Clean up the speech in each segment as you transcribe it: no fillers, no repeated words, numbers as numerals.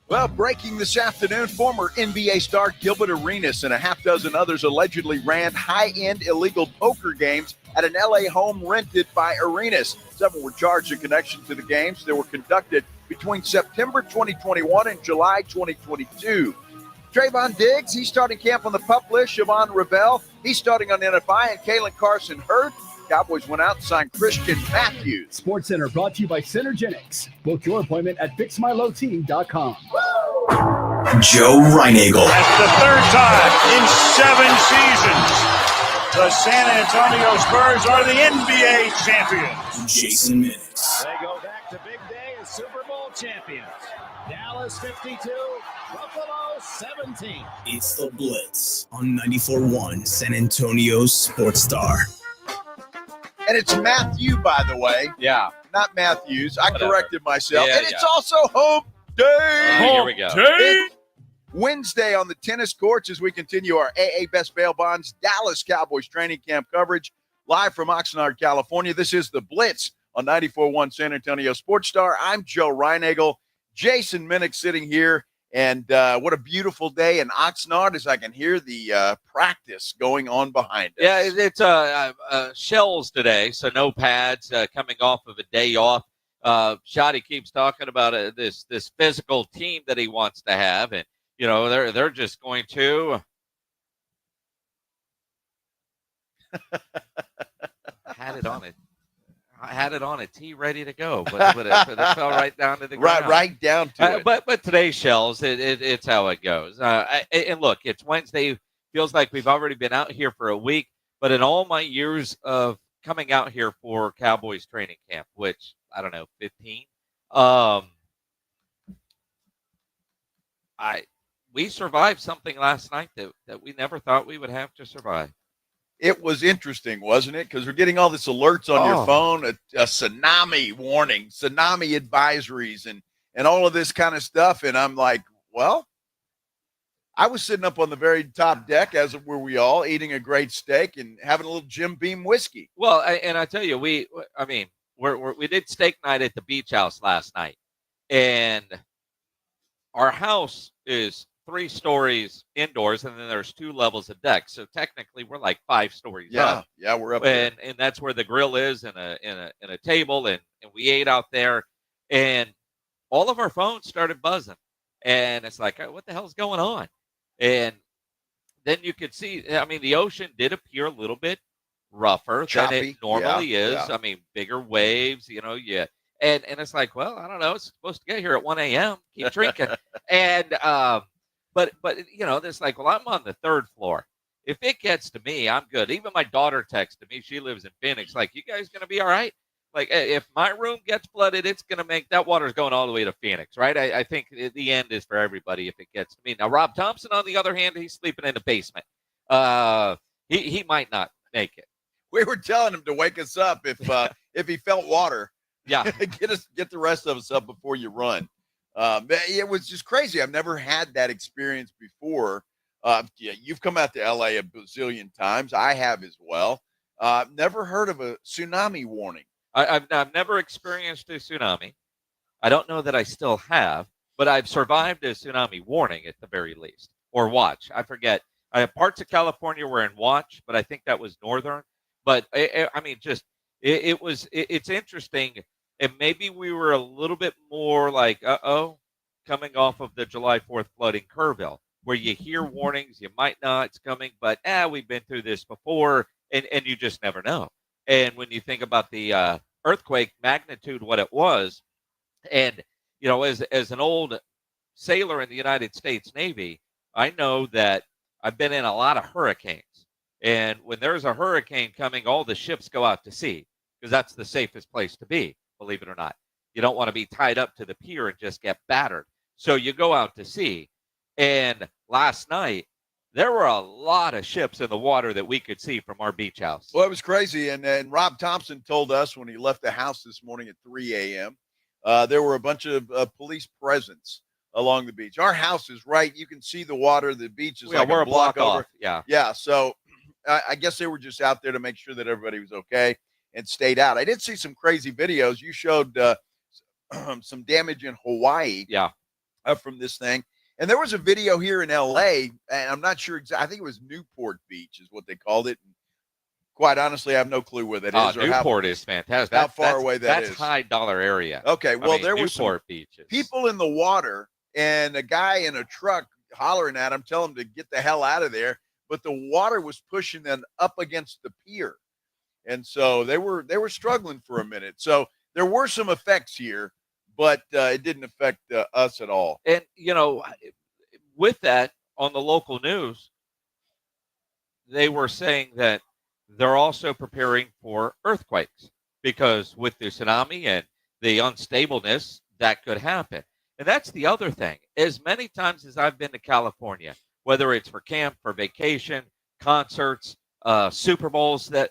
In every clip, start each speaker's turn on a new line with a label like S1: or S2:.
S1: Well, breaking this afternoon, former NBA star Gilbert Arenas and a half dozen others allegedly ran high-end illegal poker games at an L.A. home rented by Arenas. 7 were charged in connection to the games that were conducted between September 2021 and July 2022. Trayvon Diggs, he's starting camp on the PUP list. Siobhan Revelle, he's starting on NFI. And Kalen Carson-Hurd, Cowboys went out and signed Christian Matthews.
S2: SportsCenter brought to you by Synergenics. Book your appointment at fixmylowteam.com.
S3: Joe Reinagle.
S4: That's the third time in 7 seasons the San Antonio Spurs are the NBA champions.
S3: Jason Minix.
S5: They go back to big day as Super Bowl champions. Dallas 52, Buffalo 17.
S3: It's the Blitz on 94.1 San Antonio's Sports Star.
S1: And it's Matthew, by the way.
S6: Yeah.
S1: Not Matthews. I corrected myself.
S6: Yeah,
S1: and it's also Hump Day.
S6: Here we go.
S1: It's Wednesday on the tennis courts as we continue our AA Best Bail Bonds Dallas Cowboys training camp coverage live from Oxnard, California. This is the Blitz on 94.1 San Antonio Sports Star. I'm Joe Reinagle. Jason Minix sitting here. And what a beautiful day in Oxnard as I can hear the practice going on behind us.
S6: Yeah, it's shells today, so no pads coming off of a day off. Shotty keeps talking about this physical team that he wants to have, and you know they're just going to. I had it on a tee ready to go, but it fell right down to the ground.
S1: Right down to it.
S6: But today's shells, it's how it goes. And look, it's Wednesday. Feels like we've already been out here for a week. But in all my years of coming out here for Cowboys training camp, which, I don't know, 15, we survived something last night that we never thought we would have to survive.
S1: It was interesting, wasn't it? Because we're getting all this alerts on your phone, a tsunami warning, tsunami advisories, and all of this kind of stuff. And I'm like, well, I was sitting up on the very top deck, as were we all, eating a great steak and having a little Jim Beam whiskey.
S6: Well, and I tell you, we did steak night at the beach house last night, and our house is 3 stories indoors, and then there's 2 levels of deck. So technically, we're like 5 stories up.
S1: Yeah, we're up there.
S6: And that's where the grill is, and a table, and we ate out there, and all of our phones started buzzing, and it's like, what the hell's going on? And then you could see, I mean, the ocean did appear a little bit rougher
S1: choppy,
S6: than it normally is.
S1: Yeah.
S6: I mean, bigger waves, yeah. And it's like, well, I don't know. It's supposed to get here at 1 a.m. Keep drinking. And but it's like, well, I'm on the 3rd floor. If it gets to me, I'm good. Even my daughter texted me. She lives in Phoenix. Like, you guys going to be all right? Like, if my room gets flooded, it's going to make that water's going all the way to Phoenix, right? I think the end is for everybody if it gets to me. Now, Rob Thompson, on the other hand, he's sleeping in the basement. He might not make it.
S1: We were telling him to wake us up if he felt water.
S6: Yeah,
S1: get the rest of us up before you run. It was just crazy. I've never had that experience before. You've come out to LA a bazillion times. I have as well. Never heard of a tsunami warning.
S6: I've never experienced a tsunami. I don't know that I still have, but I've survived a tsunami warning at the very least, or watch. I forget. Parts of California were in watch, but I think that was northern. But it's interesting. And maybe we were a little bit more like, coming off of the July 4th flood in Kerrville, where you hear warnings, you might not, it's coming, but we've been through this before, and you just never know. And when you think about the earthquake magnitude, what it was, and, as an old sailor in the United States Navy, I know that I've been in a lot of hurricanes. And when there's a hurricane coming, all the ships go out to sea because that's the safest place to be, believe it or not. You don't want to be tied up to the pier and just get battered. So you go out to sea. And last night, there were a lot of ships in the water that we could see from our beach house.
S1: Well, it was crazy. And Rob Thompson told us when he left the house this morning at 3 a.m., there were a bunch of police presence along the beach. Our house is right. You can see the water. The beach is like
S6: we're
S1: a block over.
S6: Off. Yeah.
S1: Yeah. So I guess they were just out there to make sure that everybody was okay and stayed out. I did see some crazy videos. You showed some damage in Hawaii.
S6: Yeah.
S1: from this thing. And there was a video here in L.A., and I'm not sure exactly. I think it was Newport Beach is what they called it. And quite honestly, I have no clue where that is. Or
S6: Newport is fantastic.
S1: How far away that is.
S6: That's high-dollar area.
S1: Okay, well, there were
S6: Newport
S1: some
S6: beaches.
S1: people in the water, and a guy in a truck hollering at him, telling him to get the hell out of there. But the water was pushing them up against the pier. And so they were struggling for a minute. So there were some effects here, but it didn't affect us at all.
S6: And, with that, on the local news, they were saying that they're also preparing for earthquakes because with the tsunami and the unstableness that could happen. And that's the other thing. As many times as I've been to California, whether it's for camp, for vacation, concerts, Super Bowls, you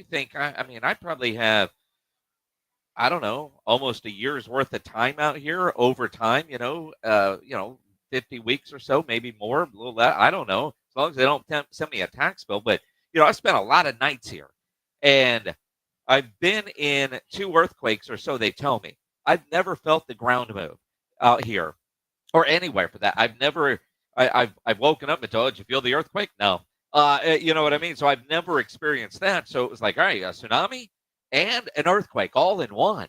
S6: think, I probably have, I don't know, almost a year's worth of time out here over time, 50 weeks or so, maybe more, a little less, I don't know, as long as they don't send me a tax bill. But, I spent a lot of nights here, and I've been in 2 earthquakes or so, they tell me. I've never felt the ground move out here or anywhere for that. I've woken up and told, did you feel the earthquake? No. You know what I mean? So I've never experienced that. So it was like, all right, a tsunami and an earthquake all in one.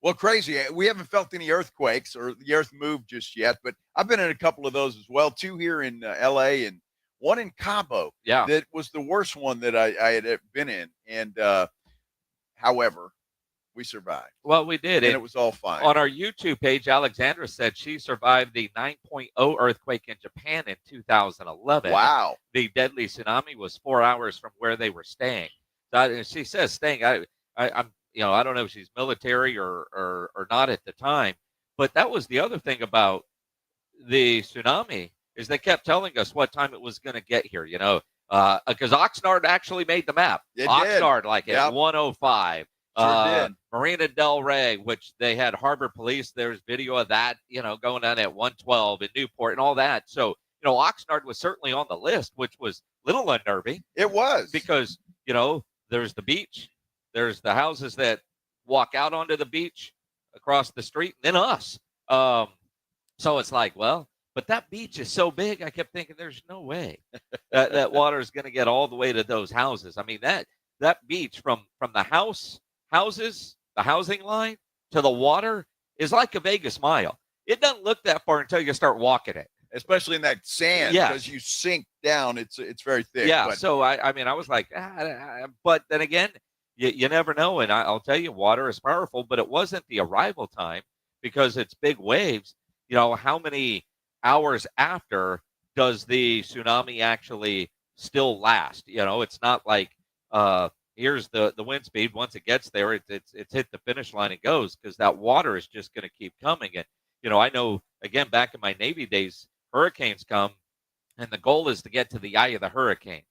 S1: Well, crazy. We haven't felt any earthquakes or the earth move just yet, but I've been in a couple of those as well, 2 here in L.A. and 1 in Cabo.
S6: Yeah.
S1: That was the worst one that I had been in. And, however, we survived.
S6: Well, we did.
S1: And it was all fine.
S6: On our YouTube page, Alexandra said she survived the 9.0 earthquake in Japan in 2011.
S1: Wow.
S6: The deadly tsunami was 4 hours from where they were staying. So she says staying. I'm, I don't know if she's military or not at the time, but that was the other thing about the tsunami is they kept telling us what time it was going to get here, because Oxnard actually made the map. Oxnard, at 1:05.
S1: Sure did.
S6: Marina Del Rey, which they had Harbor Police. There's video of that, going on at 1:12 in Newport and all that. So, Oxnard was certainly on the list, which was a little unnerving.
S1: It was.
S6: Because, there's the beach. There's the houses that walk out onto the beach across the street, and then us. So it's like, well, but that beach is so big, I kept thinking there's no way that water is going to get all the way to those houses. I mean, that beach from the houses, the housing line to the water is like a Vegas mile. It doesn't look that far until you start walking it.
S1: Especially in that sand, because you sink down. It's very thick.
S6: Yeah,
S1: but.
S6: so I was like, but then again, you never know. And I'll tell you, water is powerful, but it wasn't the arrival time because it's big waves. How many hours after does the tsunami actually still last? It's not like here's the wind speed. Once it gets there, it's hit the finish line and goes, because that water is just going to keep coming. And, I know, again, back in my Navy days, hurricanes come, and the goal is to get to the eye of the hurricane.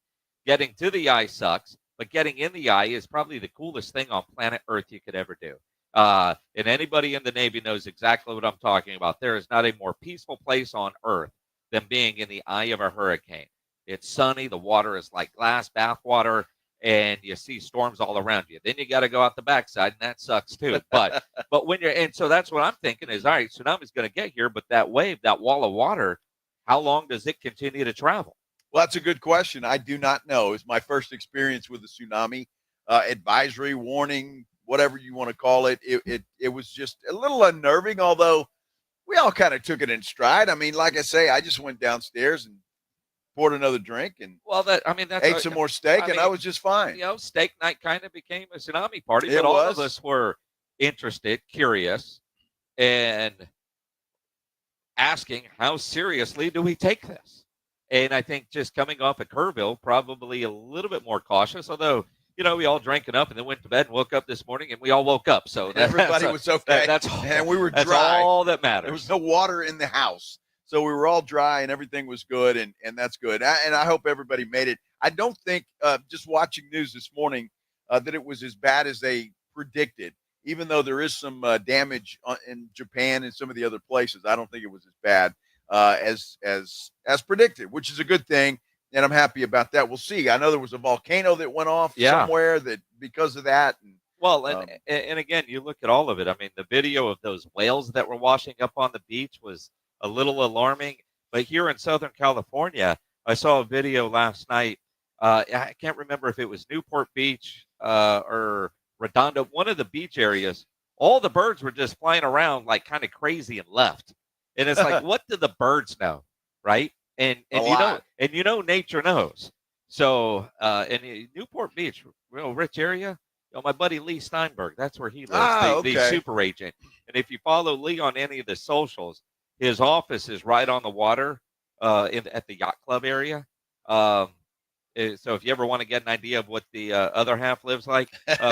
S6: Getting to the eye sucks, but getting in the eye is probably the coolest thing on planet Earth you could ever do. And anybody in the Navy knows exactly what I'm talking about. There is not a more peaceful place on Earth than being in the eye of a hurricane. It's sunny. The water is like glass bath water, and you see storms all around you. Then you got to go out the backside, and that sucks too. But when and so that's what I'm thinking is, all right, tsunami's going to get here, but that wave, that wall of water, how long does it continue to travel?
S1: Well, that's a good question. I do not know. It's my first experience with a tsunami advisory, warning, whatever you want to call it. It was just a little unnerving, although we all kind of took it in stride. I mean, like I say, I just went downstairs and poured another drink and ate some more steak, and I was just fine.
S6: Steak night kind of became a tsunami party,
S1: but
S6: all of us were interested, curious, and asking, how seriously do we take this? And I think just coming off of Kerrville, probably a little bit more cautious, although, we all drank enough and then went to bed and woke up this morning, and we all woke up. So
S1: everybody was okay. And we were dry.
S6: That's all that matters.
S1: There was no water in the house. So we were all dry and everything was good, and that's good. And I hope everybody made it. I don't think, just watching news this morning, that it was as bad as they predicted. Even though there is some damage in Japan and some of the other places, I don't think it was as bad as predicted, which is a good thing, and I'm happy about that. We'll see. I know there was a volcano that went off somewhere that because of that, and
S6: Well, and again, you look at all of it. I mean, the video of those whales that were washing up on the beach was a little alarming. But here in Southern California, I saw a video last night. I can't remember if it was Newport Beach or Redondo, one of the beach areas. All the birds were just flying around like kind of crazy and left. And it's like, what do the birds know, right? And nature knows. So, in Newport Beach, real rich area. My buddy Lee Steinberg, that's where he lives, the super agent. And if you follow Lee on any of the socials, his office is right on the water at the yacht club area. So if you ever want to get an idea of what the other half lives like,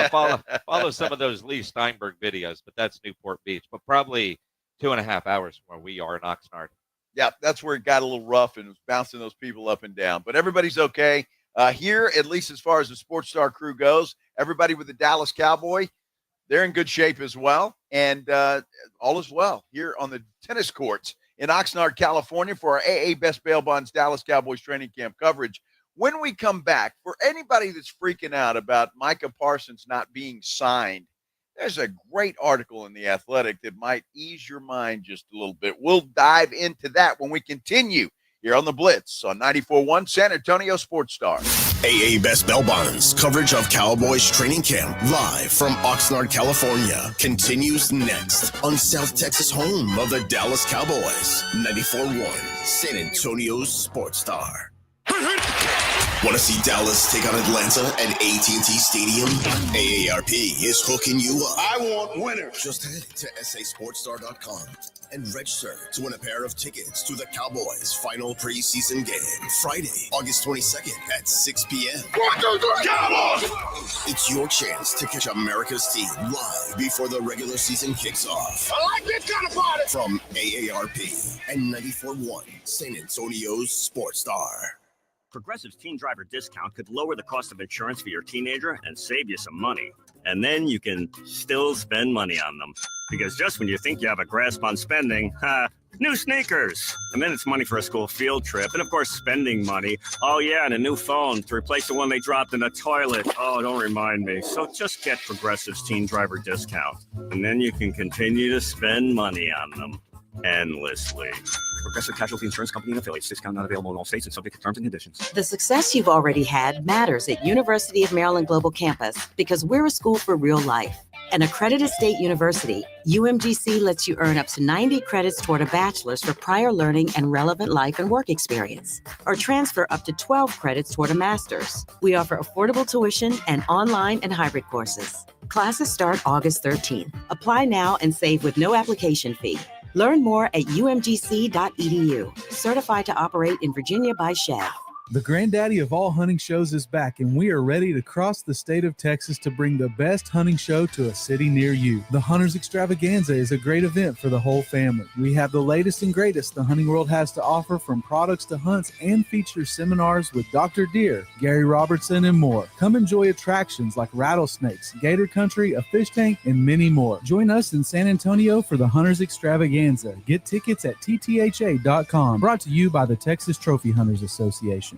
S6: follow some of those Lee Steinberg videos. But that's Newport Beach, but probably 2.5 hours from where we are in Oxnard.
S1: Yeah, that's where it got a little rough and was bouncing those people up and down. But everybody's okay. Here, at least as far as the Sports Star crew goes, everybody with the Dallas Cowboy, they're in good shape as well. And all is well here on the tennis courts in Oxnard, California for our AA Best Bail Bonds Dallas Cowboys training camp coverage. When we come back, for anybody that's freaking out about Micah Parsons not being signed, there's a great article in The Athletic that might ease your mind just a little bit. We'll dive into that when we continue here on the Blitz on 94.1 San Antonio Sports Star.
S3: AA Best Bail Bonds coverage of Cowboys training camp live from Oxnard, California continues next on South Texas home of the Dallas Cowboys. 94.1 San Antonio Sports Star. Want to see Dallas take on Atlanta at AT&T Stadium? AARP is hooking you up.
S4: I want winners.
S3: Just head to sasportstar.com and register to win a pair of tickets to the Cowboys' final preseason game, Friday, August 22nd at 6 p.m.
S4: 1, 2, 3, Cowboys!
S3: It's your chance to catch America's team live before the regular season kicks off.
S4: I like this kind of party.
S3: From AARP and 94.1 San Antonio's Sports Star.
S7: Progressive's Teen Driver discount could lower the cost of insurance for your teenager and save you some money. And then you can still spend money on them. Because just when you think you have a grasp on spending, new sneakers. And then it's money for a school field trip. And of course, spending money. Oh yeah, and a new phone to replace the one they dropped in the toilet. Oh, don't remind me. So just get Progressive's Teen Driver discount. And then you can continue to spend money on them endlessly. Progressive Casualty Insurance Company and affiliates. Discount not available in all states and subject to terms and conditions.
S8: The success you've already had matters at University of Maryland Global Campus because we're a school for real life. An accredited state university, UMGC lets you earn up to 90 credits toward a bachelor's for prior learning and relevant life and work experience, or transfer up to 12 credits toward a master's. We offer affordable tuition and online and hybrid courses. Classes start August 13th. Apply now and save with no application fee. Learn more at umgc.edu. Certified to operate in Virginia by Chev.
S9: The granddaddy of all hunting shows is back, and we are ready to cross the state of Texas to bring the best hunting show to a city near you. The Hunters Extravaganza is a great event for the whole family. We have the latest and greatest the hunting world has to offer, from products to hunts, and feature seminars with Dr. Deer, Gary Robertson, and more. Come enjoy attractions like rattlesnakes, gator country, a fish tank, and many more. Join us in San Antonio for the Hunters Extravaganza. Get tickets at ttha.com. Brought to you by the Texas Trophy Hunters Association.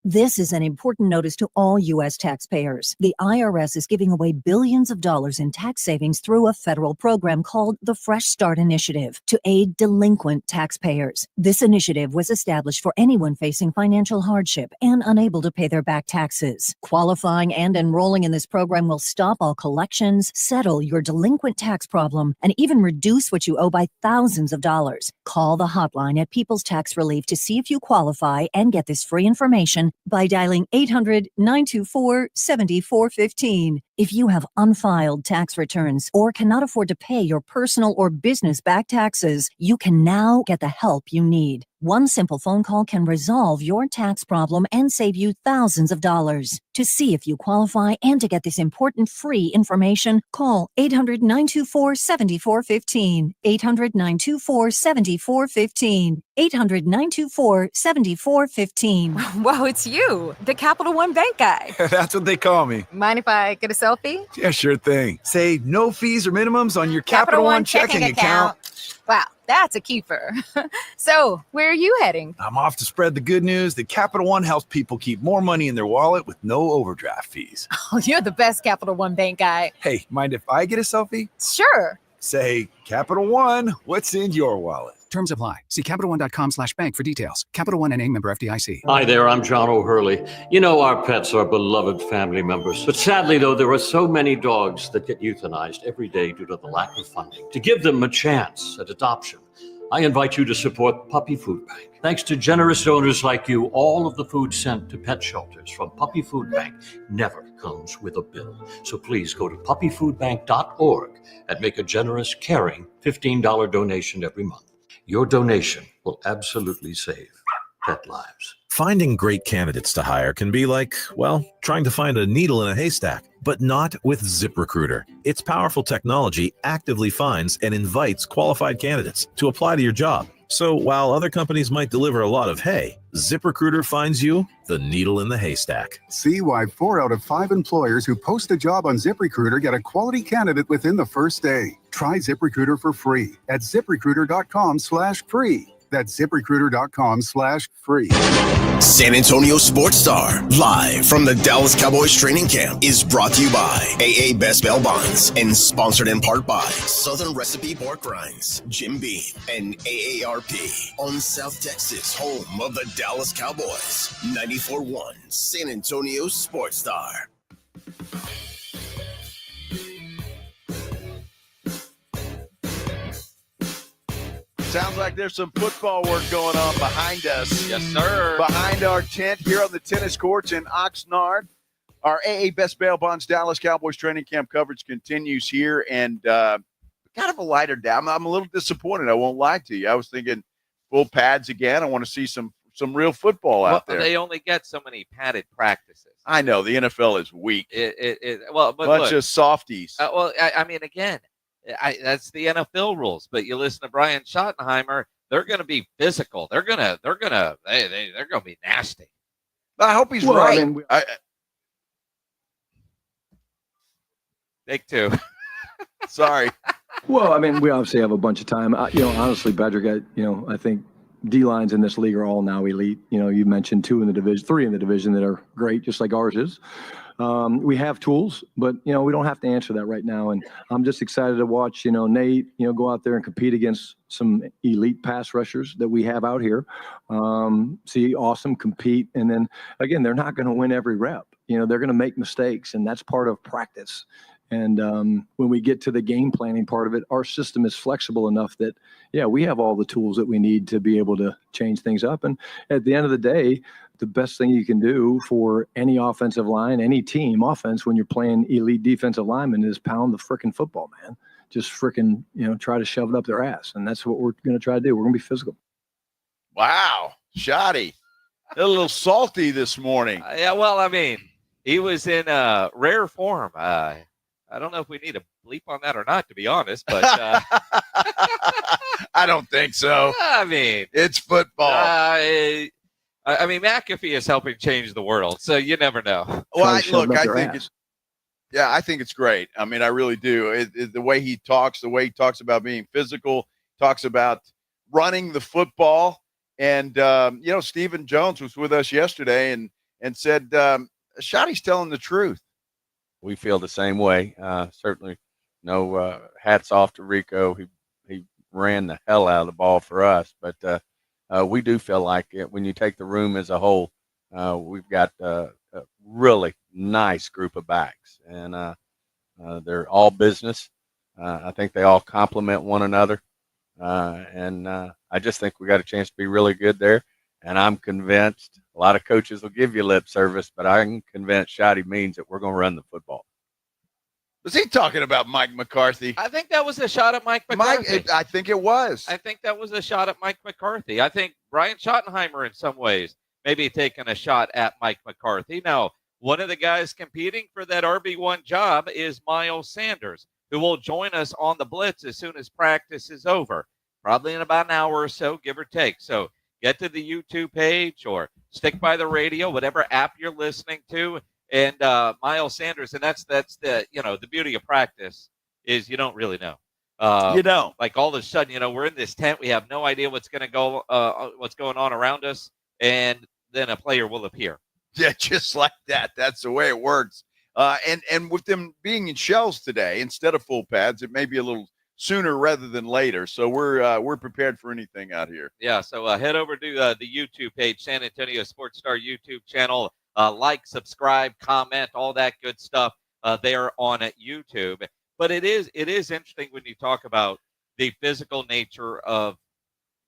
S10: This is an important notice to all U.S. taxpayers. The IRS is giving away billions of dollars in tax savings through a federal program called the Fresh Start Initiative to aid delinquent taxpayers. This initiative was established for anyone facing financial hardship and unable to pay their back taxes. Qualifying and enrolling in this program will stop all collections, settle your delinquent tax problem, and even reduce what you owe by thousands of dollars. Call the hotline at People's Tax Relief to see if you qualify and get this free information by dialing 800-924-7415. If you have unfiled tax returns or cannot afford to pay your personal or business back taxes, you can now get the help you need. One simple phone call can resolve your tax problem and save you thousands of dollars. To see if you qualify and to get this important free information, call 800-924-7415. 800-924-7415. 800-924-7415.
S11: Whoa, it's you, the Capital One Bank guy.
S12: That's what they call me.
S11: Mind if I get a selfie?
S12: Yeah, sure thing. Say no fees or minimums on your Capital One checking account.
S11: Wow, That's a keeper. So, where are you heading?
S12: I'm off to spread the good news that Capital One helps people keep more money in their wallet with no overdraft fees.
S11: Oh, you're the best Capital One bank guy.
S12: Hey, mind if I get a selfie?
S11: Sure.
S12: Say, Capital One, what's in your wallet?
S2: Terms apply. See CapitalOne.com/bank for details. Capital One N.A. member FDIC.
S13: Hi there, I'm John O'Hurley. You know, our pets are beloved family members. But sadly, though, there are so many dogs that get euthanized every day due to the lack of funding. To give them a chance at adoption, I invite you to support Puppy Food Bank. Thanks to generous donors like you, all of the food sent to pet shelters from Puppy Food Bank never comes with a bill. So please go to puppyfoodbank.org and make a generous, caring $15 donation every month. Your donation will absolutely save pet lives.
S14: Finding great candidates to hire can be like, well, trying to find a needle in a haystack, but not with ZipRecruiter. Its powerful technology actively finds and invites qualified candidates to apply to your job. So while other companies might deliver a lot of hay, ZipRecruiter finds you the needle in the haystack.
S15: See why 4 out of 5 employers who post a job on ZipRecruiter get a quality candidate within the first day. Try ZipRecruiter for free at ZipRecruiter.com/free. That's ZipRecruiter.com/free.
S3: San Antonio Sports Star, live from the Dallas Cowboys training camp, is brought to you by AA Best Bail Bonds and sponsored in part by Southern Recipe Pork Rinds, Jim Beam, and AARP on South Texas, home of the Dallas Cowboys. 94.1 San Antonio Sports Star.
S1: Sounds like there's some football work going on behind us.
S6: Yes, sir.
S1: Behind our tent here on the tennis courts in Oxnard. Our AA Best Bail Bonds Dallas Cowboys training camp coverage continues here, and kind of a lighter day. I'm a little disappointed. I won't lie to you. I was thinking full pads again. I want to see some real football out there.
S6: They only get so many padded practices.
S1: I know the NFL is weak.
S6: But
S1: bunch of softies.
S6: I mean, again. That's the NFL rules, but you listen to Brian Schottenheimer, they're going to be physical. They're going to be nasty.
S1: I hope he's right.
S16: I mean,
S6: Take two.
S1: Sorry.
S16: Well, I mean, we obviously have a bunch of time. Honestly, Patrick, I think D-lines in this league are all now elite. You mentioned 3 in the division that are great, just like ours is. We have tools, but, we don't have to answer that right now. And I'm just excited to watch, Nate, go out there and compete against some elite pass rushers that we have out here. See Awesome compete. And then, again, they're not going to win every rep. They're going to make mistakes, and that's part of practice. And when we get to the game planning part of it, our system is flexible enough that, we have all the tools that we need to be able to change things up. And at the end of the day, the best thing you can do for any offensive line, any team offense, when you're playing elite defensive linemen, is pound the frickin' football, man. Just frickin', try to shove it up their ass. And that's what we're going to try to do. We're going to be physical.
S1: Wow. Shoddy. A little salty this morning.
S6: He was in rare form. I don't know if we need a bleep on that or not, to be honest, but
S1: I don't think so. It's football.
S6: McAfee is helping change the world, so you never know.
S1: Well, I think it's great. I really do. The way he talks about being physical, talks about running the football. And, Stephen Jones was with us yesterday and said, Shotty's telling the truth.
S17: We feel the same way. Certainly no hats off to Rico. He ran the hell out of the ball for us, but we do feel like when you take the room as a whole, we've got a really nice group of backs, and they're all business. I think they all complement one another, and I just think we got a chance to be really good there. And I'm convinced a lot of coaches will give you lip service, but I'm convinced Shotty means that we're going to run the football.
S1: Was he talking about Mike McCarthy?
S6: I think that was a shot at Mike McCarthy.
S1: I think it was.
S6: I think that was a shot at Mike McCarthy. I think Brian Schottenheimer, in some ways, maybe taking a shot at Mike McCarthy. Now, one of the guys competing for that RB1 job is Miles Sanders, who will join us on the Blitz as soon as practice is over, probably in about an hour or so, give or take. So get to the YouTube page or stick by the radio, whatever app you're listening to, and Miles Sanders. And that's the beauty of practice is you don't really know. Like all of a sudden, we're in this tent. We have no idea what's going on around us. And then a player will appear.
S1: Yeah, just like that. That's the way it works. And with them being in shells today instead of full pads, it may be a little sooner rather than later. So we're prepared for anything out here.
S6: Yeah, so head over to the YouTube page, San Antonio Sports Star YouTube channel. Like, subscribe, comment, all that good stuff there on YouTube. But it is interesting when you talk about the physical nature of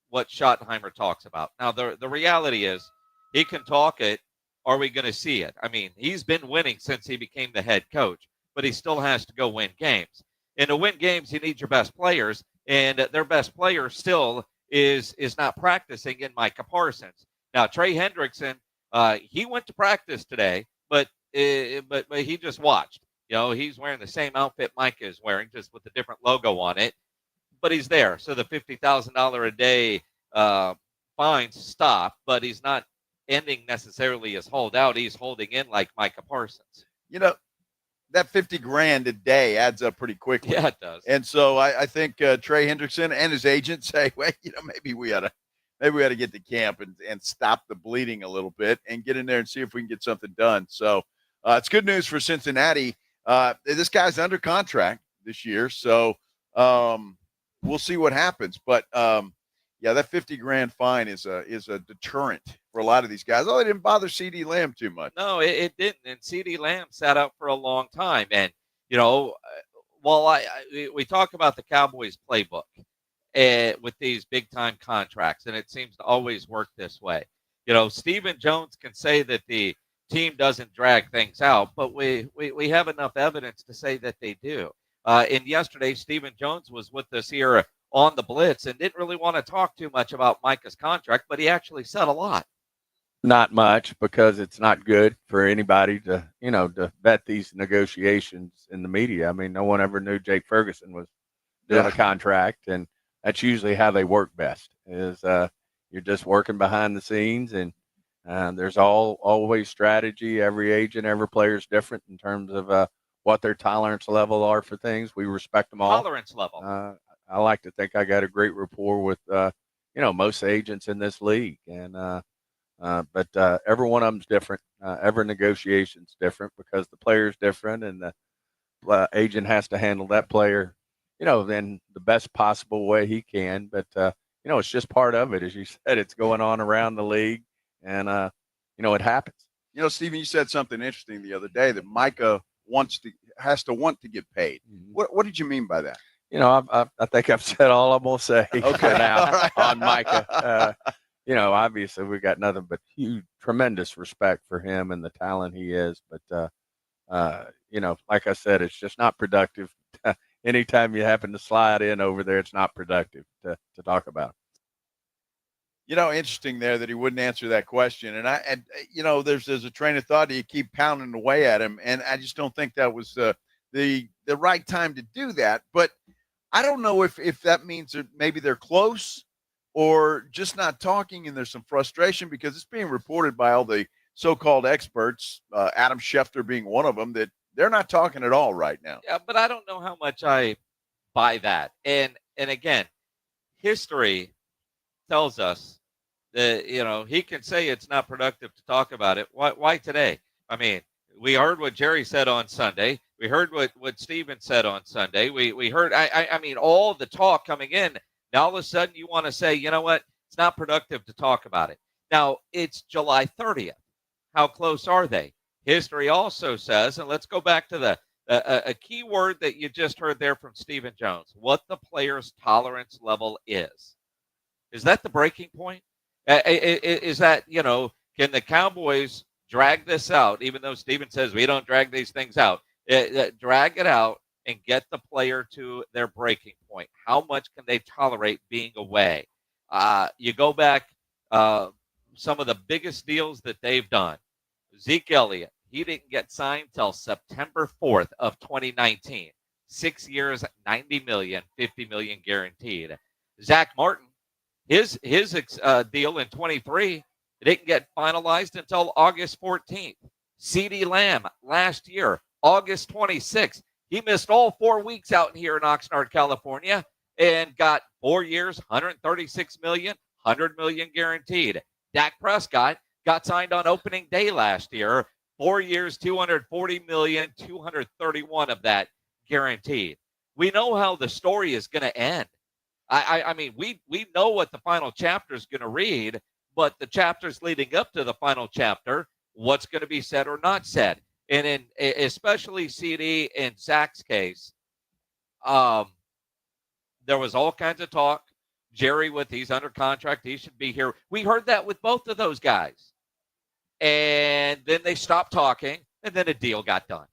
S6: what Schottenheimer talks about. Now, the reality is he can talk it. Are we going to see it? I mean, he's been winning since he became the head coach, but he still has to go win games. And to win games, you need your best players, and their best player still is not practicing in Micah Parsons. Now, Trey Hendrickson, he went to practice today, but he just watched. He's wearing the same outfit Micah is wearing, just with a different logo on it. But he's there, so the $50,000 a day fines stop, but he's not ending necessarily as holdout. He's holding in like Micah Parsons.
S1: That $50,000 a day adds up pretty quickly.
S6: Yeah, it does.
S1: And so I think Trey Hendrickson and his agent say, well, maybe we ought to get to camp and stop the bleeding a little bit and get in there and see if we can get something done. So it's good news for Cincinnati. This guy's under contract this year, so we'll see what happens. But that $50,000 fine is a deterrent for a lot of these guys. Oh, it didn't bother CD Lamb too much.
S6: No, it didn't. And CD Lamb sat out for a long time. And while we talk about the Cowboys playbook with these big time contracts, and it seems to always work this way. Stephen Jones can say that the team doesn't drag things out, but we have enough evidence to say that they do. And yesterday, Stephen Jones was with us here on the Blitz and didn't really want to talk too much about Micah's contract, but he actually said a lot.
S17: Not much, because it's not good for anybody to vet these negotiations in the media. I mean, no one ever knew Jake Ferguson was doing a contract, and that's usually how they work best. Is you're just working behind the scenes, and there's always strategy. Every agent, every player is different in terms of what their tolerance level are for things. We respect them all.
S6: Tolerance level.
S17: I like to think I got a great rapport with most agents in this league, and but every one of them's different. Every negotiation's different because the player's different, and the agent has to handle that player, in the best possible way he can. But it's just part of it, as you said. It's going on around the league, and it happens.
S1: Stephen, you said something interesting the other day that Micah has to want to get paid.
S17: Mm-hmm.
S1: What did you mean by that?
S17: I think I've said all I'm gonna say for now
S1: right.
S17: on Micah. Obviously we got nothing but tremendous respect for him and the talent he is. But, like I said, it's just not productive. Anytime you happen to slide in over there, it's not productive to talk about.
S1: Interesting there that he wouldn't answer that question. And there's a train of thought that you keep pounding away at him. And I just don't think that was the right time to do that. But I don't know if that means that maybe they're close or just not talking, and there's some frustration because it's being reported by all the so-called experts, Adam Schefter being one of them, that they're not talking at all right now.
S6: Yeah, but I don't know how much I buy that. And again, history tells us that, he can say it's not productive to talk about it. Why today? I mean, we heard what Jerry said on Sunday. We heard what Steven said on Sunday. We heard, I mean, all the talk coming in. Now, all of a sudden, you want to say, you know what? It's not productive to talk about it. Now, it's July 30th. How close are they? History also says, and let's go back to a key word that you just heard there from Stephen Jones, what the player's tolerance level is. Is that the breaking point? Is that, can the Cowboys drag this out, even though Stephen says we don't drag these things out, drag it out and get the player to their breaking point? How much can they tolerate being away? You go back, some of the biggest deals that they've done. Zeke Elliott, he didn't get signed till September 4th of 2019. 6 years, $90 million, $50 million guaranteed. Zach Martin, his deal in 23, it didn't get finalized until August 14th. CeeDee Lamb last year, August 26th. He missed all 4 weeks out here in Oxnard, California, and got 4 years, $136 million, $100 million guaranteed. Dak Prescott got signed on opening day last year, 4 years, $240 million, 231 of that guaranteed. We know how the story is going to end. I mean, we know what the final chapter is going to read, but the chapters leading up to the final chapter, what's going to be said or not said. And in especially CD and Zach's case, there was all kinds of talk. Jerry he's under contract, he should be here. We heard that with both of those guys. And then they stopped talking, and then a deal got done.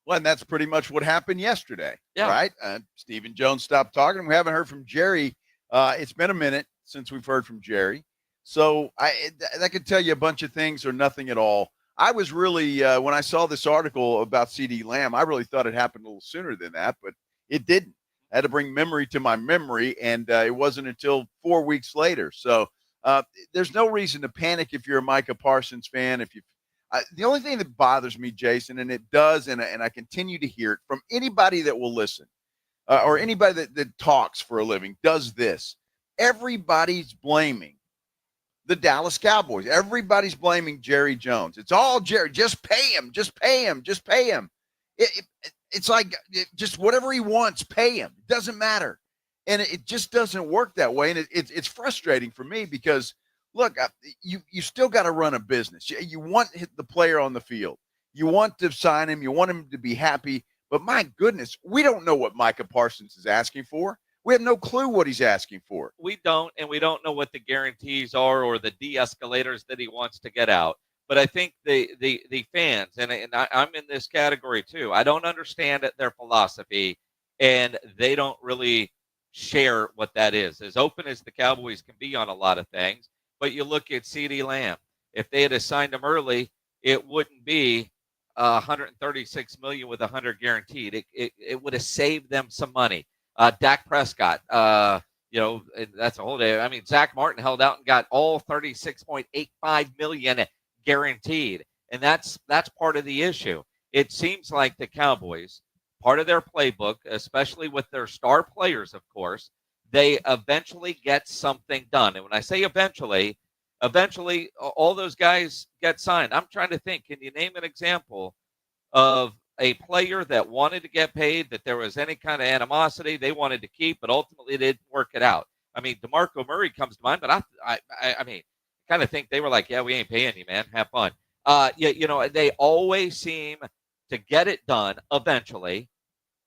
S1: Well, and that's pretty much what happened yesterday,
S6: yeah.
S1: Right? Stephen Jones stopped talking. We haven't heard from Jerry. It's been a minute since we've heard from Jerry. So that could tell you a bunch of things or nothing at all. I was really, when I saw this article about CD Lamb, I really thought it happened a little sooner than that, but it didn't. I had to bring memory to my memory, and it wasn't until 4 weeks later. So there's no reason to panic if you're a Micah Parsons fan. The only thing that bothers me, Jason, and it does, and I continue to hear it from anybody that will listen or anybody that talks for a living, does this. Everybody's blaming the Dallas Cowboys. Everybody's blaming Jerry Jones. It's all Jerry. Just pay him. Just pay him. Just pay him. It's like just whatever he wants, pay him. It doesn't matter. And it just doesn't work that way. And it's frustrating for me because, look, you still got to run a business. You want the player on the field. You want to sign him. You want him to be happy. But my goodness, we don't know what Micah Parsons is asking for. We have no clue what he's asking for.
S6: We don't, and we don't know what the guarantees are or the de-escalators that he wants to get out. But I think the fans, and I'm in this category too, I don't understand their philosophy, and they don't really share what that is. As open as the Cowboys can be on a lot of things, but you look at CeeDee Lamb. If they had assigned him early, it wouldn't be $136 million with $100 guaranteed. It would have saved them some money. Dak Prescott, that's a whole day. I mean, Zach Martin held out and got all $36.85 million guaranteed, and that's part of the issue. It seems like the Cowboys, part of their playbook, especially with their star players, of course, they eventually get something done. And when I say eventually all those guys get signed. I'm trying to think, can you name an example of a player that wanted to get paid, that there was any kind of animosity they wanted to keep, but ultimately they didn't work it out? I mean, DeMarco Murray comes to mind, but I mean, kind of think they were like, yeah, we ain't paying you, man. Have fun. They always seem to get it done eventually,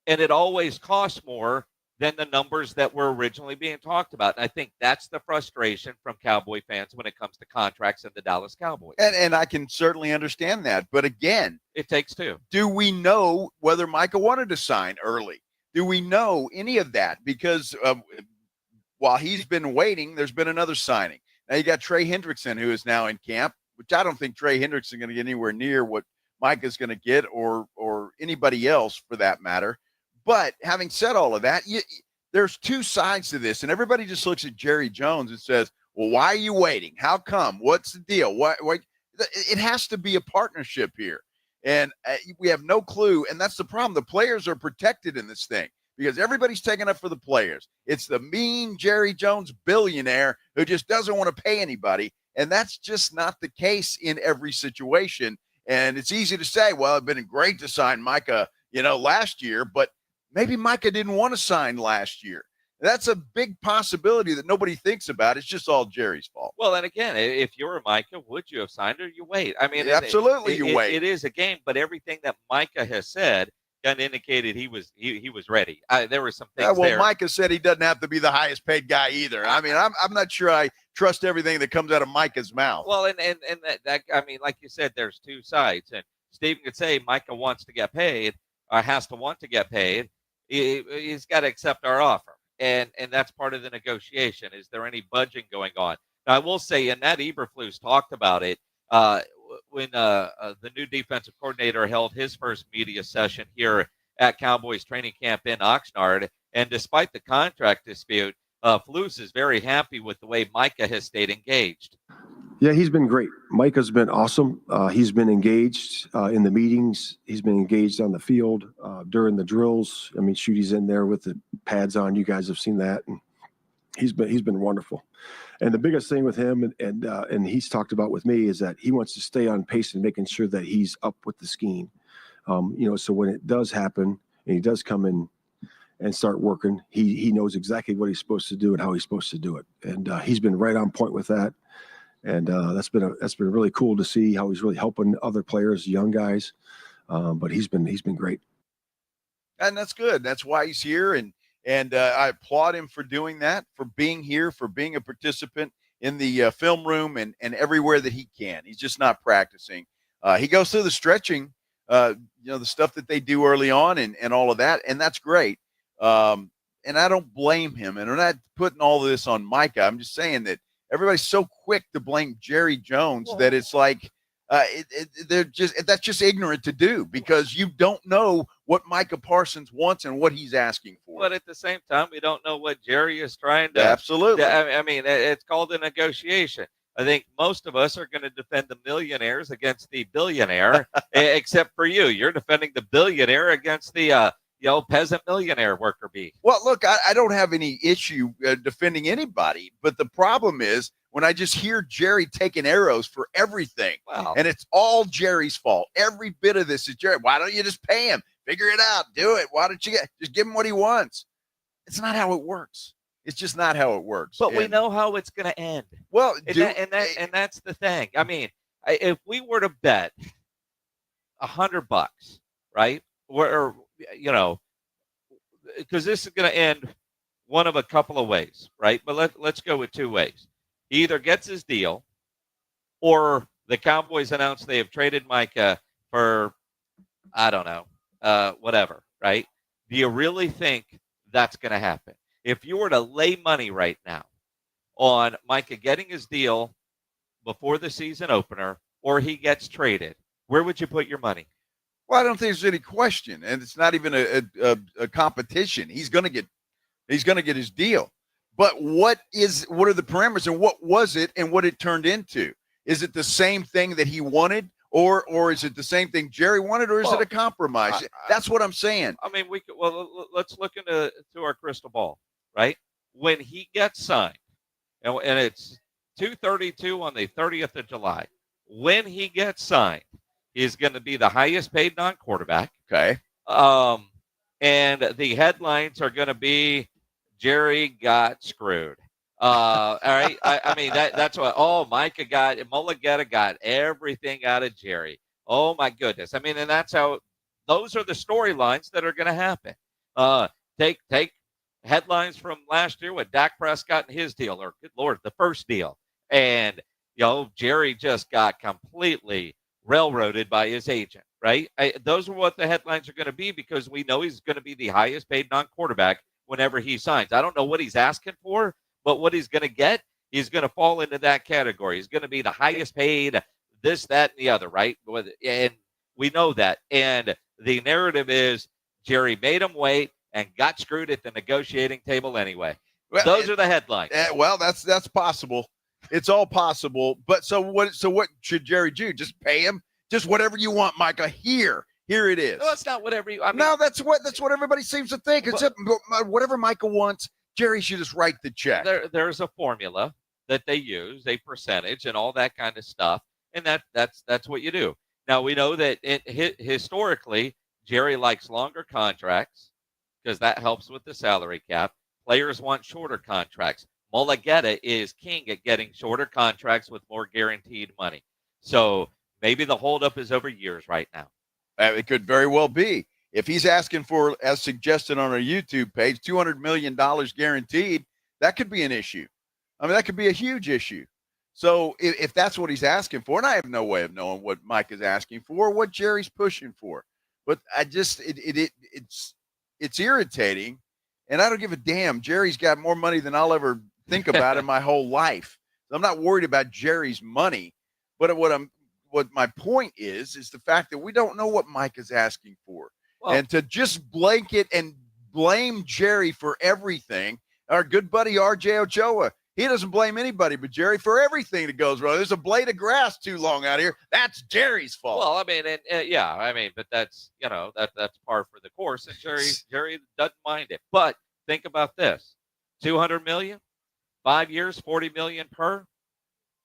S6: and it always costs more than the numbers that were originally being talked about. And I think that's the frustration from Cowboy fans when it comes to contracts and the Dallas Cowboys.
S1: And I can certainly understand that. But again,
S6: it takes two.
S1: Do we know whether Micah wanted to sign early? Do we know any of that? Because while he's been waiting, there's been another signing. Now you got Trey Hendrickson, who is now in camp, which I don't think Trey Hendrickson is going to get anywhere near what Micah's going to get or anybody else for that matter. But having said all of that, there's two sides to this, and everybody just looks at Jerry Jones and says, well, why are you waiting? How come? What's the deal? Why? It has to be a partnership here, and we have no clue, and that's the problem. The players are protected in this thing because everybody's taking up for the players. It's the mean Jerry Jones billionaire who just doesn't want to pay anybody, and that's just not the case in every situation. And it's easy to say, well, it'd been great to sign Micah, last year, but maybe Micah didn't want to sign last year. That's a big possibility that nobody thinks about. It's just all Jerry's fault.
S6: Well, and again, if you were Micah, would you have signed her? You wait. I mean,
S1: absolutely, you wait.
S6: It is a game, but everything that Micah has said kind of indicated he was ready. There were some things there.
S1: Micah said he doesn't have to be the highest paid guy either. I mean, I'm not sure I trust everything that comes out of Micah's mouth.
S6: Well, and that I mean, like you said, there's two sides, and Stephen could say Micah wants to get paid or has to want to get paid. He's got to accept our offer. And that's part of the negotiation. Is there any budging going on? Now, I will say, and Matt Eberflus talked about it when the new defensive coordinator held his first media session here at Cowboys training camp in Oxnard. And despite the contract dispute, Flus is very happy with the way Micah has stayed engaged.
S18: Yeah, he's been great. Micah's been awesome. He's been engaged in the meetings. He's been engaged on the field during the drills. I mean, shoot, he's in there with the pads on. You guys have seen that, and he's been wonderful. And the biggest thing with him, and he's talked about with me, is that he wants to stay on pace and making sure that he's up with the scheme. So when it does happen and he does come in and start working, he knows exactly what he's supposed to do and how he's supposed to do it. And he's been right on point with that. And that's been really cool to see how he's really helping other players, young guys. But he's been great.
S1: And that's good. That's why he's here. And I applaud him for doing that, for being here, for being a participant in the film room and everywhere that he can. He's just not practicing. He goes through the stretching, the stuff that they do early on and all of that. And that's great. And I don't blame him. And I'm not putting all of this on Micah. I'm just saying that everybody's so quick to blame Jerry Jones that it's like that's just ignorant to do, because you don't know what Micah Parsons wants and what he's asking for.
S6: But at the same time, we don't know what Jerry is trying to.
S1: Absolutely.
S6: I mean, it's called a negotiation. I think most of us are going to defend the millionaires against the billionaire, except for you. You're defending the billionaire against the peasant millionaire worker bee.
S1: Well, look, I don't have any issue defending anybody, but the problem is when I just hear Jerry taking arrows for everything, and it's all Jerry's fault. Every bit of this is Jerry. Why don't you just pay him? Figure it out. Do it. Why don't you just give him what he wants? It's not how it works. It's just not how it works.
S6: But we know how it's going to end.
S1: Well,
S6: and that's the thing. I mean, if we were to bet $100, right? Or because this is going to end one of a couple of ways, right? But let's go with two ways. He either gets his deal, or the Cowboys announce they have traded Micah for, I don't know, whatever, right? Do you really think that's going to happen? If you were to lay money right now on Micah getting his deal before the season opener, or he gets traded, where would you put your money?
S1: Well, I don't think there's any question, and it's not even a competition. He's going to get his deal. But what are the parameters, and what was it, and what it turned into? Is it the same thing that he wanted, or is it the same thing Jerry wanted, or is it a compromise? That's what I'm saying.
S6: I mean, let's look into our crystal ball, right? When he gets signed, and it's 2:32 on the 30th of July. When he gets signed, he's going to be the highest paid non-quarterback.
S1: Okay.
S6: And the headlines are going to be Jerry got screwed. All right. I mean, that's what, Micah Mulligetta got everything out of Jerry. Oh my goodness. I mean, and that's how, those are the storylines that are going to happen. Take headlines from last year with Dak Prescott and his deal, or good Lord, the first deal. And, Jerry just got completely railroaded by his agent, right? Those are what the headlines are going to be, because we know he's going to be the highest paid non-quarterback whenever he signs. I don't know what he's asking for, but what he's going to get, he's going to fall into that category. He's going to be the highest paid, this, that, and the other, right? And we know that. And the narrative is Jerry made him wait and got screwed at the negotiating table anyway. Well, those are the headlines.
S1: Well, that's possible. It's all possible. But so what should Jerry do? Just pay him? Just whatever you want, Micah. Here it is.
S6: No, it's not whatever you.
S1: No, that's what everybody seems to think. It's whatever Micah wants, Jerry should just write the check.
S6: There's a formula that they use, a percentage, and all that kind of stuff, and that's what you do. Now we know that historically, Jerry likes longer contracts because that helps with the salary cap. Players want shorter contracts. Mulligetta is king at getting shorter contracts with more guaranteed money. So maybe the holdup is over years right now.
S1: It could very well be. If he's asking for, as suggested on our YouTube page, $200 million guaranteed, that could be an issue. I mean, that could be a huge issue. So if that's what he's asking for, and I have no way of knowing what Mike is asking for, or what Jerry's pushing for, but I just it's irritating, and I don't give a damn. Jerry's got more money than I'll ever think about in my whole life. I'm not worried about Jerry's money, but what my point is the fact that we don't know what Mike is asking for. Well, and to just blanket and blame Jerry for everything. Our good buddy RJ Ochoa, He doesn't blame anybody but Jerry for everything that goes wrong. There's a blade of grass too long out here. That's Jerry's fault.
S6: Well, I mean, but that's, that's par for the course, and Jerry doesn't mind it. But think about this: $200 million, 5 years, $40 million per.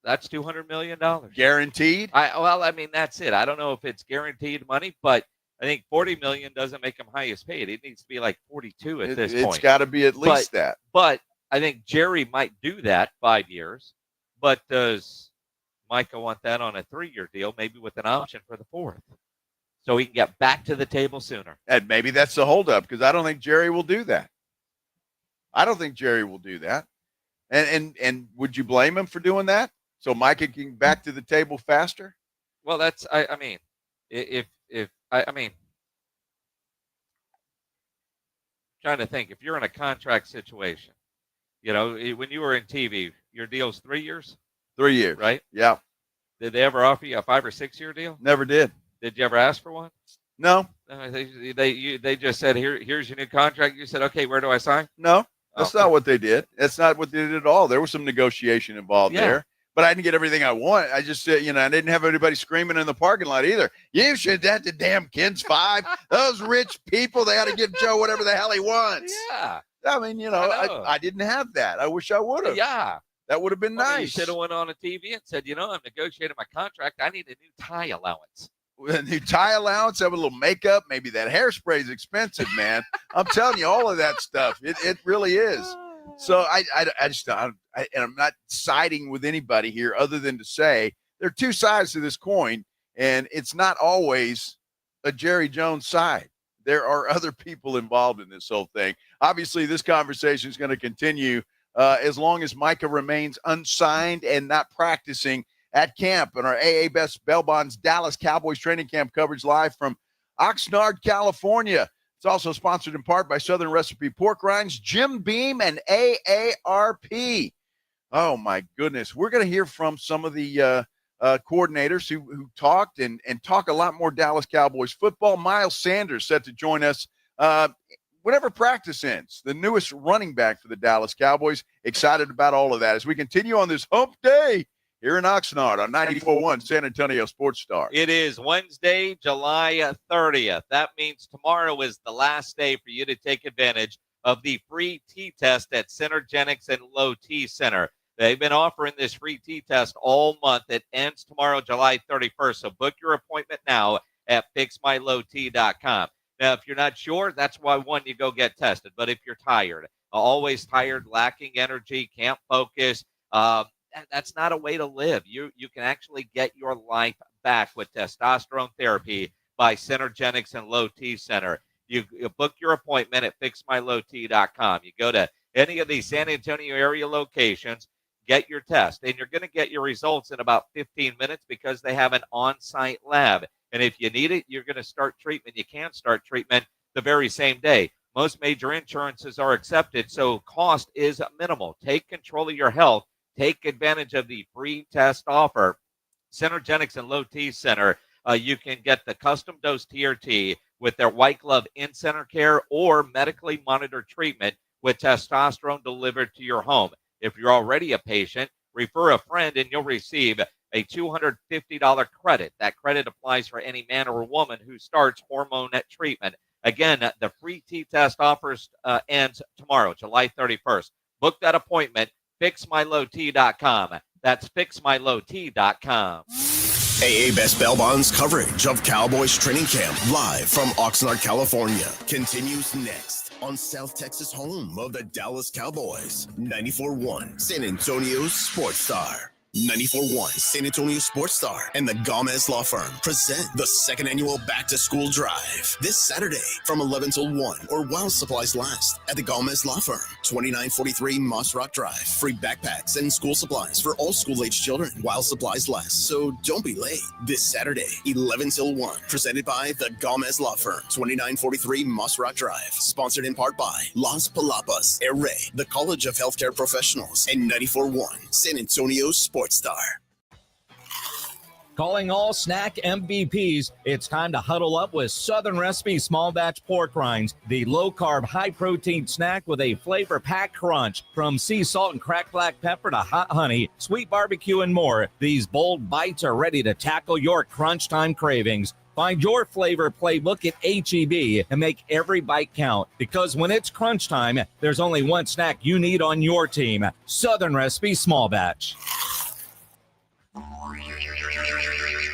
S6: That's $200 million
S1: guaranteed.
S6: That's it. I don't know if it's guaranteed money, but I think $40 million doesn't make him highest paid. It needs to be like 42 at this point.
S1: It's got to be at least that.
S6: But I think Jerry might do that 5 years. But does Micah want that on a 3-year deal, maybe with an option for the 4th, so he can get back to the table sooner?
S1: And maybe that's the holdup, because I don't think Jerry will do that. And would you blame him for doing that? So Micah can get back to the table faster?
S6: Well, that's, trying to think, if you're in a contract situation, when you were in TV, your deal's 3 years?
S1: 3 years.
S6: Right?
S1: Yeah.
S6: Did they ever offer you a 5 or 6 year deal?
S1: Never did.
S6: Did you ever ask for one?
S1: No.
S6: They just said, here's your new contract. You said, okay, where do I sign?
S1: No, that's not what they did. That's not what they did at all. There was some negotiation involved there. But I didn't get everything I want. I just said, I didn't have anybody screaming in the parking lot either. You should that the damn kids 5. Those rich people, they ought to give Joe whatever the hell he wants.
S6: Yeah.
S1: I mean, I didn't have that. I wish I would have.
S6: Yeah.
S1: That would have been nice.
S6: You should have went on a TV and said, I'm negotiating my contract. I need a new tie allowance.
S1: With a new tie allowance, have a little makeup. Maybe that hairspray is expensive, man. I'm telling you, all of that stuff. It really is. So I'm not siding with anybody here other than to say there are two sides to this coin, and it's not always a Jerry Jones side. There are other people involved in this whole thing. Obviously, this conversation is going to continue as long as Micah remains unsigned and not practicing at camp. And our AA Best Bell Bonds Dallas Cowboys training camp coverage live from Oxnard, California. It's also sponsored in part by Southern Recipe Pork Rinds, Jim Beam, and AARP. Oh, my goodness. We're going to hear from some of the coordinators who talked and talk a lot more Dallas Cowboys football. Miles Sanders set to join us whenever practice ends, the newest running back for the Dallas Cowboys. Excited about all of that as we continue on this hump day here in Oxnard on 94.1 San Antonio Sports Star.
S6: It is Wednesday, July 30th. That means tomorrow is the last day for you to take advantage of the free T-test at Synergenics and Low T Center. They've been offering this free T-test all month. It ends tomorrow, July 31st. So book your appointment now at fixmylowt.com. Now, if you're not sure, that's why, one, you go get tested. But if you're tired, always tired, lacking energy, can't focus, that's not a way to live. You can actually get your life back with testosterone therapy by Synergenics and Low T Center. You book your appointment at fixmylowt.com. You go to any of these San Antonio area locations, get your test, and you're going to get your results in about 15 minutes because they have an on-site lab. And if you need it, you're going to start treatment. You can start treatment the very same day. Most major insurances are accepted, so cost is minimal. Take control of your health. Take advantage of the free test offer. Synergenics and Low T Center, you can get the custom dose TRT with their white glove in-center care or medically monitored treatment with testosterone delivered to your home. If you're already a patient, refer a friend and you'll receive a $250 credit. That credit applies for any man or woman who starts hormone treatment. Again, the free T-test offers ends tomorrow, July 31st. Book that appointment. fixmylowt.com. That's fixmylowt.com.
S3: AA Best Bell Bonds coverage of Cowboys training camp live from Oxnard, California continues next on South Texas home of the Dallas Cowboys. 94.1 San Antonio Sports Star. 94.1 San Antonio Sports Star and the Gomez Law Firm present the second annual Back to School Drive this Saturday from 11 till 1 or while supplies last at the Gomez Law Firm, 2943 Moss Rock Drive. Free backpacks and school supplies for all school-age children while supplies last, so don't be late. This Saturday, 11 till 1, presented by the Gomez Law Firm, 2943 Moss Rock Drive. Sponsored in part by Las Palapas, Array, the College of Healthcare Professionals, and 94.1 San Antonio Sports Star.
S19: Calling all snack MVPs, it's time to huddle up with Southern Recipe Small Batch Pork Rinds, the low-carb, high-protein snack with a flavor-packed crunch. From sea salt and cracked black pepper to hot honey, sweet barbecue, and more, these bold bites are ready to tackle your crunch time cravings. Find your flavor playbook at H-E-B and make every bite count. Because when it's crunch time, there's only one snack you need on your team. Southern Recipe Small Batch.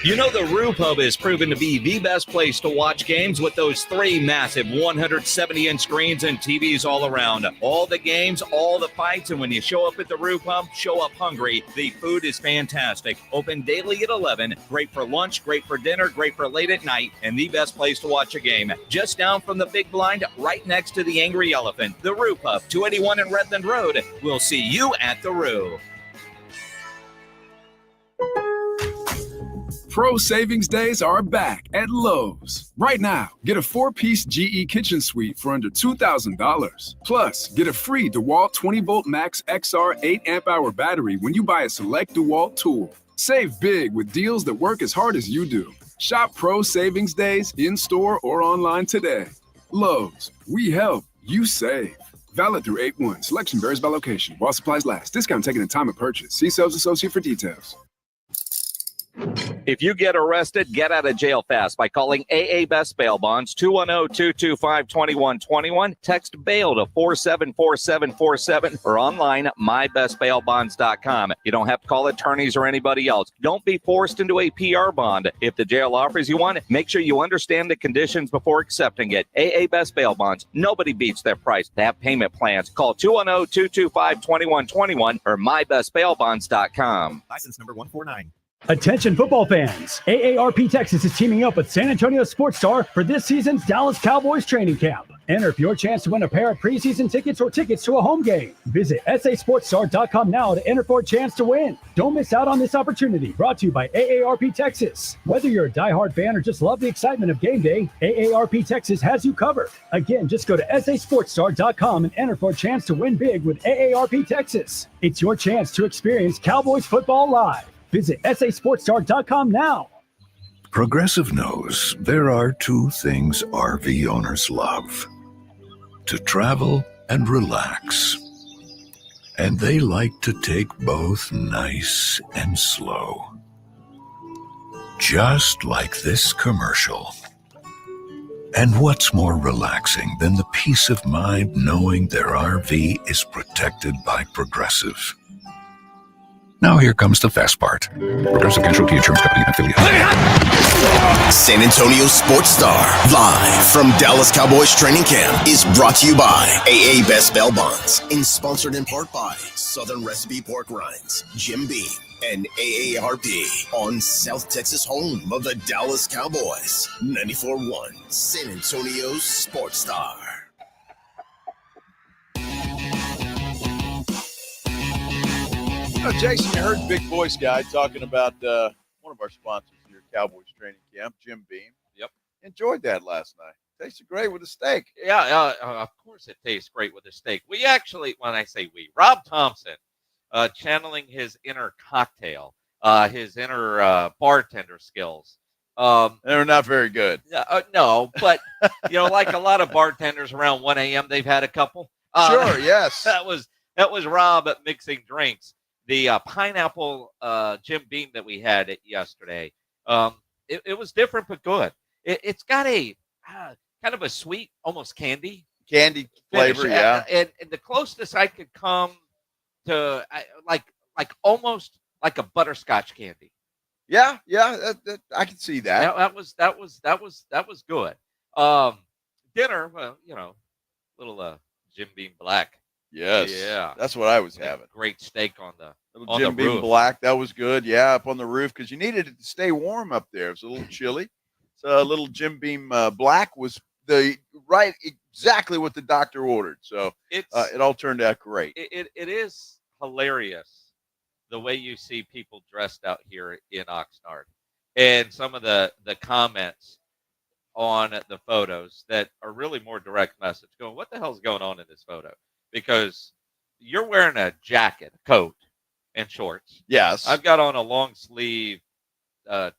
S19: You know, the Roo Pub is proven to be the best place to watch games with those 3 massive 170-inch screens and TVs all around. All the games, all the fights, and when you show up at the Roo Pub, show up hungry. The food is fantastic. Open daily at 11. Great for lunch, great for dinner, great for late at night, and the best place to watch a game. Just down from the big blind, right next to the Angry Elephant. The Roo Pub, 281 in Redland Road. We'll see you at the Roo.
S20: Pro Savings Days are back at Lowe's. Right now, get a 4-piece GE kitchen suite for under $2,000. Plus, get a free DeWalt 20-volt Max XR 8-amp-hour battery when you buy a select DeWalt tool. Save big with deals that work as hard as you do. Shop Pro Savings Days in-store or online today. Lowe's, we help, you save. Valid through 8/1. Selection varies by location. While supplies last. Discount taken at time of purchase. See sales associate for details.
S19: If you get arrested, get out of jail fast by calling AA Best Bail Bonds, 210-225-2121. Text bail to 474747 or online, mybestbailbonds.com. You don't have to call attorneys or anybody else. Don't be forced into a PR bond. If the jail offers you one, make sure you understand the conditions before accepting it. AA Best Bail Bonds. Nobody beats their price. They have payment plans. Call 210-225-2121 or mybestbailbonds.com.
S21: License number 149.
S2: Attention football fans, AARP Texas is teaming up with San Antonio Sports Star for this season's Dallas Cowboys training camp. Enter for your chance to win a pair of preseason tickets or tickets to a home game. Visit sasportsstar.com now to enter for a chance to win. Don't miss out on this opportunity. Brought to you by AARP Texas. Whether you're a diehard fan or just love the excitement of game day, AARP Texas has you covered. Again, just go to sasportsstar.com and enter for a chance to win big with AARP Texas. It's your chance to experience Cowboys football live. Visit sasportsstar.com now.
S22: Progressive knows there are 2 things RV owners love: to travel and relax. And they like to take both nice and slow. Just like this commercial. And what's more relaxing than the peace of mind knowing their RV is protected by Progressive? Now here comes the fast part. Progressive Casualty Insurance Company and affiliates.
S3: San Antonio Sports Star, live from Dallas Cowboys training camp, is brought to you by AA Best Bail Bonds and sponsored in part by Southern Recipe Pork Rinds, Jim Beam, and AARP on South Texas home of the Dallas Cowboys. 94.1 San Antonio Sports Star.
S1: Jason, you heard Big Voice Guy talking about one of our sponsors here, Cowboys Training Camp, Jim Beam.
S6: Yep.
S1: Enjoyed that last night. Tasted great with a steak.
S6: Yeah, of course it tastes great with a steak. We actually, when I say we, Rob Thompson, channeling his inner cocktail, his inner bartender skills.
S1: They're not very good.
S6: No, but, like a lot of bartenders around 1 a.m., they've had a couple.
S1: Sure, yes.
S6: That was Rob mixing drinks. The pineapple Jim Beam that we had yesterday, it was different but good. It's got a kind of a sweet, almost candy
S1: flavor, yeah.
S6: And the closest I could come to like almost like a butterscotch candy.
S1: Yeah, I can see that.
S6: That was good. Dinner, well, little Jim Beam Black.
S1: Yes.
S6: Yeah.
S1: That's what I was having.
S6: Great steak on the
S1: Jim Beam
S6: roof.
S1: Black. That was good. Yeah, up on the roof because you needed it to stay warm up there. It was a little chilly. So a little Jim Beam Black was exactly what the doctor ordered. So it all turned out great.
S6: It is hilarious the way you see people dressed out here in Oxnard and some of the comments on the photos that are really more direct message going, what the hell's going on in this photo? Because you're wearing a jacket, a coat, and shorts.
S1: Yes.
S6: I've got on a long sleeve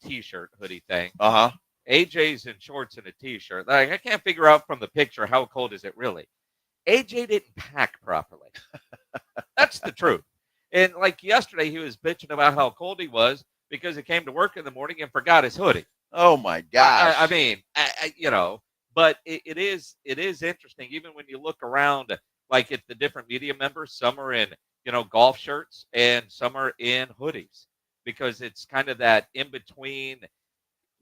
S6: T-shirt hoodie thing.
S1: Uh-huh.
S6: AJ's in shorts and a T-shirt. Like, I can't figure out from the picture how cold is it really. AJ didn't pack properly. That's the truth. And like yesterday, he was bitching about how cold he was because he came to work in the morning and forgot his hoodie.
S1: Oh my gosh!
S6: I mean, but it is interesting. Even when you look around, like at the different media members, some are in golf shirts and some are in hoodies because it's kind of that in between.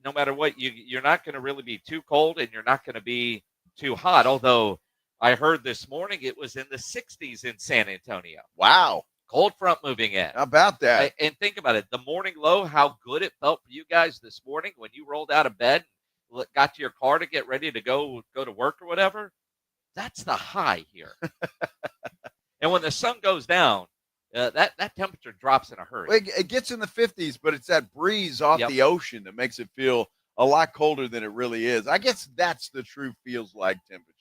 S6: No matter what, you're not going to really be too cold and you're not going to be too hot. Although I heard this morning it was in the 60s in San Antonio.
S1: Wow.
S6: Cold front moving in.
S1: How about that?
S6: And think about it. The morning low, how good it felt for you guys this morning when you rolled out of bed, got to your car to get ready to go to work or whatever. That's the high here. And when the sun goes down, that temperature drops in a hurry.
S1: It gets in the 50s, but it's that breeze off the ocean that makes it feel a lot colder than it really is. I guess that's the true feels like temperature.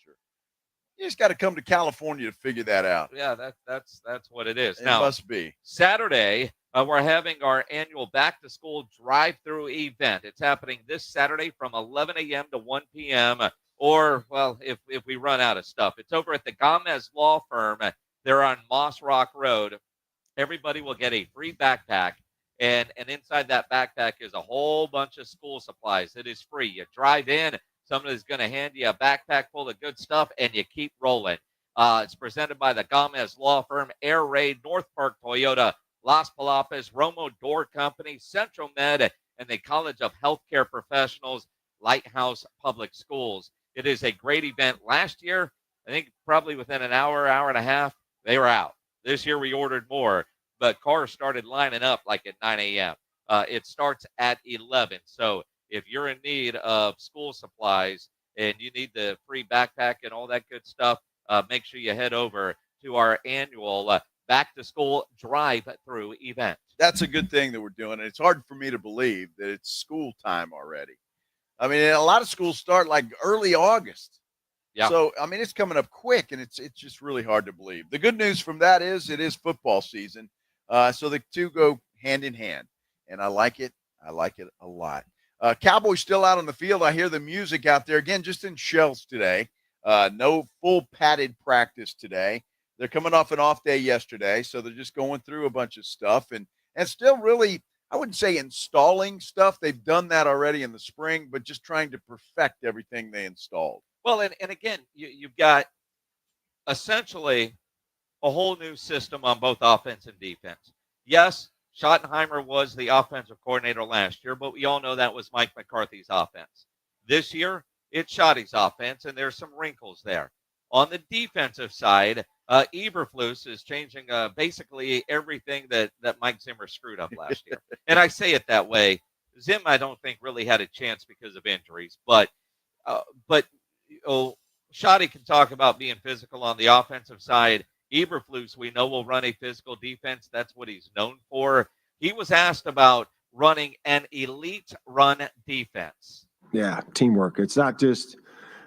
S1: You just got to come to California to figure that out.
S6: Yeah, that's what it is.
S1: It
S6: Now,
S1: must be.
S6: Saturday, we're having our annual back-to-school drive-through event. It's happening this Saturday from 11 a.m. to 1 p.m. Or, well, if we run out of stuff. It's over at the Gomez Law Firm. They're on Moss Rock Road. Everybody will get a free backpack, and inside that backpack is a whole bunch of school supplies. It is free. You drive in, somebody's going to hand you a backpack full of good stuff, and you keep rolling. It's presented by the Gomez Law Firm, Air Raid, North Park Toyota, Las Palapas, Romo Door Company, Central Med, and the College of Healthcare Professionals, Lighthouse Public Schools. It is a great event. Last year, I think probably within an hour and a half, they were out. This year we ordered more, but cars started lining up like at 9 a.m. It starts at 11. So if you're in need of school supplies and you need the free backpack and all that good stuff, make sure you head over to our annual back-to-school drive-through event.
S1: That's a good thing that we're doing. And it's hard for me to believe that it's school time already. I mean, a lot of schools start like early August.
S6: Yeah.
S1: So, I mean, it's coming up quick, and it's just really hard to believe. The good news from that is it is football season. So the two go hand in hand, and I like it. I like it a lot. Cowboys still out on the field. I hear the music out there. Again, just in shells today. No full padded practice today. They're coming off an off day yesterday, so they're just going through a bunch of stuff and still really, I wouldn't say installing stuff. They've done that already in the spring, but just trying to perfect everything they installed.
S6: Well, and again, you've got essentially a whole new system on both offense and defense. Yes, Schottenheimer was the offensive coordinator last year, but we all know that was Mike McCarthy's offense. This year, it's Schotty's offense, and there's some wrinkles there. On the defensive side, Eberflus is changing basically everything that Mike Zimmer screwed up last year. And I say it that way. Zim, I don't think, really had a chance because of injuries, but Schotty can talk about being physical on the offensive side. Eberflus, we know, will run a physical defense. That's what he's known for. He was asked about running an elite run defense.
S18: Yeah, teamwork. It's not just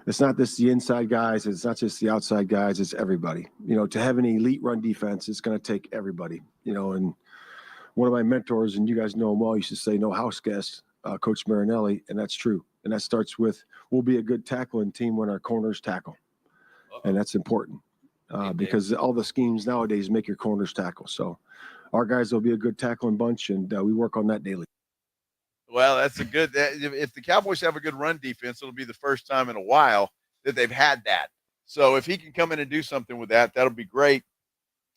S18: the inside guys. It's not just the outside guys. It's everybody. To have an elite run defense, it's going to take everybody. And one of my mentors, and you guys know him well, used to say, "No house guests," Coach Marinelli, and that's true. And that starts with, we'll be a good tackling team when our corners tackle. And that's important because all the schemes nowadays make your corners tackle. So our guys will be a good tackling bunch, and we work on that daily.
S1: Well, that's a good – if the Cowboys have a good run defense, it'll be the first time in a while that they've had that. So if he can come in and do something with that, that'll be great.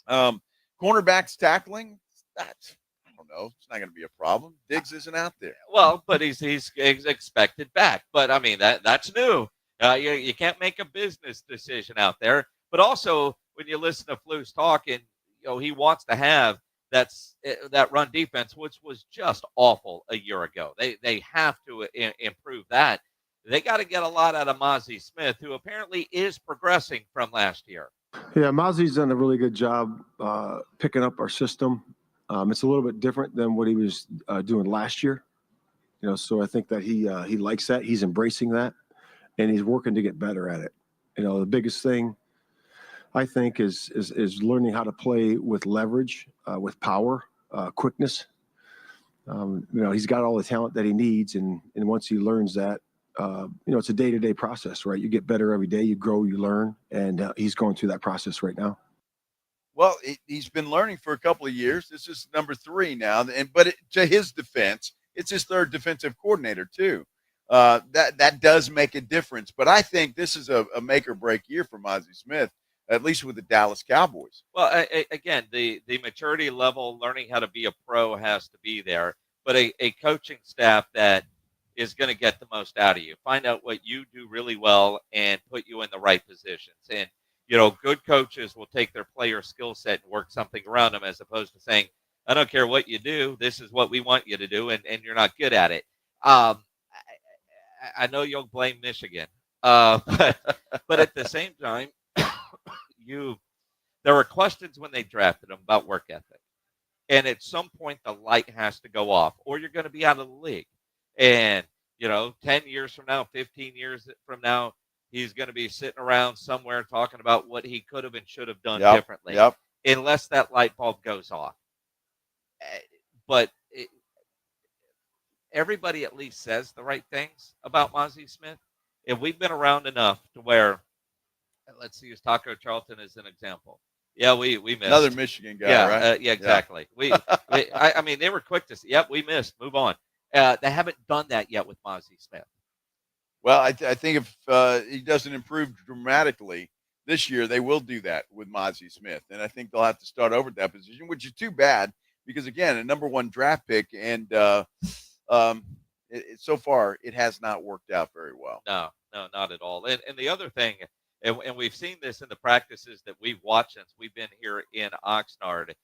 S1: Cornerbacks tackling, that's – no, it's not going to be a problem. Diggs isn't out there.
S6: Well, but he's expected back. But I mean that's new. You can't make a business decision out there. But also when you listen to Flus talking, he wants to have that run defense, which was just awful a year ago. They have to improve that. They got to get a lot out of Mozzie Smith, who apparently is progressing from last year.
S18: Yeah, Mozzie's done a really good job picking up our system. It's a little bit different than what he was doing last year, so I think that he likes that. He's embracing that, and he's working to get better at it. The biggest thing I think is learning how to play with leverage, with power, quickness. He's got all the talent that he needs, and once he learns that, it's a day-to-day process, right? You get better every day, you grow, you learn, and he's going through that process right now.
S1: Well, he's been learning for a couple of years. This is number 3 now, but to his defense, it's his 3rd defensive coordinator too. That does make a difference. But I think this is a make or break year for Mazi Smith, at least with the Dallas Cowboys.
S6: Well, again, the maturity level, learning how to be a pro has to be there. But a coaching staff that is going to get the most out of you, find out what you do really well, and put you in the right positions. And good coaches will take their player skill set and work something around them, as opposed to saying, I don't care what you do, this is what we want you to do, and you're not good at it. I know you'll blame Michigan, but at the same time, there were questions when they drafted him about work ethic. And at some point, the light has to go off, or you're going to be out of the league. And, 10 years from now, 15 years from now, he's going to be sitting around somewhere talking about what he could have and should have done differently, unless that light bulb goes off. But everybody at least says the right things about Mazi Smith. And we've been around enough to where, let's use Taco Charlton as an example. Yeah, we missed.
S1: Another Michigan guy, right?
S6: Yeah, exactly. I mean, they were quick to say, yep, we missed. Move on. They haven't done that yet with Mazi Smith.
S1: Well, I think if he doesn't improve dramatically this year, they will do that with Mazi Smith. And I think they'll have to start over at that position, which is too bad because, again, a number 1 draft pick. And so far, it has not worked out very well.
S6: No, not at all. And the other thing, and we've seen this in the practices that we've watched since we've been here in Oxnard.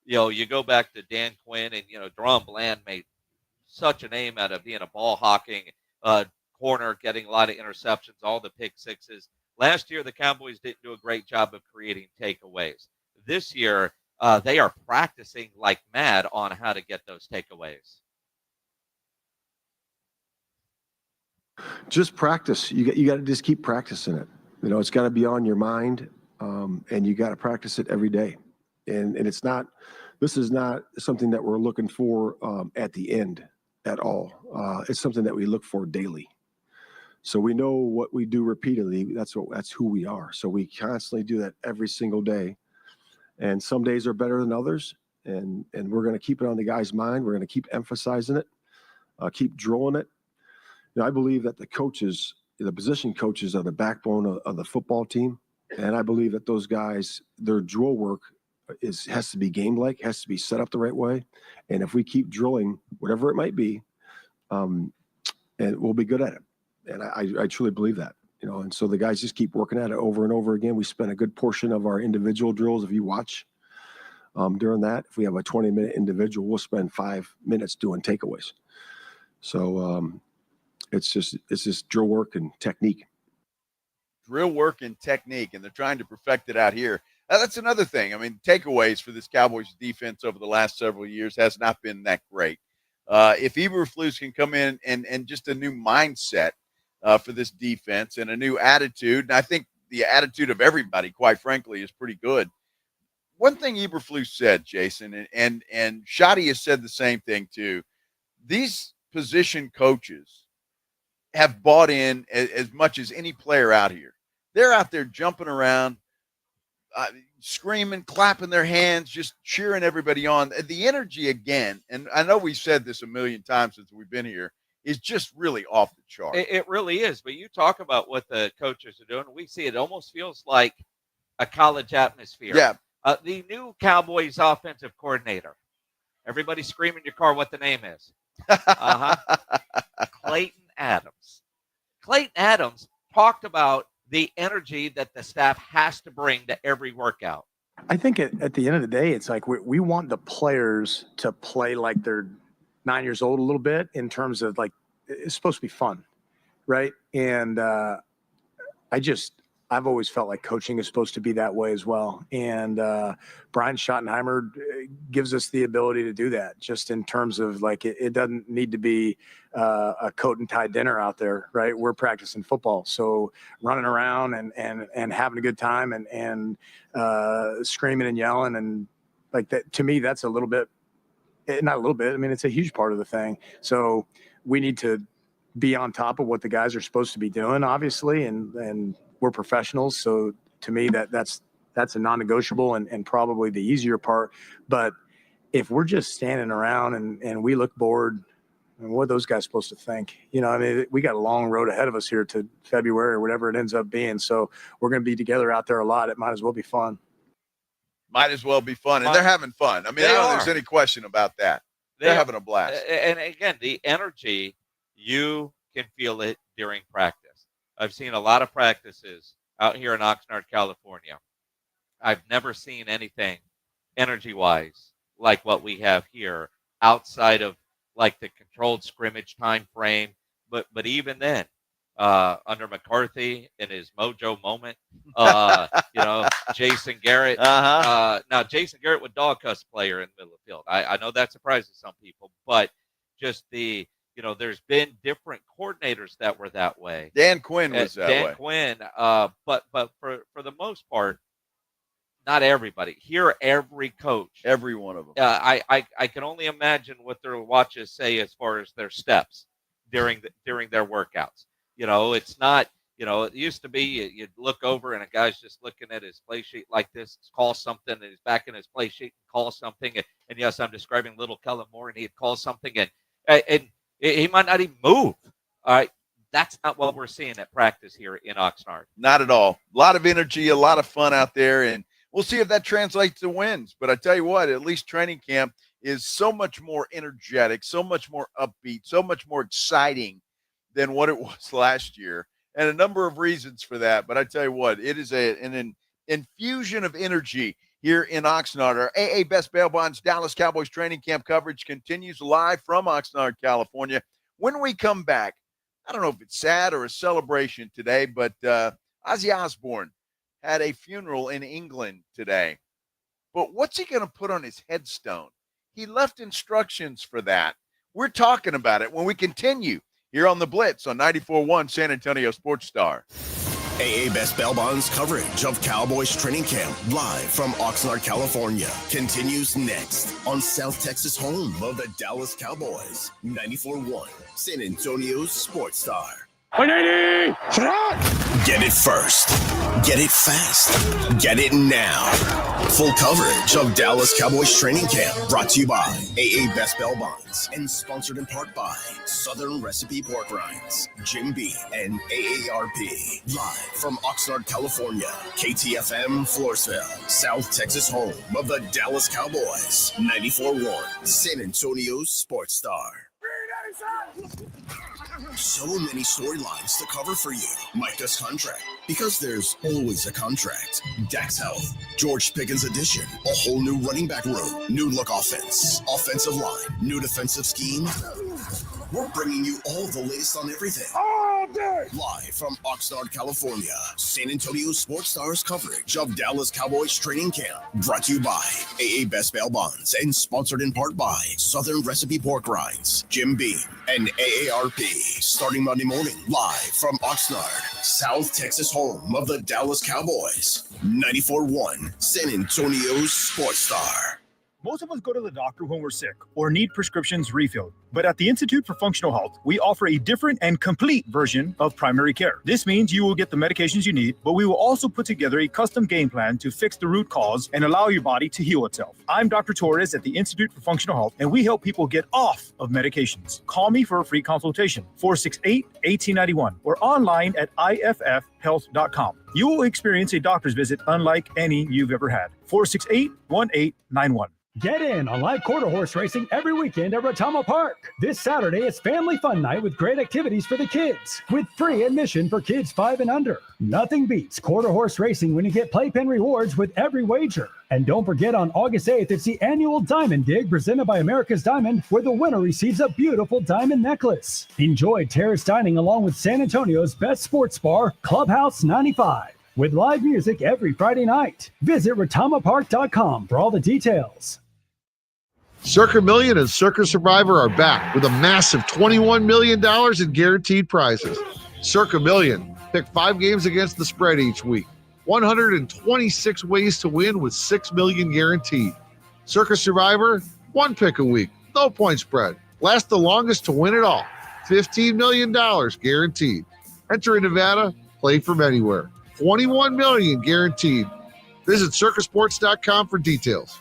S6: You go back to Dan Quinn, and Deron Bland made such a name out of being a ball hawking corner, getting a lot of interceptions, all the pick sixes. Last year, the Cowboys didn't do a great job of creating takeaways. This year, they are practicing like mad on how to get those takeaways.
S18: Just practice. You got to just keep practicing it. It's got to be on your mind, and you got to practice it every day. And this is not something that we're looking for at the end at all. It's something that we look for daily. So we know what we do repeatedly. That's who we are. So we constantly do that every single day. And some days are better than others. And we're going to keep it on the guy's mind. We're going to keep emphasizing it, keep drilling it. I believe that the coaches, the position coaches, are the backbone of the football team. And I believe that those guys, their drill work has to be game-like, has to be set up the right way. And if we keep drilling, whatever it might be, and we'll be good at it. And I truly believe that, and so the guys just keep working at it over and over again. We spend a good portion of our individual drills. If you watch during that, if we have a 20-minute individual, we'll spend 5 minutes doing takeaways. So it's just drill work and technique.
S1: Drill work and technique, and they're trying to perfect it out here. That's another thing. I mean, takeaways for this Cowboys defense over the last several years has not been that great. If Eberflus can come in and just a new mindset for this defense and a new attitude, and I think the attitude of everybody, quite frankly, is pretty good. One thing Eberflus said, Jason, and Shotty has said the same thing too. These position coaches have bought in as much as any player out here. They're out there jumping around, screaming, clapping their hands, just cheering everybody on. The energy, again, and I know we've said this a million times since we've been here, is just really off the chart.
S6: It really is. But you talk about what the coaches are doing. We see it almost feels like a college atmosphere.
S1: Yeah.
S6: The new Cowboys offensive coordinator. Everybody scream in your car what the name is. Clayton Adams. Clayton Adams talked about the energy that the staff has to bring to every workout.
S5: I think at the end of the day, it's like we want the players to play like they're 9 years old a little bit, in terms of, like, it's supposed to be fun, right? And I've always felt like coaching is supposed to be that way as well. And Brian Schottenheimer gives us the ability to do that, just in terms of, like, it doesn't need to be a coat and tie dinner out there, right? We're practicing football. So running around and having a good time and screaming and yelling, and like that, to me, that's a little bit not a little bit. I mean, it's a huge part of the thing. So we need to be on top of what the guys are supposed to be doing, obviously, and we're professionals. So to me, that's a non-negotiable and probably the easier part. But if we're just standing around and we look bored, and what are those guys supposed to think? I mean, we got a long road ahead of us here to February or whatever it ends up being. So we're going to be together out there a lot. It might as well be fun.
S1: Might as well be fun. And they're having fun. I mean, I don't think there's any question about that. They're having a blast.
S6: And again, the energy, you can feel it during practice. I've seen a lot of practices out here in Oxnard, California. I've never seen anything energy-wise like what we have here outside of like the controlled scrimmage time frame. But even then, under McCarthy in his mojo moment, Jason Garrett. Now, Jason Garrett would dog cuss a player in the middle of the field. I know that surprises some people, but just there's been different coordinators that were that way.
S1: Dan Quinn was that way.
S6: Dan Quinn, but for the most part, not everybody. Here, every coach,
S1: every one of them.
S6: I can only imagine what their watches say as far as their steps during their workouts. It's not. It used to be you'd look over and a guy's just looking at his play sheet like this, call something, and he's back in his play sheet and call something. And yes, I'm describing little Kellen Moore, and he'd call something, and he might not even move. All right. That's not what we're seeing at practice here in Oxnard.
S1: Not at all. A lot of energy, a lot of fun out there, and we'll see if that translates to wins. But I tell you what, at least training camp is so much more energetic, so much more upbeat, so much more exciting than what it was last year. And a number of reasons for that. But I tell you what, it is an infusion of energy here in Oxnard. Our AA Best Bail Bonds Dallas Cowboys training camp coverage continues live from Oxnard, California. When we come back, I don't know if it's sad or a celebration today, but Ozzy Osbourne had a funeral in England today. But what's he going to put on his headstone? He left instructions for that. We're talking about it when we continue here on the Blitz on 94.1 San Antonio Sports Star.
S3: AA Best Bail Bonds coverage of Cowboys training camp live from Oxnard, California continues next on South Texas home of the Dallas Cowboys. 94.1 San Antonio's Sports Star.
S4: 180!
S3: Get it first. Get it fast. Get it now. Full coverage of Dallas Cowboys training camp brought to you by AA Best Bail Bonds and sponsored in part by Southern Recipe Pork Rinds, Jim Beam, and AARP. Live from Oxnard, California, KTFM Floresville, South Texas home of the Dallas Cowboys. 94.1 San Antonio's Sports Star. So many storylines to cover for you. Micah's contract, because there's always a contract. Dak's health, George Pickens edition, a whole new running back room, new look offense, offensive line, new defensive scheme. We're bringing you all the latest on everything. All day. Live from Oxnard, California, San Antonio Sports Stars coverage of Dallas Cowboys training camp. Brought to you by AA Best Bail Bonds and sponsored in part by Southern Recipe Pork Rinds, Jim Beam, and AARP. Starting Monday morning, live from Oxnard, South Texas home of the Dallas Cowboys. 94.1 San Antonio's Sports Star.
S21: Most of us go to the doctor when we're sick or need prescriptions refilled. But at the Institute for Functional Health, we offer a different and complete version of primary care. This means you will get the medications you need, but we will also put together a custom game plan to fix the root cause and allow your body to heal itself. I'm Dr. Torres at the Institute for Functional Health, and we help people get off of medications. Call me for a free consultation, 468-1891, or online at iffhealth.com. You will experience a doctor's visit unlike any you've ever had. 468-1891.
S2: Get in on live quarter horse racing every weekend at Retama Park. This Saturday, it's family fun night with great activities for the kids, with free admission for kids 5 and under. Nothing beats quarter horse racing when you get playpen rewards with every wager. And don't forget, on August 8th, it's the annual Diamond Dig presented by America's Diamond, where the winner receives a beautiful diamond necklace. Enjoy terrace dining along with San Antonio's best sports bar, Clubhouse 95. With live music every Friday night. Visit retamapark.com for all the details.
S23: Circa Million and Circa Survivor are back with a massive $21 million in guaranteed prizes. Circa Million. Pick 5 games against the spread each week. 126 ways to win with $6 million guaranteed. Circa Survivor. One pick a week, no point spread. Last the longest to win it all. $15 million guaranteed. Enter in Nevada, play from anywhere. $21 million guaranteed. Visit circusports.com for details.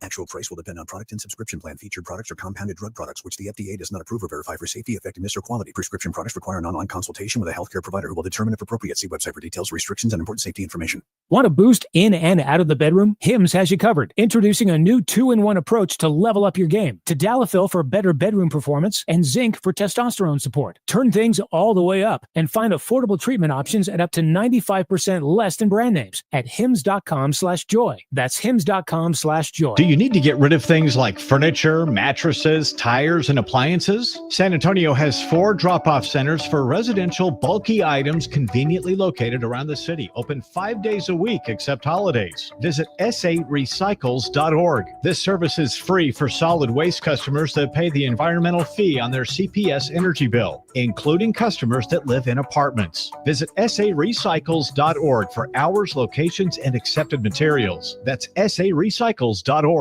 S4: Actual price will depend on product and subscription plan. Featured products are compounded drug products, which the FDA does not approve or verify for safety, effectiveness, or quality. Prescription products require an online consultation with a healthcare provider who will determine if appropriate. See website for details, restrictions, and important safety information.
S7: Want a boost in and out of the bedroom? Hims has you covered. Introducing a new 2-in-1 approach to level up your game. Tadalafil for better bedroom performance and zinc for testosterone support. Turn things all the way up and find affordable treatment options at up to 95% less than brand names at hims.com/joy. That's hims.com/joy.
S8: Do you need to get rid of things like furniture, mattresses, tires, and appliances? San Antonio has 4 drop-off centers for residential bulky items conveniently located around the city. Open 5 days a week except holidays. Visit sarecycles.org. This service is free for solid waste customers that pay the environmental fee on their CPS energy bill, including customers that live in apartments. Visit sarecycles.org for hours, locations, and accepted materials. That's sarecycles.org.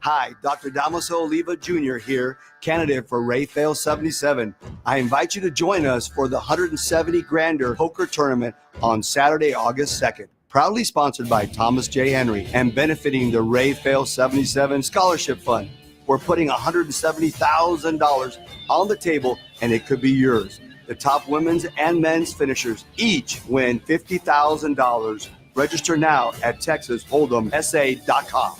S24: Hi, Dr. Damaso Oliva Jr. here, candidate for Rayfail 77. I invite you to join us for the 170 Grander Poker Tournament on Saturday, August 2nd. Proudly sponsored by Thomas J. Henry and benefiting the Rayfail 77 Scholarship Fund. We're putting $170,000 on the table, and it could be yours. The top women's and men's finishers each win $50,000. Register now at TexasHold'emSA.com.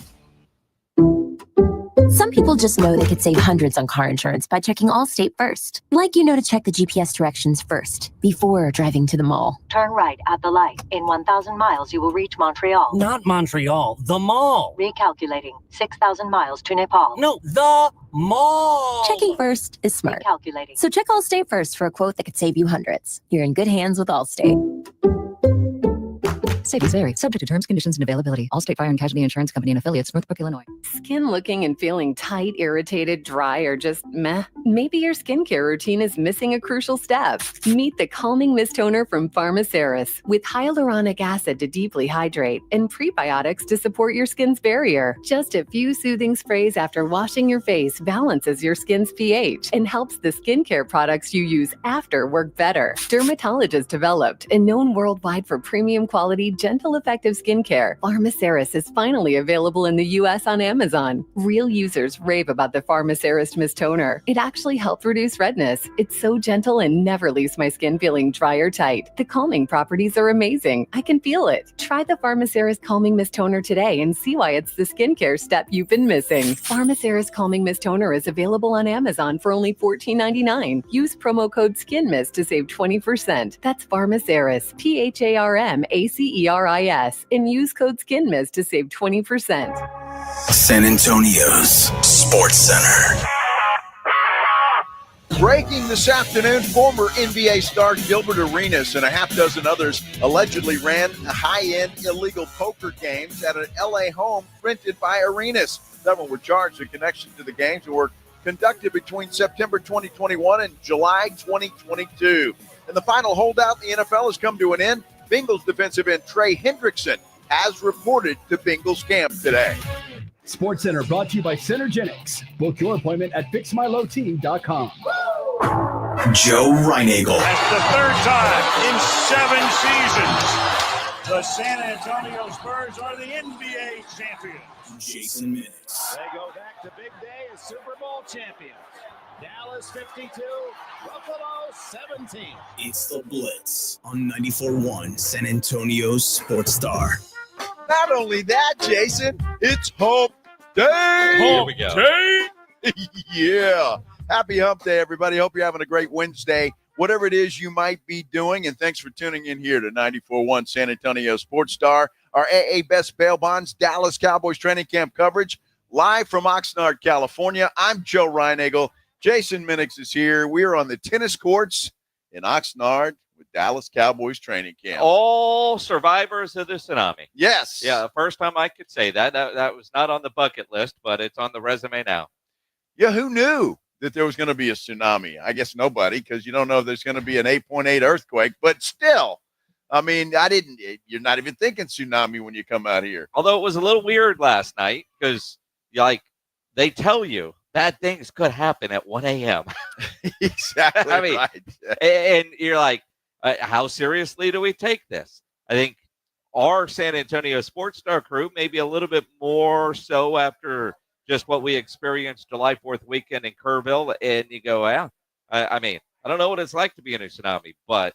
S25: Some people just know they could save hundreds on car insurance by checking Allstate first. Like to check the GPS directions first before driving to the mall.
S26: Turn right at the light. In 1,000 miles, you will reach Montreal.
S27: Not Montreal, the mall.
S26: Recalculating. 6,000 miles to Nepal.
S27: No, the mall.
S25: Checking first is smart.
S26: Recalculating.
S25: So check Allstate first for a quote that could save you hundreds. You're in good hands with Allstate.
S28: Savings vary. Subject to terms, conditions, and availability. Allstate Fire and Casualty Insurance Company and affiliates, Northbrook, Illinois.
S29: Skin looking and feeling tight, irritated, dry, or just meh? Maybe your skincare routine is missing a crucial step. Meet the Calming Mist Toner from Pharmaceris with hyaluronic acid to deeply hydrate and prebiotics to support your skin's barrier. Just a few soothing sprays after washing your face balances your skin's pH and helps the skincare products you use after work better. Dermatologist developed and known worldwide for premium quality, gentle, effective skincare. Pharmaceris is finally available in the U.S. on Amazon. Real users rave about the Pharmaceris Mist Toner. It actually helped reduce redness. It's so gentle and never leaves my skin feeling dry or tight. The calming properties are amazing. I can feel it. Try the Pharmaceris Calming Mist Toner today and see why it's the skincare step you've been missing. Pharmaceris Calming Mist Toner is available on Amazon for only $14.99. Use promo code SKINMIST to save 20%. That's Pharmaceris, PHARMACERIS, and use code SKINMIST to save 20%.
S30: San Antonio's Sports Center.
S1: Breaking this afternoon, former NBA star Gilbert Arenas and a half dozen others allegedly ran high-end illegal poker games at an L.A. home rented by Arenas. Several were charged in connection to the games and were conducted between September 2021 and July 2022. And the final holdout in the NFL has come to an end. Bengals defensive end Trey Hendrickson has reported to Bengals camp today.
S2: Sports Center brought to you by Centergenics. Book your appointment at fixmylowteam.com.
S30: Joe Reinagel.
S31: That's the third time in 7 seasons. The San Antonio Spurs are the NBA champions.
S30: Jason Minix.
S31: They go back to big day as Super Bowl champions. Dallas 52, Buffalo 17.
S30: It's the Blitz on 94.1 San Antonio's Sports Star.
S1: Not only that, Jason, it's Hump Day.
S6: Here we go.
S1: Day. Yeah. Happy Hump Day, everybody. Hope you're having a great Wednesday, whatever it is you might be doing. And thanks for tuning in here to 94.1 San Antonio Sports Star, our AA Best Bail Bonds Dallas Cowboys training camp coverage, live from Oxnard, California. I'm Joe Reinagel. Jason Minix is here. We are on the tennis courts in Oxnard with Dallas Cowboys training camp.
S6: All survivors of the tsunami.
S1: Yes.
S6: Yeah, first time I could say that. That was not on the bucket list, but it's on the resume now.
S1: Yeah, who knew that there was going to be a tsunami? I guess nobody, because you don't know if there's going to be an 8.8 earthquake. But still, I mean, you're not even thinking tsunami when you come out here.
S6: Although it was a little weird last night because, they tell you bad things could happen at 1 a.m.
S1: Exactly.
S6: I mean,
S1: right.
S6: and you're like, how seriously do we take this? I think our San Antonio Sports Star crew, maybe a little bit more so after just what we experienced July 4th weekend in Kerrville. And you go, yeah, I mean, I don't know what it's like to be in a tsunami, but,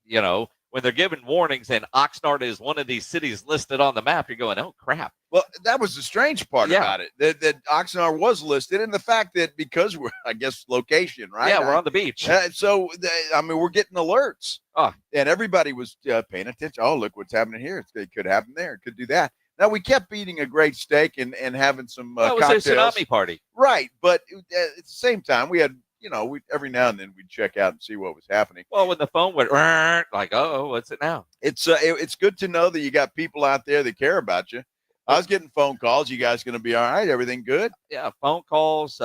S6: you know, when they're giving warnings and Oxnard is one of these cities listed on the map, you're going, oh, crap.
S1: Well, that was the strange part about it, that Oxnard was listed, and the fact that because we're, I guess, location, right?
S6: Yeah, we're on the beach.
S1: So, I mean, we're getting alerts.
S6: Oh.
S1: And everybody was paying attention. Oh, look what's happening here. It could happen there. It could do that. Now, we kept eating a great steak and having some cocktails.
S6: It was a tsunami party.
S1: Right. But at the same time, we had, you know, every now and then we'd check out and see what was happening.
S6: Well, when the phone went, like, oh, what's it now?
S1: It's good to know that you got people out there that care about you. I was getting phone calls. You guys going to be all right? Everything good?
S6: Yeah, phone calls,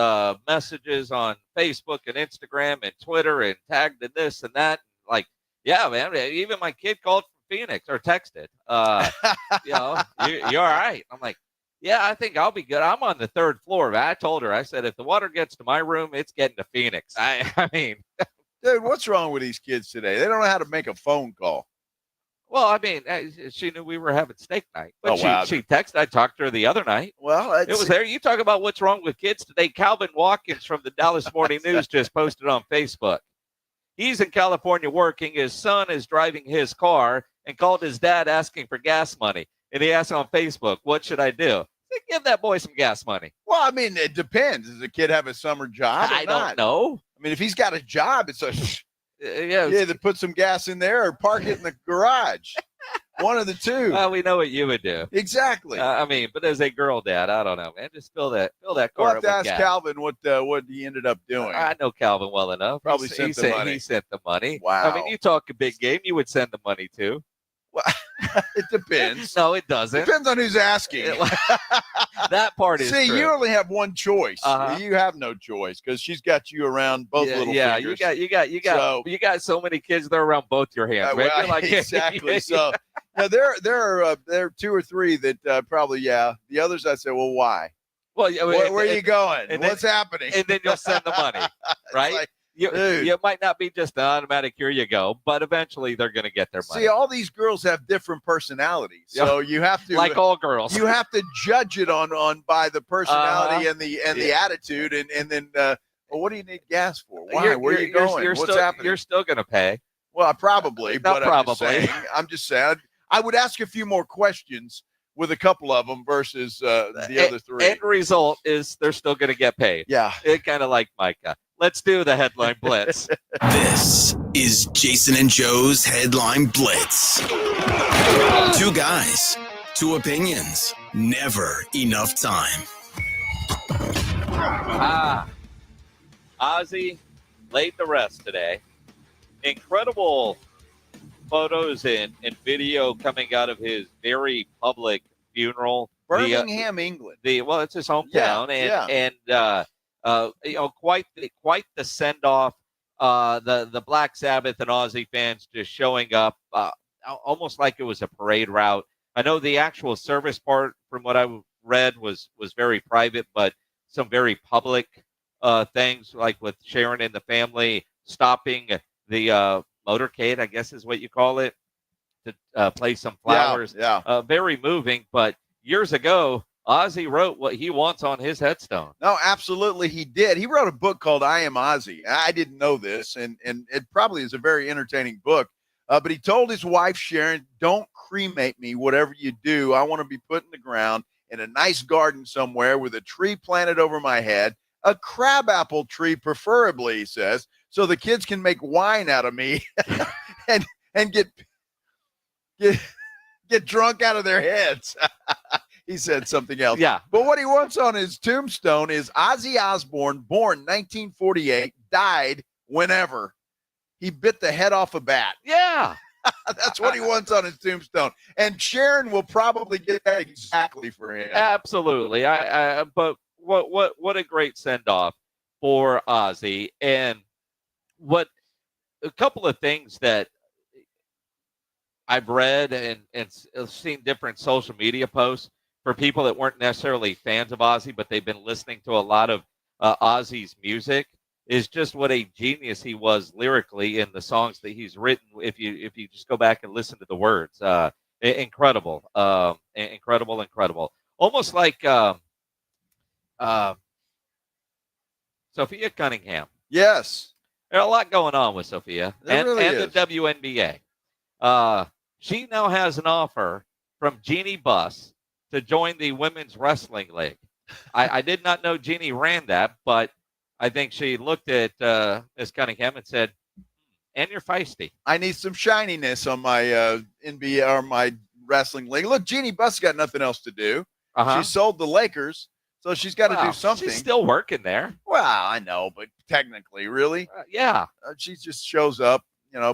S6: messages on Facebook and Instagram and Twitter and tagged and this and that. Like, yeah, man, even my kid called from Phoenix or texted, you know, you're all right. I'm like, yeah, I think I'll be good. I'm on the 3rd floor. I told her, I said, if the water gets to my room, it's getting to Phoenix. I mean.
S1: Dude, what's wrong with these kids today? They don't know how to make a phone call.
S6: Well, I mean, she knew we were having steak night. But
S1: wow.
S6: She texted. I talked to her the other night.
S1: Well,
S6: it was there. You talk about what's wrong with kids today. Calvin Watkins from the Dallas Morning News just posted on Facebook. He's in California working. His son is driving his car and called his dad asking for gas money. And he asked on Facebook, what should I do? Give that boy some gas money.
S1: Well, I mean, it depends. Does the kid have a summer job or
S6: I
S1: not?
S6: don't know.
S1: I mean, if he's got a job, it's a
S6: yeah,
S1: to put some gas in there or park it in the garage. One of the two.
S6: Well, we know what you would do.
S1: Exactly.
S6: I mean, but as a girl dad, I don't know, man. Just fill that car
S1: we'll have
S6: up
S1: to
S6: with
S1: ask
S6: gas.
S1: Calvin what he ended up doing.
S6: I know Calvin well enough.
S1: Probably
S6: He
S1: sent the
S6: said
S1: money.
S6: He sent the money.
S1: Wow.
S6: I mean, you talk a big game, you would send the money too.
S1: Well, it depends.
S6: No, it doesn't.
S1: Depends on who's asking.
S6: That part is
S1: See,
S6: true.
S1: you only have one choice.
S6: Uh-huh.
S1: You have no choice because she's got you around both little fingers.
S6: You got so many kids that are around both your hands. Right?
S1: Well,
S6: You're like,
S1: exactly. So now there are 2 or 3 that probably The others I say, well, why?
S6: Well,
S1: where are you going?
S6: And
S1: What's happening?
S6: And then you'll send the money, right?
S1: Like,
S6: you might not be just an automatic, here you go, but eventually they're going to get their money.
S1: See, all these girls have different personalities, so you have to,
S6: like all girls,
S1: you have to judge it on by the personality and the attitude, and then well, what do you need gas for? Why? Where are you going? What's happening?
S6: You're still going to pay.
S1: Well, probably,
S6: Not
S1: but
S6: probably.
S1: I'm just saying. I would ask a few more questions with a couple of them versus the other 3.
S6: End result is they're still going to get paid.
S1: Yeah,
S6: it kind of like Micah. Let's do the headline blitz.
S3: This is Jason and Joe's Headline Blitz. 2 guys, 2 opinions, never enough time.
S6: Ozzy laid the rest today. Incredible photos and video coming out of his very public funeral.
S1: Birmingham, England.
S6: Well, it's his hometown, quite the send off. The Black Sabbath and Ozzy fans just showing up, almost like it was a parade route. I know the actual service part, from what I read, was very private, but some very public things, like with Sharon and the family stopping the motorcade, I guess is what you call it, to place some flowers.
S1: Yeah.
S6: Very moving. But years ago, Ozzy wrote what he wants on his headstone.
S1: No, absolutely he did. He wrote a book called I Am Ozzy. I didn't know this, and it probably is a very entertaining book. But he told his wife, Sharon, don't cremate me, whatever you do. I want to be put in the ground in a nice garden somewhere with a tree planted over my head, a crabapple tree preferably, he says, so the kids can make wine out of me and get drunk out of their heads. He said something else.
S6: Yeah.
S1: But what he wants on his tombstone is Ozzy Osbourne, born 1948, died whenever. He bit the head off a bat.
S6: Yeah.
S1: That's what he wants on his tombstone. And Sharon will probably get that exactly for him.
S6: Absolutely. But what a great send-off for Ozzy. And what a couple of things that I've read and seen different social media posts for people that weren't necessarily fans of Ozzy, but they've been listening to a lot of Ozzy's music, is just what a genius he was lyrically in the songs that he's written. If you just go back and listen to the words, incredible, incredible. Almost like Sophia Cunningham.
S1: Yes.
S6: There's a lot going on with Sophia
S1: There really
S6: and
S1: is.
S6: the WNBA. She now has an offer from Jeannie Buss to join the Women's Wrestling League. I did not know Jeannie ran that, but I think she looked at Miss Cunningham and said, and you're feisty.
S1: I need some shininess on my NBA or my wrestling league. Look, Jeannie Buss got nothing else to do. She sold the Lakers, so she's got to do something.
S6: She's still working there.
S1: Well, I know, but technically, really?
S6: Yeah.
S1: She just shows up,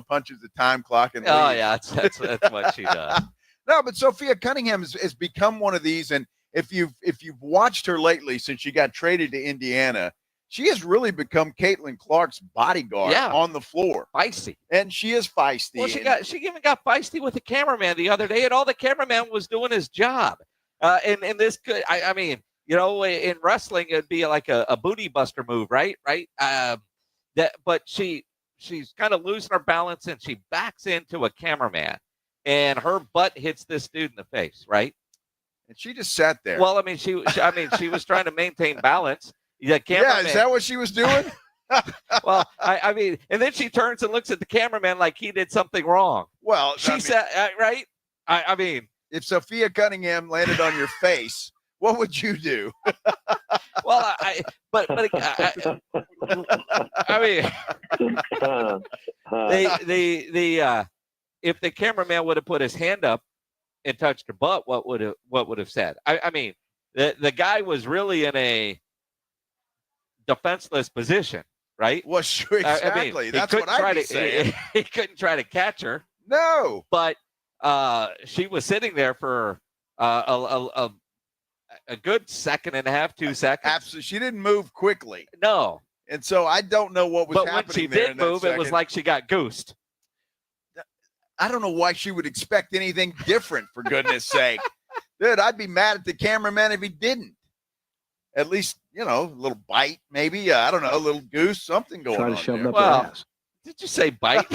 S1: punches the time clock and leaves.
S6: Oh, yeah, that's what she does.
S1: No, but Sophia Cunningham has become one of these, and if you've watched her lately since she got traded to Indiana, she has really become Caitlin Clark's bodyguard on the floor.
S6: Feisty.
S1: And she is feisty.
S6: Well, she even got feisty with the cameraman the other day, and all the cameraman was doing his job. And this could, I mean, in wrestling, it'd be like a booty buster move, right? But she's kind of losing her balance, and she backs into a cameraman, and her butt hits this dude in the face, right?
S1: And she just sat there.
S6: Well, I mean, she was trying to maintain balance. The cameraman,
S1: yeah, is that what she was doing?
S6: Well, I mean, and then she turns and looks at the cameraman like he did something wrong.
S1: Well,
S6: she said, right? I mean,
S1: if Sophia Cunningham landed on your face, what would you do?
S6: Well, I mean, if the cameraman would have put his hand up and touched her butt, what would have said? I mean, the guy was really in a defenseless position, right?
S1: Well, sure, exactly.
S6: I mean,
S1: that's what I'd be saying.
S6: He couldn't try to catch her.
S1: No,
S6: but she was sitting there for a good second and a half, 2 seconds.
S1: Absolutely, she didn't move quickly.
S6: No,
S1: and so I don't know what was happening.
S6: But when she did move, it was like she got goosed.
S1: I don't know why she would expect anything different, for goodness sake. Dude, I'd be mad at the cameraman if he didn't. At least, a little bite, maybe. I don't know, a little goose, something going on.
S18: Try to shove
S1: there.
S18: it up your ass.
S6: Did you say bite?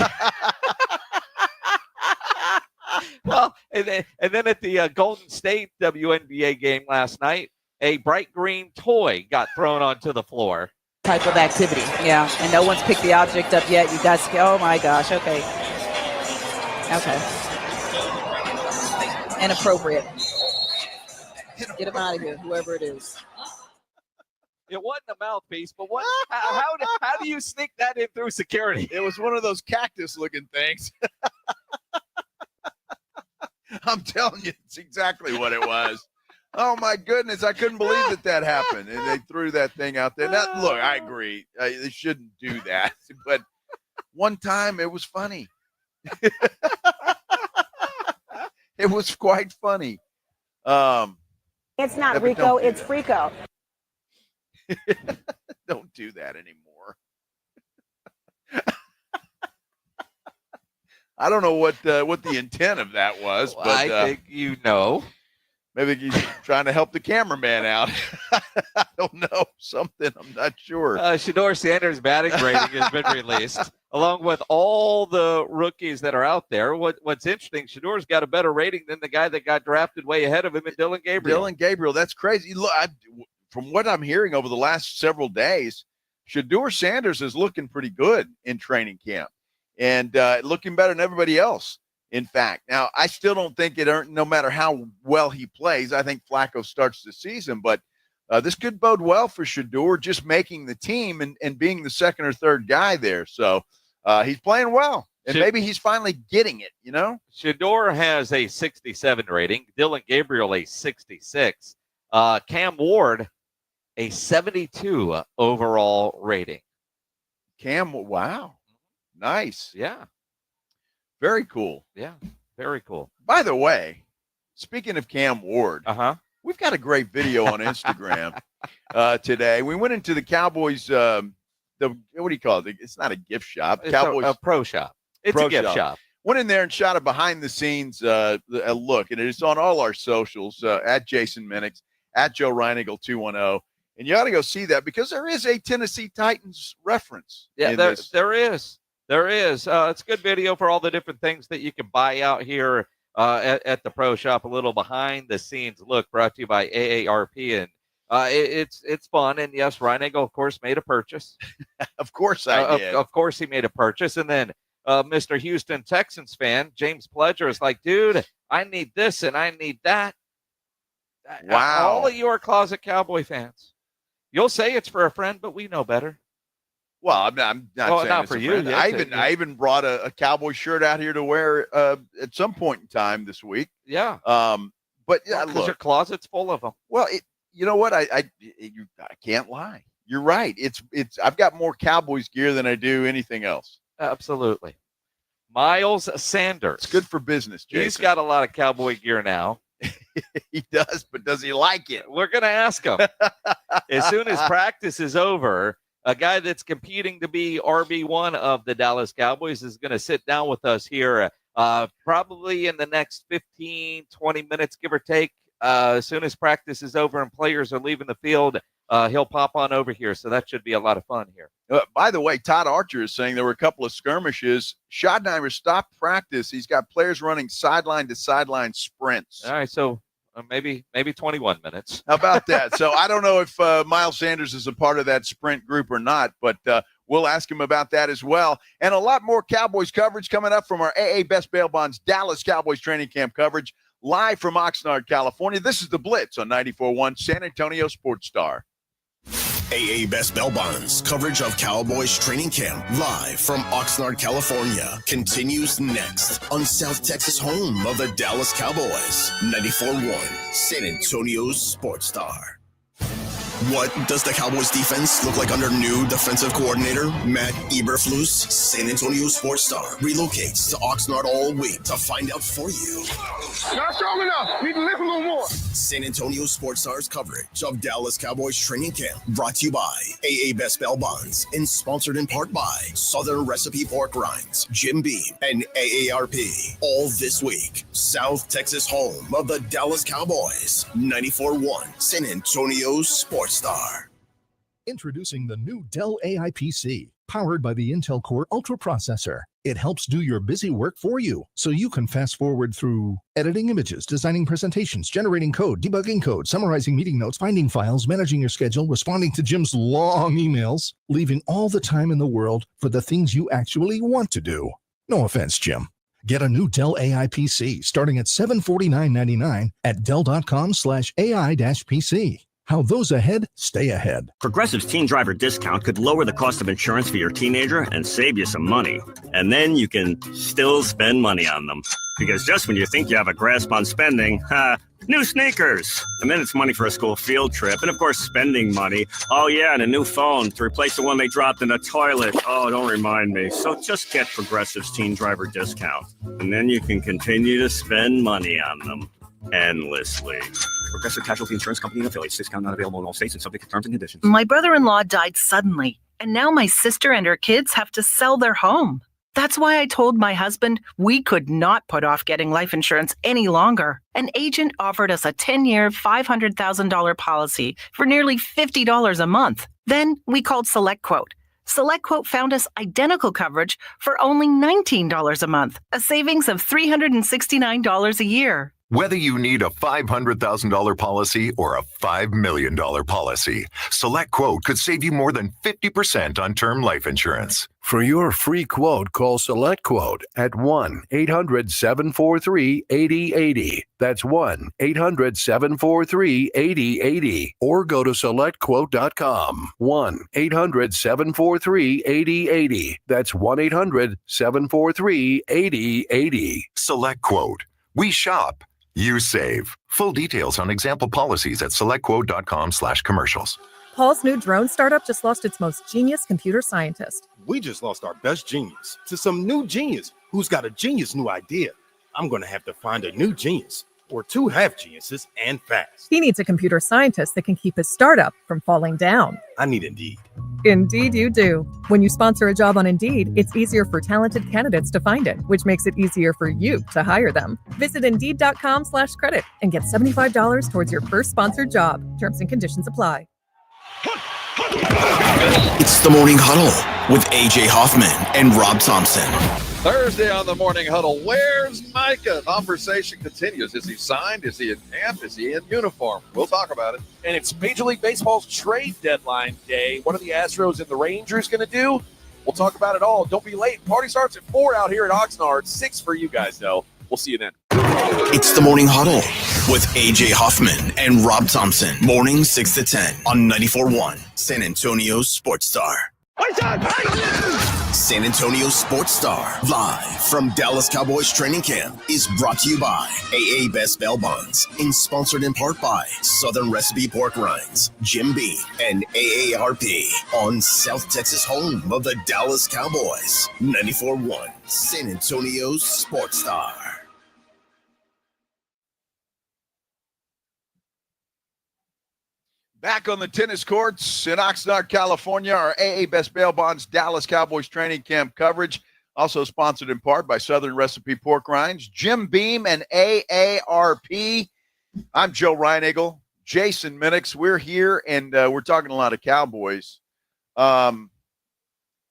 S6: Well, and then at the Golden State WNBA game last night, a bright green toy got thrown onto the floor.
S9: Type of activity, yeah. And no one's picked the object up yet. You guys, oh my gosh, okay. Inappropriate. Get him out of here, whoever it is.
S6: It wasn't a mouthpiece, but how do you sneak that in through security?
S1: It was one of those cactus-looking things. I'm telling you, it's exactly what it was. Oh, my goodness. I couldn't believe that happened. And they threw that thing out there. Now, look, I agree. They shouldn't do that. But one time, it was funny. It was quite funny.
S10: It's not Rico, it's Frico.
S1: Don't do that anymore. I don't know what the intent of that was, but
S6: I think you know.
S1: Maybe he's trying to help the cameraman out. I don't know. Something. I'm not sure.
S6: Shedeur Sanders' batting rating has been released, along with all the rookies that are out there. What's interesting, Shedeur's got a better rating than the guy that got drafted way ahead of him, in Dylan Gabriel.
S1: Dylan Gabriel, that's crazy. Look, from what I'm hearing over the last several days, Shedeur Sanders is looking pretty good in training camp and looking better than everybody else. In fact, now I still don't think no matter how well he plays, I think Flacco starts the season, but this could bode well for Shedeur just making the team and being the second or third guy there. So he's playing well, and maybe he's finally getting it,
S6: Shedeur has a 67 rating, Dylan Gabriel a 66, Cam Ward a 72 overall rating.
S1: Cam, wow. Nice.
S6: Yeah.
S1: Very cool.
S6: Yeah, very cool.
S1: By the way, speaking of Cam Ward, we've got a great video on Instagram today. We went into the Cowboys, what do you call it? It's not a gift shop.
S6: It's
S1: Cowboys
S6: a pro shop. It's a gift shop.
S1: went in there and shot a behind-the-scenes look, and it's on all our socials, at Jason Minix, at Joe Reinigle 210. And you ought to go see that because there is a Tennessee Titans reference.
S6: Yeah, there is. There is. It's a good video for all the different things that you can buy out here at the Pro Shop. A little behind-the-scenes look brought to you by AARP, and it's fun. And yes, Reinigle, of course, made a purchase.
S1: Of course I did.
S6: Of course he made a purchase. And then Mr. Houston Texans fan, James Pledger, is like, dude, I need this and I need that.
S1: Wow.
S6: All of you are closet Cowboy fans. You'll say it's for a friend, but we know better.
S1: Well, I'm not saying
S6: not
S1: it's
S6: for
S1: a
S6: you.
S1: friend. I even brought a Cowboy shirt out here to wear at some point in time this week.
S6: Yeah.
S1: But yeah,
S6: because your closet's full of them.
S1: Well, you know what? I can't lie. You're right. It's I've got more Cowboys gear than I do anything else.
S6: Absolutely. Miles Sanders.
S1: It's good for business, Jason.
S6: He's got a lot of Cowboy gear now.
S1: He does, but does he like it?
S6: We're going to ask him. As soon as practice is over, a guy that's competing to be RB1 of the Dallas Cowboys is going to sit down with us here probably in the next 15, 20 minutes, give or take. As soon as practice is over and players are leaving the field, he'll pop on over here. So that should be a lot of fun here.
S1: By the way, Todd Archer is saying there were a couple of skirmishes. Schottenheimer stopped practice. He's got players running sideline to sideline sprints.
S6: All right, so maybe 21 minutes.
S1: How about that? So I don't know if Miles Sanders is a part of that sprint group or not, but we'll ask him about that as well. And a lot more Cowboys coverage coming up from our AA Best Bail Bonds Dallas Cowboys training camp coverage live from Oxnard, California. This is the Blitz on 94.1 San Antonio Sports Star.
S3: AA Best Bail Bonds coverage of Cowboys training camp live from Oxnard, California continues next on South Texas home of the Dallas Cowboys. 94.1 San Antonio Sports Star. What does the Cowboys defense look like under new defensive coordinator Matt Eberflus? San Antonio Sports Star relocates to Oxnard all week to find out for you.
S5: Not strong enough. Need to lift a little more.
S3: San Antonio Sports Star's coverage of Dallas Cowboys training camp brought to you by AA Best Bail Bonds and sponsored in part by Southern Recipe Pork Rinds, Jim Beam, and AARP. All this week, South Texas home of the Dallas Cowboys. 94.1 San Antonio Sports Star.
S11: Introducing the new Dell AI PC, powered by the Intel Core Ultra processor. It helps do your busy work for you, so you can fast forward through editing images, designing presentations, generating code, debugging code, summarizing meeting notes, finding files, managing your schedule, responding to Jim's long emails, leaving all the time in the world for the things you actually want to do. No offense, Jim. Get a new Dell AI PC starting at $749.99 at Dell.com/AI-PC. How those ahead stay ahead.
S12: Progressive's Teen Driver discount could lower the cost of insurance for your teenager and save you some money. And then you can still spend money on them. Because just when you think you have a grasp on spending, new sneakers. And then it's money for a school field trip. And of course, spending money. Oh yeah, and a new phone to replace the one they dropped in the toilet. Oh, don't remind me. So just get Progressive's Teen Driver discount. And then you can continue to spend money on them endlessly. Progressive Casualty Insurance Company and affiliates. Discount not available in all states and subject to terms and conditions.
S13: My brother-in-law died suddenly, and now my sister and her kids have to sell their home. That's why I told my husband we could not put off getting life insurance any longer. An agent offered us a 10-year, $500,000 policy for nearly $50 a month. Then we called SelectQuote. SelectQuote found us identical coverage for only $19 a month, a savings of $369 a year.
S14: Whether you need a $500,000 policy or a $5 million policy, SelectQuote could save you more than 50% on term life insurance.
S15: For your free quote, call SelectQuote at 1-800-743-8080. That's 1-800-743-8080. Or go to SelectQuote.com. 1-800-743-8080. That's 1-800-743-8080.
S14: SelectQuote. We shop. You save. Full details on example policies at selectquote.com/commercials.
S16: Paul's new drone startup just lost its most genius computer scientist.
S31: We just lost our best genius to some new genius who's got a genius new idea. I'm going to have to find a new genius or two half geniuses and fast.
S16: He needs a computer scientist that can keep his startup from falling down.
S31: I need Indeed.
S16: Indeed, you do. When you sponsor a job on Indeed, it's easier for talented candidates to find it, which makes it easier for you to hire them. Visit Indeed.com/credit and get $75 towards your first sponsored job. Terms and conditions apply.
S3: It's the Morning Huddle with AJ Hoffman and Rob Thompson.
S1: Thursday on the Morning Huddle. Where's Micah? Conversation continues. Is he signed? Is he in camp? Is he in uniform? We'll talk about it.
S4: And it's Major League Baseball's trade deadline day. What are the Astros and the Rangers going to do? We'll talk about it all. Don't be late. Party starts at 4 out here at Oxnard. 6 for you guys, though. We'll see you then.
S3: It's the Morning Huddle with AJ Hoffman and Rob Thompson. Morning 6 to 10 on 94.1 San Antonio Sports Star. San Antonio Sports Star, live from Dallas Cowboys training camp, is brought to you by AA Best Bail Bonds and sponsored in part by Southern Recipe Pork Rinds, Jim Beam, and AARP on South Texas home of the Dallas Cowboys. 94.1 San Antonio Sports Star.
S1: Back on the tennis courts in Oxnard, California, our AA Best Bail Bonds Dallas Cowboys training camp coverage, also sponsored in part by Southern Recipe Pork Rinds, Jim Beam, and AARP. I'm Joe Reinagle, Jason Minix. We're here, and we're talking a lot of Cowboys. Did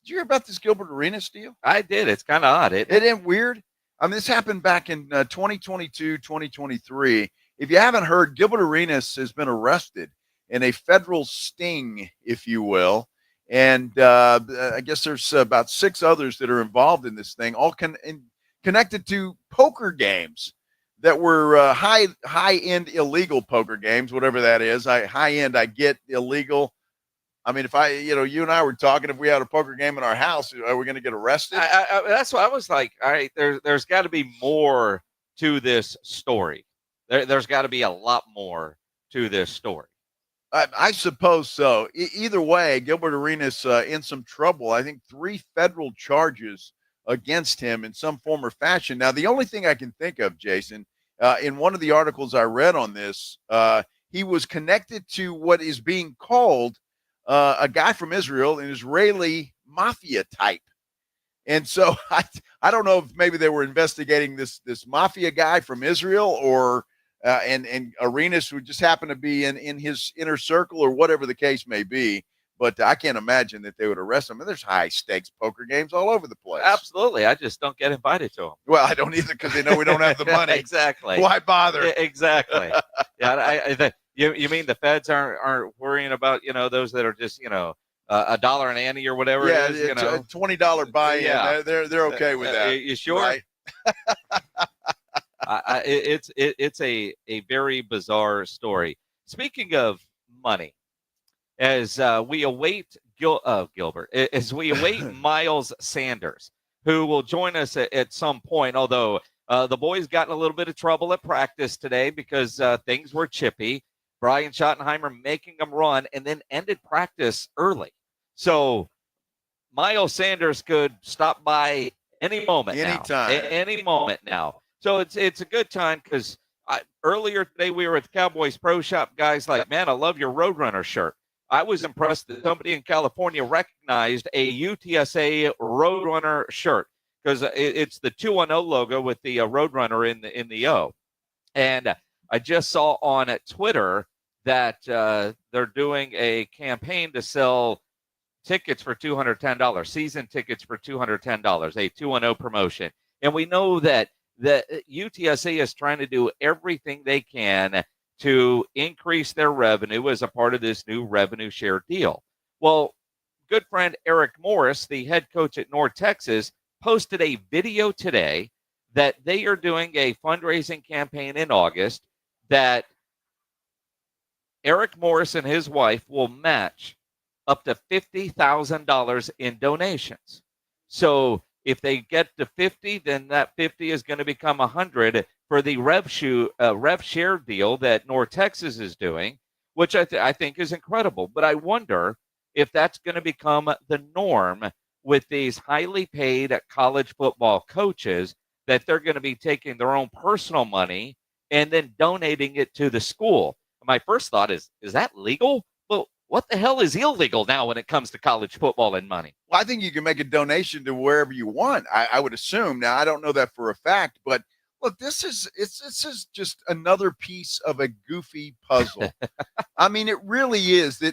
S1: you hear about this Gilbert Arenas deal?
S6: I did. It's kind of odd.
S1: Isn't it weird? I mean, this happened back in 2022, 2023. If you haven't heard, Gilbert Arenas has been arrested in a federal sting, if you will. And I guess there's about 6 others that are involved in this thing, all connected to poker games that were high-end illegal poker games, whatever that is. High-end, I get illegal. I mean, if you and I were talking, if we had a poker game in our house, are we going to get arrested?
S6: That's why I was like, all right, there's got to be more to this story. There's got to be a lot more to this story.
S1: I suppose so. Either way, Gilbert Arenas in some trouble. I think 3 federal charges against him in some form or fashion. Now, the only thing I can think of, Jason, in one of the articles I read on this, he was connected to what is being called a guy from Israel, an Israeli mafia type. And so I don't know if maybe they were investigating this mafia guy from Israel or and Arenas would just happen to be in his inner circle or whatever the case may be. But I can't imagine that they would arrest him. And there's high-stakes poker games all over the place.
S6: Absolutely. I just don't get invited to them.
S1: Well, I don't either because they know we don't have the money.
S6: Exactly.
S1: Why bother?
S6: Exactly. Yeah. You mean the feds aren't worrying about, those that are just, $1 an ante or whatever it is,
S1: a $20 buy-in. Yeah. They're okay with that.
S6: You sure?
S1: Right?
S6: It's a very bizarre story. Speaking of money, as we await Gilbert, as we await Miles Sanders, who will join us at some point, although the boys got in a little bit of trouble at practice today because things were chippy. Brian Schottenheimer making them run and then ended practice early. So Miles Sanders could stop by any moment
S1: Anytime.
S6: any moment now. So it's a good time because earlier today we were at the Cowboys Pro Shop. Guys like, man, I love your Roadrunner shirt. I was impressed that somebody in California recognized a UTSA Roadrunner shirt because it's the 210 logo with the Roadrunner in the O. And I just saw on Twitter that they're doing a campaign to sell tickets for $210, season tickets for $210, a 210 promotion. And we know that UTSA is trying to do everything they can to increase their revenue as a part of this new revenue share deal. Well, good friend Eric Morris, the head coach at North Texas, posted a video today that they are doing a fundraising campaign in August that Eric Morris and his wife will match up to $50,000 in donations. So if they get to 50, then that 50 is going to become 100 for the rev share deal that North Texas is doing, which I think is incredible. But I wonder if that's going to become the norm with these highly paid college football coaches, that they're going to be taking their own personal money and then donating it to the school. My first thought is that legal? Well, what the hell is illegal now when it comes to college football and money?
S1: Well, I think you can make a donation to wherever you want. I would assume. Now, I don't know that for a fact, but look, this is just another piece of a goofy puzzle. I mean, it really is.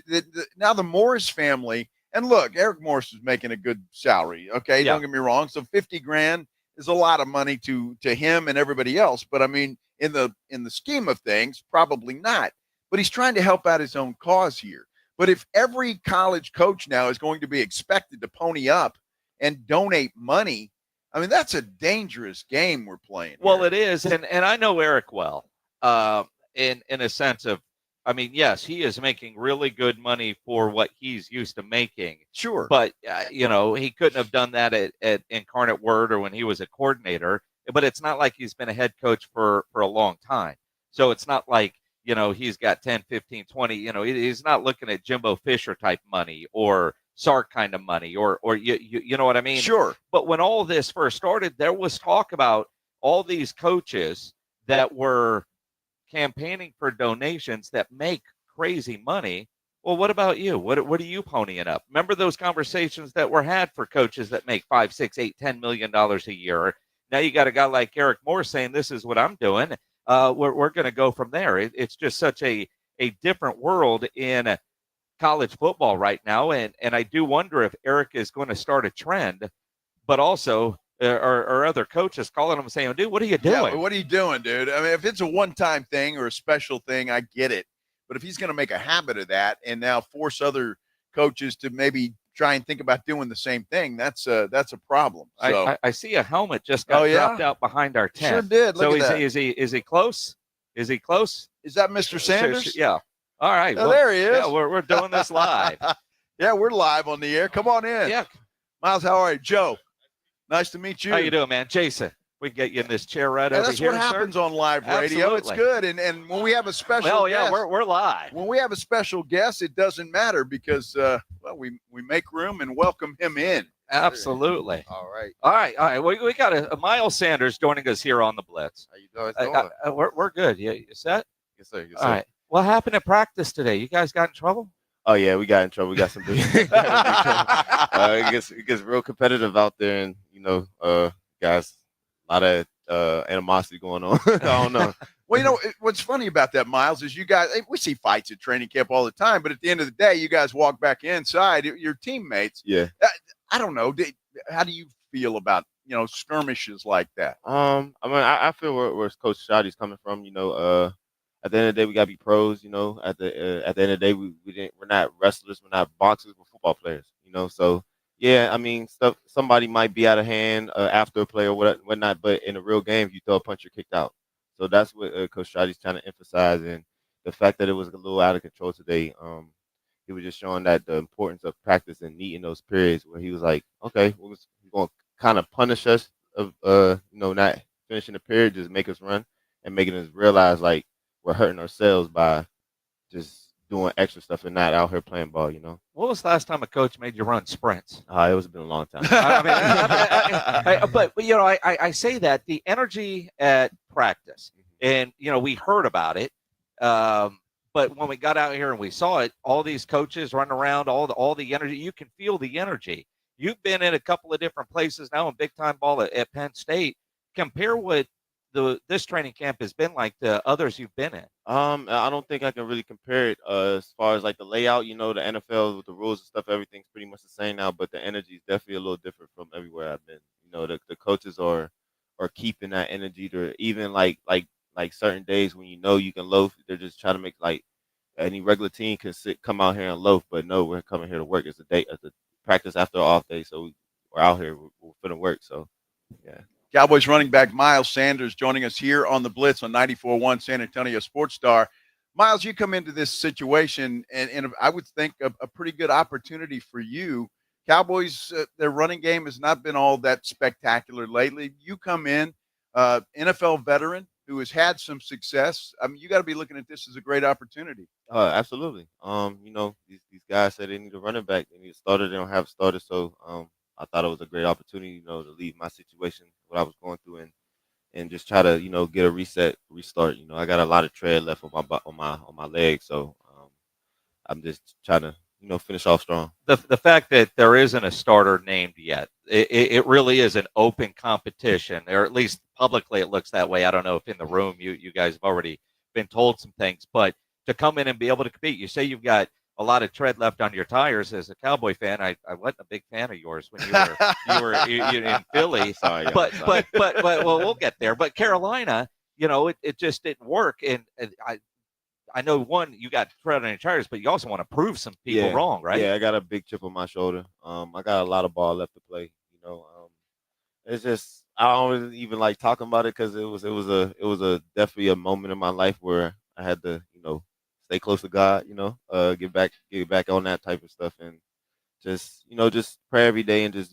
S1: Now the Morris family, and look, Eric Morris is making a good salary. Okay,
S6: Yeah.
S1: don't get me wrong. So $50,000 is a lot of money to him and everybody else. But I mean, in the scheme of things, probably not. But he's trying to help out his own cause here. But if every college coach now is going to be expected to pony up and donate money, I mean, that's a dangerous game we're playing.
S6: Well, it is. And I know Eric well, in a sense of, I mean, yes, he is making really good money for what he's used to making.
S1: Sure.
S6: But, he couldn't have done that at Incarnate Word or when he was a coordinator. But it's not like he's been a head coach for a long time. So it's not like, he's got 10, 15, 20, he's not looking at Jimbo Fisher type money or Sark kind of money or you know what I mean?
S1: Sure.
S6: But when all this first started, there was talk about all these coaches that were campaigning for donations that make crazy money. Well, what about you? What are you ponying up? Remember those conversations that were had for coaches that make $5, $6, $8, $10 million a year? Now you got a guy like Eric Moore saying, this is what I'm doing. We're going to go from there. It's just such a different world in college football right now. And I do wonder if Eric is going to start a trend, but also are other coaches calling him saying, dude, what are you doing?
S1: Yeah, what are you doing, dude? I mean, if it's a one-time thing or a special thing, I get it. But if he's going to make a habit of that and now force other coaches to maybe try and think about doing the same thing, that's a problem. So,
S6: I see a helmet just got dropped out behind our tent.
S1: Sure did. Look at that.
S6: Is he close? Is he close?
S1: Is that Mr. Sanders?
S6: Yeah. All right.
S1: Oh, there he is.
S6: Yeah, we're doing this live.
S1: Yeah, we're live on the air. Come on in.
S6: Yeah.
S1: Miles, how are you? Joe, nice to meet you.
S6: How you doing, man? Jason, we can get you in this chair right over
S1: that's
S6: here.
S1: That's what happens on live radio.
S6: Absolutely.
S1: It's good. And when we have a special guest,
S6: we're live.
S1: When we have a special guest, it doesn't matter because we make room and welcome him in.
S6: Absolutely.
S1: All right.
S6: All right. We got a Miles Sanders joining us here on the Blitz.
S7: How you guys doing?
S6: We're good. You set?
S7: Yes, sir. Yes,
S6: All right. What happened at practice today? You guys got in trouble?
S7: Oh yeah, we got in trouble. We got some big. It gets real competitive out there, and guys, a lot of animosity going on. I don't know.
S1: Well, what's funny about that, Miles, is you guys, we see fights at training camp all the time, but at the end of the day, you guys walk back inside, your teammates.
S7: Yeah.
S1: I don't know. How do you feel about, skirmishes like that?
S7: I mean, I feel where Coach Shoddy's coming from. At the end of the day, we gotta be pros. At the end of the day, we're not wrestlers, we're not boxers, we're football players. So yeah, I mean, somebody might be out of hand after a play or whatnot, but in a real game, if you throw a punch, you're kicked out. So that's what Coach Shoddy's trying to emphasize, and the fact that it was a little out of control today. He was just showing that the importance of practice and needing those periods where he was like, okay, he's going to kind of punish us of not finishing the period, just make us run and making us realize like we're hurting ourselves by just doing extra stuff and not out here playing ball.
S6: What was the last time a coach made you run sprints?
S7: It's been a long time.
S6: But I say that the energy at practice, and we heard about it. But when we got out here and we saw it, all these coaches running around, all the energy, you can feel the energy. You've been in a couple of different places now in big time ball at Penn State. Compare what this training camp has been like to others you've been in.
S7: I don't think I can really compare it as far as like the layout. The NFL with the rules and stuff, everything's pretty much the same now, but the energy is definitely a little different from everywhere I've been. The coaches are keeping that energy to even like certain days when you can loaf, they're just trying to make like any regular team can come out here and loaf, but no, we're coming here to work. It's a practice after an off day, so we're out here, we're finna work. So yeah.
S1: Cowboys running back Miles Sanders joining us here on the Blitz on 94.1 San Antonio Sports Star. Miles, you come into this situation, and I would think a pretty good opportunity for you. Cowboys, their running game has not been all that spectacular lately. You come in, NFL veteran who has had some success. I mean, you got to be looking at this as a great opportunity.
S7: Absolutely. These guys said they need a running back. They need a starter. They don't have a starter. So I thought it was a great opportunity, to leave my situation, what I was going through, and just try to, get a restart. I got a lot of tread left on my legs. So I'm just trying to finish off strong.
S6: The fact that there isn't a starter named yet, it really is an open competition, or at least publicly it looks that way. I don't know if in the room you guys have already been told some things, but to come in and be able to compete, you say you've got a lot of tread left on your tires. As a Cowboy fan, I wasn't a big fan of yours when you were in Philly.
S7: Sorry,
S6: but well, we'll get there. But Carolina, it just didn't work, and I know, one, you got tread on your tires, but you also want to prove some people wrong, right?
S7: Yeah, I got a big chip on my shoulder. I got a lot of ball left to play. It's just I don't even like talking about it because it was a definitely a moment in my life where I had to stay close to God, get back on that type of stuff, and just pray every day and just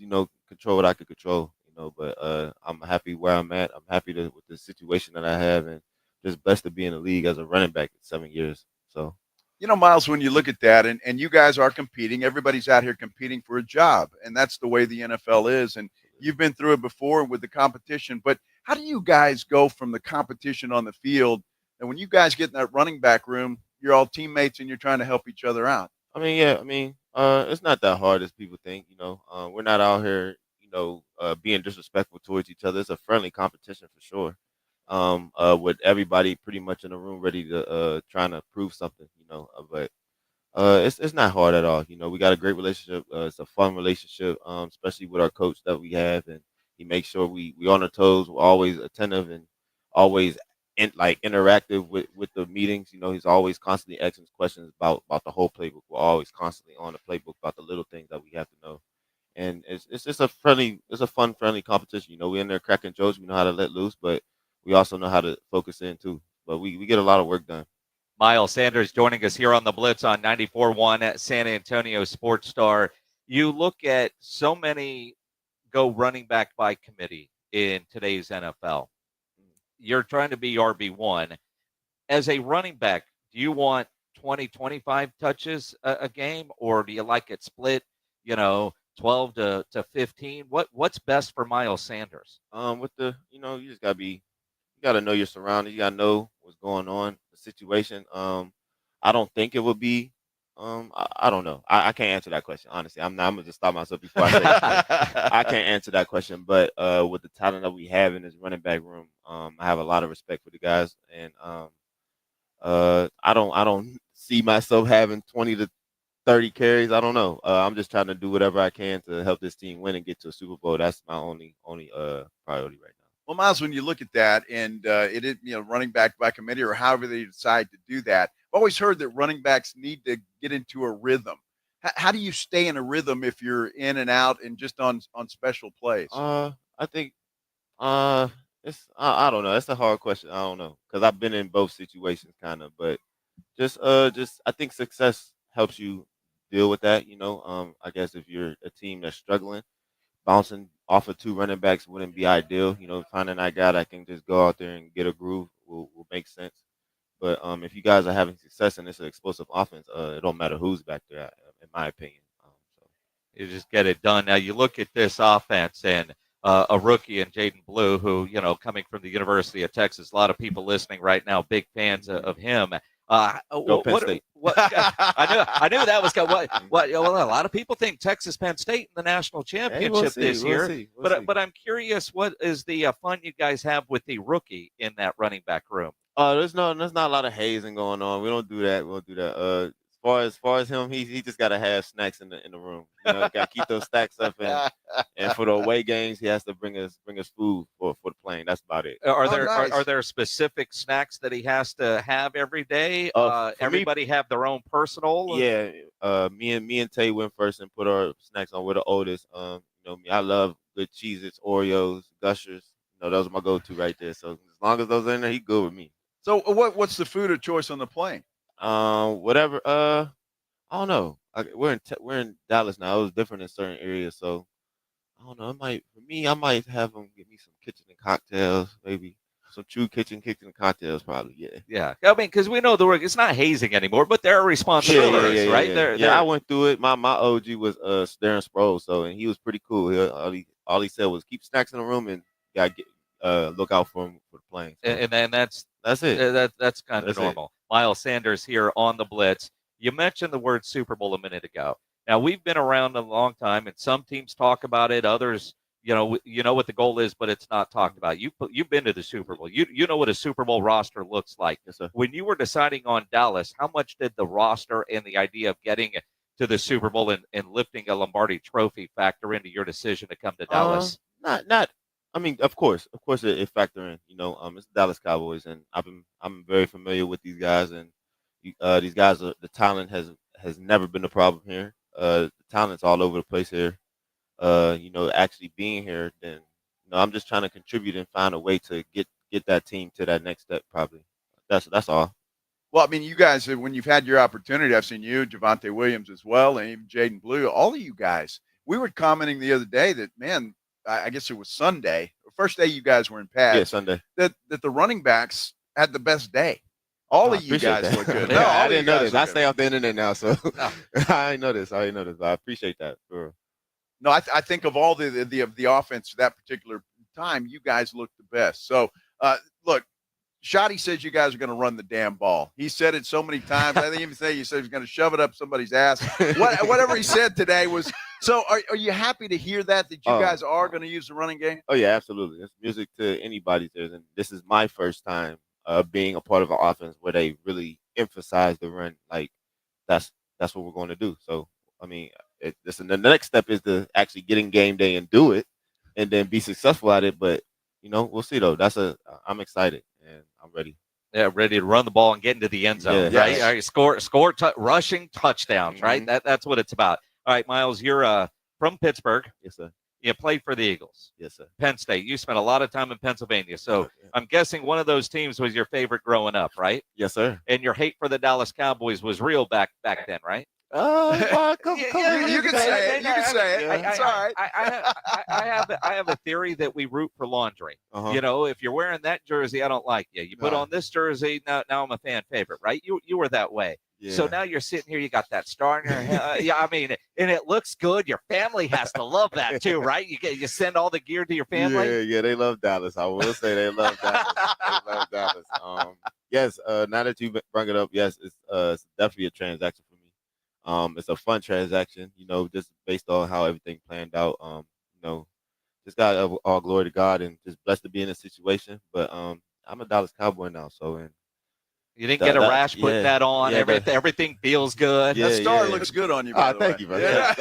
S7: control what I could control, But I'm happy where I'm at. I'm happy with the situation that I have, and just blessed to be in the league as a running back in 7 years. So,
S1: Miles, when you look at that, and you guys are competing, everybody's out here competing for a job, and that's the way the NFL is. And you've been through it before with the competition. But how do you guys go from the competition on the field, and when you guys get in that running back room, you're all teammates and you're trying to help each other out?
S7: It's not that hard as people think. We're not out here, being disrespectful towards each other. It's a friendly competition for sure. With everybody pretty much in the room ready to trying to prove something, but it's not hard at all. We got a great relationship. It's a fun relationship, especially with our coach that we have, and he makes sure we on our toes. We're always attentive and always interactive with the meetings. He's always constantly asking questions about the whole playbook. We're always constantly on the playbook about the little things that we have to know. And it's just it's a fun, friendly competition. We're in there cracking jokes. We know how to let loose, but we also know how to focus in too. But we get a lot of work done.
S6: Miles Sanders joining us here on the Blitz on 94.1 at San Antonio Sports Star. You look at so many go running back by committee in today's NFL. You're trying to be RB1. As a running back, do you want 20, 25 touches a game, or do you like it split, 12 to 15? What's best for Miles Sanders?
S7: You just gotta know your surroundings. You gotta know what's going on, the situation. I don't think it would be. I don't know. I can't answer that question honestly. I'm gonna just stop myself before I say that. I can't answer that question. But with the talent that we have in this running back room, I have a lot of respect for the guys, and I don't see myself having 20 to 30 carries. I don't know. I'm just trying to do whatever I can to help this team win and get to a Super Bowl. That's my only priority right now.
S1: Well, Miles, when you look at that, and it is, running back by committee or however they decide to do that, I've always heard that running backs need to get into a rhythm. How do you stay in a rhythm if you're in and out and just on special plays?
S7: I think it's I don't know. That's a hard question. I don't know because I've been in both situations kind of, but just I think success helps you deal with that. I guess if you're a team that's struggling, bouncing off of two running backs wouldn't be ideal. Finding that guy that can just go out there and get a groove will make sense. But if you guys are having success and it's an explosive offense, it don't matter who's back there, in my opinion.
S6: You just get it done. Now you look at this offense and a rookie in Jaden Blue, who coming from the University of Texas. A lot of people listening right now, big fans of him.
S7: Go Penn State.
S6: I knew that was what. Well, a lot of people think Texas Penn State in the national championship this year. But I'm curious, what is the fun you guys have with the rookie in that running back room?
S7: There's not a lot of hazing going on. We don't do that. We'll do that. As far as him, he just gotta have snacks in the room. Gotta keep those stacks up, and for the away games, he has to bring us food for the plane. That's about it.
S6: Are there specific snacks that he has to have every day? Everybody have their own personal.
S7: Yeah. Me and Tay went first and put our snacks on. We're the oldest. I love good Cheez-Its, Oreos, Gushers. Those are my go-to right there. So as long as those are in there, he good with me.
S1: So what's the food of choice on the plane?
S7: Whatever. I don't know. We're in Dallas now. It was different in certain areas, so I don't know. I might have them get me some kitchen and cocktails, maybe some true kitchen and cocktails, probably.
S6: Yeah. I mean, because we know it's not hazing anymore, but there are responsibilities, right?
S7: I went through it. My OG was Darren Sproles, and he was pretty cool. All he said was keep snacks in the room and look out for him for the plane.
S6: And then that's
S7: it.
S6: That's kind of normal. Miles Sanders here on the Blitz. You mentioned the word Super Bowl a minute ago. Now, we've been around a long time, and some teams talk about it. Others, you know what the goal is, but it's not talked about. You've been to the Super Bowl. You know what a Super Bowl roster looks like.
S7: Yes, sir.
S6: When you were deciding on Dallas, how much did the roster and the idea of getting to the Super Bowl and lifting a Lombardi trophy factor into your decision to come to Dallas?
S7: Not. I mean, of course, it factor in. It's the Dallas Cowboys, and I'm very familiar with these guys, and these guys the talent has never been a problem here. The talent's all over the place here. Actually being here, then I'm just trying to contribute and find a way to get that team to that next step. Probably that's all.
S1: Well, I mean, you guys, when you've had your opportunity, I've seen you, Javonte Williams as well, and even Jaden Blue, all of you guys. We were commenting the other day that, man, I guess it was Sunday, first day you guys were in pads.
S7: Yeah, Sunday.
S1: That the running backs had the best day. All of you guys look good.
S7: Yeah,
S1: No,
S7: I didn't know this. I
S1: good.
S7: stay off the internet now, so I didn't know this. But I appreciate that. For
S1: No, I think of all the offense that particular time, you guys look the best. So, look, Shoddy says you guys are going to run the damn ball. He said it so many times. I think even say he said he's going to shove it up somebody's ass. Whatever he said today was. So, are you happy to hear that you guys are going to use the running game?
S7: Oh yeah, absolutely. It's music to anybody's ears, and this is my first time being a part of an offense where they really emphasize the run. Like that's what we're going to do. So, I mean, the next step is to actually get in game day and do it, and then be successful at it. But we'll see though. I'm excited and I'm ready.
S6: Yeah, ready to run the ball and get into the end zone.
S7: Yeah.
S6: Right?
S7: Yes.
S6: All right, score rushing touchdowns. Right, that's what it's about. All right, Miles, you're from Pittsburgh.
S7: Yes, sir.
S6: You played for the Eagles.
S7: Yes, sir.
S6: Penn State. You spent a lot of time in Pennsylvania, so I'm guessing one of those teams was your favorite growing up, right?
S7: Yes, sir.
S6: And your hate for the Dallas Cowboys was real back then, right?
S7: Well,
S1: You can say it. You can say it. It's all right.
S6: I have a theory that we root for laundry.
S7: Uh-huh.
S6: If you're wearing that jersey, I don't like you. You put on this jersey, now I'm a fan favorite, right? You were that way.
S7: Yeah.
S6: So now you're sitting here, you got that star in your head. Yeah, I mean, and it looks good. Your family has to love that too, right? You send all the gear to your family.
S7: Yeah, they love Dallas. I will say they love Dallas. They love Dallas. Yes, now that you bring it up, yes, it's definitely a transaction for me. It's a fun transaction, just based on how everything planned out. Just got all glory to God and just blessed to be in this situation. But I'm a Dallas Cowboy now, so
S6: you didn't get a rash putting that on.
S7: Yeah,
S6: everything feels good.
S1: That star looks good on you, by the way.
S7: Thank you, brother.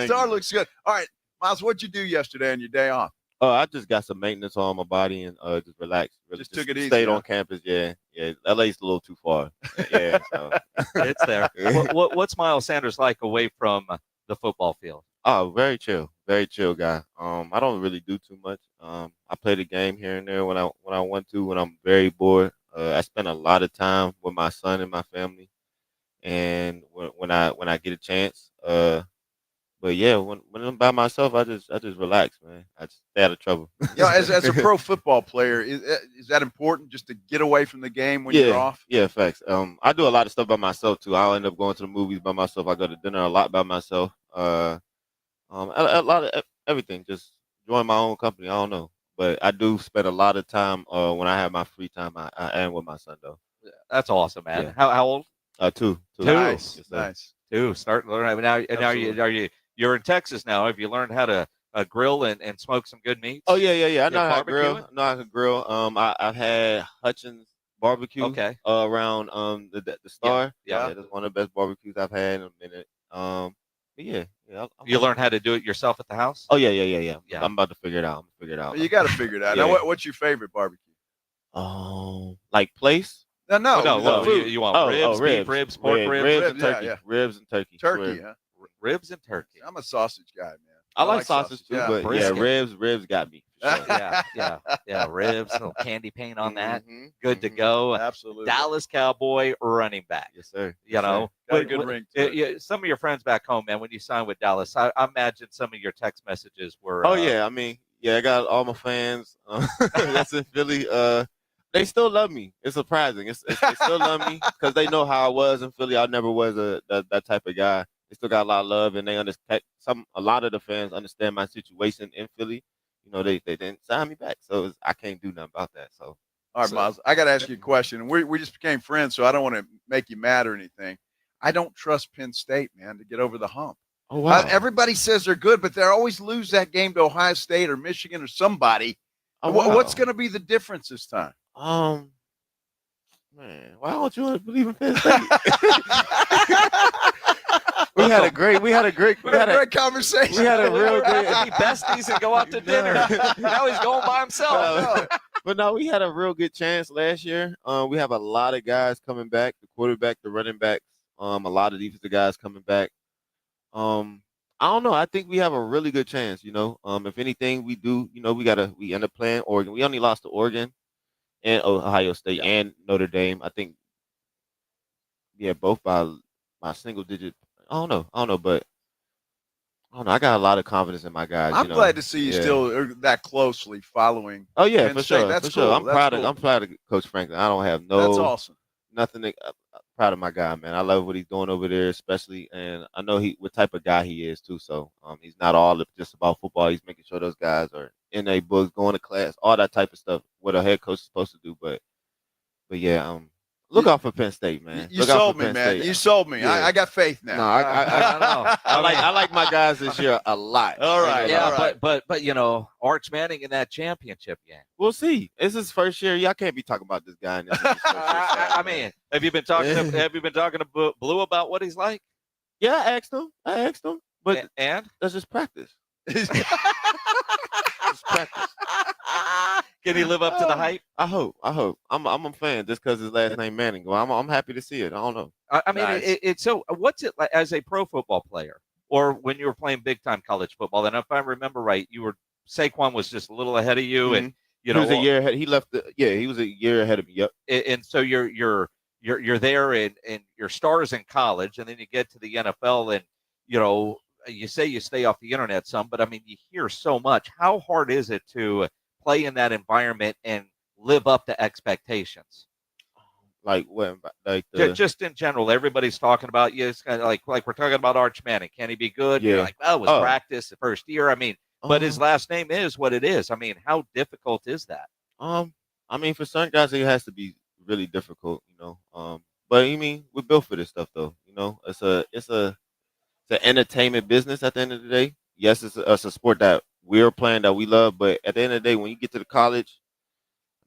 S1: Star looks good. All right, Miles, what'd you do yesterday on your day off?
S7: Oh, I just got some maintenance on my body and just relaxed. Really
S1: just took it easy.
S7: Stayed on campus, yeah. LA's a little too far. Yeah, so.
S6: It's there. What's Miles Sanders like away from the football field?
S7: Oh, very chill guy. I don't really do too much. I play the game here and there when I want to. When I'm very bored, I spend a lot of time with my son and my family, and when I get a chance. But yeah, when I'm by myself, I just relax, man. I just stay out of trouble.
S1: As a pro football player, is that important just to get away from the game when you're off?
S7: Yeah, facts. I do a lot of stuff by myself too. I'll end up going to the movies by myself. I go to dinner a lot by myself. A lot of everything, just enjoying my own company. I don't know, but I do spend a lot of time when I have my free time. I am with my son though.
S6: Yeah, that's awesome, man.
S7: Yeah.
S6: How old?
S7: Two.
S1: Nice,
S7: Yes,
S1: nice.
S6: Two. Start learning now. You're in Texas now. Have you learned how to grill and smoke some good meats?
S7: Oh yeah. I know how to grill. I've had Hutchins barbecue.
S6: Okay.
S7: Around the Star.
S6: Yeah.
S7: That's one of the best barbecues I've had in a minute. Yeah.
S6: You learn how to do it yourself at the house?
S7: Oh yeah. I'm about to figure it out.
S1: Well, you got to figure it out.
S7: Yeah.
S1: Now, what's your favorite barbecue?
S7: Like place?
S1: No.
S6: Food. You want ribs, beef ribs, pork ribs,
S7: and turkey.
S1: Yeah.
S7: Ribs and turkey.
S1: Turkey, huh?
S6: Ribs and turkey.
S1: I'm a sausage guy, man.
S7: I like sausage too,
S1: yeah.
S7: but
S6: Brisket.
S7: ribs got me. For sure.
S6: Yeah. Ribs, a little candy paint on that. Good to go.
S1: Absolutely.
S6: Dallas Cowboy running back.
S7: Yes, sir.
S6: You know,
S1: got a good ring to it.
S6: Some of your friends back home, man, when you signed with Dallas, I imagine some of your text messages were.
S7: Oh yeah, I mean, I got all my fans. That's in Philly. They still love me. It's surprising. They still love me because they know how I was in Philly. I never was that type of guy. They still got a lot of love, and they understand. A lot of the fans understand my situation in Philly. They didn't sign me back, so I can't do nothing about that. So
S1: All right, Miles, I got to ask you a question. And we just became friends, so I don't want to make you mad or anything. I don't trust Penn State, man, to get over the hump.
S7: Oh, wow.
S1: Everybody says they're good, but they always lose that game to Ohio State or Michigan or somebody.
S7: Oh, wow.
S1: What's going to be the difference this time?
S7: Man, why don't you believe in Penn State? We had a great conversation.
S1: We had a
S7: real good
S6: Be besties and go out to dinner. Now he's going by himself.
S7: But no, we had a real good chance last year. We have a lot of guys coming back, the quarterback, the running backs, a lot of defensive guys coming back. I don't know. I think we have a really good chance, If anything, we do, we end up playing Oregon. We only lost to Oregon and Ohio State and Notre Dame. I think, both by single digit. I don't know, but I don't know. I got a lot of confidence in my guys.
S1: I'm glad to see you still that closely following.
S7: Oh yeah,
S1: Penn
S7: for
S1: State.
S7: sure.
S1: That's
S7: for
S1: cool.
S7: sure. I'm
S1: That's
S7: proud of Coach Franklin. I don't have
S1: That's awesome.
S7: nothing. Proud of my guy, man. I love what he's doing over there, especially, and I know what type of guy he is too. So he's not all just about football. He's making sure those guys are in their books, going to class, all that type of stuff. What a head coach is supposed to do, but yeah, look out for Penn State, man.
S1: You sold me, man. You sold me.
S7: Yeah.
S1: I got faith now.
S7: No, I know. I like my guys this year a lot.
S1: All right.
S6: Yeah,
S1: all right.
S6: but Arch Manning in that championship game.
S7: We'll see. It's his first year. Y'all can't be talking about this guy. In this first year,
S6: I mean, have you been talking to Blue about what he's like?
S7: Yeah, I asked him, but
S6: and
S7: that's just practice. Just practice.
S6: Can he live up to the hype?
S7: I hope. I'm a fan just because his last name Manning. Well, I'm happy to see it. I don't know.
S6: I mean, it's so. What's it like as a pro football player, or when you were playing big time college football? And if I remember right, Saquon was just a little ahead of you, and
S7: he was a year ahead. He left. He was a year ahead of me. Yep.
S6: And so you're there, and your stars in college, and then you get to the NFL, and you say you stay off the internet some, but I mean, you hear so much. How hard is it to play in that environment and live up to expectations?
S7: Like what?
S6: Just in general, everybody's talking about you. It's kind of like we're talking about Arch Manning. Can he be good?
S7: Yeah.
S6: You're like, it was practice the first year. I mean, but his last name is what it is. I mean, how difficult is that?
S7: I mean, for some guys, it has to be really difficult, But I mean, we're built for this stuff, though. It's an entertainment business at the end of the day. Yes, it's a sport that we're playing that we love, but at the end of the day, when you get to the college,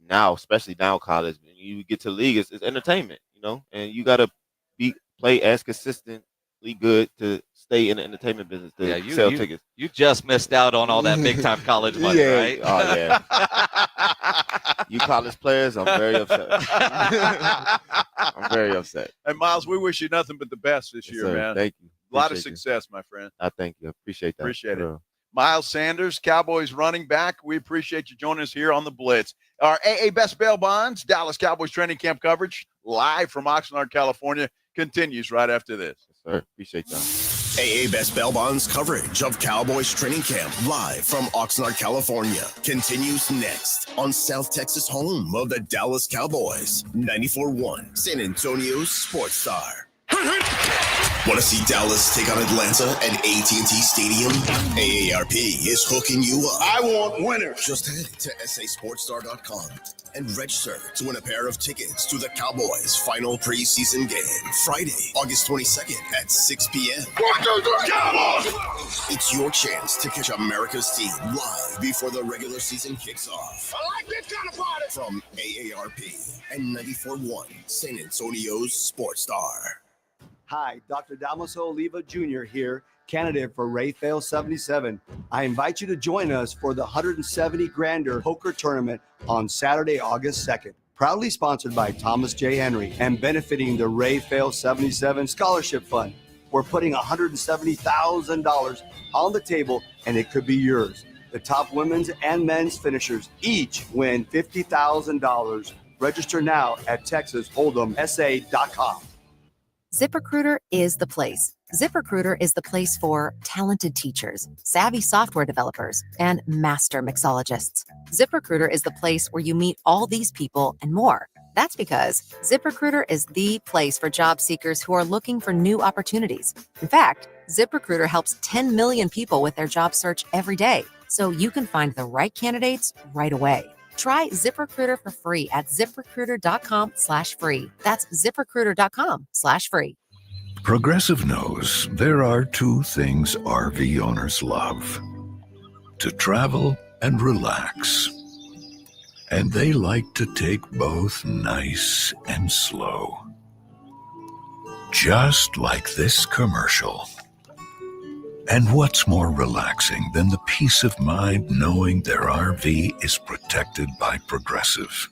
S7: especially now college, when you get to the league, it's entertainment, and you got to play as consistently good to stay in the entertainment business to sell tickets.
S6: You just missed out on all that big time college money, right?
S7: Oh yeah. You college players, I'm very upset. I'm very upset.
S1: And Miles, we wish you nothing but the best this year,
S7: sir.
S1: man.
S7: Thank you.
S1: A lot of success, my friend.
S7: I thank you. Appreciate that.
S1: Appreciate it. Miles Sanders, Cowboys running back. We appreciate you joining us here on the Blitz. Our AA Best Bail Bonds, Dallas Cowboys training camp coverage, live from Oxnard, California, continues right after this.
S7: Yes, sir. Appreciate that.
S3: AA Best Bail Bonds coverage of Cowboys training camp live from Oxnard, California continues next on South Texas home of the Dallas Cowboys. 94.1 San Antonio's Sports Star. Want to see Dallas take on Atlanta at AT&T Stadium? AARP is hooking you up.
S5: I want winners.
S3: Just head to sasportstar.com and register to win a pair of tickets to the Cowboys' final preseason game, Friday, August 22nd at 6 p.m.
S5: 1, 2, 3, Cowboys!
S3: It's your chance to catch America's team live before the regular season kicks off.
S5: I like this kind of party.
S3: From AARP and 94.1 San Antonio's Sports Star.
S8: Hi, Dr. Damaso Oliva Jr. here, candidate for Rayfail 77. I invite you to join us for the 170 Grander Poker Tournament on Saturday, August 2nd. Proudly sponsored by Thomas J. Henry and benefiting the Rayfail 77 Scholarship Fund. We're putting $170,000 on the table, and it could be yours. The top women's and men's finishers each win $50,000. Register now at TexasHold'emSA.com.
S28: ZipRecruiter is the place. ZipRecruiter is the place for talented teachers, savvy software developers, and master mixologists. ZipRecruiter is the place where you meet all these people and more. That's because ZipRecruiter is the place for job seekers who are looking for new opportunities. In fact, ZipRecruiter helps 10 million people with their job search every day, so you can find the right candidates right away. Try ZipRecruiter for free at ZipRecruiter.com/free. That's ZipRecruiter.com/free.
S15: Progressive knows there are two things RV owners love: to travel and relax. And they like to take both nice and slow. Just like this commercial. And what's more relaxing than the peace of mind knowing their RV is protected by Progressive?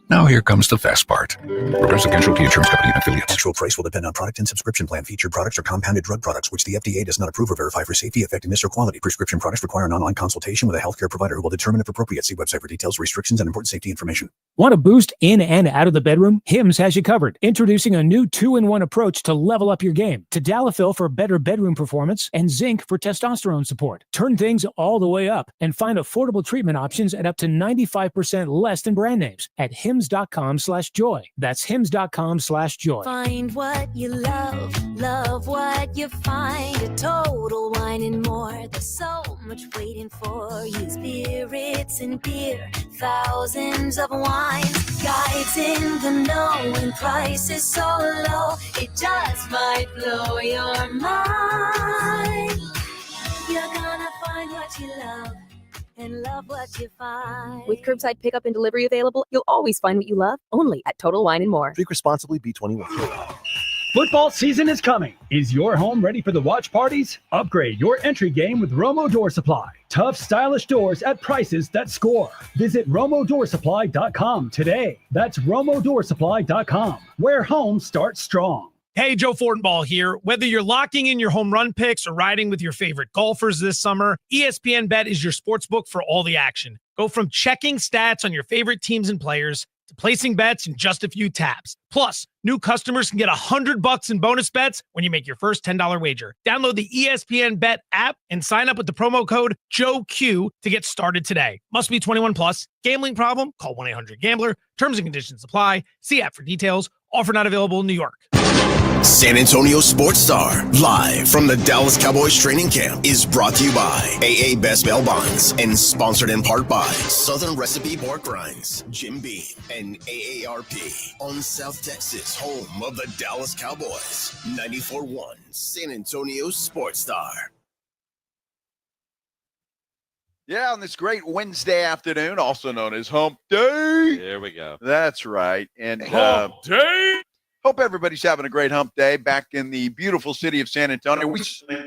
S15: Now here comes the fast part. Progressive Casualty Insurance Company and Affiliates.
S17: Actual price will depend on product and subscription plan. Featured products are compounded drug products, which the FDA does not approve or verify for safety, effectiveness, or quality. Prescription products require an online consultation with a healthcare provider who will determine if appropriate. See website for details, restrictions, and important safety information.
S19: Want to boost in and out of the bedroom? Hims has you covered. Introducing a new 2-in-1 approach to level up your game. Tadalafil for better bedroom performance and zinc for testosterone support. Turn things all the way up and find affordable treatment options at up to 95% less than brand names at hims.com/joy. That's hims.com/joy.
S20: Find what you love what you find. A Total Wine and More. There's so much waiting for you. Spirits and beer, thousands of wines, guides in the know, and prices so low, it just might blow your mind. You're gonna find what you love and love what you find.
S16: With curbside pickup and delivery available, you'll always find what you love, only at Total Wine and More.
S17: Drink responsibly, B21.
S2: Football season is coming. Is your home ready for the watch parties? Upgrade your entry game with Romo Door Supply. Tough, stylish doors at prices that score. Visit RomoDoorSupply.com today. That's RomoDoorSupply.com, where home starts strong.
S21: Hey, Joe Fortenbaugh here. Whether you're locking in your home run picks or riding with your favorite golfers this summer, ESPN Bet is your sports book for all the action. Go from checking stats on your favorite teams and players to placing bets in just a few taps. Plus, new customers can get $100 in bonus bets when you make your first $10 wager. Download the ESPN Bet app and sign up with the promo code JOEQ to get started today. Must be 21 plus. Gambling problem? Call 1-800-GAMBLER. Terms and conditions apply. See app for details. Offer not available in New York.
S3: San Antonio Sports Star, live from the Dallas Cowboys training camp, is brought to you by AA Best Bail Bonds and sponsored in part by Southern Recipe Pork Rinds, Jim Beam, and AARP on South Texas, home of the Dallas Cowboys. 94.1 San Antonio Sports Star.
S1: Yeah, on this great Wednesday afternoon, also known as Hump Day.
S6: There we go.
S1: That's right. And
S6: Hump Day.
S1: Hope everybody's having a great hump day back in the beautiful city of San Antonio. We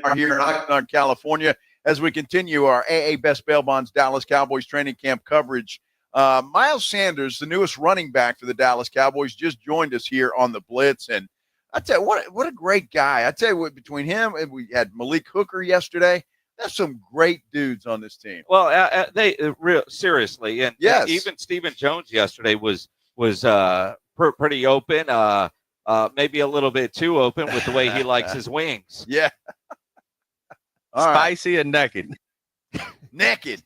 S1: are here in Oxnard, California, as we continue our AA Best Bail Bonds Dallas Cowboys training camp coverage. Miles Sanders, the newest running back for the Dallas Cowboys, just joined us here on the Blitz. And I tell you, what a great guy. I tell you what, between him and we had Malik Hooker yesterday, there's some great dudes on this team.
S6: Well, seriously. And
S1: yes,
S6: even Stephen Jones yesterday was pretty open. Maybe a little bit too open with the way he likes his wings.
S1: Yeah.
S22: Spicy and naked.
S1: Naked.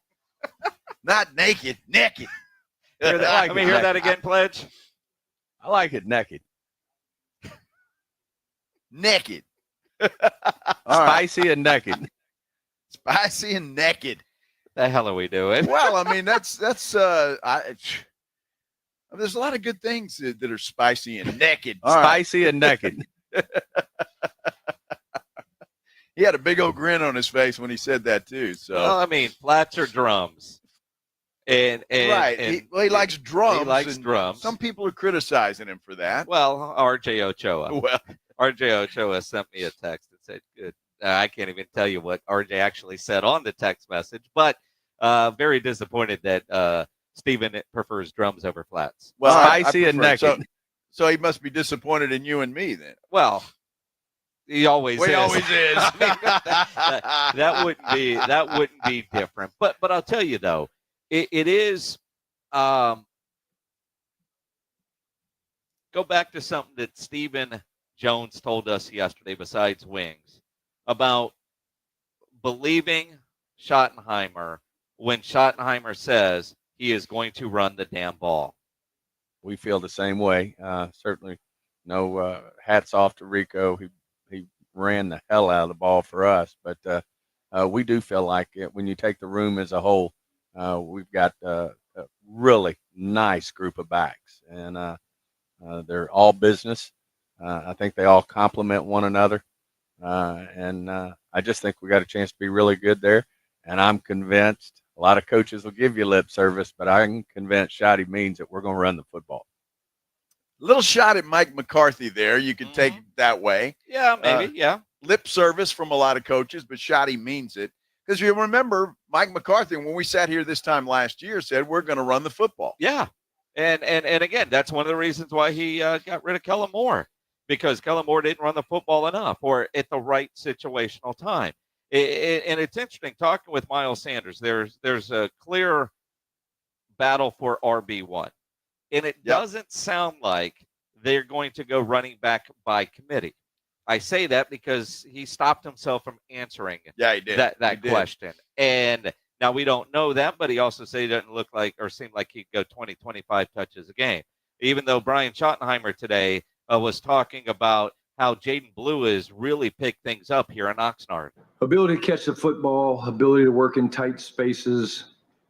S1: Not naked. Naked.
S6: Let me hear that again, Pledge.
S22: I like it naked.
S1: Naked.
S22: Spicy and naked.
S1: Spicy and naked.
S6: The hell are we doing?
S1: Well, I mean, that's there's a lot of good things that are spicy and naked.
S22: Spicy and naked.
S1: He had a big old grin on his face when he said that too. So
S6: well, I mean, flats or drums, and
S1: right. He likes drums.
S6: He likes drums.
S1: Some people are criticizing him for that.
S6: Well, RJ Ochoa.
S1: Well,
S6: RJ Ochoa sent me a text that said, "Good." I can't even tell you what RJ actually said on the text message, but very disappointed that Steven prefers drums over flats.
S1: Well,
S22: spicy and naked.
S1: So he must be disappointed in you and me then.
S6: Well, he always is.
S1: He always is.
S6: that wouldn't be different. But I'll tell you though, it is. Go back to something that Stephen Jones told us yesterday. Besides wings, about believing Schottenheimer when Schottenheimer says he is going to run the damn ball.
S22: We feel the same way. Certainly, no hats off to Rico. He ran the hell out of the ball for us. But we do feel like when you take the room as a whole, we've got a really nice group of backs, and they're all business. I think they all complement one another, and I just think we got a chance to be really good there. And I'm convinced a lot of coaches will give you lip service, but I'm convinced Shotty means that we're going to run the football.
S1: Little shot at Mike McCarthy there. You can take it that way.
S6: Yeah, maybe. Yeah.
S1: Lip service from a lot of coaches, but Shotty means it. Because you remember Mike McCarthy, when we sat here this time last year, said we're going to run the football.
S6: Yeah. And again, that's one of the reasons why he got rid of Kellen Moore, because Kellen Moore didn't run the football enough or at the right situational time. And it's interesting talking with Miles Sanders. There's a clear battle for RB1, and it doesn't sound like they're going to go running back by committee. I say that because he stopped himself from answering
S1: he did.
S6: that question. And now we don't know that, but he also said he doesn't look like or seem like he'd go 20, 25 touches a game. Even though Brian Schottenheimer today was talking about how Jaden Blue has really picked things up here in Oxnard.
S9: Ability to catch the football, ability to work in tight spaces.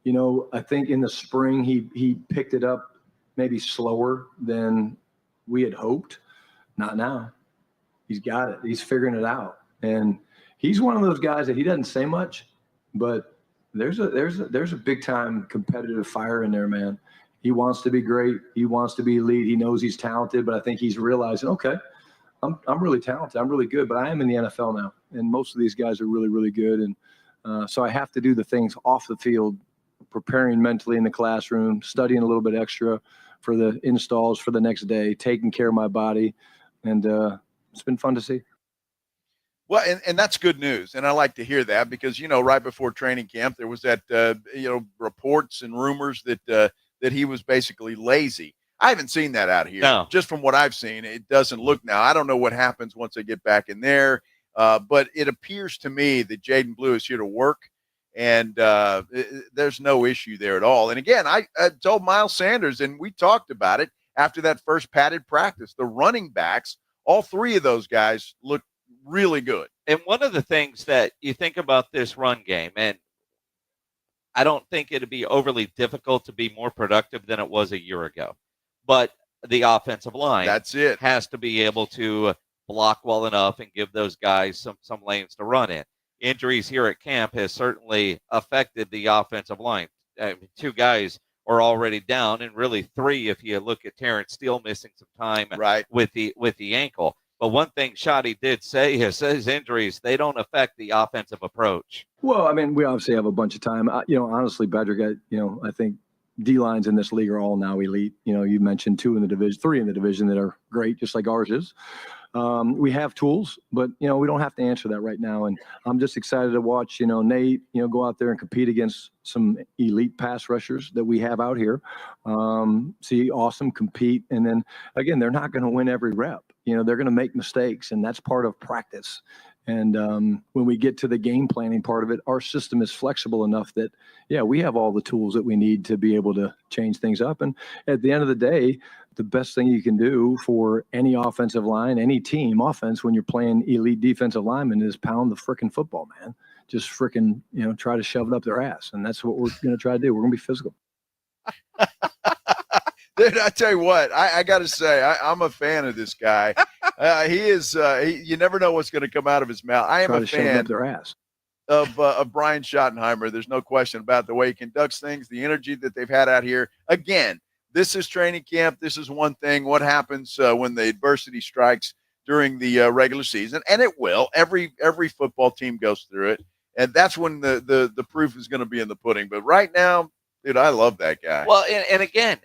S9: You know, I think in the spring he picked it up maybe slower than we had hoped. Not now. He's got it. He's figuring it out. And he's one of those guys that he doesn't say much, but there's a big time competitive fire in there, man. He wants to be great. He wants to be elite. He knows he's talented, but I think he's realizing, okay, I'm really talented. I'm really good, but I am in the NFL now. And most of these guys are really, really good. And so I have to do the things off the field, preparing mentally in the classroom, studying a little bit extra for the installs for the next day, taking care of my body. And it's been fun to see.
S1: Well, and that's good news. And I like to hear that because, you know, right before training camp, there was that, reports and rumors that he was basically lazy. I haven't seen that out here.
S6: No.
S1: Just from what I've seen, it doesn't look now. I don't know what happens once they get back in there, but it appears to me that Jaden Blue is here to work, and there's no issue there at all. And again, I told Miles Sanders, and we talked about it after that first padded practice, the running backs, all three of those guys look really good.
S6: And one of the things that you think about this run game, and I don't think it'd be overly difficult to be more productive than it was a year ago. But the offensive line has to be able to block well enough and give those guys some lanes to run in. Injuries here at camp has certainly affected the offensive line. Two guys are already down, and really three if you look at Terrence Steele missing some time with the ankle. But one thing Shotty did say is his injuries, they don't affect the offensive approach.
S9: Well, I mean, we obviously have a bunch of time. Honestly, Patrick, I think D-lines in this league are all now elite. You know, you mentioned three in the division that are great, just like ours is. We have tools, but, we don't have to answer that right now. And I'm just excited to watch, Nate, go out there and compete against some elite pass rushers that we have out here. See Awesome compete. And then, again, they're not going to win every rep. They're going to make mistakes, and that's part of practice. And when we get to the game planning part of it, our system is flexible enough that, we have all the tools that we need to be able to change things up. And at the end of the day, the best thing you can do for any offensive line, any team offense, when you're playing elite defensive linemen is pound the frickin' football, man. Just frickin', try to shove it up their ass. And that's what we're going to try to do. We're going to be physical.
S1: Dude, I tell you what, I got to say, I'm a fan of this guy. He is. You never know what's going to come out of his mouth. I am a fan
S9: their ass.
S1: of Brian Schottenheimer. There's no question about the way he conducts things, the energy that they've had out here. Again, this is training camp. This is one thing. What happens when the adversity strikes during the regular season? And it will. Every football team goes through it, and that's when the proof is going to be in the pudding. But right now, dude, I love that guy.
S6: Well, and again,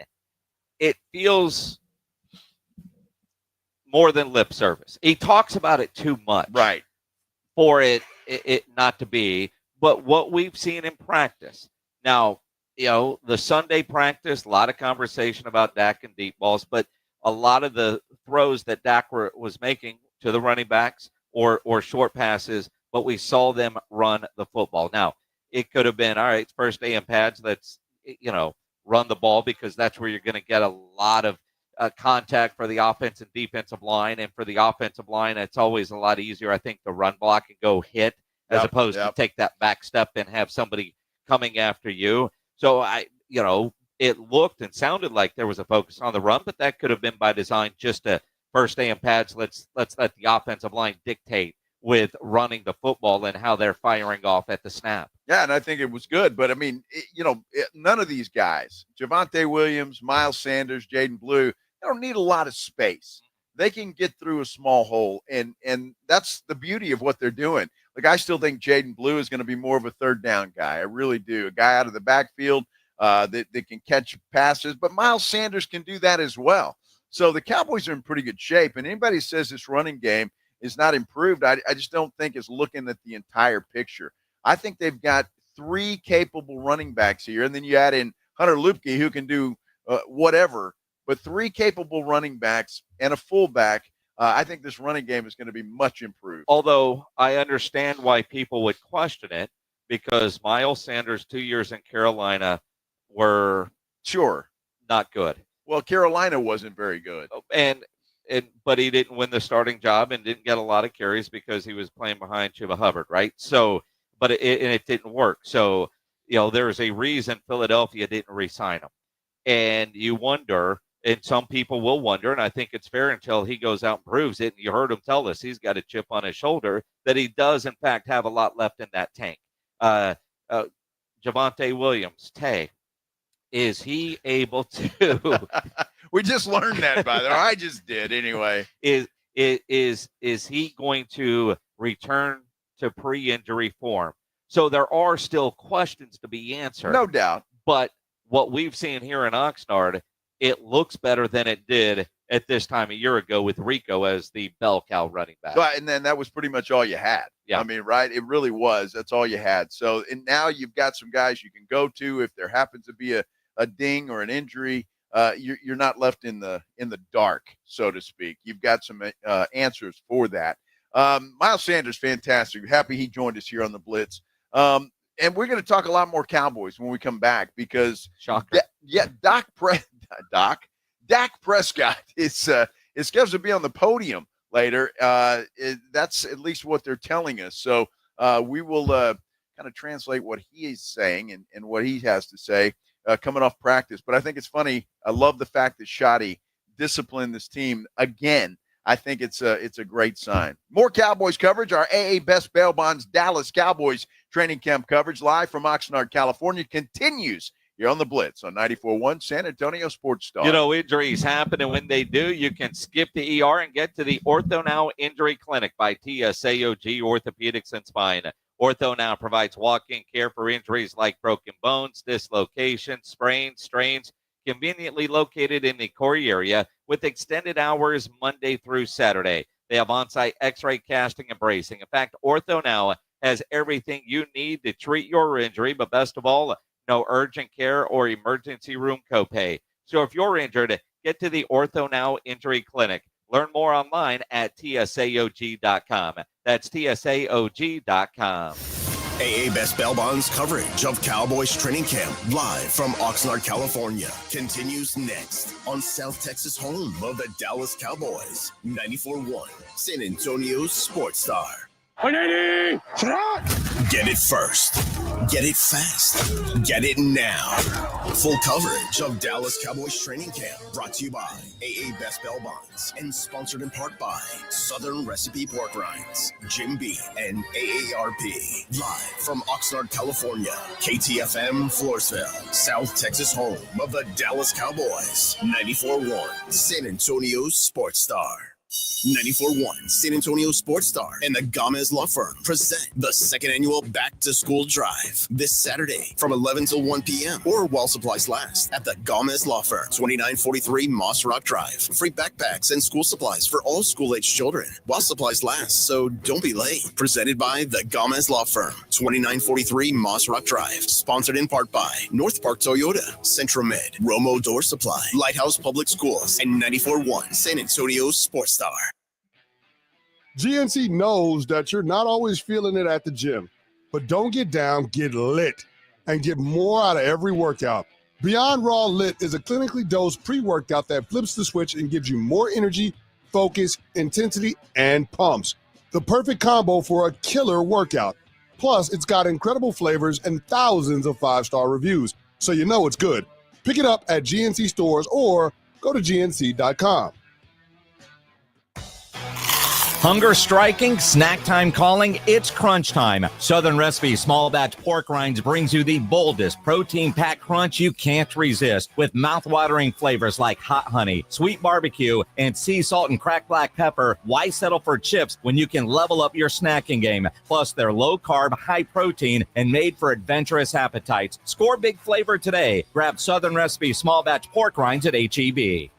S6: it feels more than lip service. He talks about it too much,
S1: right?
S6: For it not to be. But what we've seen in practice now, the Sunday practice, a lot of conversation about Dak and deep balls, but a lot of the throws that Dak was making to the running backs or short passes, but we saw them run the football. Now, it could have been, all right, it's first day in pads, let's, run the ball because that's where you're going to get a lot of contact for the offense and defensive line. And for the offensive line, it's always a lot easier, I think, to run block and go hit as opposed to take that back step and have somebody coming after you. So it looked and sounded like there was a focus on the run, but that could have been by design, just a first day in pads. Let's let the offensive line dictate with running the football and how they're firing off at the snap.
S1: Yeah, and I think it was good. But, I mean, none of these guys, Javonte Williams, Miles Sanders, Jaden Blue, they don't need a lot of space. They can get through a small hole, and that's the beauty of what they're doing. Like, I still think Jaden Blue is going to be more of a third down guy. I really do. A guy out of the backfield that can catch passes. But Miles Sanders can do that as well. So the Cowboys are in pretty good shape. And anybody who says this running game is not improved, I just don't think is looking at the entire picture. I think they've got 3 capable running backs here. And then you add in Hunter Lupke, who can do whatever. But 3 capable running backs and a fullback, I think this running game is going to be much improved.
S6: Although I understand why people would question it, because Miles Sanders 2 years in Carolina were not good.
S1: Well, Carolina wasn't very good.
S6: But he didn't win the starting job and didn't get a lot of carries because he was playing behind Chuba Hubbard, right? So, but it didn't work. So, there's a reason Philadelphia didn't re-sign him. And you wonder, and some people will wonder, and I think it's fair until he goes out and proves it. And you heard him tell us he's got a chip on his shoulder, that he does, in fact, have a lot left in that tank. Javonte Williams, Tay, is he able to?
S1: We just learned that, by the way. I just did anyway.
S6: Is he going to return to pre-injury form? So there are still questions to be answered.
S1: No doubt.
S6: But what we've seen here in Oxnard, it looks better than it did at this time a year ago with Rico as the bell cow running back.
S1: Right, and then that was pretty much all you had.
S6: Yeah.
S1: I mean, right? It really was. That's all you had. So, and now you've got some guys you can go to if there happens to be a ding or an injury. You're not left in the dark, so to speak. You've got some answers for that. Miles Sanders, fantastic. Happy he joined us here on the Blitz. And we're going to talk a lot more Cowboys when we come back because Dak Prescott is scheduled to be on the podium later. That's at least what they're telling us. So we will kind of translate what he is saying and what he has to say coming off practice. But I think it's funny. I love the fact that Shoddy disciplined this team again. I think it's a great sign. More Cowboys coverage. Our AA Best Bail Bonds Dallas Cowboys training camp coverage live from Oxnard, California continues here on the Blitz on 94.1 San Antonio Sports Star.
S6: Injuries happen, and when they do, you can skip the ER and get to the Ortho Now Injury Clinic by TSAOG Orthopedics and Spine. Ortho Now provides walk-in care for injuries like broken bones, dislocations, sprains, strains, conveniently located in the Corey area with extended hours Monday through Saturday. They have on-site x-ray casting and bracing. In fact, Ortho Now has everything you need to treat your injury, but best of all, no urgent care or emergency room copay. So if you're injured, get to the Ortho Now Injury Clinic. Learn more online at tsaog.com. That's tsaog.com.
S3: AA Best Bail Bonds coverage of Cowboys training camp live from Oxnard, California continues next on South Texas home of the Dallas Cowboys. 94.1 San Antonio Sports Star.
S5: 180!
S3: Get it first. Get it fast. Get it now. Full coverage of Dallas Cowboys training camp brought to you by AA Best Bail Bonds and sponsored in part by Southern Recipe Pork Rinds, Jim B, and AARP. Live from Oxnard, California. KTFM Floresville, South Texas home of the Dallas Cowboys. 94.1 San Antonio Sports Star. 94.1 San Antonio Sports Star and the Gomez Law Firm present the second annual Back to School Drive this Saturday from 11 till 1 p.m. or while supplies last at the Gomez Law Firm, 2943 Moss Rock Drive. Free backpacks and school supplies for all school-age children while supplies last, so don't be late. Presented by the Gomez Law Firm, 2943 Moss Rock Drive. Sponsored in part by North Park Toyota, Centromed, Romo Door Supply, Lighthouse Public Schools, and 94.1 San Antonio Sports Star.
S10: GNC knows that you're not always feeling it at the gym, but don't get down, get lit, and get more out of every workout. Beyond Raw Lit is a clinically dosed pre-workout that flips the switch and gives you more energy, focus, intensity, and pumps. The perfect combo for a killer workout. Plus, it's got incredible flavors and thousands of 5-star reviews, so you know it's good. Pick it up at GNC stores or go to gnc.com.
S11: Hunger striking, snack time calling, it's crunch time. Southern Recipe Small Batch Pork Rinds brings you the boldest protein-packed crunch you can't resist with mouth-watering flavors like hot honey, sweet barbecue, and sea salt and cracked black pepper. Why settle for chips when you can level up your snacking game? Plus, they're low-carb, high-protein, and made for adventurous appetites. Score big flavor today. Grab Southern Recipe Small Batch Pork Rinds at H-E-B.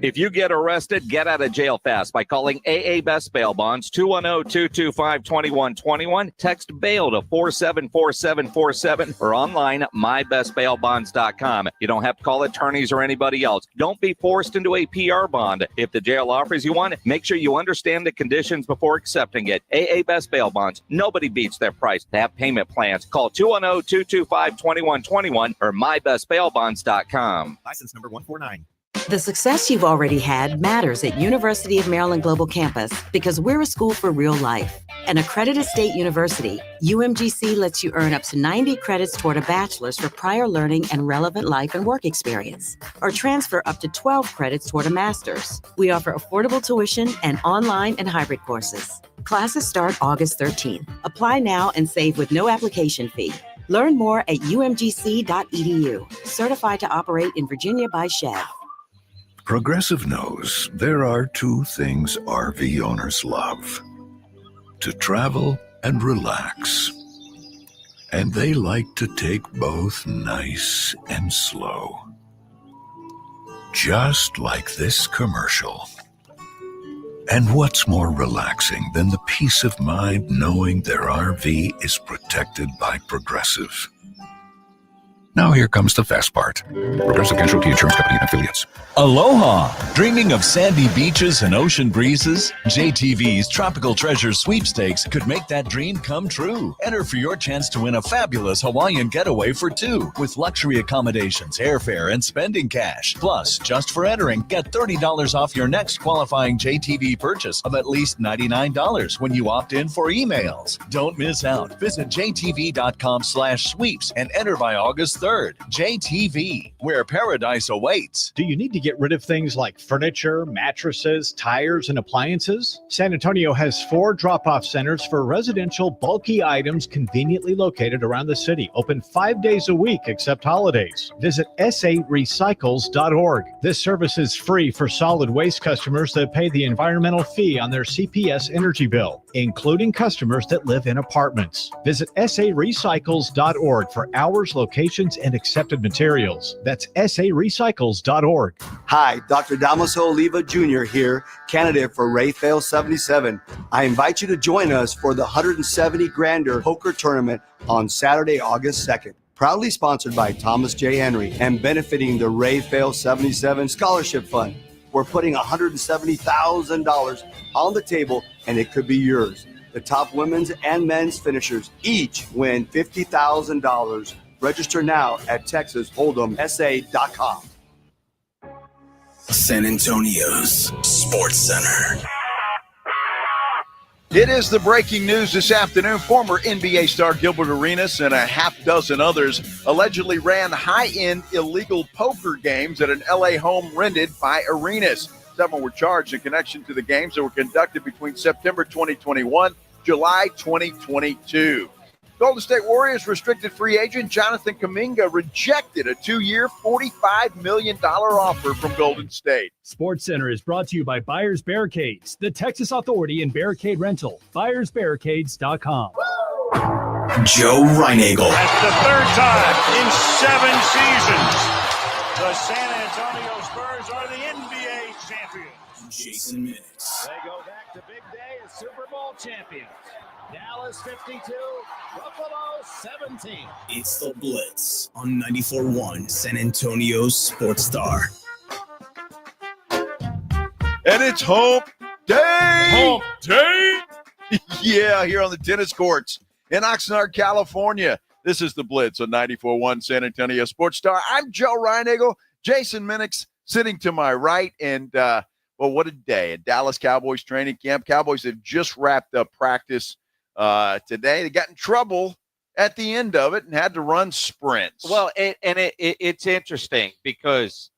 S11: If you get arrested, get out of jail fast by calling AA Best Bail Bonds, 210-225-2121. Text bail to 474747 or online mybestbailbonds.com. You don't have to call attorneys or anybody else. Don't be forced into a PR bond. If the jail offers you one, make sure you understand the conditions before accepting it. AA Best Bail Bonds. Nobody beats their price. They have payment plans. Call 210-225-2121 or mybestbailbonds.com.
S12: License number 149.
S13: The success you've already had matters at University of Maryland Global Campus because we're a school for real life. An accredited state university, UMGC lets you earn up to 90 credits toward a bachelor's for prior learning and relevant life and work experience, or transfer up to 12 credits toward a master's. We offer affordable tuition and online and hybrid courses. Classes start August 13th. Apply now and save with no application fee. Learn more at umgc.edu. Certified to operate in Virginia by Chev.
S15: Progressive knows there are two things RV owners love: to travel and relax. And they like to take both nice and slow. Just like this commercial. And what's more relaxing than the peace of mind knowing their RV is protected by Progressive? Now here comes the fast part. Progressive Casualty Insurance Company and Affiliates.
S18: Aloha! Dreaming of sandy beaches and ocean breezes? JTV's Tropical Treasure Sweepstakes could make that dream come true. Enter for your chance to win a fabulous Hawaiian getaway for two with luxury accommodations, airfare, and spending cash. Plus, just for entering, get $30 off your next qualifying JTV purchase of at least $99 when you opt in for emails. Don't miss out. Visit jtv.com/sweeps and enter by August 3rd. JTV, where paradise awaits.
S23: Do you need to get rid of things like furniture, mattresses, tires, and appliances? San Antonio has 4 drop-off centers for residential bulky items conveniently located around the city, open 5 days a week except holidays. Visit sarecycles.org. This service is free for solid waste customers that pay the environmental fee on their CPS energy bill, including customers that live in apartments. Visit sarecycles.org for hours, locations, and accepted materials. That's sarecycles.org.
S8: Hi, Dr. Damaso Oliva Jr. here, candidate for Rayfail 77. I invite you to join us for the 170 Grander Poker Tournament on Saturday, August 2nd. Proudly sponsored by Thomas J. Henry and benefiting the Rayfail 77 Scholarship Fund. We're putting $170,000 on the table, and it could be yours. The top women's and men's finishers each win $50,000. Register now at TexasHold'emSA.com.
S3: San Antonio's Sports Center.
S1: It is the breaking news this afternoon. Former NBA star Gilbert Arenas and a half dozen others allegedly ran high-end illegal poker games at an LA home rented by Arenas. 7 were charged in connection to the games that were conducted between September 2021, July 2022. Golden State Warriors restricted free agent Jonathan Kuminga rejected a 2-year, $45 million offer from Golden State.
S2: Sports Center is brought to you by Buyers Barricades, the Texas authority in barricade rental. BuyersBarricades.com.
S3: Joe Reinagel.
S5: That's the 3rd time in 7 seasons. The San Antonio Spurs are the NBA champions.
S3: Jason Minix.
S24: They go back to big day as Super Bowl champions. Dallas 52, Buffalo 17.
S3: It's the Blitz on 94.1 San Antonio's Sports Star.
S1: And it's Hump Day! Hump Day! Yeah, here on the tennis courts in Oxnard, California. This is the Blitz on 94.1 San Antonio Sports Star. I'm Joe Reinagel. Jason Minix sitting to my right. And, well, what a day at Dallas Cowboys training camp. Cowboys have just wrapped up practice today. They got in trouble at the end of it and had to run sprints.
S6: Well, it's interesting because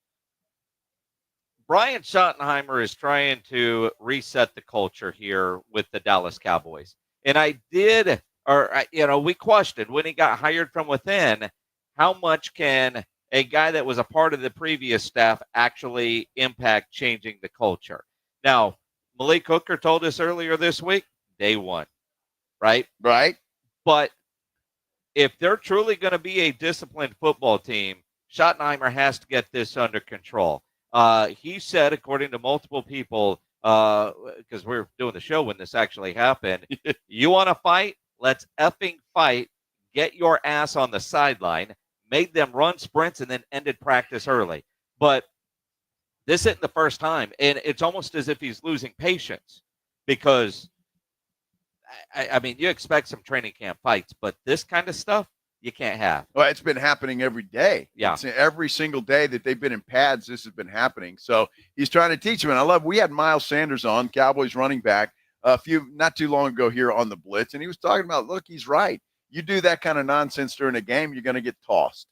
S6: Brian Schottenheimer is trying to reset the culture here with the Dallas Cowboys. And we questioned when he got hired from within, how much can a guy that was a part of the previous staff actually impact changing the culture? Now, Malik Hooker told us earlier this week, day one, right?
S1: Right.
S6: But if they're truly going to be a disciplined football team, Schottenheimer has to get this under control. He said, according to multiple people, because we're doing the show when this actually happened, you want to fight? Let's effing fight. Get your ass on the sideline. Made them run sprints and then ended practice early. But this isn't the first time, and it's almost as if he's losing patience because, I mean, you expect some training camp fights, but this kind of stuff, you can't have.
S1: Well, it's been happening every day.
S6: Yeah.
S1: It's every single day that they've been in pads, this has been happening. So he's trying to teach them. And we had Miles Sanders on, Cowboys running back, not too long ago here on the Blitz. And he was talking about, look, he's right. You do that kind of nonsense during a game, you're going to get tossed.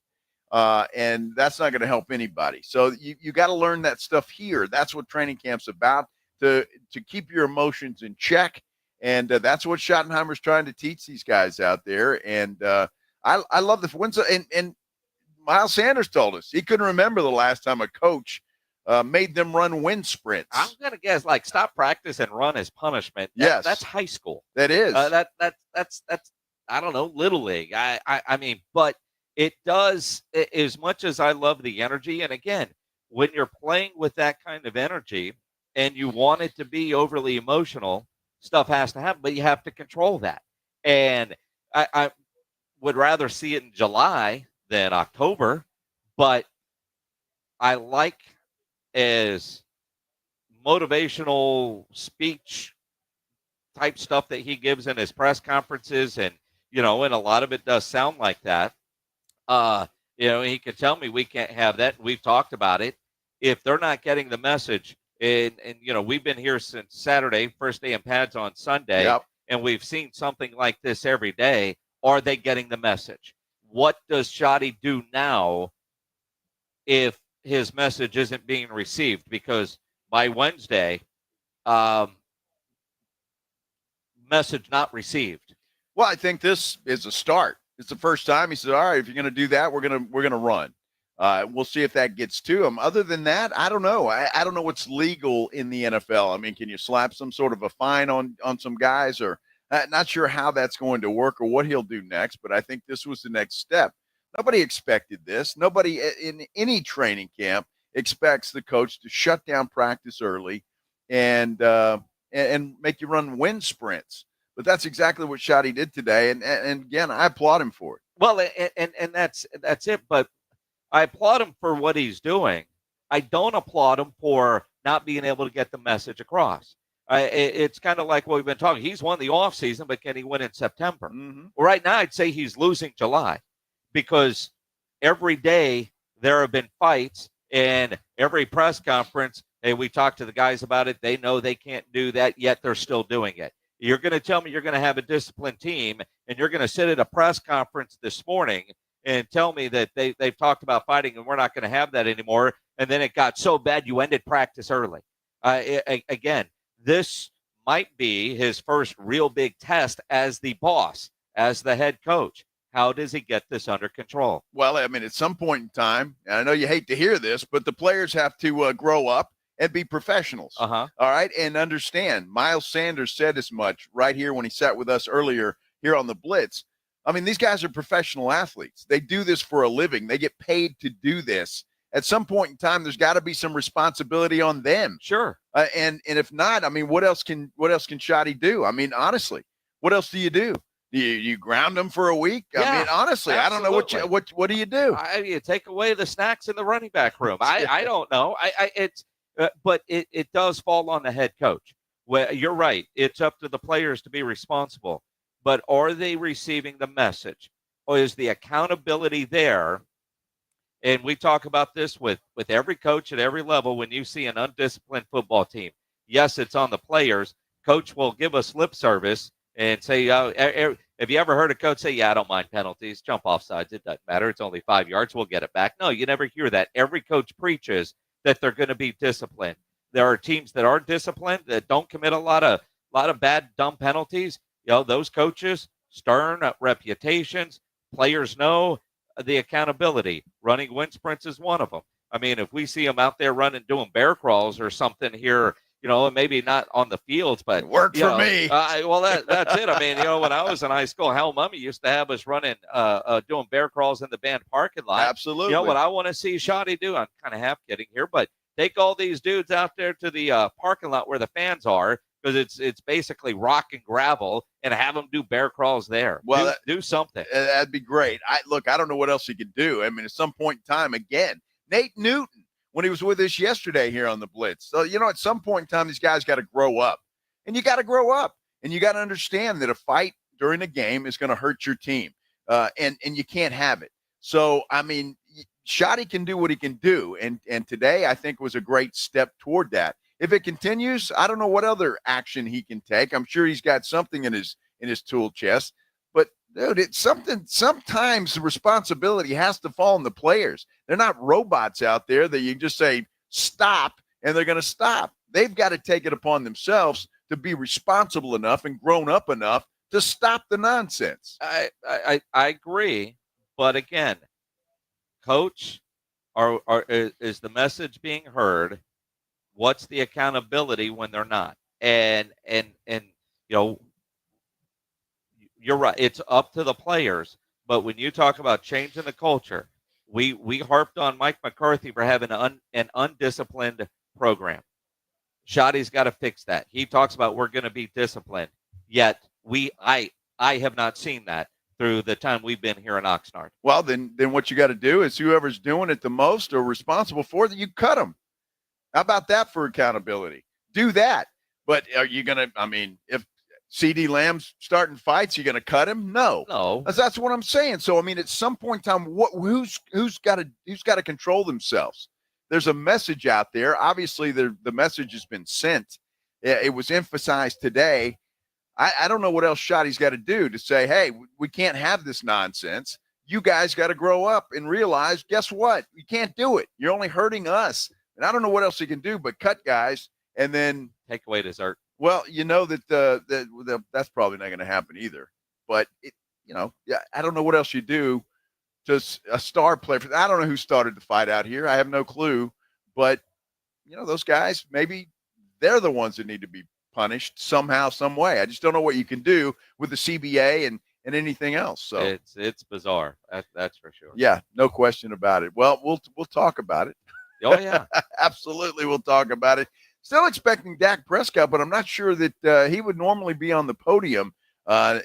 S1: And that's not going to help anybody. So you got to learn that stuff here. That's what training camp's about, to keep your emotions in check. And that's what Schottenheimer's trying to teach these guys out there. And, I love the wins. And Miles Sanders told us he couldn't remember the last time a coach made them run wind sprints.
S6: I'm going to guess stop practice and run as punishment.
S1: Yes.
S6: That's high school.
S1: That is.
S6: That's I don't know, little league. I mean, but it does, as much as I love the energy. And again, when you're playing with that kind of energy and you want it to be overly emotional, stuff has to happen, but you have to control that. And I would rather see it in July than October, but I like as motivational speech type stuff that he gives in his press conferences. And, and a lot of it does sound like that. He could tell me we can't have that. We've talked about it. If they're not getting the message, and we've been here since Saturday, first day in pads on Sunday,
S1: yep.
S6: And we've seen something like this every day. Are they getting the message? What does Shotty do now if his message isn't being received? Because by Wednesday, message not received.
S1: Well, I think this is a start. It's the first time he said, all right, if you're going to do that, we're going to run. We'll see if that gets to him. Other than that, I don't know. I don't know what's legal in the NFL. I mean, can you slap some sort of a fine on some guys, or not sure how that's going to work or what he'll do next, but I think this was the next step. Nobody expected this. Nobody in any training camp expects the coach to shut down practice early and make you run wind sprints. But that's exactly what Shotty did today. And again, I applaud him for it.
S6: Well, and that's it. But I applaud him for what he's doing. I don't applaud him for not being able to get the message across. It's kind of like what we've been talking. He's won the offseason, but can he win in September?
S1: Mm-hmm.
S6: Well, right now, I'd say he's losing July because every day there have been fights, and every press conference, hey, we talked to the guys about it. They know they can't do that, yet they're still doing it. You're going to tell me you're going to have a disciplined team, and you're going to sit at a press conference this morning and tell me that they've talked about fighting and we're not going to have that anymore, and then it got so bad you ended practice early. Again, this might be his first real big test as the boss, as the head coach. How does he get this under control?
S1: Well, I mean, at some point in time, and I know you hate to hear this, but the players have to grow up and be professionals.
S6: Uh-huh.
S1: All right, and understand. Miles Sanders said as much right here when he sat with us earlier here on the Blitz. I mean, these guys are professional athletes. They do this for a living. They get paid to do this. At some point in time, there's got to be some responsibility on them.
S6: Sure.
S1: And if not, I mean, what else can Shotty do? I mean, honestly, what else do? You ground them for a week?
S6: Yeah,
S1: I mean, honestly,
S6: absolutely.
S1: I don't know what do you do?
S6: You take away the snacks in the running back room. I don't know. But it does fall on the head coach. Well, you're right. It's up to the players to be responsible. But are they receiving the message? Or is the accountability there? And we talk about this with every coach at every level. When you see an undisciplined football team, yes, it's on the players. Coach will give us lip service and say, Have you ever heard a coach say, yeah, I don't mind penalties, jump off sides, it doesn't matter, it's only 5 yards, we'll get it back? No, you never hear that. Every coach preaches that they're going to be disciplined. There are teams that are disciplined, that don't commit a lot of bad, dumb penalties. Those coaches, stern reputations, players know the accountability. Running wind sprints is one of them. I mean, if we see them out there running, doing bear crawls or something here, maybe not on the fields, but
S1: it worked for me.
S6: Well, that's it. I mean, when I was in high school, Hal Mummy used to have us running, doing bear crawls in the band parking lot.
S1: Absolutely.
S6: What I want to see Shoddy do, I'm kind of half kidding here, but take all these dudes out there to the parking lot where the fans are, because it's basically rock and gravel, and have them do bear crawls there.
S1: Well,
S6: do something.
S1: That'd be great. I don't know what else he could do. I mean, at some point in time, again, Nate Newton, when he was with us yesterday here on the Blitz. So, at some point in time, these guys got to grow up. And you got to grow up. And you got to understand that a fight during a game is going to hurt your team. And you can't have it. So, I mean, Shoddy can do what he can do. And today, I think, was a great step toward that. If it continues, I don't know what other action he can take. I'm sure he's got something in his tool chest. But, dude, it's something. Sometimes the responsibility has to fall on the players. They're not robots out there that you just say, stop, and they're going to stop. They've got to take it upon themselves to be responsible enough and grown up enough to stop the nonsense.
S6: I agree. But, again, coach, is the message being heard? What's the accountability when they're not? And you're right. It's up to the players. But when you talk about changing the culture, we harped on Mike McCarthy for having an undisciplined program. Shoddy's got to fix that. He talks about we're going to be disciplined. Yet I have not seen that through the time we've been here in Oxnard.
S1: Well, then what you got to do is whoever's doing it the most or responsible for it, you cut them. How about that for accountability? Do that. But are you going to, I mean, if CD Lamb's starting fights, you're going to cut him? No. That's what I'm saying. So, I mean, at some point in time, who's got to control themselves? There's a message out there. Obviously, the message has been sent. It was emphasized today. I don't know what else Shoddy's got to do to say, hey, we can't have this nonsense. You guys got to grow up and realize, guess what? You can't do it. You're only hurting us. And I don't know what else he can do but cut guys and then
S6: take away dessert.
S1: Well, that that's probably not going to happen either. But I don't know what else you do to a star player. I don't know who started the fight out here. I have no clue. But those guys, maybe they're the ones that need to be punished somehow, some way. I just don't know what you can do with the CBA and anything else. So
S6: it's bizarre. That's for sure.
S1: Yeah, no question about it. Well, we'll talk about it.
S6: Oh, yeah.
S1: Absolutely, we'll talk about it. Still expecting Dak Prescott, but I'm not sure that he would normally be on the podium.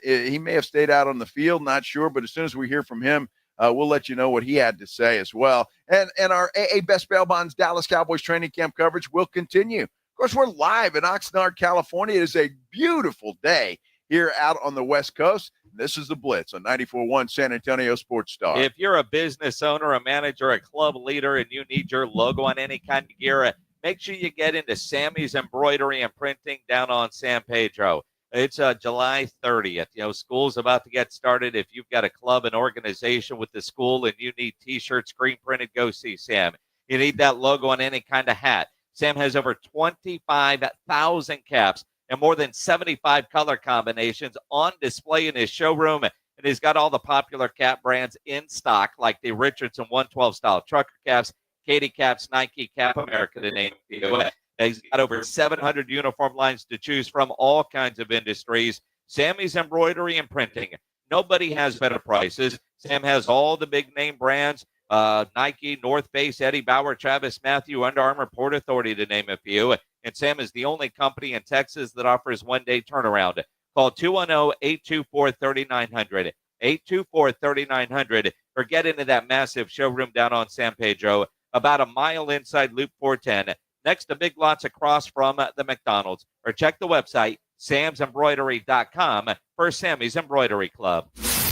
S1: He may have stayed out on the field, not sure, but as soon as we hear from him, we'll let you know what he had to say as well. And our AA Best Bail Bonds Dallas Cowboys training camp coverage will continue. Of course, we're live in Oxnard, California. It is a beautiful day here out on the West Coast. This is the Blitz on 94.1 San Antonio Sports Star.
S6: If you're a business owner, a manager, a club leader, and you need your logo on any kind of gear, make sure you get into Sammy's Embroidery and Printing down on San Pedro. It's July 30th. School's about to get started. If you've got a club and organization with the school and you need T-shirts, screen printed, go see Sam. You need that logo on any kind of hat. Sam has over 25,000 caps and more than 75 color combinations on display in his showroom. And he's got all the popular cap brands in stock, like the Richardson 112 style trucker caps, Katie caps, Nike, Cap America, to name a few. He's got over 700 uniform lines to choose from, all kinds of industries. Sammy's Embroidery and Printing. Nobody has better prices. Sam has all the big name brands, Nike, North Face, Eddie Bauer, Travis Matthew, Under Armour, Port Authority, to name a few. And Sam is the only company in Texas that offers one-day turnaround. Call 210-824-3900, 824-3900, or get into that massive showroom down on San Pedro, about a mile inside Loop 410, next to Big Lots across from the McDonald's. Or check the website, samsembroidery.com, for Sammy's Embroidery Club.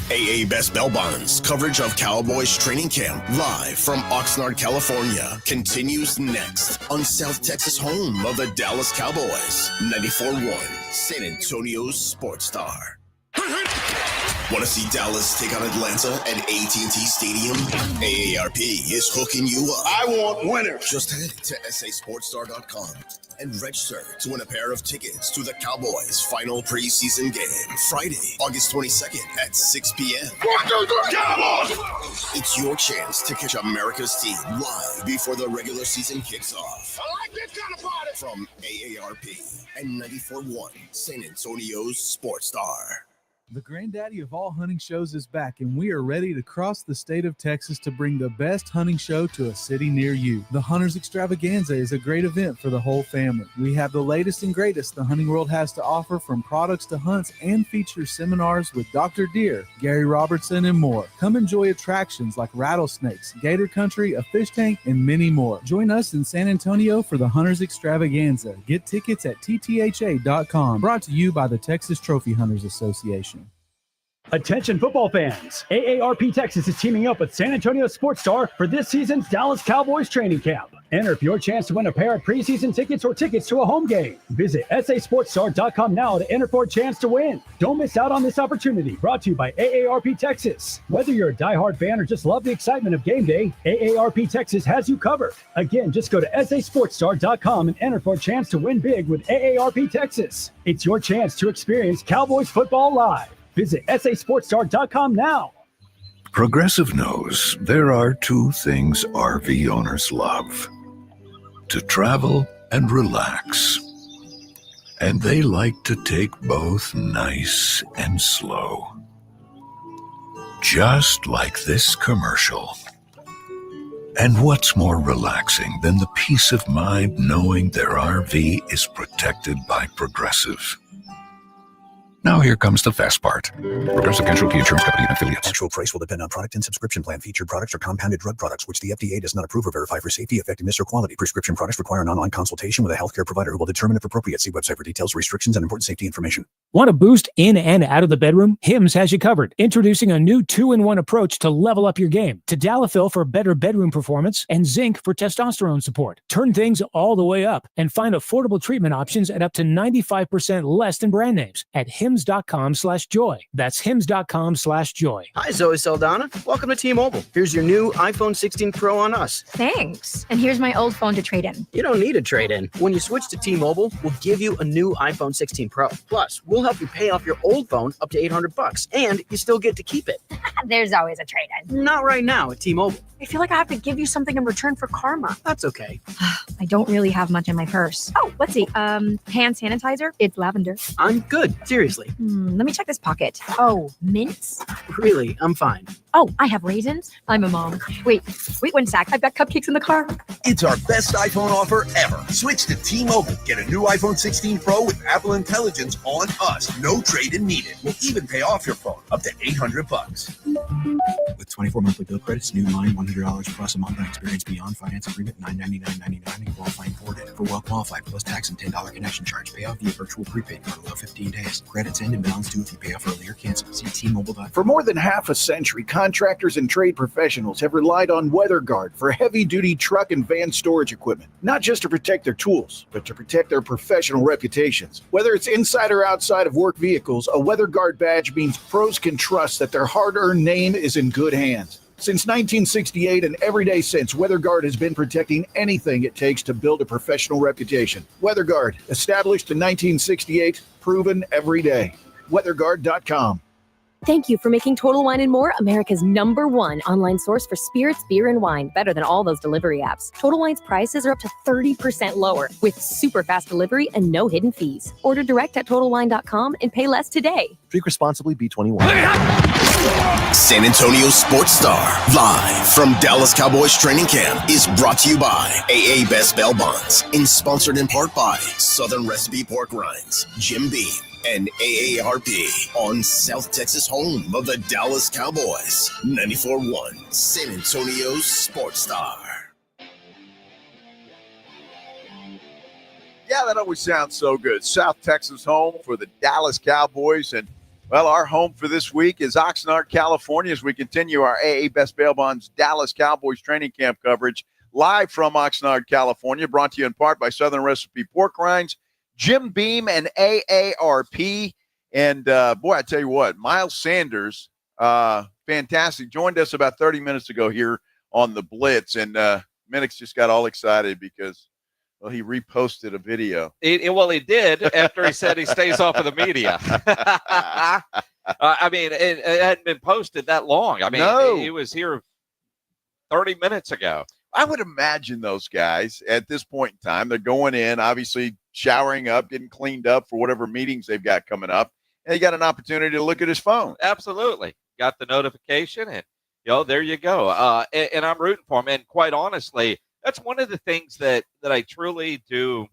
S3: AA Best Bail Bonds coverage of Cowboys training camp live from Oxnard, California continues next on South Texas home of the Dallas Cowboys. 94.1 San Antonio's Sports Star. Want to see Dallas take on Atlanta at AT&T Stadium? AARP is hooking you up. I want winners. Just head to sasportstar.com and register to win a pair of tickets to the Cowboys' final preseason game, Friday, August 22nd at 6 p.m. Cowboys! It's your chance to catch America's team live before the regular season kicks off. I like this kind of party. From AARP and 94.1 San Antonio's Sports Star.
S4: The granddaddy of all hunting shows is back, and we are ready to cross the state of Texas to bring the best hunting show to a city near you. The Hunters Extravaganza is a great event for the whole family. We have the latest and greatest the hunting world has to offer, from products to hunts, and feature seminars with Dr. Deer, Gary Robertson, and more. Come enjoy attractions like rattlesnakes, gator country, a fish tank, and many more. Join us in San Antonio for the Hunters Extravaganza. Get tickets at ttha.com. Brought to you by the Texas Trophy Hunters Association.
S2: Attention football fans, AARP Texas is teaming up with San Antonio Sports Star for this season's Dallas Cowboys training camp. Enter for your chance to win a pair of preseason tickets or tickets to a home game. Visit sasportstar.com now to enter for a chance to win. Don't miss out on this opportunity. Brought to you by AARP Texas. Whether you're a diehard fan or just love the excitement of game day, AARP Texas has you covered. Again, just go to sasportstar.com and enter for a chance to win big with AARP Texas. It's your chance to experience Cowboys football live. Visit sasportstar.com now.
S15: Progressive knows there are two things RV owners love: to travel and relax. And they like to take both nice and slow. Just like this commercial. And what's more relaxing than the peace of mind knowing their RV is protected by Progressive? Now here comes the fast part. Progressive Casualty Insurance Company and Affiliates.
S17: Actual price will depend on product and subscription plan. Featured products are compounded drug products, which the FDA does not approve or verify for safety, effectiveness, or quality. Prescription products require an online consultation with a healthcare provider who will determine if appropriate. See website for details, restrictions, and important safety information.
S19: Want to boost in and out of the bedroom? Hims has you covered. Introducing a new 2-in-1 approach to level up your game. Tadalafil for better bedroom performance and zinc for testosterone support. Turn things all the way up and find affordable treatment options at up to 95% less than brand names at hims.com/joy. That's hims.com/joy.
S7: Hi, Zoe Saldana. Welcome to T-Mobile. Here's your new iPhone 16 Pro on us.
S12: Thanks. And here's my old phone to trade in.
S7: You don't need a trade-in. When you switch to T-Mobile, we'll give you a new iPhone 16 Pro. Plus, we'll help you pay off your old phone up to $800, and you still get to keep it.
S12: There's always a trade-in.
S7: Not right now at T-Mobile.
S12: I feel like I have to give you something in return for karma.
S7: That's okay.
S12: I don't really have much in my purse. Oh, let's see. Hand sanitizer. It's lavender.
S7: I'm good. Seriously.
S12: Let me check this pocket. Oh, mints?
S7: Really, I'm fine.
S12: Oh, I have raisins. I'm a mom. Wait 1 sec. I've got cupcakes in the car.
S14: It's our best iPhone offer ever. Switch to T-Mobile. Get a new iPhone 16 Pro with Apple Intelligence on us. No trade-in needed. We'll even pay off your phone up to $800.
S17: With 24 monthly bill credits, new line $100 plus a month on experience beyond finance agreement, $999.99 and qualifying for it. For well qualified plus tax and $10 connection charge. Pay off via virtual prepaid card. Allow 15 days. Credits end and balance due if you pay off early or cancel. See T-Mobile.com.
S25: For more than half a century, contractors and trade professionals have relied on WeatherGuard for heavy-duty truck and van storage equipment, not just to protect their tools, but to protect their professional reputations. Whether it's inside or outside of work vehicles, a WeatherGuard badge means pros can trust that their hard-earned name is in good hands. Since 1968 and every day since, WeatherGuard has been protecting anything it takes to build a professional reputation. WeatherGuard, established in 1968, proven every day. WeatherGuard.com.
S26: Thank you for making Total Wine & More America's #1 online source for spirits, beer, and wine. Better than all those delivery apps. Total Wine's prices are up to 30% lower with super fast delivery and no hidden fees. Order direct at TotalWine.com and pay less today.
S27: Drink responsibly, B21.
S3: San Antonio Sports Star, live from Dallas Cowboys training camp, is brought to you by AA Best Bail Bonds and sponsored in part by Southern Recipe Pork Rinds, Jim Beam, and AARP on South Texas home of the Dallas Cowboys. 94.1 San Antonio Sports Star.
S1: Yeah, that always sounds so good. South Texas home for the Dallas Cowboys. And, well, our home for this week is Oxnard, California, as we continue our AA Best Bail Bonds Dallas Cowboys training camp coverage live from Oxnard, California, brought to you in part by Southern Recipe Pork Rinds, Jim Beam, and AARP. And, boy, I tell you what, Miles Sanders, fantastic, joined us about 30 minutes ago here on the Blitz. And Minix just got all excited because, well, he reposted a video.
S6: Well, he did after he said he stays off of the media. I mean, it hadn't been posted that long. I mean, it was here 30 minutes ago.
S1: I would imagine those guys at this point in time, they're going in, obviously showering up, getting cleaned up for whatever meetings they've got coming up, and he got an opportunity to look at his phone.
S6: Absolutely. Got the notification, and, there you go. And I'm rooting for him. And quite honestly, that's one of the things that I truly do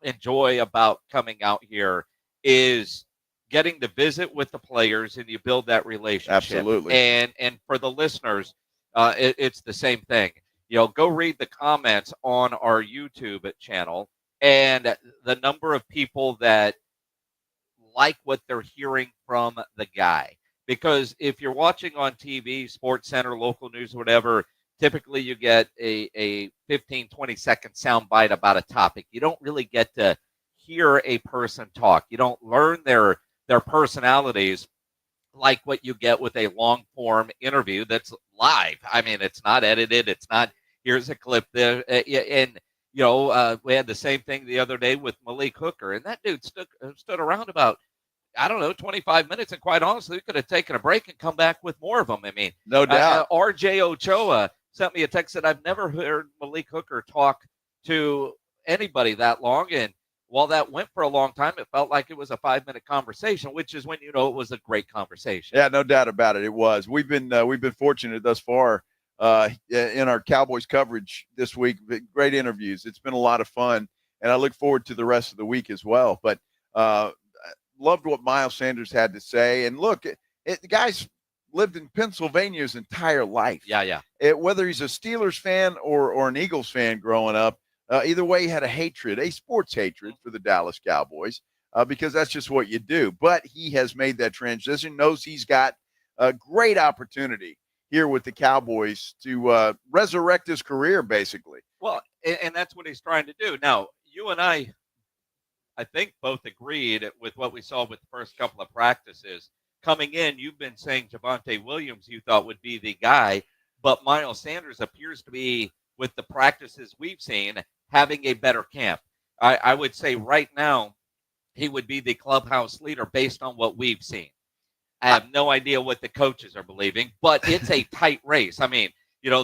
S6: enjoy about coming out here is getting to visit with the players, and you build that relationship.
S1: Absolutely.
S6: And for the listeners, it's the same thing. Go read the comments on our YouTube channel and the number of people that like what they're hearing from the guy. Because if you're watching on TV, Sports Center, local news, whatever, typically you get a 15, 20-second soundbite about a topic. You don't really get to hear a person talk. You don't learn their personalities like what you get with a long-form interview that's live. I mean, it's not edited. It's not, here's a clip there. And, we had the same thing the other day with Malik Hooker, and that dude stood around about, 25 minutes, and quite honestly, we could have taken a break and come back with more of them. I mean,
S1: no doubt.
S6: RJ Ochoa sent me a text that I've never heard Malik Hooker talk to anybody that long, and while that went for a long time, it felt like it was a 5-minute conversation, which is when it was a great conversation.
S1: Yeah, no doubt about it. It was. We've been fortunate thus far in our Cowboys coverage this week. Great interviews. It's been a lot of fun, and I look forward to the rest of the week as well. But loved what Miles Sanders had to say. And look, the guy's lived in Pennsylvania his entire life.
S6: Yeah.
S1: Whether he's a Steelers fan or an Eagles fan growing up, either way, he had a sports hatred for the Dallas Cowboys because that's just what you do. But he has made that transition, knows he's got a great opportunity here with the Cowboys to resurrect his career, basically.
S6: Well, and that's what he's trying to do. Now, you and I think both agreed with what we saw with the first couple of practices. Coming in, you've been saying Javonte Williams you thought would be the guy, but Miles Sanders appears to be, with the practices we've seen, having a better camp. I would say right now he would be the clubhouse leader based on what we've seen. I have no idea what the coaches are believing, but it's a tight race. I mean,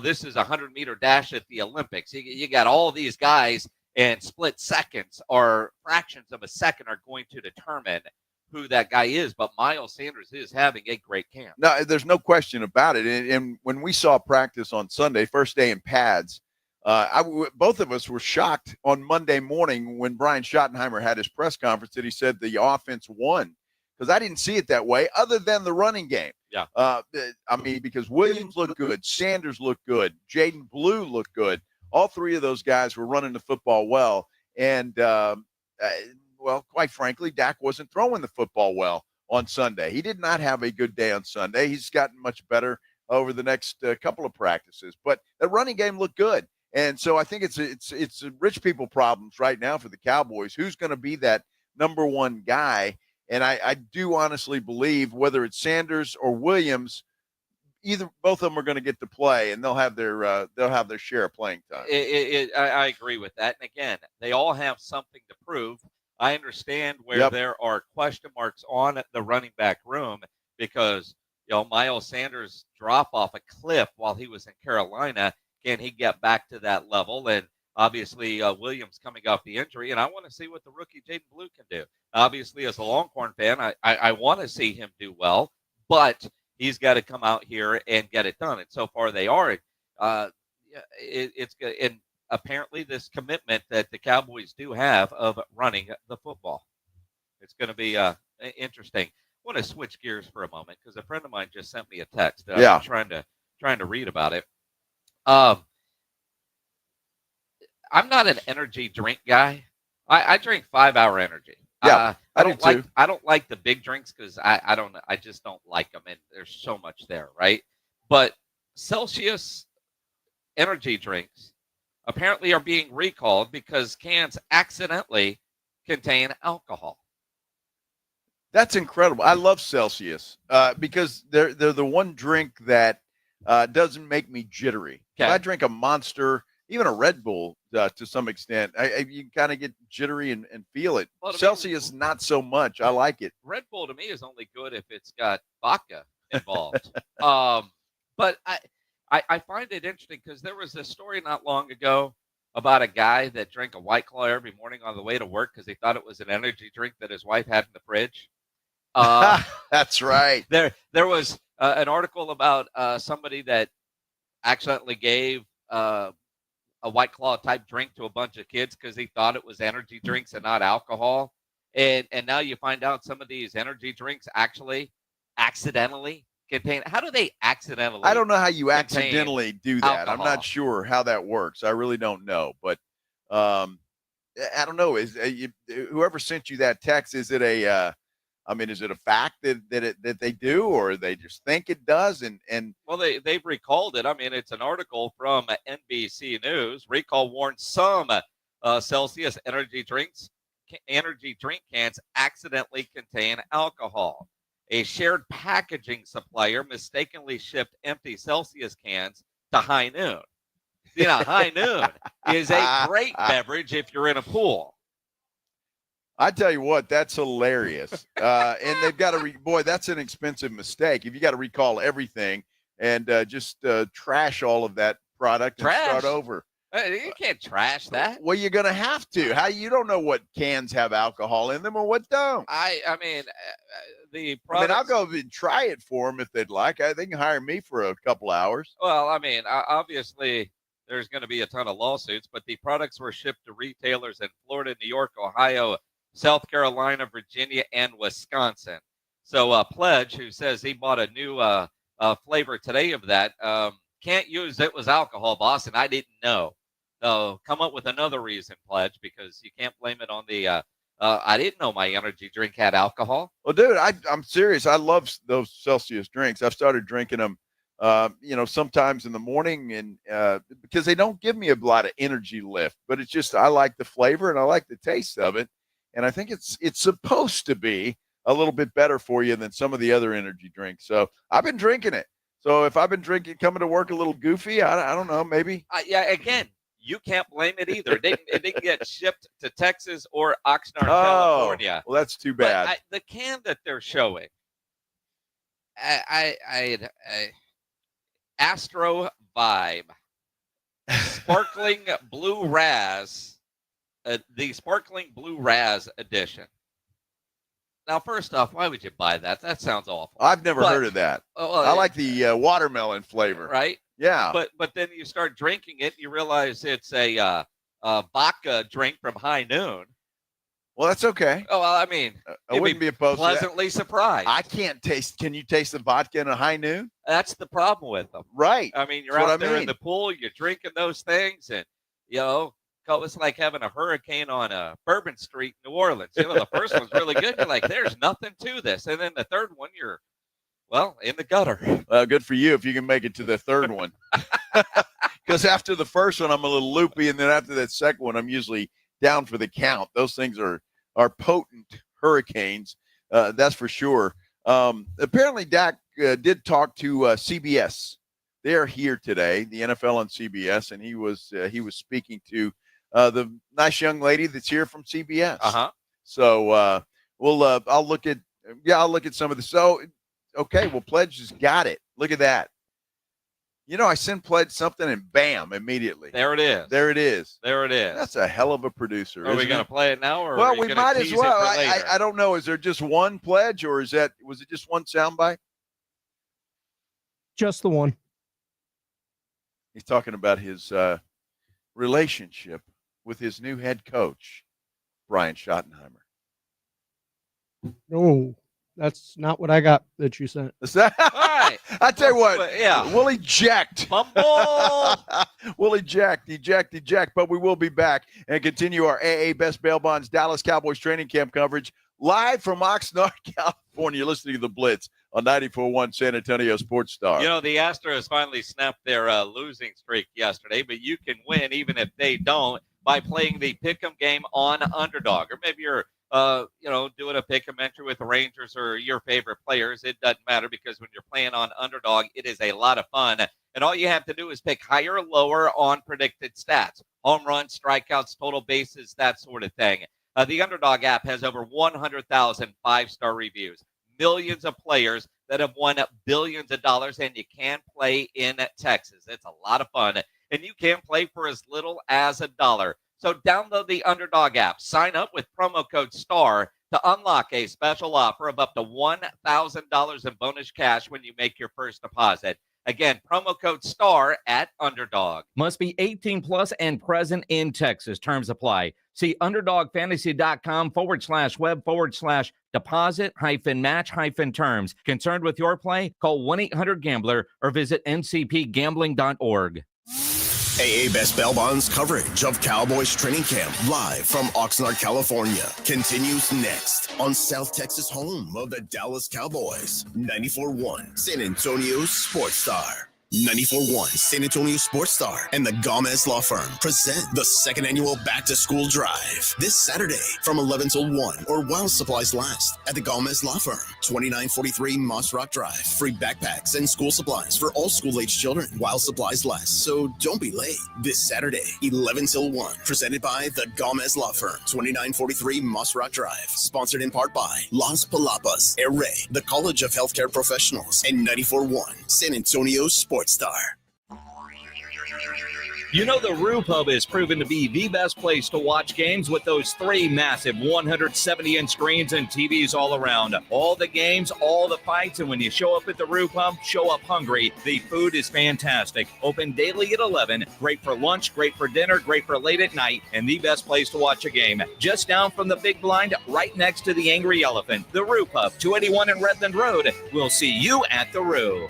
S6: this is a 100-meter dash at the Olympics. You got all these guys, and split seconds or fractions of a second are going to determine who that guy is. But Miles Sanders is having a great camp.
S1: No, there's no question about it. And when we saw practice on Sunday, first day in pads, both of us were shocked on Monday morning when Brian Schottenheimer had his press conference that he said the offense won. Because I didn't see it that way other than the running game.
S6: Yeah.
S1: Because Williams looked good. Sanders looked good. Jaden Blue looked good. All three of those guys were running the football well. And, quite frankly, Dak wasn't throwing the football well on Sunday. He did not have a good day on Sunday. He's gotten much better over the next couple of practices. But the running game looked good. And so I think it's rich people problems right now for the Cowboys. Who's going to be that number one guy? And I do honestly believe whether it's Sanders or Williams, both of them are going to get to play, and they'll have their share of playing time.
S6: I agree with that. And again, they all have something to prove. I understand where there are question marks on the running back room because Miles Sanders drop off a cliff while he was in Carolina. Can he get back to that level? And obviously, Williams coming off the injury, and I want to see what the rookie Jaden Blue can do. Obviously, as a Longhorn fan, I want to see him do well, but he's got to come out here and get it done. And so far they are. It's good. And apparently this commitment that the Cowboys do have of running the football. It's going to be interesting. I want to switch gears for a moment because a friend of mine just sent me a text. I'm trying to read about it. I'm not an energy drink guy. I drink 5-Hour Energy.
S1: Yeah, I
S6: don't like the big drinks because I just don't like them, and there's so much there, right? But Celsius energy drinks apparently are being recalled because cans accidentally contain alcohol.
S1: That's incredible. I love Celsius because they're the one drink that doesn't make me jittery.
S6: Okay.
S1: If I drink a Monster, even a Red Bull to some extent, you kind of get jittery and feel it.
S6: Well, to me,
S1: Celsius, not so much. I like it.
S6: Red Bull to me is only good if it's got vodka involved. But I find it interesting because there was a story not long ago about a guy that drank a White Claw every morning on the way to work because he thought it was an energy drink that his wife had in the fridge.
S1: That's right.
S6: There was an article about somebody that accidentally gave a White Claw type drink to a bunch of kids because he thought it was energy drinks and not alcohol. And now you find out some of these energy drinks actually accidentally contain. How do they accidentally?
S1: I don't know how you accidentally do that.
S6: alcohol?
S1: I'm not sure how that works. I really don't know. But I don't know. Is whoever sent you that text? Is it a? Is it a fact that they do, or they just think it does? And
S6: well, they've recalled it. I mean, it's an article from NBC News. Recall warns some Celsius energy drink cans accidentally contain alcohol. A shared packaging supplier mistakenly shipped empty Celsius cans to High Noon. You know, High Noon is a great beverage if you're in a pool.
S1: I tell you what, that's hilarious. And they've got to that's an expensive mistake. If you got to recall everything and just trash all of that product and start over.
S6: You can't trash that.
S1: Well, you're going to have to. How you don't know what cans have alcohol in them or what don't.
S6: I mean, the products,
S1: I'll go and try it for them if they'd like. They can hire me for a couple hours.
S6: Well, I mean, obviously there's going to be a ton of lawsuits, but the products were shipped to retailers in Florida, New York, Ohio, South Carolina, Virginia, and Wisconsin. So Pledge, who says he bought a new flavor today of that, can't use it was alcohol, boss, and I didn't know. So come up with another reason, Pledge, because you can't blame it on the I didn't know my energy drink had alcohol.
S1: Well, dude, I'm serious. I love those Celsius drinks. I've started drinking them, sometimes in the morning, and because they don't give me a lot of energy lift, but it's just I like the flavor and I like the taste of it. And I think it's supposed to be a little bit better for you than some of the other energy drinks. So I've been drinking it. So if I've been drinking, coming to work a little goofy, I don't know, maybe.
S6: Again, you can't blame it either. It didn't get shipped to Texas or Oxnard, California.
S1: Well, that's too bad.
S6: But the can that they're showing, Astro Vibe, Sparkling Blue Raz. The Sparkling Blue Raz edition. Now, first off, why would you buy that? That sounds awful.
S1: I've never heard of that. I like the watermelon flavor.
S6: Right?
S1: Yeah.
S6: But then you start drinking it, you realize it's a vodka drink from High Noon.
S1: Well, that's okay.
S6: Oh, well, I mean,
S1: I wouldn't be opposed to that.
S6: Pleasantly surprised.
S1: I can't taste. Can you taste the vodka in a High Noon?
S6: That's the problem with them.
S1: Right.
S6: I mean, you're out there in the pool, you're drinking those things, and, it's like having a hurricane on Bourbon Street in New Orleans. The first one's really good. You're like, there's nothing to this. And then the third one, you're, in the gutter.
S1: Well, good for you if you can make it to the third one. Because after the first one, I'm a little loopy. And then after that second one, I'm usually down for the count. Those things are potent hurricanes. That's for sure. Apparently, Dak did talk to CBS. They're here today, the NFL on CBS, and he was speaking to the nice young lady that's here from CBS. So I'll look at some of the. So, okay, well, Pledge has got it. Look at that. I send Pledge something and bam, immediately.
S6: There it is.
S1: There it is.
S6: There it is.
S1: That's a hell of a producer.
S6: Are we going to play it now, or
S1: well,
S6: are we
S1: might as well.
S6: I
S1: don't know. Is there just one Pledge, or was it just one soundbite?
S9: Just the one.
S1: He's talking about his relationship with his new head coach, Brian Schottenheimer.
S9: No, that's not what I got that you sent.
S6: All right.
S1: I tell you what,
S6: yeah.
S1: We'll eject.
S6: Fumble.
S1: We'll eject. But we will be back and continue our AA Best Bail Bonds Dallas Cowboys training camp coverage live from Oxnard, California. Listening to the Blitz on 94.1 San Antonio Sports Star.
S6: The Astros finally snapped their losing streak yesterday, but you can win even if they don't by playing the pick'em game on Underdog. Or maybe you're doing a pick-em entry with the Rangers or your favorite players. It doesn't matter because when you're playing on Underdog, it is a lot of fun. And all you have to do is pick higher or lower on predicted stats. Home runs, strikeouts, total bases, that sort of thing. The Underdog app has over 100,000 five-star reviews, millions of players that have won billions of dollars, and you can play in Texas. It's a lot of fun, and you can play for as little as $1. So download the Underdog app, sign up with promo code STAR to unlock a special offer of up to $1,000 in bonus cash when you make your first deposit. Again, promo code STAR at Underdog.
S10: Must be 18 plus and present in Texas. Terms apply. See underdogfantasy.com/web/deposit-match-terms. Concerned with your play? Call 1-800-GAMBLER or visit ncpgambling.org.
S3: AA Best Bail Bonds coverage of Cowboys training camp live from Oxnard, California continues next on South Texas home of the Dallas Cowboys. 94.1 San Antonio Sports Star. 94.1 San Antonio Sports Star and the Gomez Law Firm present the second annual Back to School Drive this Saturday from 11 till 1 or while supplies last at the Gomez Law Firm, 2943 Moss Rock Drive. Free backpacks and school supplies for all school-age children while supplies last, so don't be late. This Saturday, 11 till 1, presented by the Gomez Law Firm, 2943 Moss Rock Drive. Sponsored in part by Las Palapas, Array, the College of Healthcare Professionals, and 94.1 San Antonio Sports Star.
S11: You know the Roo Pub is proven to be the best place to watch games with those 3 massive 170-inch screens and TVs all around. All the games, all the fights, and when you show up at the Roo Pub, show up hungry. The food is fantastic. Open daily at 11. Great for lunch, great for dinner, great for late at night, and the best place to watch a game. Just down from the big blind, right next to the Angry Elephant. The Roo Pub, 281 in Redland Road. We'll see you at the Roo.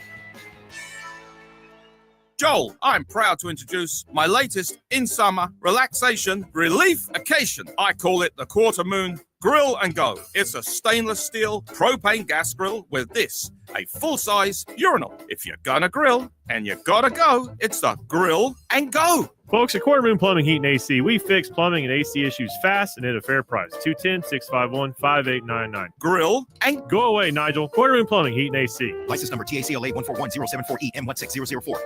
S16: Joel, I'm proud to introduce my latest in-summer relaxation relief-cation. I call it the Quarter Moon Grill and Go. It's a stainless steel propane gas grill with this, a full-size urinal. If you're gonna grill and you gotta go, it's the Grill and Go.
S20: Folks at Quarter Moon Plumbing, Heat, and AC, we fix plumbing and AC issues fast and at a fair price. 210-651-5899.
S16: Grill and
S20: go away, Nigel. Quarter Moon Plumbing, Heat, and AC.
S21: License number TACLA 141074E M16004.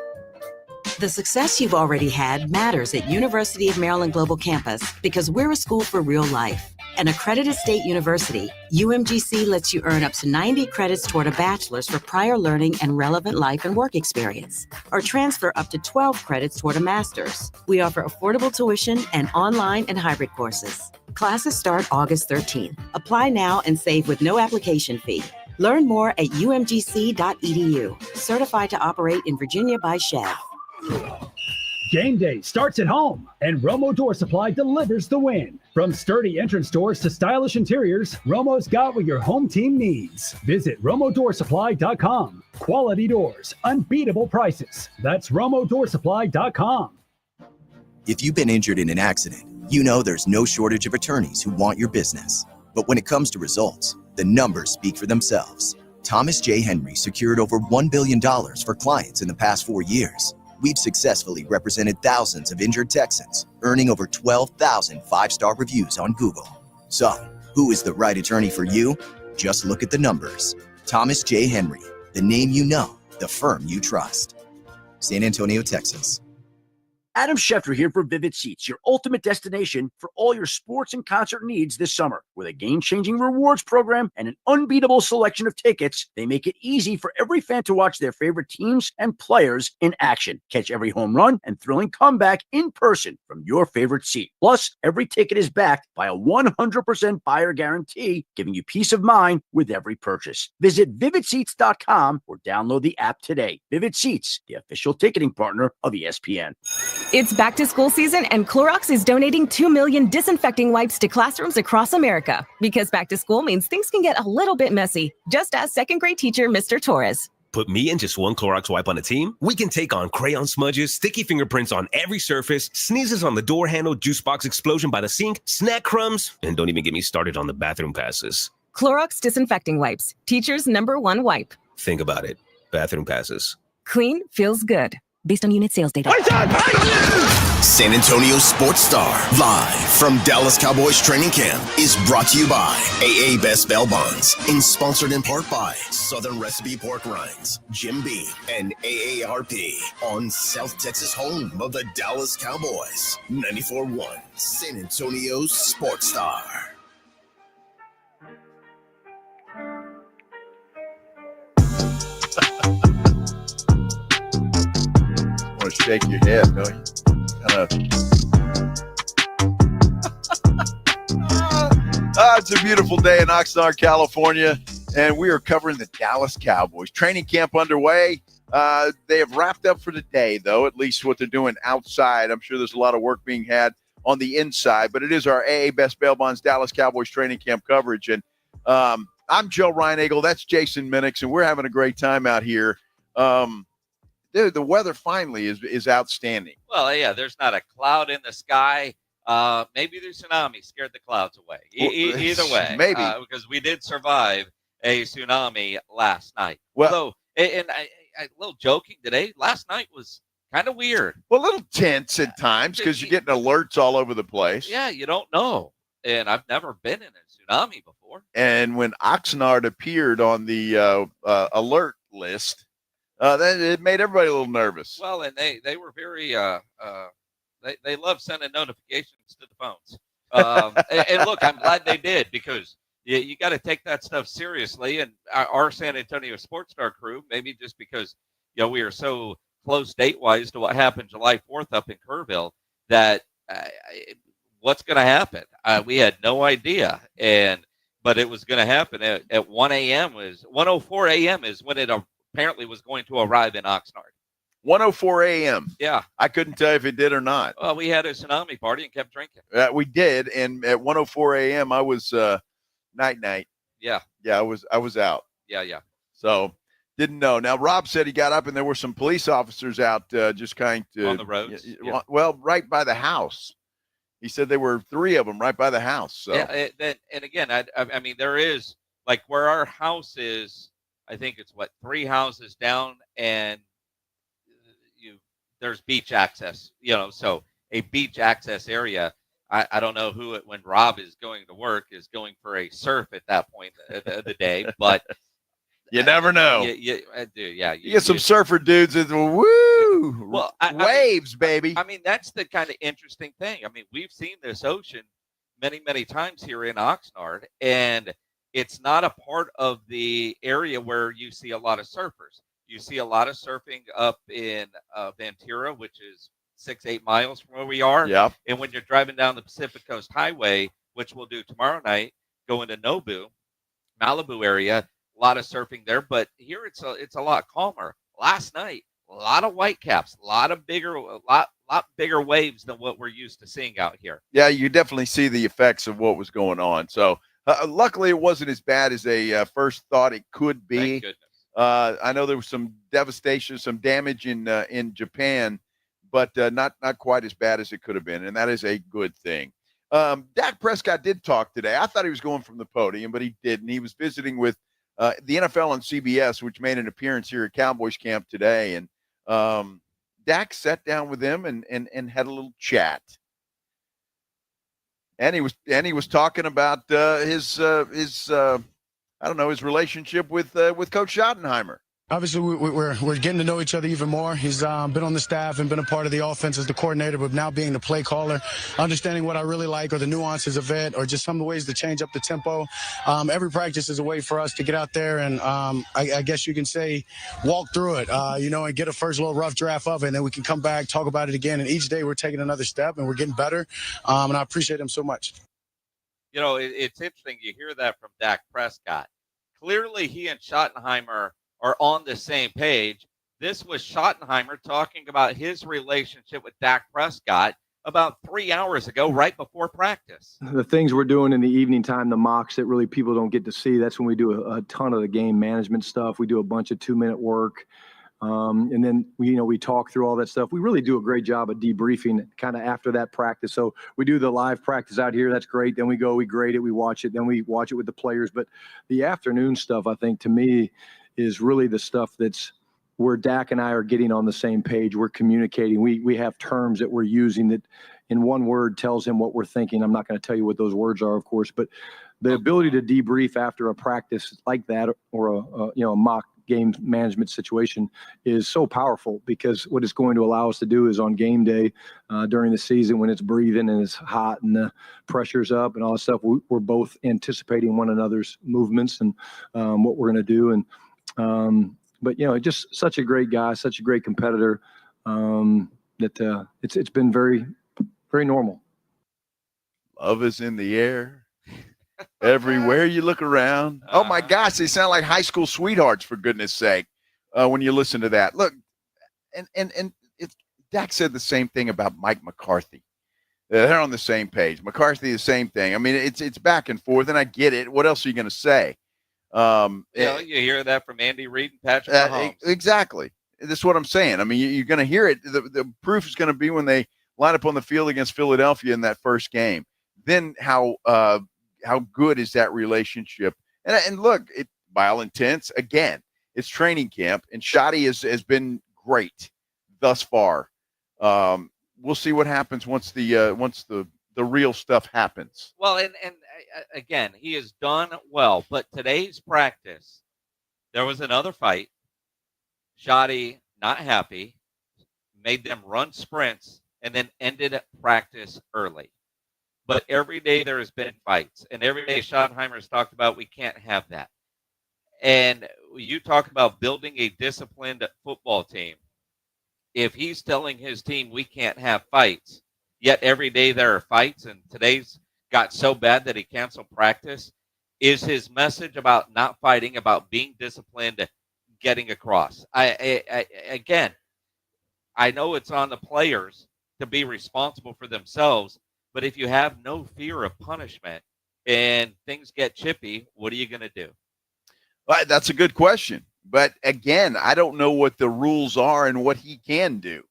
S13: The success you've already had matters at University of Maryland Global Campus because we're a school for real life. An accredited state university, UMGC lets you earn up to 90 credits toward a bachelor's for prior learning and relevant life and work experience, or transfer up to 12 credits toward a master's. We offer affordable tuition and online and hybrid courses. Classes start August 13th. Apply now and save with no application fee. Learn more at umgc.edu. Certified to operate in Virginia by Chev.
S2: Game day starts at home, and Romo Door Supply delivers the win. From sturdy entrance doors to stylish interiors, Romo's got what your home team needs. Visit RomoDoorSupply.com. Quality doors, unbeatable prices. That's RomoDoorSupply.com.
S22: If you've been injured in an accident, you know there's no shortage of attorneys who want your business. But when it comes to results, the numbers speak for themselves. Thomas J. Henry secured over $1 billion for clients in the past 4 years. We've successfully represented thousands of injured Texans, earning over 12,000 five-star reviews on Google. So, who is the right attorney for you? Just look at the numbers. Thomas J. Henry, the name you know, the firm you trust. San Antonio, Texas.
S27: Adam Schefter here for Vivid Seats, your ultimate destination for all your sports and concert needs this summer. With a game-changing rewards program and an unbeatable selection of tickets, they make it easy for every fan to watch their favorite teams and players in action. Catch every home run and thrilling comeback in person from your favorite seat. Plus, every ticket is backed by a 100% buyer guarantee, giving you peace of mind with every purchase. Visit VividSeats.com or download the app today. Vivid Seats, the official ticketing partner of ESPN.
S26: It's back to school season, and Clorox is donating 2 million disinfecting wipes to classrooms across America. Because back to school means things can get a little bit messy. Just ask second grade teacher Mr. Torres.
S28: Put me and just one Clorox wipe on a team, we can take on crayon smudges, sticky fingerprints on every surface, sneezes on the door handle, juice box explosion by the sink, snack crumbs, and don't even get me started on the bathroom passes.
S26: Clorox disinfecting wipes, teacher's #1 wipe.
S28: Think about it. Bathroom passes.
S26: Clean feels good. Based on unit sales data.
S3: San Antonio Sports Star, live from Dallas Cowboys training camp, is brought to you by AA Best Bail Bonds and sponsored in part by Southern Recipe Pork Rinds, Jim Beam, and AARP on South Texas home of the Dallas Cowboys. 94.1 San Antonio Sports Star.
S1: Want to shake your head, don't you? It's a beautiful day in Oxnard, California, and we are covering the Dallas Cowboys. Training camp underway. They have wrapped up for the day, though, at least what they're doing outside. I'm sure there's a lot of work being had on the inside, but it is our AA Best Bail Bonds Dallas Cowboys training camp coverage. And I'm Joe Reinagel. That's Jason Minix, and we're having a great time out here. The weather finally is outstanding.
S6: Well, yeah, there's not a cloud in the sky. Maybe the tsunami scared the clouds away. Either way,
S1: maybe
S6: because we did survive a tsunami last night.
S1: Well,
S6: although, and I a little joking today. Last night was kind of weird.
S1: Well, a little tense at times because you're getting alerts all over the place.
S6: Yeah, you don't know, and I've never been in a tsunami before.
S1: And when Oxnard appeared on the alert list, then it made everybody a little nervous.
S6: Well, and they were very they love sending notifications to the phones. And look, I'm glad they did, because you got to take that stuff seriously. And our San Antonio Sports Star crew, maybe just because we are so close date-wise to what happened July 4th up in Kerrville, that what's going to happen? We had no idea, but it was going to happen at 1 a.m. 1:04 a.m. is when it apparently was going to arrive in Oxnard.
S1: 1:04 a.m.
S6: Yeah.
S1: I couldn't tell if it did or not.
S6: Well, we had a tsunami party and kept drinking.
S1: We did, and at 1:04 a.m. I was night.
S6: Yeah.
S1: Yeah, I was out.
S6: Yeah.
S1: So didn't know. Now Rob said he got up and there were some police officers out just kind of
S6: on the roads.
S1: Yeah. Well, right by the house. He said there were 3 of them right by the house. So
S6: yeah, and again, I mean, there is, like, where our house is, I think it's 3 houses down, and there's beach access, so a beach access area. I don't know who when Rob is going to work is going for a surf at that point of the day, but
S1: you never know.
S6: I do. Yeah.
S1: You get some surfer dudes and woo, waves, baby.
S6: I mean, that's the kind of interesting thing. I mean, we've seen this ocean many, many times here in Oxnard, and it's not a part of the area where you see a lot of surfers. You see a lot of surfing up in Ventura, which is 6-8 miles from where we are.
S1: Yeah.
S6: And when you're driving down the Pacific Coast Highway, which we'll do tomorrow night, going to Malibu area, a lot of surfing there. But here it's a lot calmer. Last night, a lot of whitecaps, a lot bigger waves than what we're used to seeing out here.
S1: Yeah, you definitely see the effects of what was going on. So luckily, it wasn't as bad as they first thought it could be.
S6: Thank goodness.
S1: I know there was some devastation, some damage in Japan, but not quite as bad as it could have been, and that is a good thing. Dak Prescott did talk today. I thought he was going from the podium, but he didn't. He was visiting with the NFL on CBS, which made an appearance here at Cowboys camp today, and Dak sat down with him and had a little chat. And he was talking about his relationship with Coach Schottenheimer.
S4: Obviously, we're getting to know each other even more. He's been on the staff and been a part of the offense as the coordinator, but now being the play caller, understanding what I really like or the nuances of it or just some of the ways to change up the tempo. Every practice is a way for us to get out there and I guess you can say walk through it, and get a first little rough draft of it, and then we can come back, talk about it again. And each day we're taking another step and we're getting better. And I appreciate him so much.
S6: It's interesting. You hear that from Dak Prescott. Clearly, he and Schottenheimer are on the same page. This was Schottenheimer talking about his relationship with Dak Prescott about 3 hours ago, right before practice.
S5: The things we're doing in the evening time, the mocks that really people don't get to see, that's when we do a ton of the game management stuff. We do a bunch of 2-minute work. And then, we talk through all that stuff. We really do a great job of debriefing kind of after that practice. So we do the live practice out here. That's great. Then we go, we grade it, we watch it. Then we watch it with the players. But the afternoon stuff, I think, to me, is really the stuff that's where Dak and I are getting on the same page. We're communicating. We have terms that we're using that in one word tells him what we're thinking. I'm not going to tell you what those words are, of course, but the ability to debrief after a practice like that or a mock game management situation is so powerful, because what it's going to allow us to do is on game day during the season when it's breathing and it's hot and the pressure's up and all that stuff, we're both anticipating one another's movements and what we're going to do. And but just such a great guy, such a great competitor, that it's been very, very normal.
S1: Love is in the air. Everywhere you look around. Oh my gosh, they sound like high school sweethearts, for goodness sake, when you listen to that. Look, and Dak said the same thing about Mike McCarthy. They're on the same page. McCarthy, the same thing. I mean, it's back and forth, and I get it. What else are you going to say?
S6: You hear that from Andy Reid and Patrick Mahomes.
S1: Exactly. That's what I'm saying. I mean, you're going to hear it. The proof is going to be when they line up on the field against Philadelphia in that first game. Then how good is that relationship? And look, by all intents, again, it's training camp, and Shotty has been great thus far. We'll see what happens once the real stuff happens.
S6: Well, and again, he has done well, but today's practice, there was another fight. Shotty not happy, made them run sprints, and then ended practice early. But every day there has been fights, and every day Schottenheimer has talked about we can't have that. And you talk about building a disciplined football team. If he's telling his team we can't have fights, yet every day there are fights, and today's got so bad that he canceled practice, is his message about not fighting, about being disciplined, getting across? Again, I know it's on the players to be responsible for themselves, but if you have no fear of punishment and things get chippy, what are you going to do?
S1: Well, that's a good question. But again, I don't know what the rules are and what he can do.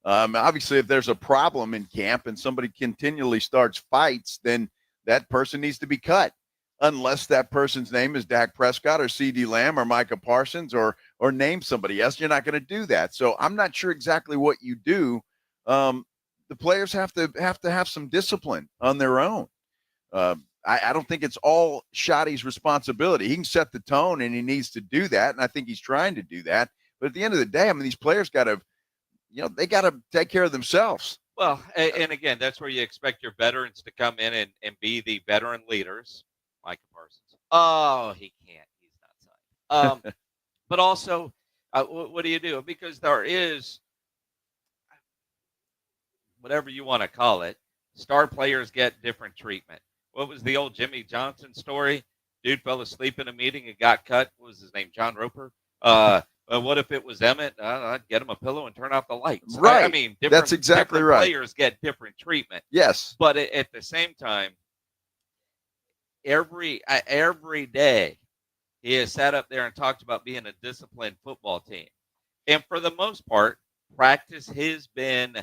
S1: Obviously, if there's a problem in camp and somebody continually starts fights, then that person needs to be cut. Unless that person's name is Dak Prescott or CeeDee Lamb or Micah Parsons or name somebody else, you're not going to do that. So I'm not sure exactly what you do. The players have to have some discipline on their own. I don't think it's all Shotty's responsibility. He can set the tone, and he needs to do that, and I think he's trying to do that. But at the end of the day, I mean, these players got to, they got to take care of themselves.
S6: Well, and again, that's where you expect your veterans to come in and be the veteran leaders. Micah Parsons. Oh, he can't. He's not signed. But also, what do you do? Because there is, whatever you want to call it, star players get different treatment. What was the old Jimmy Johnson story? Dude fell asleep in a meeting and got cut. What was his name? John Roper? What if it was Emmett? I'd get him a pillow and turn off the lights.
S1: Right.
S6: I mean,
S1: that's exactly right.
S6: Players get different treatment.
S1: Yes.
S6: But at the same time, every day he has sat up there and talked about being a disciplined football team. And for the most part, practice has been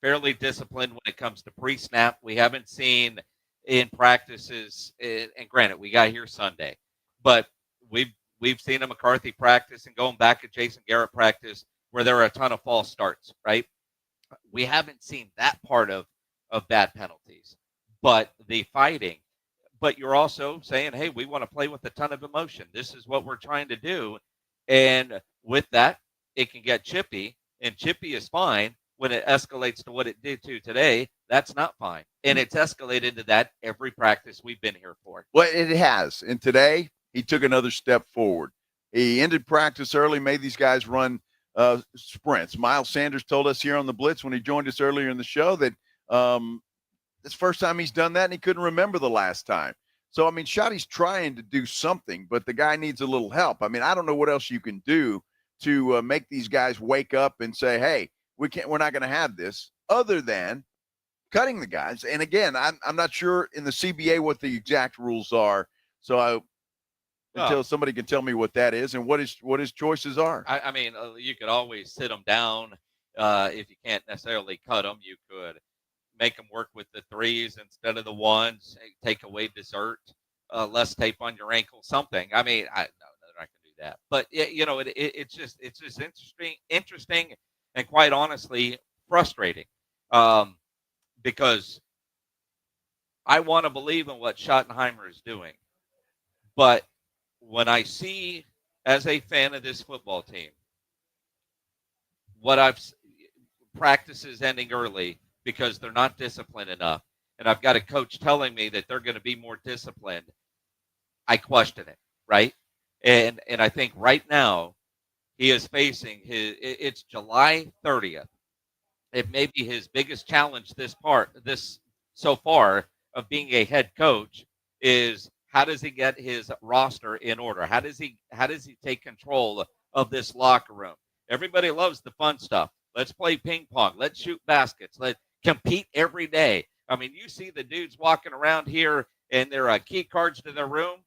S6: fairly disciplined when it comes to pre-snap. We haven't seen in practices, and granted, we got here Sunday, but we've seen a McCarthy practice and going back at Jason Garrett practice where there are a ton of false starts, right? We haven't seen that part of bad penalties, but the fighting. But you're also saying, hey, we want to play with a ton of emotion. This is what we're trying to do. And with that, it can get chippy, and chippy is fine. When it escalates to what it did to today, that's not fine. And it's escalated to that every practice we've been here for.
S1: Well, it has. And today, he took another step forward. He ended practice early, made these guys run sprints. Miles Sanders told us here on the Blitz when he joined us earlier in the show that it's the first time he's done that, and he couldn't remember the last time. So, I mean, Shotty's trying to do something, but the guy needs a little help. I mean, I don't know what else you can do to make these guys wake up and say, hey, we're not going to have this, other than cutting the guys. And again, I'm not sure in the CBA what the exact rules are. So until somebody can tell me what that is and what his choices are.
S6: I mean, you could always sit them down. If you can't necessarily cut them, you could make them work with the threes instead of the ones, take away dessert, less tape on your ankle, something. I mean, no, they're not going to do that. But it's just interesting, and quite honestly frustrating, because I want to believe in what Schottenheimer is doing, but when I see, as a fan of this football team, practices ending early because they're not disciplined enough, and I've got a coach telling me that they're going to be more disciplined, I question it, right? And I think right now he is facing it's July 30th. It may be his biggest challenge this so far of being a head coach is, how does he get his roster in order? How does he take control of this locker room? Everybody loves the fun stuff. Let's play ping pong. Let's shoot baskets. Let's compete every day. I mean, you see the dudes walking around here and their key cards to their room.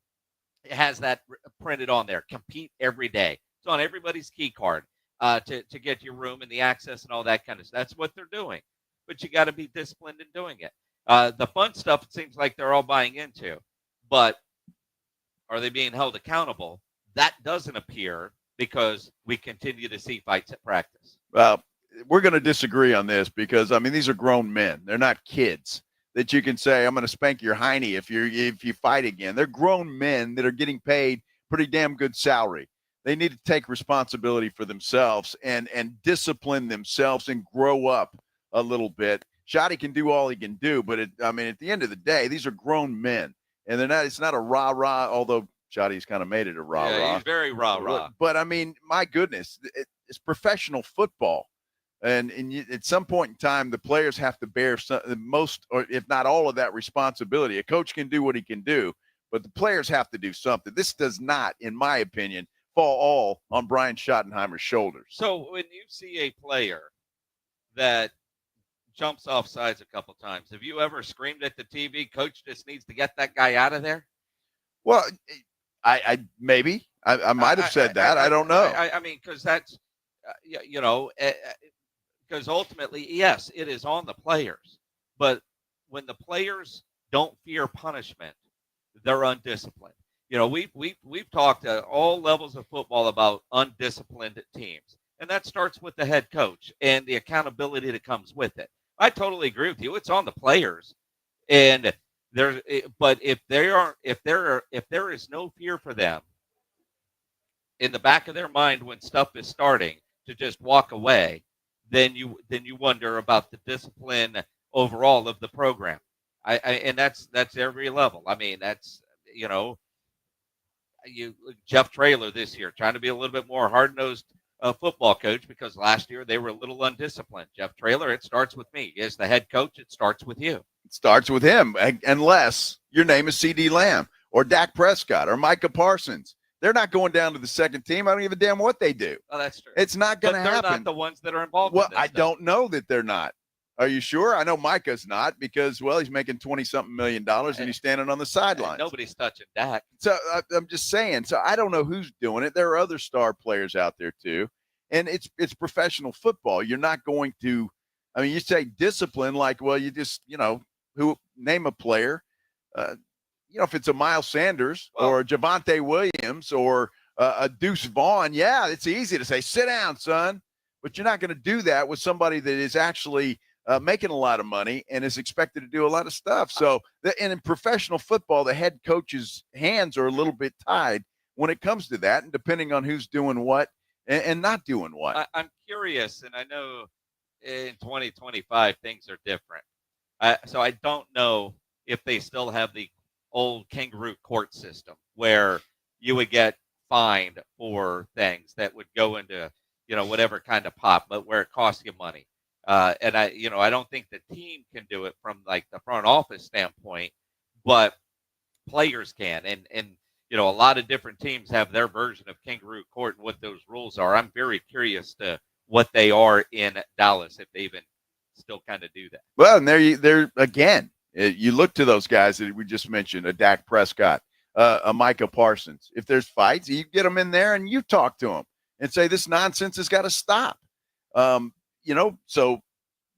S6: It has that printed on there. Compete every day. It's on everybody's key card to get your room and the access and all that kind of stuff. That's what they're doing. But you got to be disciplined in doing it. The fun stuff, it seems like they're all buying into. But are they being held accountable? That doesn't appear, because we continue to see fights at practice.
S1: Well, we're going to disagree on this because, I mean, these are grown men. They're not kids that you can say, I'm going to spank your hiney if you fight again. They're grown men that are getting paid pretty damn good salary. They need to take responsibility for themselves and discipline themselves and grow up a little bit. Shotty can do all he can do, but at the end of the day, these are grown men, and it's not a rah-rah, although Shotty's kind of made it a rah-rah.
S6: Yeah, he's very rah-rah.
S1: But I mean, my goodness, it's professional football. And at some point in time, the players have to bear most, or if not all, of that responsibility. A coach can do what he can do, but the players have to do something. This does not, in my opinion, fall all on Brian Schottenheimer's shoulders.
S6: So when you see a player that jumps off sides a couple times, have you ever screamed at the TV, "Coach just needs to get that guy out of there"?
S1: Well, I maybe. I might have said that. I don't know.
S6: I mean, because that's, because ultimately, yes, it is on the players. But when the players don't fear punishment, they're undisciplined. We've talked at all levels of football about undisciplined teams, and that starts with the head coach and the accountability that comes with it. I totally agree with you. It's on the players, and but if there is no fear for them in the back of their mind when stuff is starting to just walk away, then you wonder about the discipline overall of the program. And that's every level. I mean, that's Jeff Traylor this year trying to be a little bit more hard-nosed football coach, because last year they were a little undisciplined. Jeff Traylor, it starts with me. As the head coach, it starts with you.
S1: It starts with him, unless your name is C.D. Lamb or Dak Prescott or Micah Parsons. They're not going down to the second team. I don't give a damn what they do.
S6: Oh, that's true.
S1: It's not going to happen.
S6: They're not the ones that are involved.
S1: Well,
S6: in this
S1: I
S6: stuff.
S1: don't know that they're not. Are you sure? I know Micah's not, because, well, he's making $20-something million and he's standing on the sidelines.
S6: Nobody's touching Dak.
S1: So I'm just saying. So I don't know who's doing it. There are other star players out there too, and it's professional football. You're not going to. I mean, you say discipline, like, well, you just who name a player. If it's a Miles Sanders or a Javonte Williams or a Deuce Vaughn, yeah, it's easy to say, sit down, son. But you're not going to do that with somebody that is actually making a lot of money and is expected to do a lot of stuff. So, and in professional football, the head coach's hands are a little bit tied when it comes to that, and depending on who's doing what and not doing what.
S6: I'm curious, and I know in 2025 things are different. So I don't know if they still have the old kangaroo court system where you would get fined for things that would go into whatever kind of pot, but where it costs you money. And I don't think the team can do it from like the front office standpoint, but players can. And a lot of different teams have their version of kangaroo court and what those rules are. I'm very curious to what they are in Dallas, if they even still kind of do that.
S1: Well, and there again, you look to those guys that we just mentioned, a Dak Prescott, a Micah Parsons. If there's fights, you get them in there and you talk to them and say, this nonsense has got to stop. So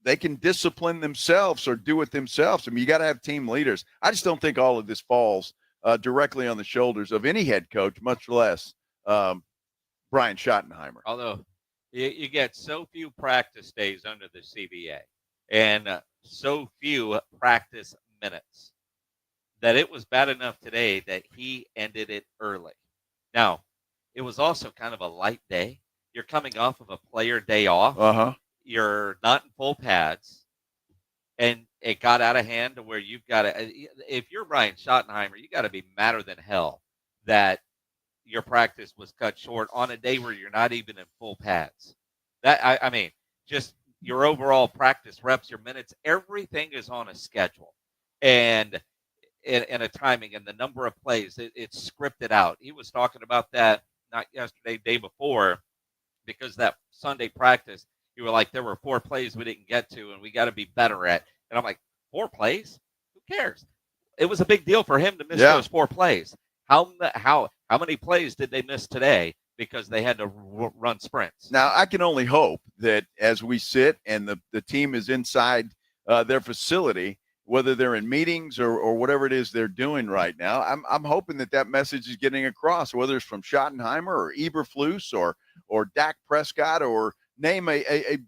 S1: they can discipline themselves or do it themselves. I mean, you got to have team leaders. I just don't think all of this falls directly on the shoulders of any head coach, much less Brian Schottenheimer.
S6: Although you get so few practice days under the CBA and so few practice minutes that it was bad enough today that he ended it early. Now, it was also kind of a light day. You're coming off of a player day off.
S1: Uh-huh.
S6: You're not in full pads. And it got out of hand to where you've got to, if you're Brian Schottenheimer, you got to be madder than hell that your practice was cut short on a day where you're not even in full pads. That I mean, just your overall practice reps, your minutes, everything is on a schedule and a timing and the number of plays. It's scripted out. He was talking about that not yesterday, day before, because that Sunday practice, you were like, there were 4 plays we didn't get to, and we got to be better at. And I'm like, 4 plays? Who cares? It was a big deal for him to miss those 4 plays. How many plays did they miss today because they had to run sprints?
S1: Now, I can only hope that as we sit and the team is inside their facility, whether they're in meetings or whatever it is they're doing right now, I'm hoping that message is getting across, whether it's from Schottenheimer or Eberflus or Dak Prescott or name a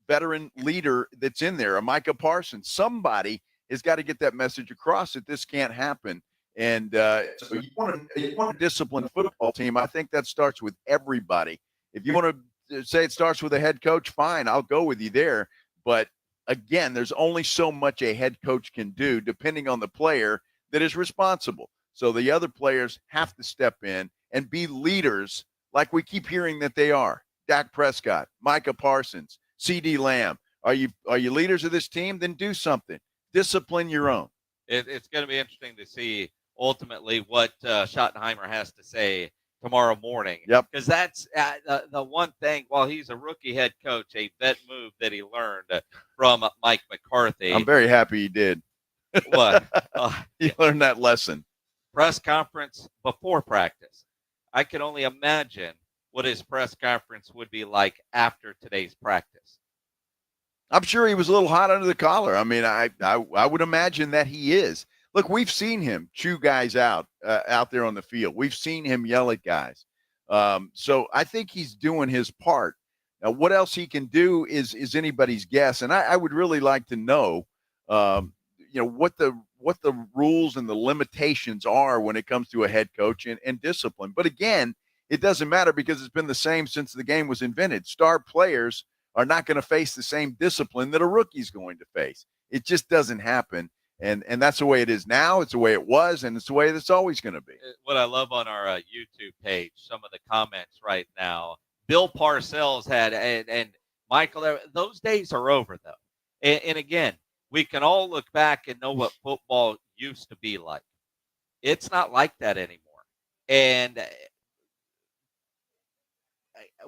S1: veteran leader that's in there, a Micah Parsons. Somebody has got to get that message across that this can't happen. And so you want a disciplined football team. I think that starts with everybody. If you want to say it starts with a head coach, fine, I'll go with you there. But again, there's only so much a head coach can do depending on the player that is responsible. So the other players have to step in and be leaders like we keep hearing that they are. Dak Prescott, Micah Parsons, CD Lamb. Are you leaders of this team? Then do something. Discipline your own.
S6: It's going to be interesting to see ultimately what Schottenheimer has to say tomorrow morning.
S1: Yep.
S6: Because that's the one thing, while he's a rookie head coach, a vet move that he learned from Mike McCarthy.
S1: I'm very happy he did.
S6: What?
S1: He learned that lesson.
S6: Press conference before practice. I can only imagine what his press conference would be like after today's practice.
S1: I'm sure he was a little hot under the collar. I mean, I would imagine that he is. Look, we've seen him chew guys out there on the field. We've seen him yell at guys. So I think he's doing his part. Now, what else he can do is anybody's guess. And I would really like to know, what the rules and the limitations are when it comes to a head coach and discipline. But again, it doesn't matter because it's been the same since the game was invented. Star players are not going to face the same discipline that a rookie's going to face. It just doesn't happen. And that's the way it is now. It's the way it was, and it's the way it's always going to be.
S6: What I love on our YouTube page, some of the comments right now, Bill Parcells had, and Michael, those days are over, though. And again, we can all look back and know what football used to be like. It's not like that anymore. And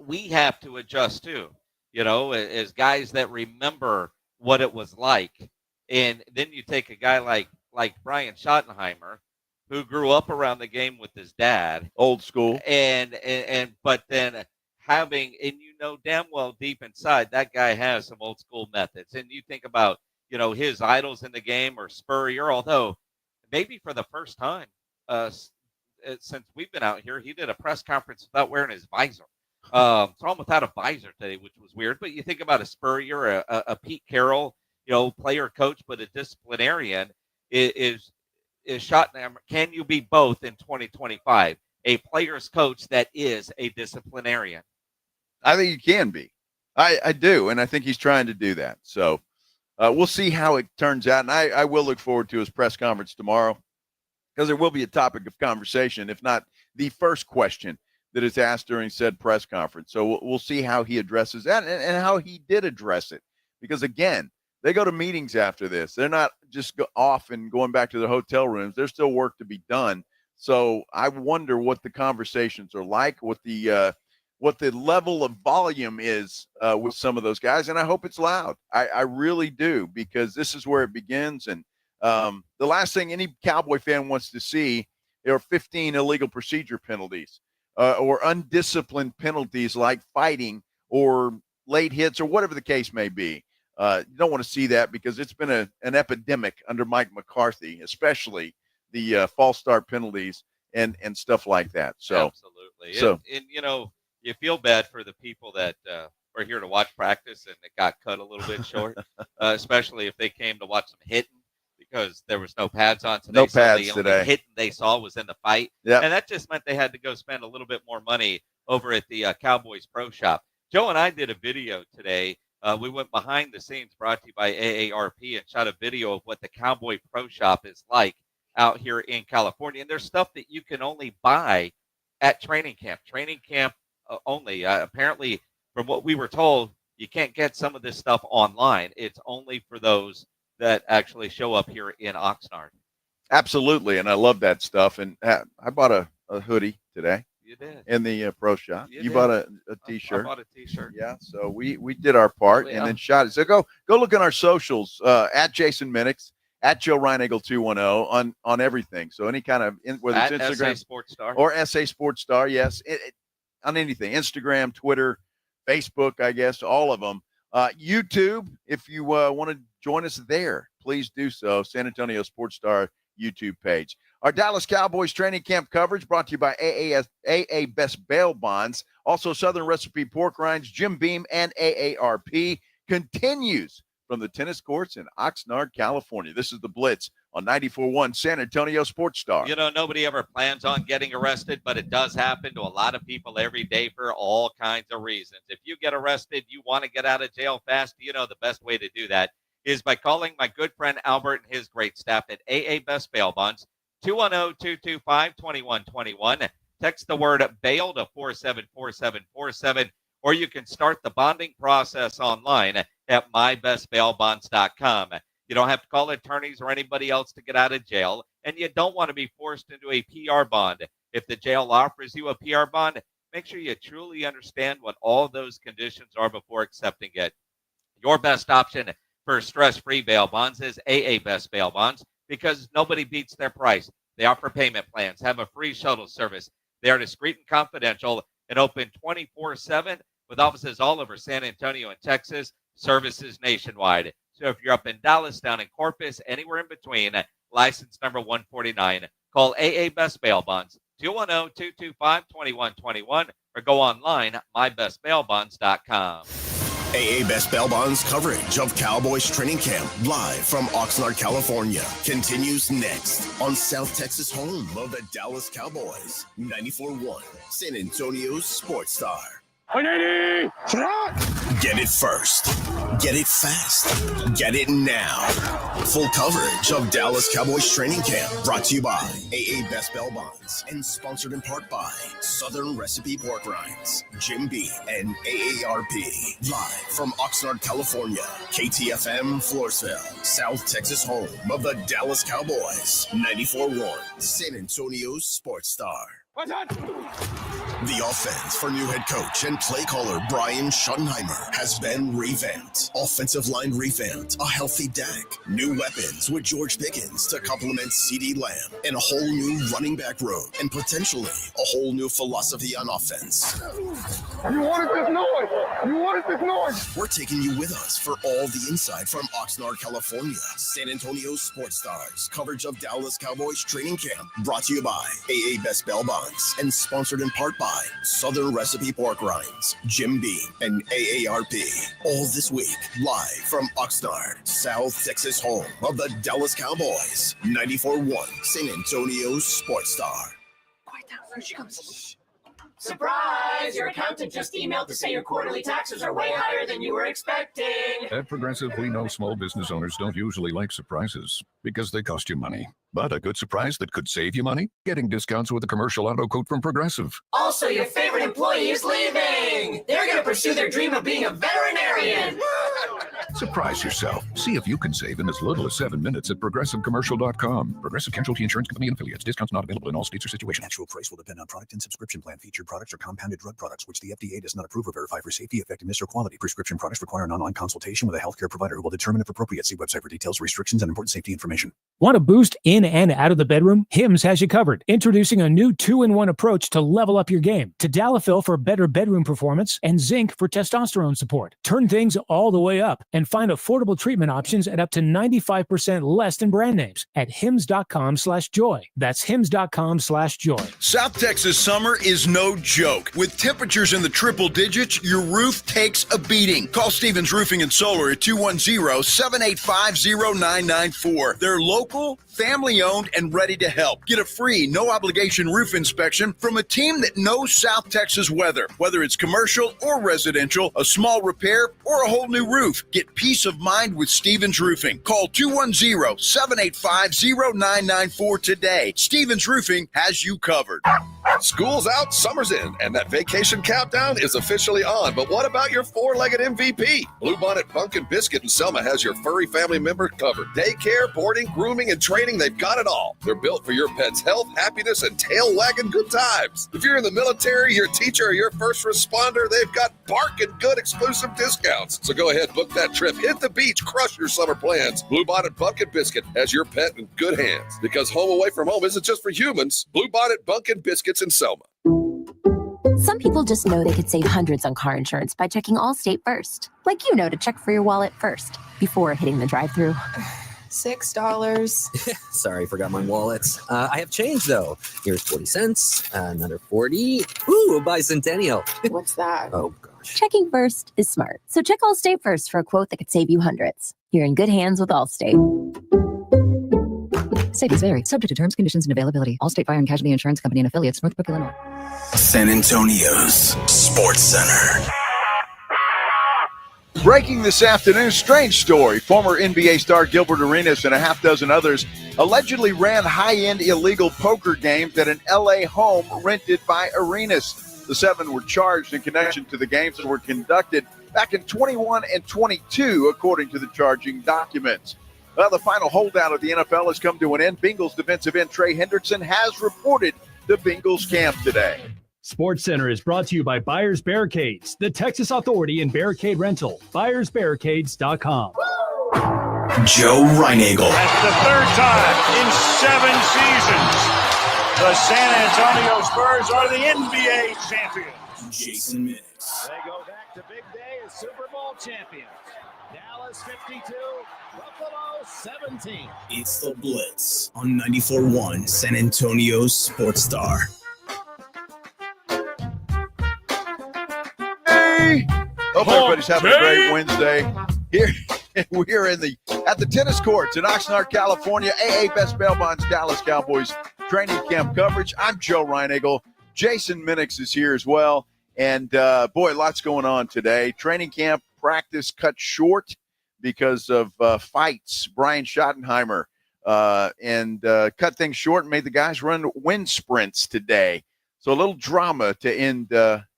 S6: we have to adjust, too, as guys that remember what it was like. And then you take a guy like Brian Schottenheimer, who grew up around the game with his dad,
S1: old school,
S6: but then having, and damn well deep inside that guy has some old school methods. And you think about his idols in the game or Spurrier, although maybe for the first time since we've been out here, he did a press conference without wearing his visor. Saw him without a visor today, which was weird. But you think about a Spurrier, a Pete Carroll, player coach, but a disciplinarian is Schottenheimer. Can you be both in 2025? A player's coach that is a disciplinarian.
S1: I think you can be. I do, and I think he's trying to do that. So we'll see how it turns out, and I will look forward to his press conference tomorrow because there will be a topic of conversation, if not the first question that is asked during said press conference. So we'll see how he addresses that and how he did address it. Because, again, they go to meetings after this. They're not just off and going back to their hotel rooms. There's still work to be done. So I wonder what the conversations are like, what the level of volume is with some of those guys. And I hope it's loud. I really do, because this is where it begins. And the last thing any Cowboy fan wants to see are 15 illegal procedure penalties or undisciplined penalties like fighting or late hits or whatever the case may be. You don't want to see that because it's been an epidemic under Mike McCarthy, especially the false start penalties and stuff like that. So
S6: absolutely.
S1: So
S6: and you feel bad for the people that are here to watch practice and it got cut a little bit short, especially if they came to watch some hitting because there was no pads on today.
S1: No pads
S6: the
S1: today.
S6: only hitting they saw was in the fight.
S1: Yep.
S6: And that just meant they had to go spend a little bit more money over at the Cowboys Pro Shop. Joe and I did a video today. We went behind the scenes, brought to you by AARP, and shot a video of what the Cowboy Pro Shop is like out here in California. And there's stuff that you can only buy at training camp only. Apparently, from what we were told, you can't get some of this stuff online. It's only for those that actually show up here in Oxnard.
S1: Absolutely, and I love that stuff. And I bought a hoodie today.
S6: You did.
S1: In the pro shop. You bought a T-shirt.
S6: I bought a T-shirt.
S1: Yeah, so we did our part and then shot it. So go look at our socials, at Jason Minix, at Joe Reinagle 210 on everything. So any kind of, whether it's Instagram
S6: SA Sports Star.
S1: or SA Sports Star, yes, on anything, Instagram, Twitter, Facebook, I guess, all of them. YouTube, if you want to join us there, please do so. San Antonio Sports Star YouTube page. Our Dallas Cowboys training camp coverage brought to you by AA Best Bail Bonds. Also, Southern Recipe Pork Rinds, Jim Beam, and AARP continues from the tennis courts in Oxnard, California. This is the Blitz on 94.1 San Antonio Sports Star.
S6: You know, nobody ever plans on getting arrested, but it does happen to a lot of people every day for all kinds of reasons. If you get arrested, you want to get out of jail fast, you know the best way to do that is by calling my good friend Albert and his great staff at AA Best Bail Bonds, 210-225-2121. Text the word bail to 474747, or you can start the bonding process online at mybestbailbonds.com. You don't have to call attorneys or anybody else to get out of jail, and you don't want to be forced into a PR bond. If the jail offers you a PR bond, make sure you truly understand what all those conditions are before accepting it. Your best option for stress-free bail bonds is AA Best Bail Bonds, because nobody beats their price. They offer payment plans, have a free shuttle service. They are discreet and confidential and open 24/7 with offices all over San Antonio and Texas, services nationwide. So if you're up in Dallas, down in Corpus, anywhere in between, license number 149, call AA Best Bail Bonds, 210-225-2121, or go online, mybestbailbonds.com.
S3: AA Best Bail Bonds coverage of Cowboys training camp live from Oxnard, California continues next on South Texas home of the Dallas Cowboys, 94.1 San Antonio Sports Star.
S7: 180!
S3: Get it first. Get it fast. Get it now. Full coverage of Dallas Cowboys training camp brought to you by AA Best Bail Bonds and sponsored in part by Southern Recipe Pork Rinds, Jim B, and AARP. Live from Oxnard, California, KTFM Floresville, South Texas home of the Dallas Cowboys, 94.1 San Antonio Sports Star. The offense for new head coach and play caller Brian Schottenheimer has been revamped. Offensive line revamped, a healthy deck, new weapons with George Pickens to complement CeeDee Lamb, and a whole new running back room, and potentially a whole new philosophy on offense.
S7: You wanted this noise! You wanted this noise!
S3: We're taking you with us for all the inside from Oxnard, California. San Antonio Sports Stars coverage of Dallas Cowboys training camp brought to you by AA Best Bail Bonds and sponsored in part by Southern Recipe Pork Rinds, Jim B, and AARP. All this week, live from Oxnard, South Texas home of the Dallas Cowboys, 94.1 San Antonio Sports Star.
S7: Quiet down, here she comes. Surprise! Your accountant just emailed to say your quarterly taxes are way higher than you were expecting.
S8: At Progressive, we know small business owners don't usually like surprises because they cost you money. But a good surprise that could save you money? Getting discounts with a commercial auto quote from Progressive.
S7: Also, your favorite employee is leaving. They're going to pursue their dream of being a veterinarian.
S8: Surprise yourself. See if you can save in as little as 7 minutes at ProgressiveCommercial.com. Progressive Casualty Insurance Company and Affiliates. Discounts not available in all states or situations.
S17: Actual price will depend on product and subscription plan. Featured products are compounded drug products, which the FDA does not approve or verify for safety, effectiveness, or quality. Prescription products require an online consultation with a healthcare provider who will determine if appropriate. See website for details, restrictions, and important safety information.
S12: Want to boost in and out of the bedroom? Hims has you covered. Introducing a new 2-in-1 approach to level up your game. Tadalafil for better bedroom performance and zinc for testosterone support. Turn things all the way up and and find affordable treatment options at up to 95% less than brand names at hims.com/joy. That's hims.com/joy.
S1: South Texas summer is no joke. With temperatures in the triple digits, your roof takes a beating. Call Stevens Roofing and Solar at 210-785-0994. They're local, family-owned, and ready to help. Get a free, no-obligation roof inspection from a team that knows South Texas weather. Whether it's commercial or residential, a small repair, or a whole new roof, get peace of mind with Stevens Roofing. Call 210-785-0994 today. Stevens Roofing has you covered.
S9: School's out, summer's in, and that vacation countdown is officially on. But what about your four-legged MVP? Bluebonnet Pumpkin Biscuit in Selma has your furry family member covered. Daycare, boarding, grooming, and training, they've got it all. They're built for your pet's health, happiness, and tail-wagging good times. If you're in the military, your teacher, or your first responder, they've got barking good exclusive discounts. So go ahead, book that trip, hit the beach, crush your summer plans. Bluebonnet Pumpkin Biscuit has your pet in good hands. Because home away from home isn't just for humans. Bluebonnet Pumpkin Biscuits in Selma.
S14: Some people just know they could save hundreds on car insurance by checking Allstate first. Like to check for your wallet first before hitting the drive-thru.
S15: $6.
S18: Sorry, forgot my wallet. I have change, though. Here's 40 cents, another 40. Ooh, a bicentennial.
S15: What's that?
S18: Oh, gosh.
S14: Checking first is smart. So check Allstate first for a quote that could save you hundreds. You're in good hands with Allstate.
S19: Savings vary. Subject to terms, conditions, and availability. Allstate Fire and Casualty Insurance Company and Affiliates, Northbrook, Illinois.
S3: San Antonio's Sports Center.
S1: Breaking this afternoon, strange story. Former NBA star Gilbert Arenas and a half dozen others allegedly ran high-end illegal poker games at an L.A. home rented by Arenas. The seven were charged in connection to the games that were conducted back in 21 and 22, according to the charging documents. Well, the final holdout of the NFL has come to an end. Bengals defensive end Trey Hendrickson has reported to Bengals camp today.
S2: Sports Center is brought to you by Buyers Barricades, the Texas authority in barricade rental. BuyersBarricades.com.
S3: Joe Reinagel.
S23: That's the third time in 7 seasons the San Antonio Spurs are the NBA champions.
S3: Jason Minix.
S23: They go back to big day as Super Bowl champions. Dallas 52, Buffalo 17.
S3: It's the Blitz on 94.1 San Antonio's Sports Star.
S1: Hey! Hope everybody's having a great Wednesday. Here we're at the tennis courts in Oxnard, California. AA Best Bail Bonds Dallas Cowboys training camp coverage. I'm Joe Reinagel. Jason Minix is here as well. And boy, lots going on today. Training camp practice cut short because of fights. Brian Schottenheimer and cut things short and made the guys run wind sprints today. So a little drama to end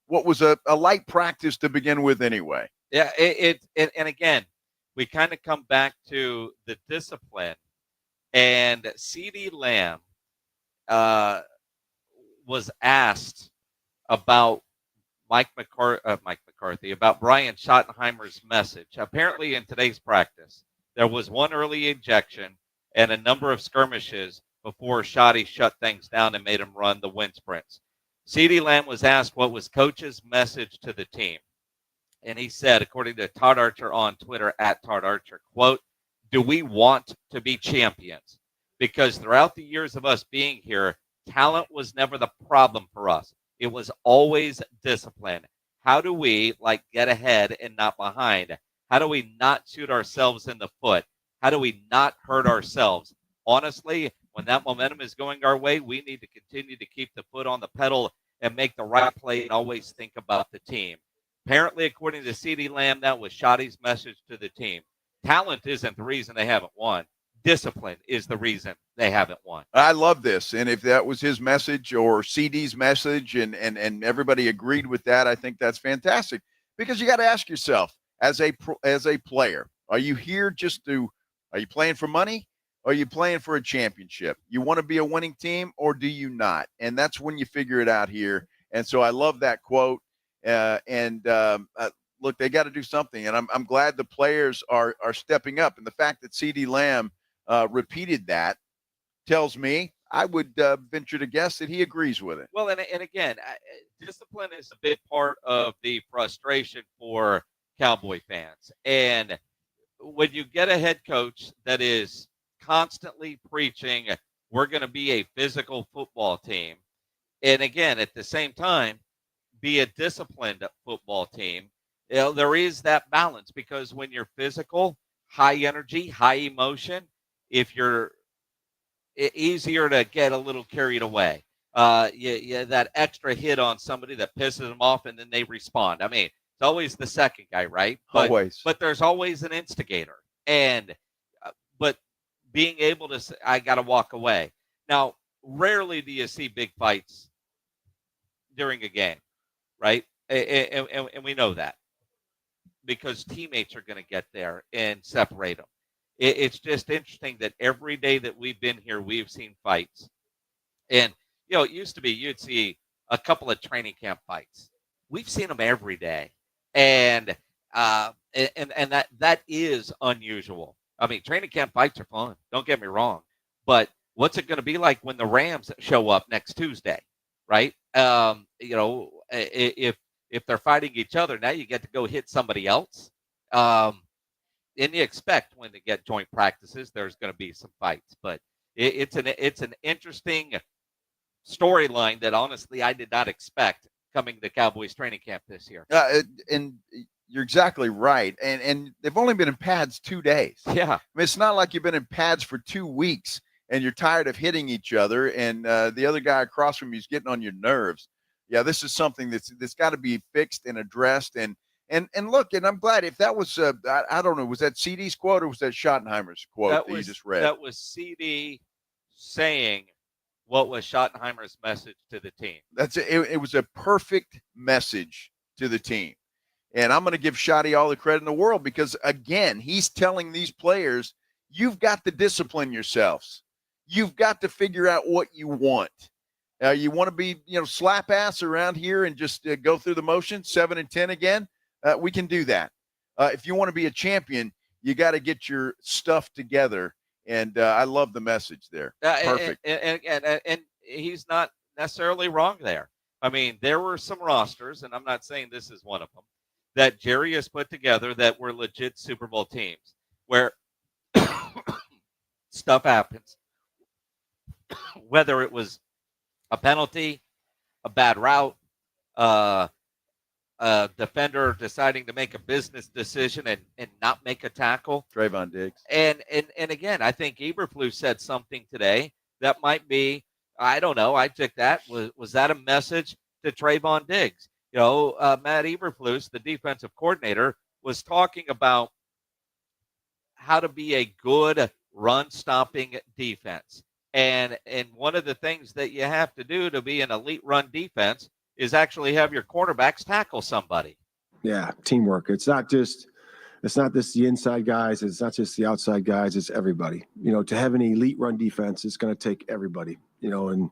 S1: what was a light practice to begin with anyway.
S6: Yeah, and again, we kind of come back to the discipline. And CeeDee Lamb was asked about Mike McCarthy, about Brian Schottenheimer's message. Apparently in today's practice, there was one early injection and a number of skirmishes before Schotty shut things down and made him run the wind sprints. CeeDee Lamb was asked what was coach's message to the team. And he said, according to Todd Archer on Twitter, at Todd Archer, quote, "Do we want to be champions? Because throughout the years of us being here, talent was never the problem for us. It was always discipline. How do we get ahead and not behind? How do we not shoot ourselves in the foot? How do we not hurt ourselves? Honestly, when that momentum is going our way, we need to continue to keep the foot on the pedal and make the right play and always think about the team." Apparently, according to CeeDee Lamb, that was Schotty's message to the team. Talent isn't the reason they haven't won. Discipline is the reason they haven't won.
S1: I love this. And if that was his message or CD's message and everybody agreed with that, I think that's fantastic. Because you got to ask yourself, as a player, are you here are you playing for money? Or are you playing for a championship? You want to be a winning team or do you not? And that's when you figure it out here. And so I love that quote. Look, they got to do something. And I'm glad the players are stepping up. And the fact that CeeDee Lamb repeated that tells me I would venture to guess that he agrees with it.
S6: Well, and again, discipline is a big part of the frustration for Cowboy fans. And when you get a head coach that is constantly preaching, we're going to be a physical football team, and again, at the same time, be a disciplined football team, there is that balance, because when you're physical, high energy, high emotion, if you're easier to get a little carried away. That extra hit on somebody that pisses them off, and then they respond. I mean, it's always the second guy, right?
S1: Always.
S6: But there's always an instigator, and but being able to say, I got to walk away. Now, rarely do you see big fights during a game, right? And we know that, because teammates are going to get there and separate them. It's just interesting that every day that we've been here, we've seen fights. And, it used to be you'd see a couple of training camp fights. We've seen them every day. And that is unusual. I mean, training camp fights are fun. Don't get me wrong. But what's it going to be like when the Rams show up next Tuesday, right? If they're fighting each other, now you get to go hit somebody else. And you expect when they get joint practices, there's going to be some fights. But it's an interesting storyline that honestly I did not expect coming to Cowboys training camp this year.
S1: And you're exactly right. And they've only been in pads 2 days.
S6: Yeah.
S1: I mean, it's not like you've been in pads for 2 weeks and you're tired of hitting each other, and the other guy across from you is getting on your nerves. Yeah, this is something that's got to be fixed and addressed. And look, and I'm glad if that was, I don't know, was that CD's quote or was that Schottenheimer's quote that you just read?
S6: That was CD saying what was Schottenheimer's message to the team.
S1: It was a perfect message to the team. And I'm going to give Shotty all the credit in the world, because, again, he's telling these players, you've got to discipline yourselves. You've got to figure out what you want. You want to be, slap ass around here and just go through the motions, 7 and 10 again? We can do that. If you want to be a champion, you got to get your stuff together. And I love the message there. Perfect.
S6: And he's not necessarily wrong there. I mean, there were some rosters, and I'm not saying this is one of them, that Jerry has put together that were legit Super Bowl teams where stuff happens. Whether it was a penalty, a bad route, a defender deciding to make a business decision and not make a tackle.
S1: Trayvon Diggs.
S6: And again, I think Eberflus said something today that might be, I don't know, I took that. Was that a message to Trayvon Diggs? Matt Eberflus, the defensive coordinator, was talking about how to be a good run-stopping defense. And one of the things that you have to do to be an elite run defense is actually have your cornerbacks tackle somebody.
S10: Yeah, teamwork. It's not just the inside guys. It's not just the outside guys. It's everybody. To have an elite run defense, it's going to take everybody. And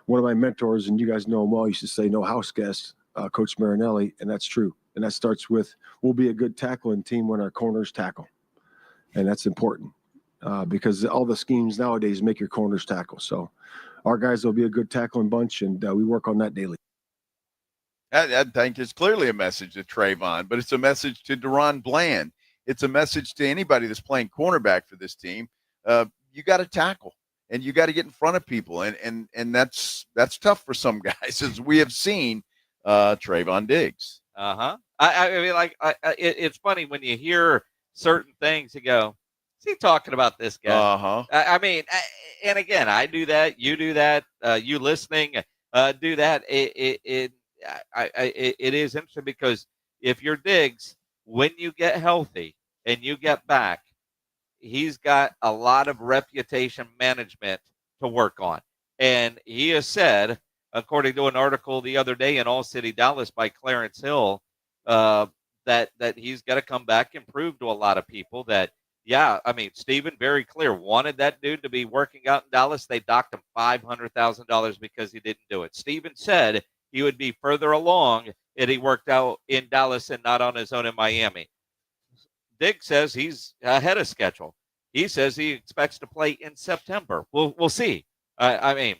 S10: one of my mentors, and you guys know him well, used to say, "No house guest," Coach Marinelli, and that's true. And that starts with, we'll be a good tackling team when our corners tackle, and that's important because all the schemes nowadays make your corners tackle. So our guys will be a good tackling bunch, and we work on that daily.
S1: I think it's clearly a message to Trayvon, but it's a message to Deron Bland. It's a message to anybody that's playing cornerback for this team. You got to tackle, and you got to get in front of people, and that's tough for some guys, as we have seen Trayvon Diggs.
S6: I mean, it's funny when you hear certain things, you go, "Is he talking about this guy?" I mean, and again, I do that. You do that. You listening do that. It is interesting because if you're Diggs, when you get healthy and you get back, he's got a lot of reputation management to work on. And he has said, according to an article the other day in All City Dallas by Clarence Hill, that he's got to come back and prove to a lot of people that, yeah, I mean, Steven, very clear, wanted that dude to be working out in Dallas. They docked him $500,000 because he didn't do it. Steven said he would be further along if he worked out in Dallas and not on his own in Miami. Diggs says he's ahead of schedule. He says he expects to play in September. We'll see. I mean,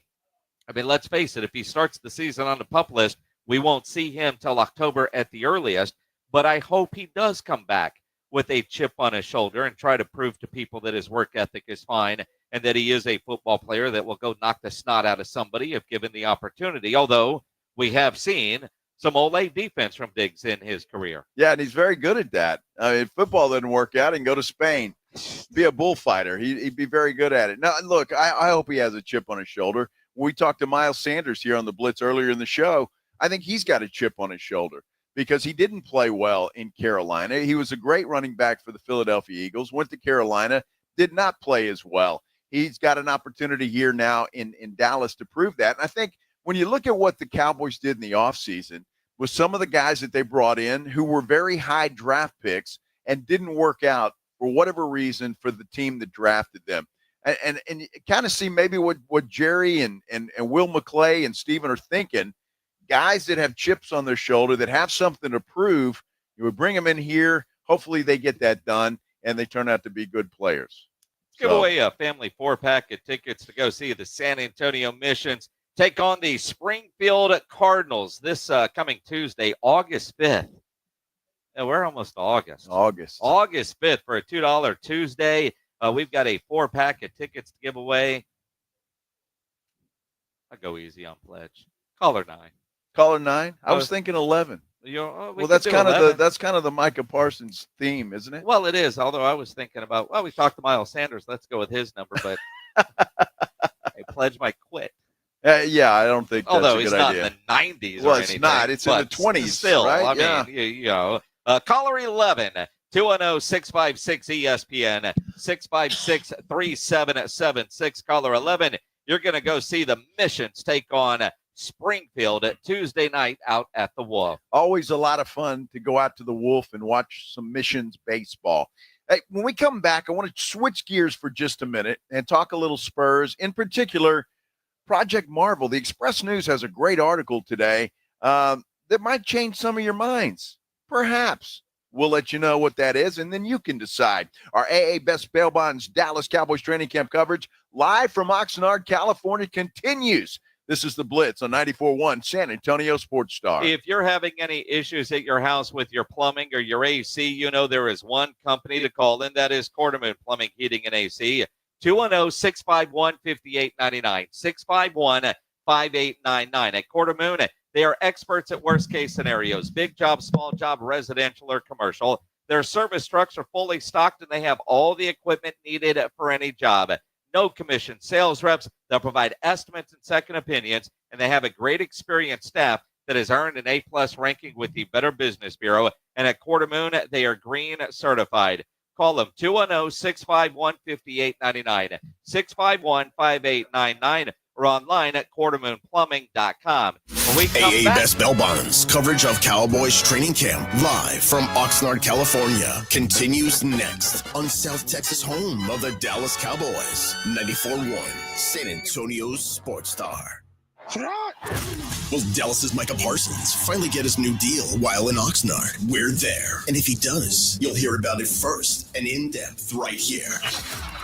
S6: let's face it. If he starts the season on the PUP list, we won't see him till October at the earliest. But I hope he does come back with a chip on his shoulder and try to prove to people that his work ethic is fine and that he is a football player that will go knock the snot out of somebody if given the opportunity, although we have seen some Ole defense from Diggs in his career.
S1: Yeah, and he's very good at that. I mean, football doesn't work out, he can go to Spain, be a bullfighter. He'd be very good at it. Now, look, I hope he has a chip on his shoulder. When we talked to Miles Sanders here on the Blitz earlier in the show, I think he's got a chip on his shoulder because he didn't play well in Carolina. He was a great running back for the Philadelphia Eagles, went to Carolina, did not play as well. He's got an opportunity here now in Dallas to prove that. And I think when you look at what the Cowboys did in the offseason, with some of the guys that they brought in who were very high draft picks and didn't work out for whatever reason for the team that drafted them. And you kind of see maybe what Jerry and Will McClay and Steven are thinking, guys that have chips on their shoulder, that have something to prove, you would bring them in here. Hopefully they get that done and they turn out to be good players.
S6: Give away a family 4-pack of tickets to go see the San Antonio Missions take on the Springfield Cardinals this coming Tuesday, August 5th. Yeah, we're almost August 5th for a $2 Tuesday. We've got a 4-pack of tickets to give away. I go easy on pledge. Caller 9.
S1: Caller 9? I was thinking 11. Well, that's kind of the Micah Parsons theme, isn't it?
S6: Well, it is. Although I was thinking about, we talked to Miles Sanders. Let's go with his number, but a pledge might quit.
S1: Yeah, I don't think that's a good idea.
S6: Although he's not in the 90s
S1: well,
S6: or
S1: it's
S6: anything.
S1: not. It's in the 20s,
S6: still,
S1: right?
S6: I mean, caller 11, 210-656-ESPN, 656-3776. Caller 11, you're going to go see the Missions take on Springfield Tuesday night out at the Wolf.
S1: Always a lot of fun to go out to the Wolf and watch some Missions baseball. Hey, when we come back, I want to switch gears for just a minute and talk a little Spurs, in particular, Project Marvel. The Express News has a great article today that might change some of your minds. Perhaps. We'll let you know what that is, and then you can decide. Our AA Best Bail Bonds Dallas Cowboys training camp coverage live from Oxnard, California continues. This is the Blitz on 94.1 San Antonio Sports Star.
S6: If you're having any issues at your house with your plumbing or your AC, you know there is one company to call, and that is Quartermoon Plumbing, Heating, and AC. 210-651-5899, 651-5899. At Quartermoon, they are experts at worst-case scenarios, big job, small job, residential, or commercial. Their service trucks are fully stocked, and they have all the equipment needed for any job. No commission sales reps. They'll provide estimates and second opinions, and they have a great experienced staff that has earned an A-plus ranking with the Better Business Bureau. And at Quartermoon, they are green certified. Call them 210-651-5899, 651-5899, or online at quartermoonplumbing.com.
S3: AA Best Bell Bonds coverage of Cowboys training camp live from Oxnard, California continues next on South Texas home of the Dallas Cowboys. 94.1 San Antonio's Sports Star. Will Dallas's Micah Parsons finally get his new deal while in Oxnard? We're there. And if he does, you'll hear about it first and in depth right here.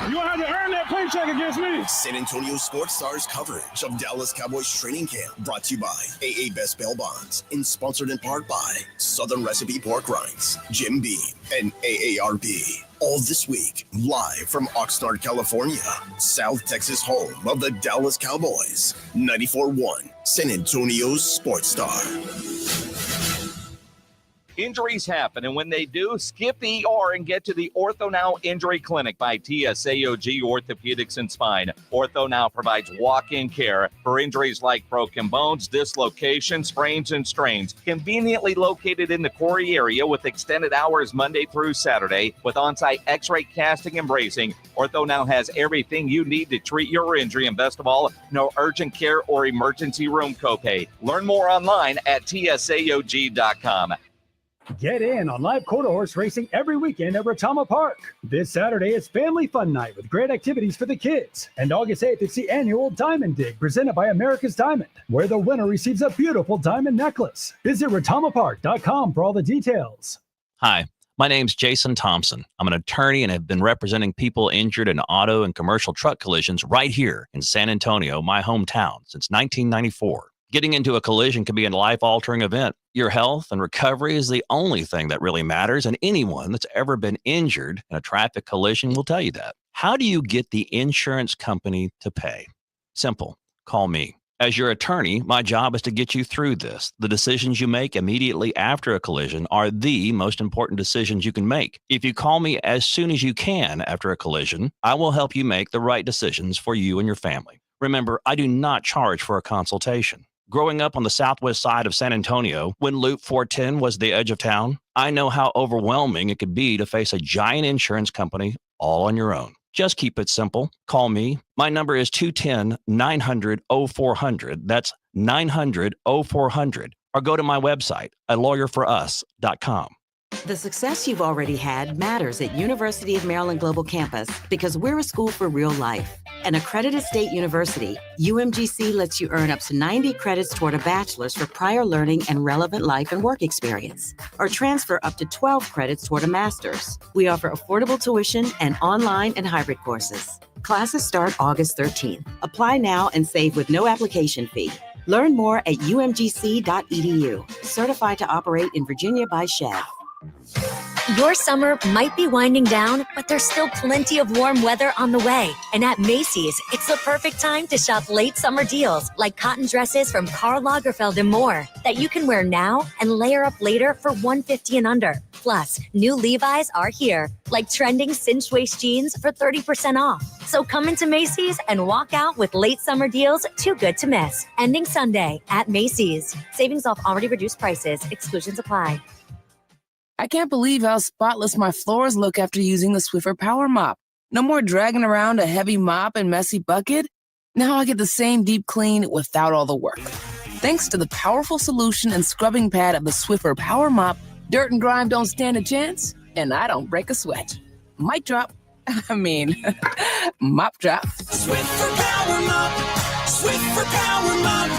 S11: You gonna have to earn that paycheck against me.
S3: San Antonio Sports Stars coverage of Dallas Cowboys training camp brought to you by AA Best Bail Bonds and sponsored in part by Southern Recipe Pork Rinds, Jim Beam, and AARP. All this week, live from Oxnard, California, South Texas home of the Dallas Cowboys. 94.1 San Antonio's Sports Star.
S13: Injuries happen, and when they do, skip ER and get to the Ortho Now Injury Clinic by TSAOG Orthopedics and Spine. Ortho Now provides walk-in care for injuries like broken bones, dislocations, sprains, and strains. Conveniently located in the Quarry area with extended hours Monday through Saturday with on-site x-ray casting and bracing, Ortho Now has everything you need to treat your injury, and best of all, no urgent care or emergency room copay. Learn more online at tsaog.com.
S2: Get in on live quarter horse racing every weekend at Retama Park. This Saturday is Family Fun Night with great activities for the kids. And August 8th, it's the annual Diamond Dig presented by America's Diamond, where the winner receives a beautiful diamond necklace. Visit retamapark.com for all the details.
S16: Hi, my name's Jason Thompson. I'm an attorney and have been representing people injured in auto and commercial truck collisions right here in San Antonio, my hometown, since 1994. Getting into a collision can be a life-altering event. Your health and recovery is the only thing that really matters, and anyone that's ever been injured in a traffic collision will tell you that. How do you get the insurance company to pay? Simple. Call me. As your attorney, my job is to get you through this. The decisions you make immediately after a collision are the most important decisions you can make. If you call me as soon as you can after a collision, I will help you make the right decisions for you and your family. Remember, I do not charge for a consultation. Growing up on the southwest side of San Antonio, when Loop 410 was the edge of town, I know how overwhelming it could be to face a giant insurance company all on your own. Just keep it simple. Call me. My number is 210-900-0400. That's 900-0400. Or go to my website, alawyerforus.com.
S20: The success you've already had matters at University of Maryland Global Campus because we're a school for real life. An accredited state university, UMGC lets you earn up to 90 credits toward a bachelor's for prior learning and relevant life and work experience, or transfer up to 12 credits toward a master's. We offer affordable tuition and online and hybrid courses. Classes start August 13th. Apply now and save with no application fee. Learn more at umgc.edu. Certified to operate in Virginia by SCHEV.
S21: Your summer might be winding down, but there's still plenty of warm weather on the way. And at Macy's, it's the perfect time to shop late summer deals like cotton dresses from Karl Lagerfeld and more that you can wear now and layer up later for $150 and under. Plus, new Levi's are here, like trending cinched waist jeans for 30% off. So come into Macy's and walk out with late summer deals too good to miss. Ending Sunday at Macy's. Savings off already reduced prices. Exclusions apply.
S22: I can't believe how spotless my floors look after using the Swiffer Power Mop. No more dragging around a heavy mop and messy bucket. Now I get the same deep clean without all the work. Thanks to the powerful solution and scrubbing pad of the Swiffer Power Mop, dirt and grime don't stand a chance, and I don't break a sweat. Mic drop. Mop drop.
S7: Swiffer Power Mop. Swiffer Power Mop.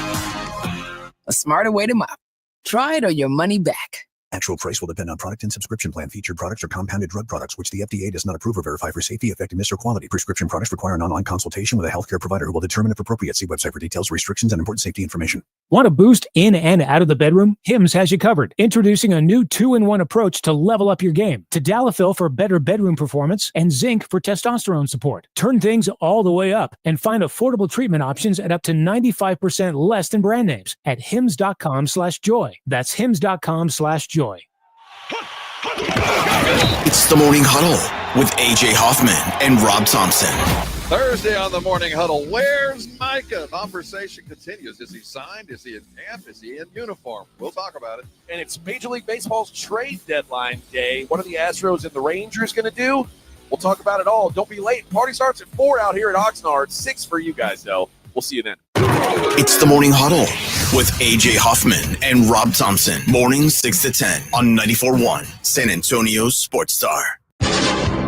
S22: A smarter way to mop. Try it or your money back.
S17: Actual price will depend on product and subscription plan. Featured products are compounded drug products, which the FDA does not approve or verify for safety, effectiveness, or quality. Prescription products require an online consultation with a healthcare provider who will determine if appropriate. See website for details, restrictions, and important safety information.
S12: Want a boost in and out of the bedroom? Hims has you covered. Introducing a new 2-in-1 approach to level up your game. Tadalafil for better bedroom performance and zinc for testosterone support. Turn things all the way up and find affordable treatment options at up to 95% less than brand names at hims.com/joy. That's hims.com/joy.
S3: It's the Morning Huddle with AJ Hoffman and Rob Thompson.
S1: Thursday on the Morning Huddle. Where's Micah? Conversation continues. Is he signed? Is he in camp? Is he in uniform? We'll talk about it.
S24: And it's Major League Baseball's trade deadline day. What are the Astros and the Rangers going to do? We'll talk about it all. Don't be late. Party starts at 4 out here at Oxnard. 6 for you guys, though. We'll see you then.
S3: It's the Morning Huddle with AJ Hoffman and Rob Thompson. Mornings 6 to 10 on 94.1 San Antonio Sports Star.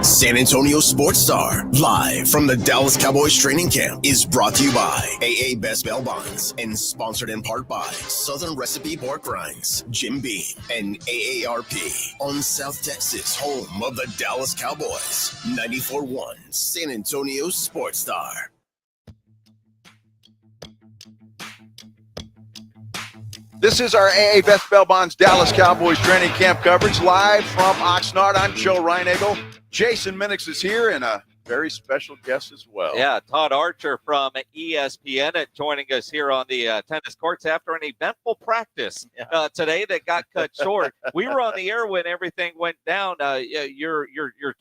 S3: San Antonio Sports Star, live from the Dallas Cowboys training camp, is brought to you by AA Best Bail Bonds and sponsored in part by Southern Recipe Pork Rinds, Jim Beam, and AARP on South Texas, home of the Dallas Cowboys. 94.1 San Antonio Sports Star.
S1: This is our AA Best Bail Bonds Dallas Cowboys training camp coverage live from Oxnard. I'm Joe Reinagel. Jason Minix is here and a very special guest as well.
S6: Yeah, Todd Archer from ESPN joining us here on the tennis courts after an eventful practice today that got cut short. We were on the air when everything went down. Your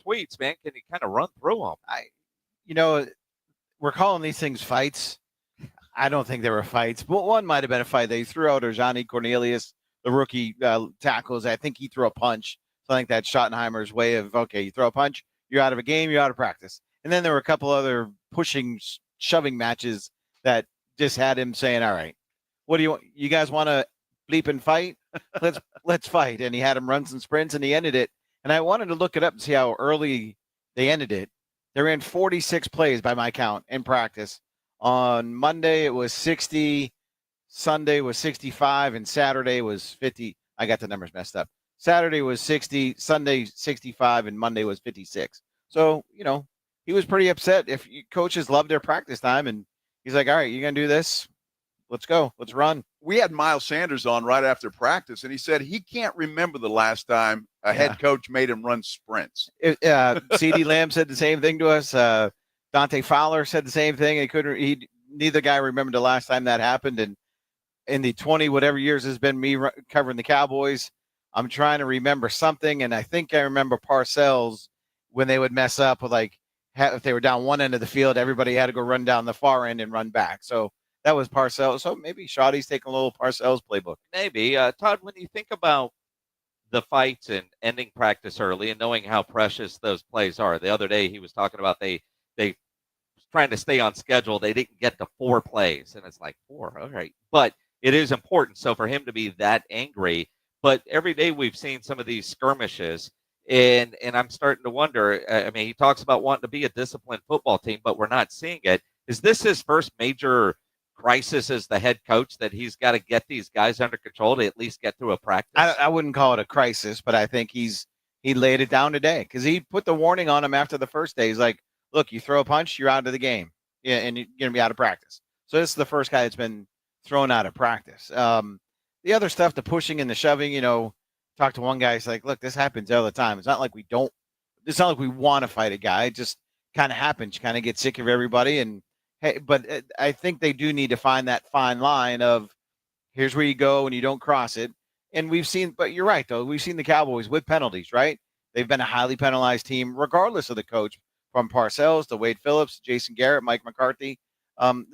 S6: tweets, man, can you kind of run through them?
S25: We're calling these things fights. I don't think they were fights, but one might have been a fight. They threw out Johnny Cornelius, the rookie tackles. I think he threw a punch. So I think that's Schottenheimer's way of, okay, you throw a punch, you're out of a game, you're out of practice. And then there were a couple other pushing, shoving matches that just had him saying, all right, what do you guys want to bleep and fight? Let's fight. And he had him run some sprints and he ended it. And I wanted to look it up and see how early they ended it. They ran 46 plays by my count in practice. On Monday, it was 60. Sunday was 65. And Saturday was 50. I got the numbers messed up. Saturday was 60. Sunday, 65. And Monday was 56. So, he was pretty upset. If coaches love their practice time. And he's like, all right, you're going to do this. let's go. Let's run.
S1: We had Miles Sanders on right after practice, and he said he can't remember the last time a head coach made him run sprints.
S25: CeeDee Lamb said the same thing to us. Dante Fowler said the same thing. Neither guy remembered the last time that happened. And in the 20 whatever years has been me covering the Cowboys, I'm trying to remember something. And I think I remember Parcells when they would mess up with if they were down one end of the field, everybody had to go run down the far end and run back. So that was Parcells. So maybe Shoddy's taking a little Parcells playbook.
S6: Maybe. Todd, when you think about the fights and ending practice early and knowing how precious those plays are, the other day he was talking about they trying to stay on schedule. They didn't get to 4 plays, and it's like 4. All right. But it is important. So for him to be that angry, but every day we've seen some of these skirmishes, and I'm starting to wonder. I mean, he talks about wanting to be a disciplined football team, but we're not seeing it. Is this his first major crisis as the head coach, that he's got to get these guys under control to at least get through a practice?
S25: I wouldn't call it a crisis, but I think he laid it down today because he put the warning on him after the first day. He's like, look, you throw a punch, you're out of the game, and you're going to be out of practice. So this is the first guy that's been thrown out of practice. The other stuff, the pushing and the shoving, talk to one guy, he's like, look, this happens all the time. It's not like we want to fight a guy. It just kind of happens. You kind of get sick of everybody. And hey, but I think they do need to find that fine line of here's where you go and you don't cross it. And but you're right, though. We've seen the Cowboys with penalties, right? They've been a highly penalized team, regardless of the coach, from Parcells to Wade Phillips, Jason Garrett, Mike McCarthy.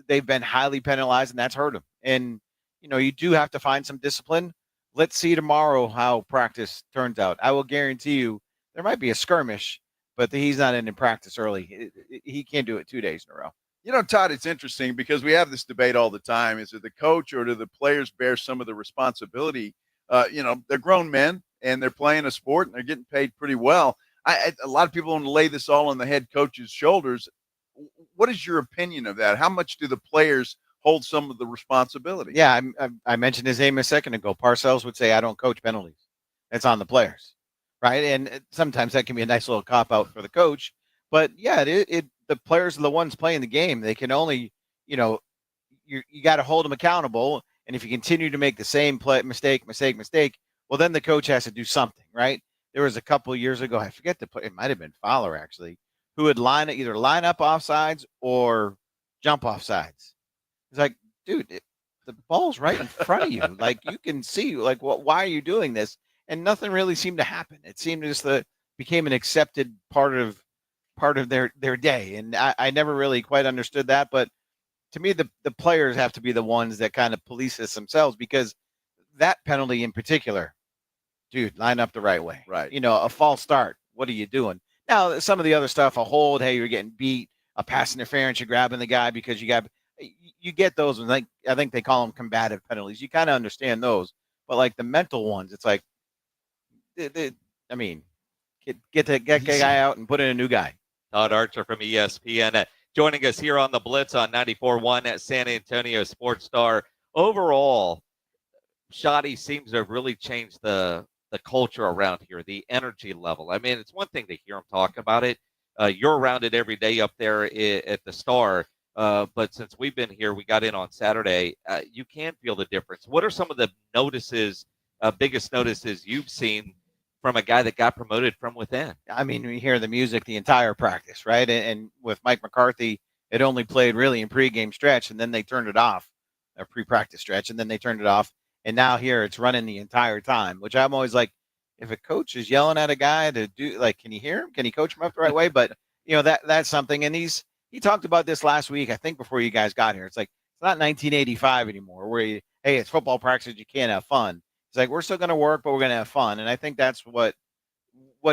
S25: They've been highly penalized, and that's hurt them. And, you do have to find some discipline. Let's see tomorrow how practice turns out. I will guarantee you there might be a skirmish, but he's not in practice early. He can't do it 2 days in a row.
S1: Todd, it's interesting because we have this debate all the time. Is it the coach or do the players bear some of the responsibility? They're grown men and they're playing a sport and they're getting paid pretty well. A lot of people want to lay this all on the head coach's shoulders. What is your opinion of that? How much do the players hold some of the responsibility?
S25: Yeah, I mentioned his name a second ago. Parcells would say, I don't coach penalties. It's on the players, right? And sometimes that can be a nice little cop-out for the coach. But, yeah, the players are the ones playing the game. They can only, you got to hold them accountable. And if you continue to make the same mistake, well, then the coach has to do something, right? There was a couple of years ago, I forget the play, it might have been Fowler, actually, who would either line up offsides or jump offsides. It's like, dude, the ball's right in front of you. Like, you can see, why are you doing this? And nothing really seemed to happen. It seemed just that became an accepted part of their day. And I never really quite understood that. But to me, the players have to be the ones that kind of police this themselves, because that penalty in particular, dude, line up the right way.
S1: Right.
S25: A false start. What are you doing? Now, some of the other stuff, a hold, hey, you're getting beat, a pass interference, you're grabbing the guy because you get those ones. I think they call them combative penalties. You kind of understand those. But the mental ones, it's like, get the guy out and put in a new guy.
S6: Todd Archer from ESPN joining us here on the Blitz on 94.1 at San Antonio Sports Star. Overall, Shoddy seems to have really changed the culture around here, the energy level. I mean, it's one thing to hear him talk about it. You're around it every day up there at the Star. But since we've been here, we got in on Saturday, you can feel the difference. What are some of the biggest notices you've seen from a guy that got promoted from within?
S25: I mean, we hear the music the entire practice, right? And with Mike McCarthy, it only played really in pregame stretch, and then they turned it off, a pre-practice stretch, and then they turned it off. And now here it's running the entire time, which I'm always like, if a coach is yelling at a guy to do, can you hear him? Can he coach him up the right way? But, that's something. And he talked about this last week, I think before you guys got here. It's like, it's not 1985 anymore where it's football practice, you can't have fun. It's like, we're still going to work, but we're going to have fun. And I think that's what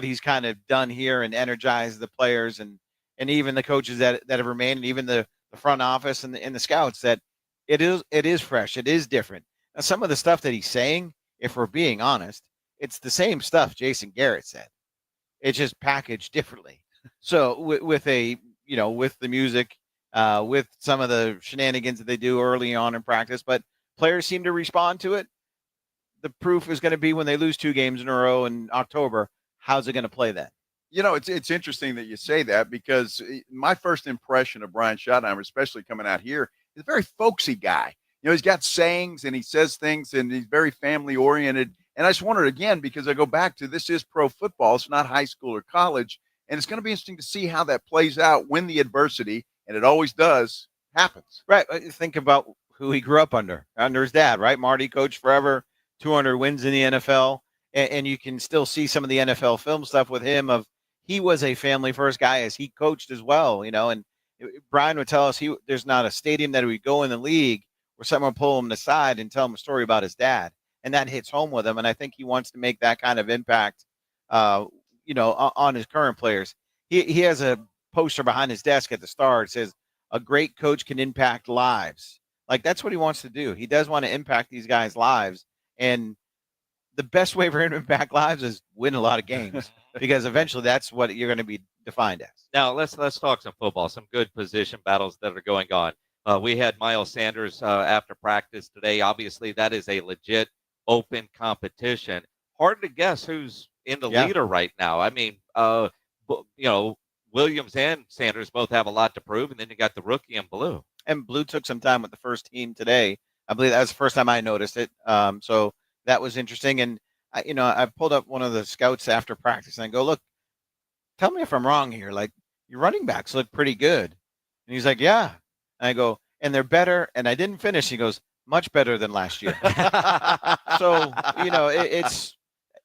S25: he's kind of done here and energized the players and even the coaches that have remained, and even the front office and the scouts, that it is fresh. It is different. Now, some of the stuff that he's saying, if we're being honest, it's the same stuff Jason Garrett said. It's just packaged differently. So with the music, with some of the shenanigans that they do early on in practice, but players seem to respond to it. The proof is going to be when they lose 2 games in a row in October. How's it going to play then?
S1: It's interesting that you say that, because my first impression of Brian Schottenheimer, especially coming out here, is a very folksy guy. he's got sayings and he says things and he's very family oriented. And I just wondered again, because I go back to this is pro football. It's not high school or college. And it's going to be interesting to see how that plays out when the adversity, and it always does, happens.
S25: Right. Think about who he grew up under his dad, right? Marty coached forever, 200 wins in the NFL. And you can still see some of the NFL film stuff with him of he was a family first guy as he coached as well, and Brian would tell us there's not a stadium that would go in the league where someone would pull him aside and tell him a story about his dad. And that hits home with him. And I think he wants to make that kind of impact, on his current players. He has a poster behind his desk at the Star. It says, "A great coach can impact lives." Like, that's what he wants to do. He does want to impact these guys' lives. And the best way for him to impact lives is win a lot of games because eventually that's what you're going to be defined as.
S6: Now, let's talk some football, some good position battles that are going on. We had Miles Sanders after practice today. Obviously, that is a legit open competition. Hard to guess who's in the leader right now. I mean, Williams and Sanders both have a lot to prove, and then you got the rookie in Blue.
S25: And Blue took some time with the first team today. I believe that was the first time I noticed it. So that was interesting. And, I pulled up one of the scouts after practice and I go, look, tell me if I'm wrong here. Like, your running backs look pretty good. And he's like, yeah. And I go, and they're better. And I didn't finish. He goes, much better than last year. So,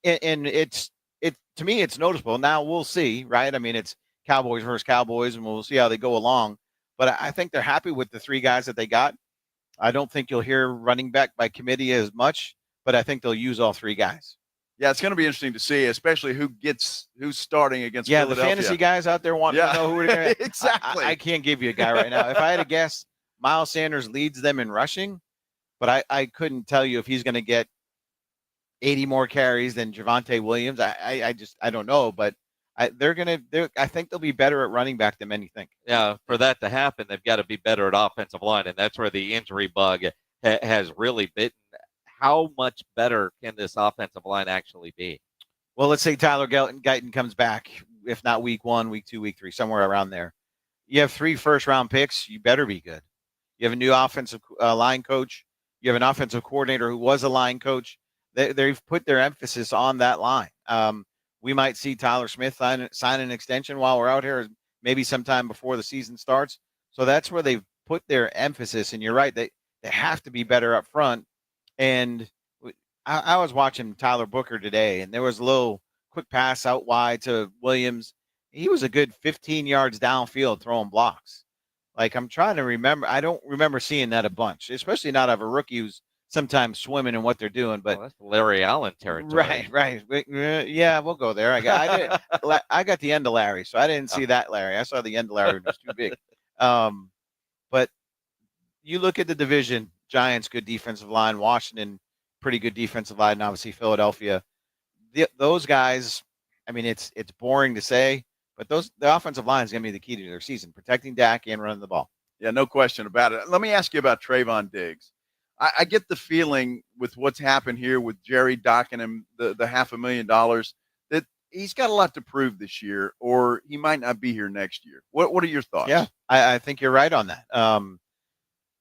S25: to me, it's noticeable. Now we'll see, right? I mean, it's Cowboys versus Cowboys, and we'll see how they go along. But I think they're happy with the three guys that they got. I don't think you'll hear running back by committee as much, but I think they'll use all three guys.
S1: Yeah, it's going to be interesting to see, especially who's starting against Philadelphia.
S25: The fantasy guys out there wanting to know who they're going to.
S1: Exactly.
S25: I can't give you a guy right now. If I had to guess, Miles Sanders leads them in rushing, but I couldn't tell you if he's going to get 80 more carries than Javonte Williams. I don't know, but I think they'll be better at running back than many think.
S6: Yeah, for that to happen, they've got to be better at offensive line, and that's where the injury bug has really bitten. How much better can this offensive line actually be?
S25: Well, let's say Tyler Guyton comes back, if not week 1, week 2, week 3, somewhere around there. You have 3 first-round picks. You better be good. You have a new offensive line coach. You have an offensive coordinator who was a line coach. They've put their emphasis on that line. We might see Tyler Smith sign an extension while we're out here, maybe sometime before the season starts. So that's where they've put their emphasis. And you're right, they have to be better up front. And I was watching Tyler Booker today, and there was a little quick pass out wide to Williams. He was a good 15 yards downfield throwing blocks. Like, I'm trying to remember. I don't remember seeing that a bunch, especially not of a rookie who's sometimes swimming in what they're doing. But
S6: that's Larry Allen territory.
S25: Right. Yeah, we'll go there. I got the end of Larry, so I didn't see that Larry. I saw the end of Larry, it was too big. But you look at the division, Giants, good defensive line, Washington, pretty good defensive line, and obviously Philadelphia. Those guys, I mean, it's boring to say, but the offensive line is going to be the key to their season, protecting Dak and running the ball.
S1: Yeah, no question about it. Let me ask you about Trayvon Diggs. I get the feeling with what's happened here with Jerry docking him the $500,000 that he's got a lot to prove this year, or he might not be here next year. What are your thoughts?
S25: Yeah, I think you're right on that.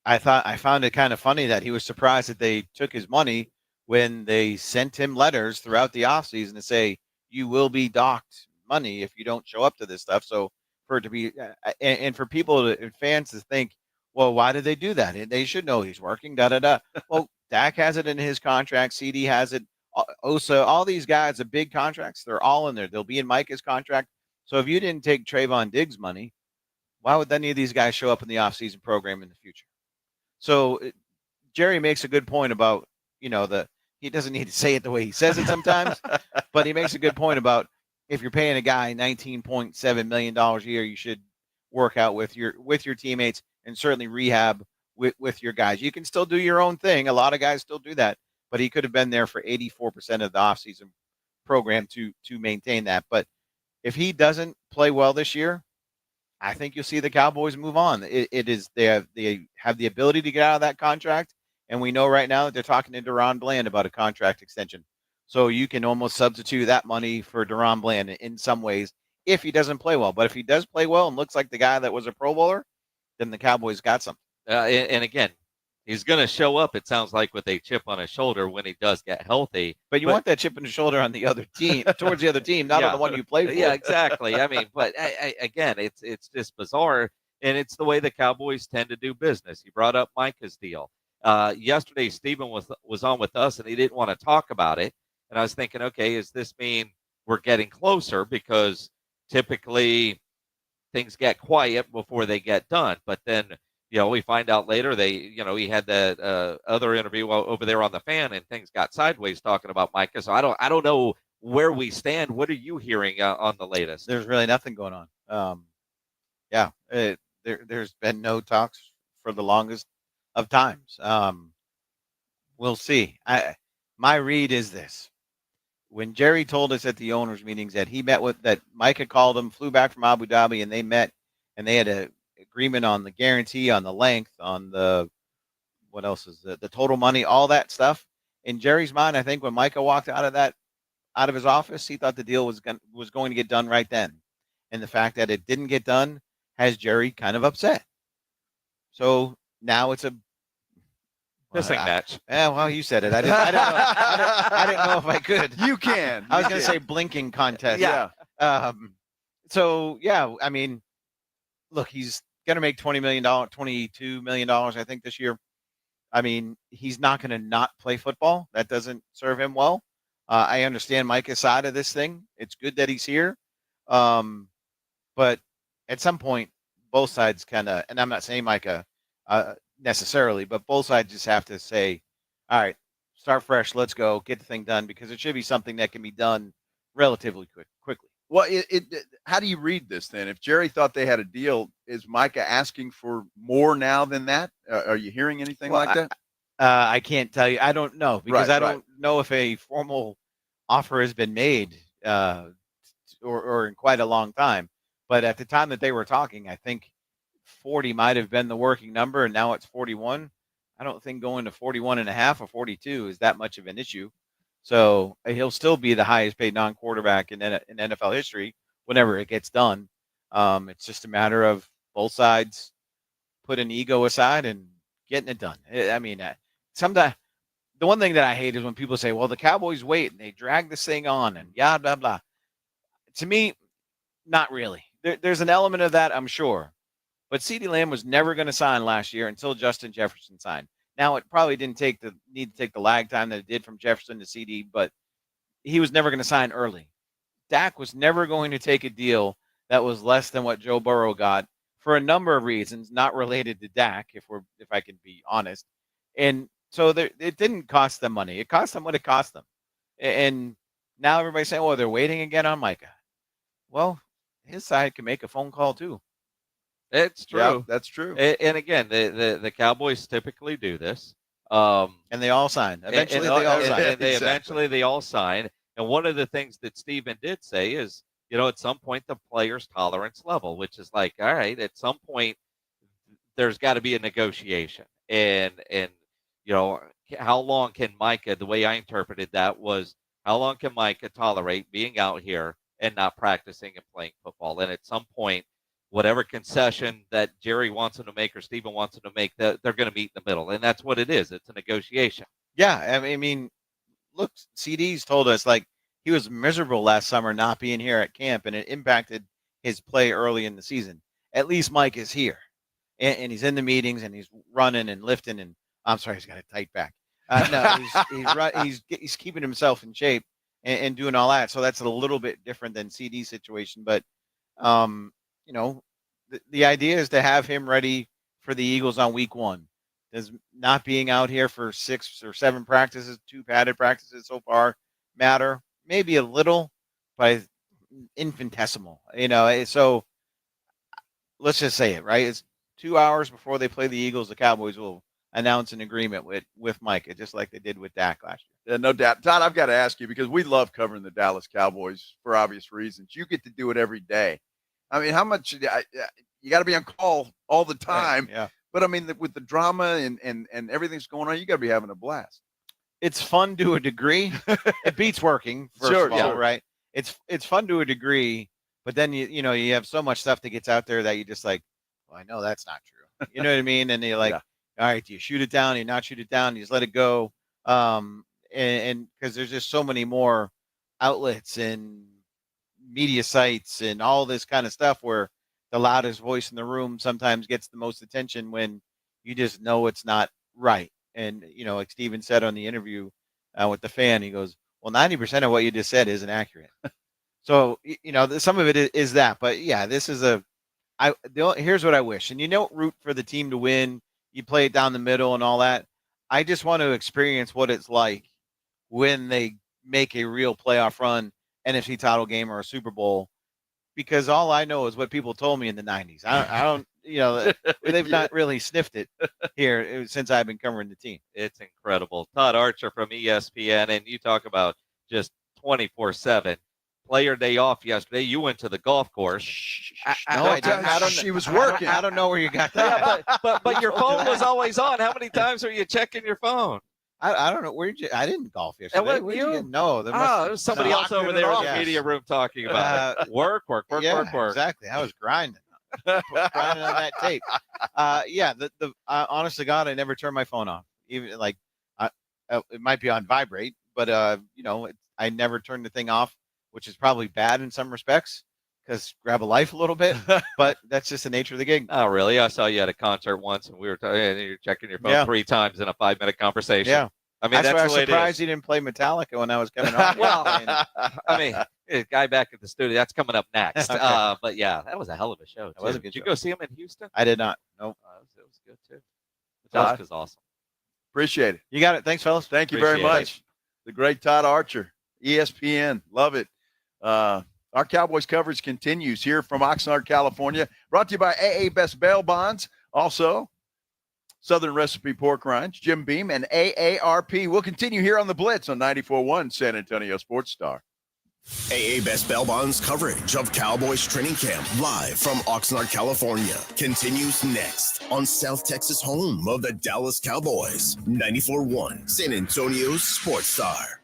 S25: I found it kind of funny that he was surprised that they took his money when they sent him letters throughout the offseason to say, you will be docked money if you don't show up to this stuff. So for it to be, and for fans to think, well, why did they do that? They should know he's working, Well, Dak has it in his contract. CD has it. Osa, all these guys, the big contracts, they're all in there. They'll be in Micah's contract. So if you didn't take Trayvon Diggs' money, why would any of these guys show up in the offseason program in the future? So Jerry makes a good point about, he doesn't need to say it the way he says it sometimes, but he makes a good point about if you're paying a guy $19.7 million a year, you should work out with your teammates and certainly rehab with your guys. You can still do your own thing. A lot of guys still do that, but he could have been there for 84% of the offseason program to maintain that. But if he doesn't play well this year, I think you'll see the Cowboys move on. They have the ability to get out of that contract, and we know right now that they're talking to Deron Bland about a contract extension. So you can almost substitute that money for Deron Bland in some ways if he doesn't play well. But if he does play well and looks like the guy that was a Pro Bowler, then the Cowboys got something.
S6: And again, He's going to show up, it sounds like, with a chip on his shoulder when he does get healthy.
S25: But you want that chip on the shoulder on the other team, towards the other team, not on the one you play for.
S6: Yeah, exactly. I mean, but again, it's just bizarre, and it's the way the Cowboys tend to do business. You brought up Micah's deal. Yesterday, Stephen was on with us, and he didn't want to talk about it. And I was thinking, okay, does this mean we're getting closer? Because typically things get quiet before they get done. But then, we find out later he had that other interview over there on the Fan, and things got sideways talking about Micah. So I don't know where we stand. What are you hearing on the latest?
S25: There's really nothing going on. There's been no talks for the longest of times. We'll see. My read is this. When Jerry told us at the owners' meetings that that Micah called him, flew back from Abu Dhabi, and they met, and they had a agreement on the guarantee, on the length, on the what else is the total money, all that stuff. In Jerry's mind, I think when Micah walked out of his office, he thought the deal was going to get done right then, and the fact that it didn't get done has Jerry kind of upset. So now it's a
S6: pissing match.
S25: Yeah, well, you said it. I didn't know if I could.
S1: You can.
S25: I was going to say blinking contest.
S1: Yeah.
S25: So yeah, I mean, look, he's going to make $22 million, I think, this year. I mean, he's not going to not play football. That doesn't serve him well. I understand Micah's side of this thing. It's good that he's here. But at some point, both sides kind of, and I'm not saying Micah necessarily, but both sides just have to say, all right, start fresh. Let's go get the thing done, because it should be something that can be done relatively quickly.
S1: Well, how do you read this then? If Jerry thought they had a deal, is Micah asking for more now than that? Are you hearing anything like that?
S25: I can't tell you. I don't know, because I don't know if a formal offer has been made or in quite a long time. But at the time that they were talking, I think 40 might have been the working number, and now it's 41. I don't think going to 41.5 or 42 is that much of an issue. So he'll still be the highest paid non-quarterback in NFL history whenever it gets done. It's just a matter of both sides putting ego aside and getting it done. I mean, sometimes the one thing that I hate is when people say, well, the Cowboys wait and they drag this thing on and blah, blah, blah. To me, not really. There's an element of that, I'm sure. But CeeDee Lamb was never going to sign last year until Justin Jefferson signed. Now, it probably didn't need to take the lag time that it did from Jefferson to CD, but he was never going to sign early. Dak was never going to take a deal that was less than what Joe Burrow got for a number of reasons, not related to Dak, if I can be honest. And so it didn't cost them money. It cost them what it cost them. And now everybody's saying, well, they're waiting again on Micah. Well, his side can make a phone call too.
S6: It's true.
S1: Yeah, that's true.
S6: And again, the Cowboys typically do this.
S25: And they all sign. Eventually,
S6: they all sign. And one of the things that Stephen did say is, at some point, the player's tolerance level, which is like, all right, at some point, there's got to be a negotiation. And how long can Micah, the way I interpreted that was, how long can Micah tolerate being out here and not practicing and playing football? And at some point, whatever concession that Jerry wants him to make or Stephen wants him to make, they're going to meet in the middle. And that's what it is. It's a negotiation.
S25: Yeah. I mean, look, CD's told us, like, he was miserable last summer not being here at camp, and it impacted his play early in the season. At least Mike is here. And he's in the meetings, and he's running and lifting. And I'm sorry, he's got a tight back. He's keeping himself in shape and doing all that. So that's a little bit different than CD's situation. But, the idea is to have him ready for the Eagles on week 1. Does not being out here for 6 or 7 practices, 2 padded practices so far matter? Maybe a little, but infinitesimal. So let's just say it, right? It's 2 hours before they play the Eagles. The Cowboys will announce an agreement with Micah, just like they did with Dak last year.
S1: No doubt. Todd, I've got to ask you, because we love covering the Dallas Cowboys for obvious reasons. You get to do it every day. I mean, how much you got to be on call all the time.
S25: Right, yeah.
S1: But I mean, with the drama and everything's going on, you got to be having a blast.
S25: It's fun to a degree. It beats working, first of all, right? It's fun to a degree, but then you have so much stuff that gets out there that you just like, well, I know that's not true. You know what I mean? And you're like, All right, do you shoot it down? Do you not shoot it down? Do you just let it go? And because there's just so many more outlets and media sites and all this kind of stuff where the loudest voice in the room sometimes gets the most attention when you just know it's not right. And, like Steven said on the interview with the fan, he goes, well, 90% of what you just said isn't accurate. So, some of it is that. But, yeah, this is here's what I wish. And you don't root for the team to win. You play it down the middle and all that. I just want to experience what it's like when they make a real playoff run, NFC title game or a Super Bowl, because all I know is what people told me in the 90s. I don't, they've not really sniffed it here since I've been covering the team.
S6: It's incredible. Todd Archer from ESPN, and you talk about just 24/7. Player day off yesterday. You went to the golf course.
S25: I don't. She was working. I don't know where you got that.
S6: Yeah, but your phone was always on. How many times are you checking your phone?
S25: I don't know. Where did you? I didn't golf yesterday.
S6: Where you?
S25: No,
S6: there was somebody else over there in the media room talking about it. Work.
S25: Exactly. I was grinding. Grinding on that tape. Honest to God, I never turn my phone off. Even it might be on vibrate, but I never turn the thing off, which is probably bad in some respects because grab a life a little bit, but that's just the nature of the gig.
S6: Oh, really? I saw you at a concert once, and we were and you're checking your phone 3 times in a 5-minute conversation.
S25: Yeah.
S6: I mean, that's
S25: why I
S6: the
S25: was
S6: way
S25: surprised he didn't play Metallica when I was coming on.
S6: Well, I mean, the guy back at the studio, that's coming up next.
S25: Okay.
S6: But yeah, that was a hell of a show.
S25: That was a good
S6: Did you
S25: show.
S6: go see him in Houston?
S25: I did not. Nope.
S6: It was good too. That was awesome.
S1: Appreciate it.
S25: You got it. Thanks, fellas.
S1: Thank you very
S6: Appreciate
S1: much. The great Todd Archer, ESPN. Love it. Our Cowboys coverage continues here from Oxnard, California. Brought to you by AA Best Bail Bonds. Also, Southern Recipe Pork Rinds, Jim Beam, and AARP. We'll continue here on the Blitz on 94.1 San Antonio Sports Star.
S3: AA Best Bail Bonds coverage of Cowboys training camp live from Oxnard, California continues next on South Texas home of the Dallas Cowboys. 94.1 San Antonio's Sports Star.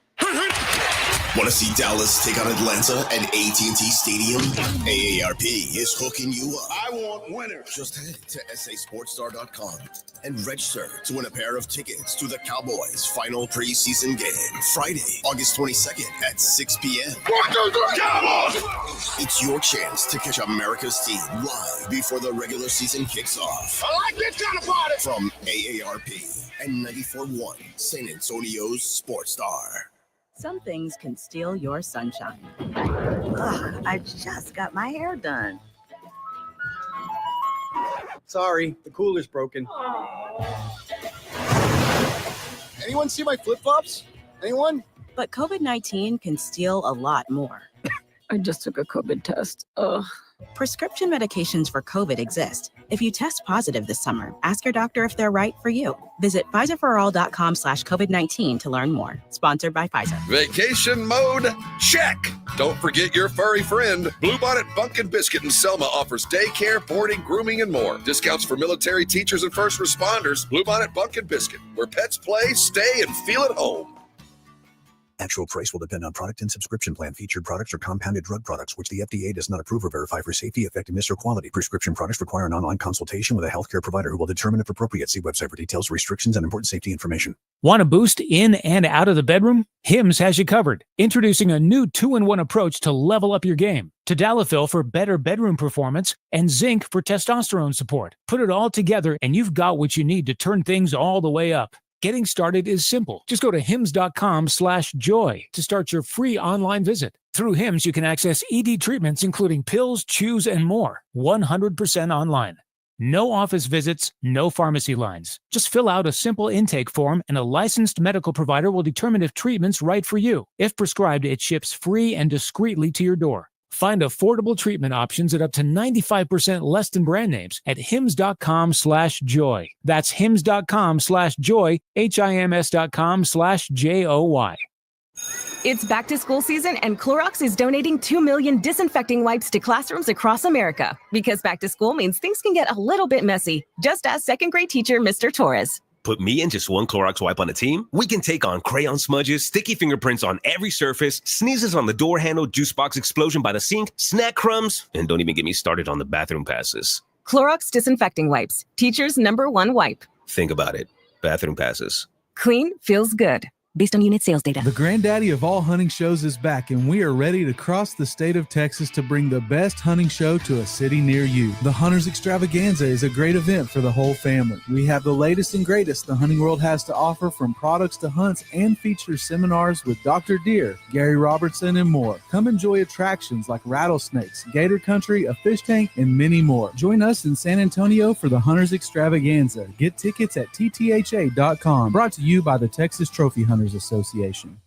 S3: Want to see Dallas take on Atlanta at AT&T Stadium? AARP is hooking you up. I want winners. Just head to sasportstar.com and register to win a pair of tickets to the Cowboys' final preseason game, Friday, August 22nd at 6 p.m. Cowboys! It's your chance to catch America's team live before the regular season kicks off. I like this kind of party! From AARP and 94.1 San Antonio's Sports Star.
S4: Some things can steal your sunshine. Ugh, I just got my hair done.
S5: Sorry, the cooler's broken. Anyone see my flip-flops? Anyone?
S4: But COVID-19 can steal a lot more.
S19: I just took a COVID test. Ugh.
S4: Prescription medications for COVID exist. If you test positive this summer, ask your doctor if they're right for you. Visit PfizerForAll.com/COVID-19 to learn more. Sponsored by Pfizer.
S8: Vacation mode? Check. Don't forget your furry friend. Bluebonnet Bunkin' Biscuit in Selma offers daycare, boarding, grooming, and more. Discounts for military, teachers, and first responders. Bluebonnet Bunkin' Biscuit, where pets play, stay, and feel at home.
S17: Actual price will depend on product and subscription plan. Featured products are compounded drug products, which the FDA does not approve or verify for safety, effectiveness, or quality. Prescription products require an online consultation with a healthcare provider who will determine if appropriate. See website for details, restrictions, and important safety information.
S12: Want to boost in and out of the bedroom? Hims has you covered. Introducing a new 2-in-1 approach to level up your game. Tadalafil for better bedroom performance and zinc for testosterone support. Put it all together and you've got what you need to turn things all the way up. Getting started is simple. Just go to hims.com/joy to start your free online visit. Through Hims, you can access ED treatments, including pills, chews, and more, 100% online. No office visits, no pharmacy lines. Just fill out a simple intake form and a licensed medical provider will determine if treatment's right for you. If prescribed, it ships free and discreetly to your door. Find affordable treatment options at up to 95% less than brand names at hims.com/joy. That's hims.com/joy, hims.com/joy.
S9: It's back to school season and Clorox is donating 2 million disinfecting wipes to classrooms across America. Because back to school means things can get a little bit messy. Just ask second grade teacher Mr. Torres.
S15: Put me and just one Clorox wipe on a team, we can take on crayon smudges, sticky fingerprints on every surface, sneezes on the door handle, juice box explosion by the sink, snack crumbs, and don't even get me started on the bathroom passes.
S9: Clorox disinfecting wipes, teacher's #1 wipe.
S15: Think about it. Bathroom passes.
S9: Clean feels good. Based on unit sales data.
S10: The granddaddy of all hunting shows is back, and we are ready to cross the state of Texas to bring the best hunting show to a city near you. The Hunters Extravaganza is a great event for the whole family. We have the latest and greatest the hunting world has to offer, from products to hunts, and feature seminars with Dr. Deer, Gary Robertson, and more. Come enjoy attractions like rattlesnakes, gator country, a fish tank, and many more. Join us in San Antonio for the Hunters Extravaganza. Get tickets at ttha.com. Brought to you by the Texas Trophy Hunters Association.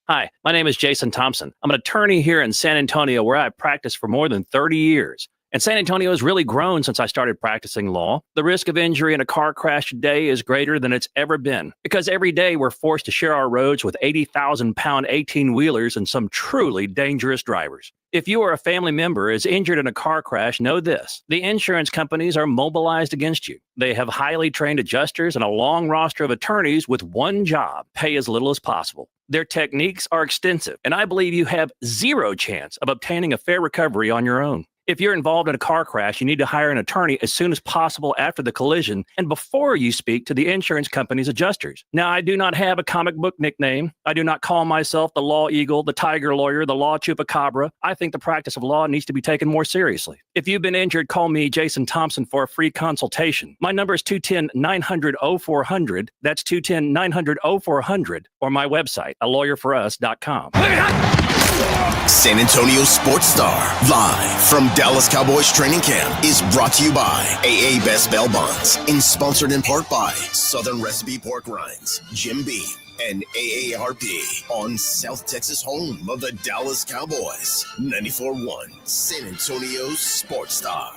S11: Hi, my name is Jason Thompson. I'm an attorney here in San Antonio where I've practiced for more than 30 years. And San Antonio has really grown since I started practicing law. The risk of injury in a car crash today is greater than it's ever been, because every day we're forced to share our roads with 80,000-pound 18-wheelers and some truly dangerous drivers. If you or a family member is injured in a car crash, know this: the insurance companies are mobilized against you. They have highly trained adjusters and a long roster of attorneys with one job: pay as little as possible. Their techniques are extensive, and I believe you have zero chance of obtaining a fair recovery on your own. If you're involved in a car crash, you need to hire an attorney as soon as possible after the collision and before you speak to the insurance company's adjusters. Now, I do not have a comic book nickname. I do not call myself the Law Eagle, the Tiger Lawyer, the Law Chupacabra. I think the practice of law needs to be taken more seriously. If you've been injured, call me, Jason Thompson, for a free consultation. My number is 210-900-0400. That's 210-900-0400, or my website, alawyerforus.com.
S3: San Antonio Sports Star, live from Dallas Cowboys training camp, is brought to you by AA Best Bail Bonds and sponsored in part by Southern Recipe Pork Rinds, Jim Beam, and AARP on South Texas home of the Dallas Cowboys. 94.1 San Antonio Sports Star.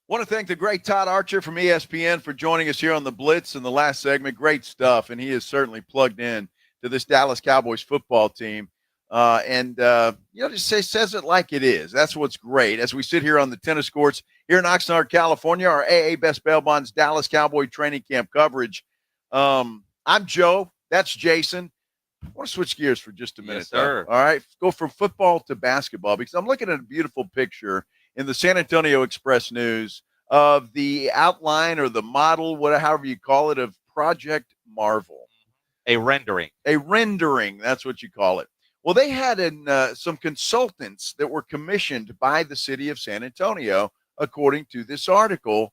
S1: Want to thank the great Todd Archer from ESPN for joining us here on the Blitz in the last segment. Great stuff, and he is certainly plugged in to this Dallas Cowboys football team. Just says it like it is. That's what's great. As we sit here on the tennis courts here in Oxnard, California, our AA Best Bail Bonds Dallas Cowboy training camp coverage. I'm Joe. That's Jason. I want to switch gears for just a minute.
S6: Yes, sir.
S1: All right, go from football to basketball, because I'm looking at a beautiful picture in the San Antonio Express News of the outline or the model, however you call it, of Project Marvel.
S6: A rendering.
S1: A rendering, that's what you call it. Well, they had some consultants that were commissioned by the city of San Antonio, according to this article.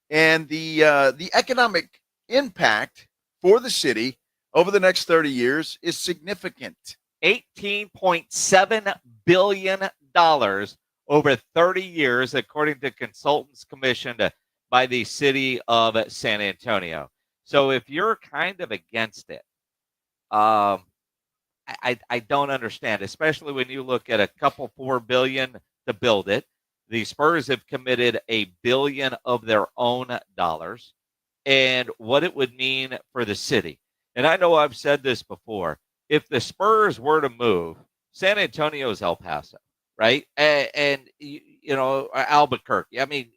S1: And the economic impact for the city over the next 30 years is significant.
S6: $18.7 billion over 30 years, according to consultants commissioned by the city of San Antonio. So if you're kind of against it, I don't understand, especially when you look at a couple $4 billion to build it. The Spurs have committed $1 billion of their own dollars, and what it would mean for the city. And I know I've said this before. If the Spurs were to move, San Antonio's El Paso. Right. And Albuquerque. I mean,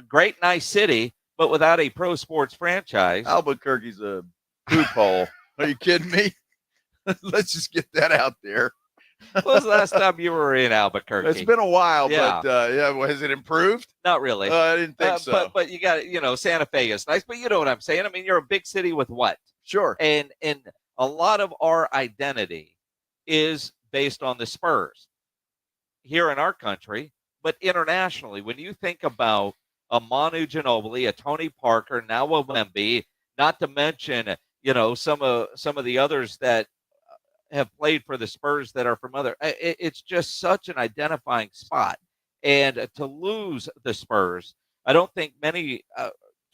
S6: great, nice city, but without a pro sports franchise.
S1: Albuquerque's a poop hole. Are you kidding me? Let's just get that out there.
S6: When was the last time you were in Albuquerque?
S1: It's been a while,
S6: yeah.
S1: But has it improved?
S6: Not really.
S1: I didn't think so.
S6: But you got, Santa Fe is nice, but you know what I'm saying? I mean, you're a big city with what?
S1: Sure.
S6: And a lot of our identity is based on the Spurs here in our country, but internationally. When you think about a Manu Ginobili, a Tony Parker, now a Wemby, not to mention, some of the others that have played for the Spurs that are from other, it's just such an identifying spot. And to lose the Spurs, I don't think many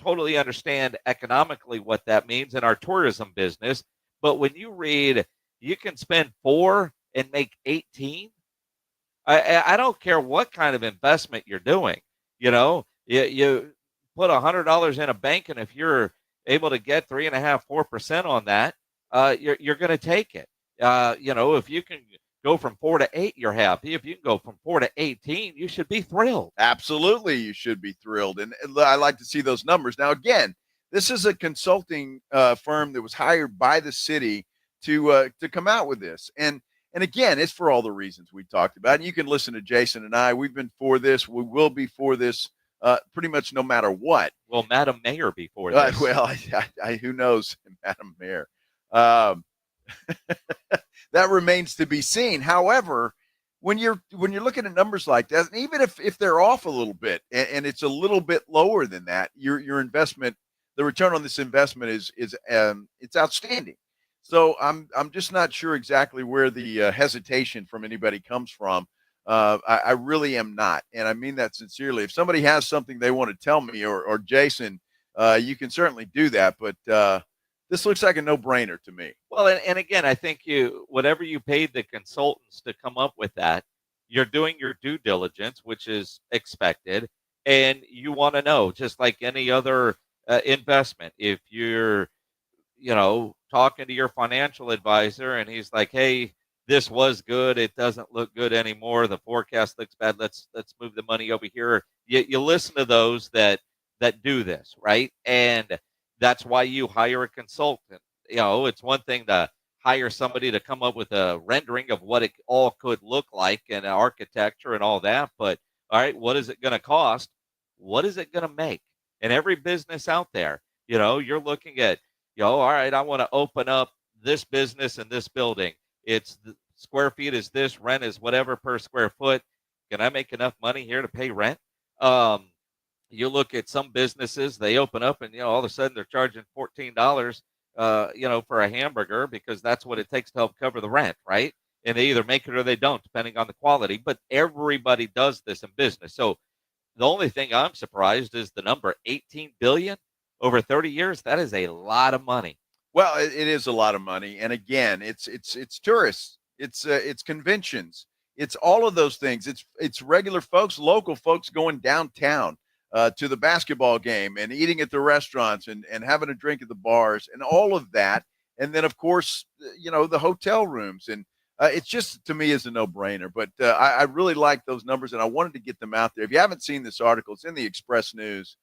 S6: totally understand economically what that means in our tourism business. But when you read, you can spend 4 and make 18. I don't care what kind of investment you're doing. You put $100 in a bank, and if you're able to get 3.5-4% on that, you're going to take it. If you can go from 4 to 8, you're happy. If you can go from 4 to 18, you should be thrilled.
S1: Absolutely, you should be thrilled. And I like to see those numbers. Now, again, this is a consulting firm that was hired by the city to come out with this. And And again, it's for all the reasons we talked about. And you can listen to Jason and I. We've been for this. We will be for this pretty much no matter what.
S6: Will Madam Mayor be for this?
S1: Well, who knows, Madam Mayor. That remains to be seen. However, when you're looking at numbers like that, and even if they're off a little bit and it's a little bit lower than that, your investment, the return on this investment is it's outstanding. So I'm just not sure exactly where the hesitation from anybody comes from. I really am not, and I mean that sincerely. If somebody has something they want to tell me or Jason, you can certainly do that. But this looks like a no-brainer to me.
S6: Well, and again, I think whatever you paid the consultants to come up with that, you're doing your due diligence, which is expected, and you want to know, just like any other investment. If you're, talking to your financial advisor and he's like, hey, this was good, it doesn't look good anymore, the forecast looks bad, let's move the money over here. You listen to those that do this, right? And that's why you hire a consultant. It's one thing to hire somebody to come up with a rendering of what it all could look like and architecture and all that, but all right, what is it going to cost? What is it going to make? And every business out there, you're looking at, all right, I want to open up this business in this building. It's the square feet is this, rent is whatever per square foot. Can I make enough money here to pay rent? You look at some businesses, they open up and, all of a sudden they're charging $14, for a hamburger because that's what it takes to help cover the rent, right? And they either make it or they don't, depending on the quality. But everybody does this in business. So the only thing I'm surprised is the number $18 billion over 30 years. That is a lot of money.
S1: Well, it is a lot of money. And again, it's tourists, it's conventions, it's all of those things. It's regular folks, local folks going downtown to the basketball game and eating at the restaurants and having a drink at the bars and all of that. And then, of course, the hotel rooms. And it's just, to me, is a no-brainer. But I really like those numbers, and I wanted to get them out there. If you haven't seen this article, it's in the Express News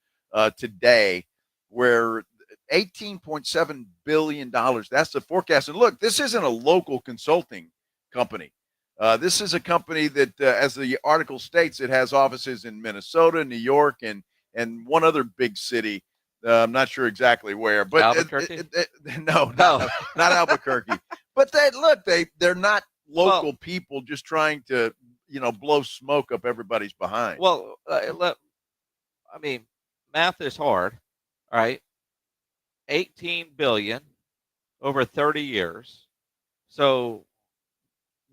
S1: today, where $18.7 billion, that's the forecast. And look, this isn't a local consulting company. This is a company that, as the article states, it has offices in Minnesota, New York, and one other big city. I'm not sure exactly where, but
S6: Albuquerque?
S1: No, not Albuquerque. But they're not local people just trying to, blow smoke up everybody's behind.
S6: Well, math is hard, all right? 18 billion over 30 years. So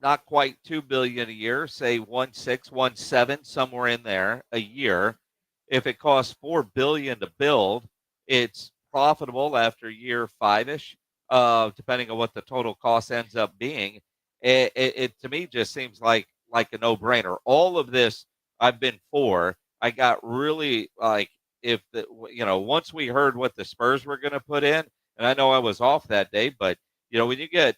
S6: not quite 2 billion a year, say 1.6, 1.7, somewhere in there a year. If it costs 4 billion to build, it's profitable after year 5-ish, depending on what the total cost ends up being. It to me just seems like a no-brainer. All of this I've been for. I got really once we heard what the Spurs were going to put in, and I know I was off that day, but when you get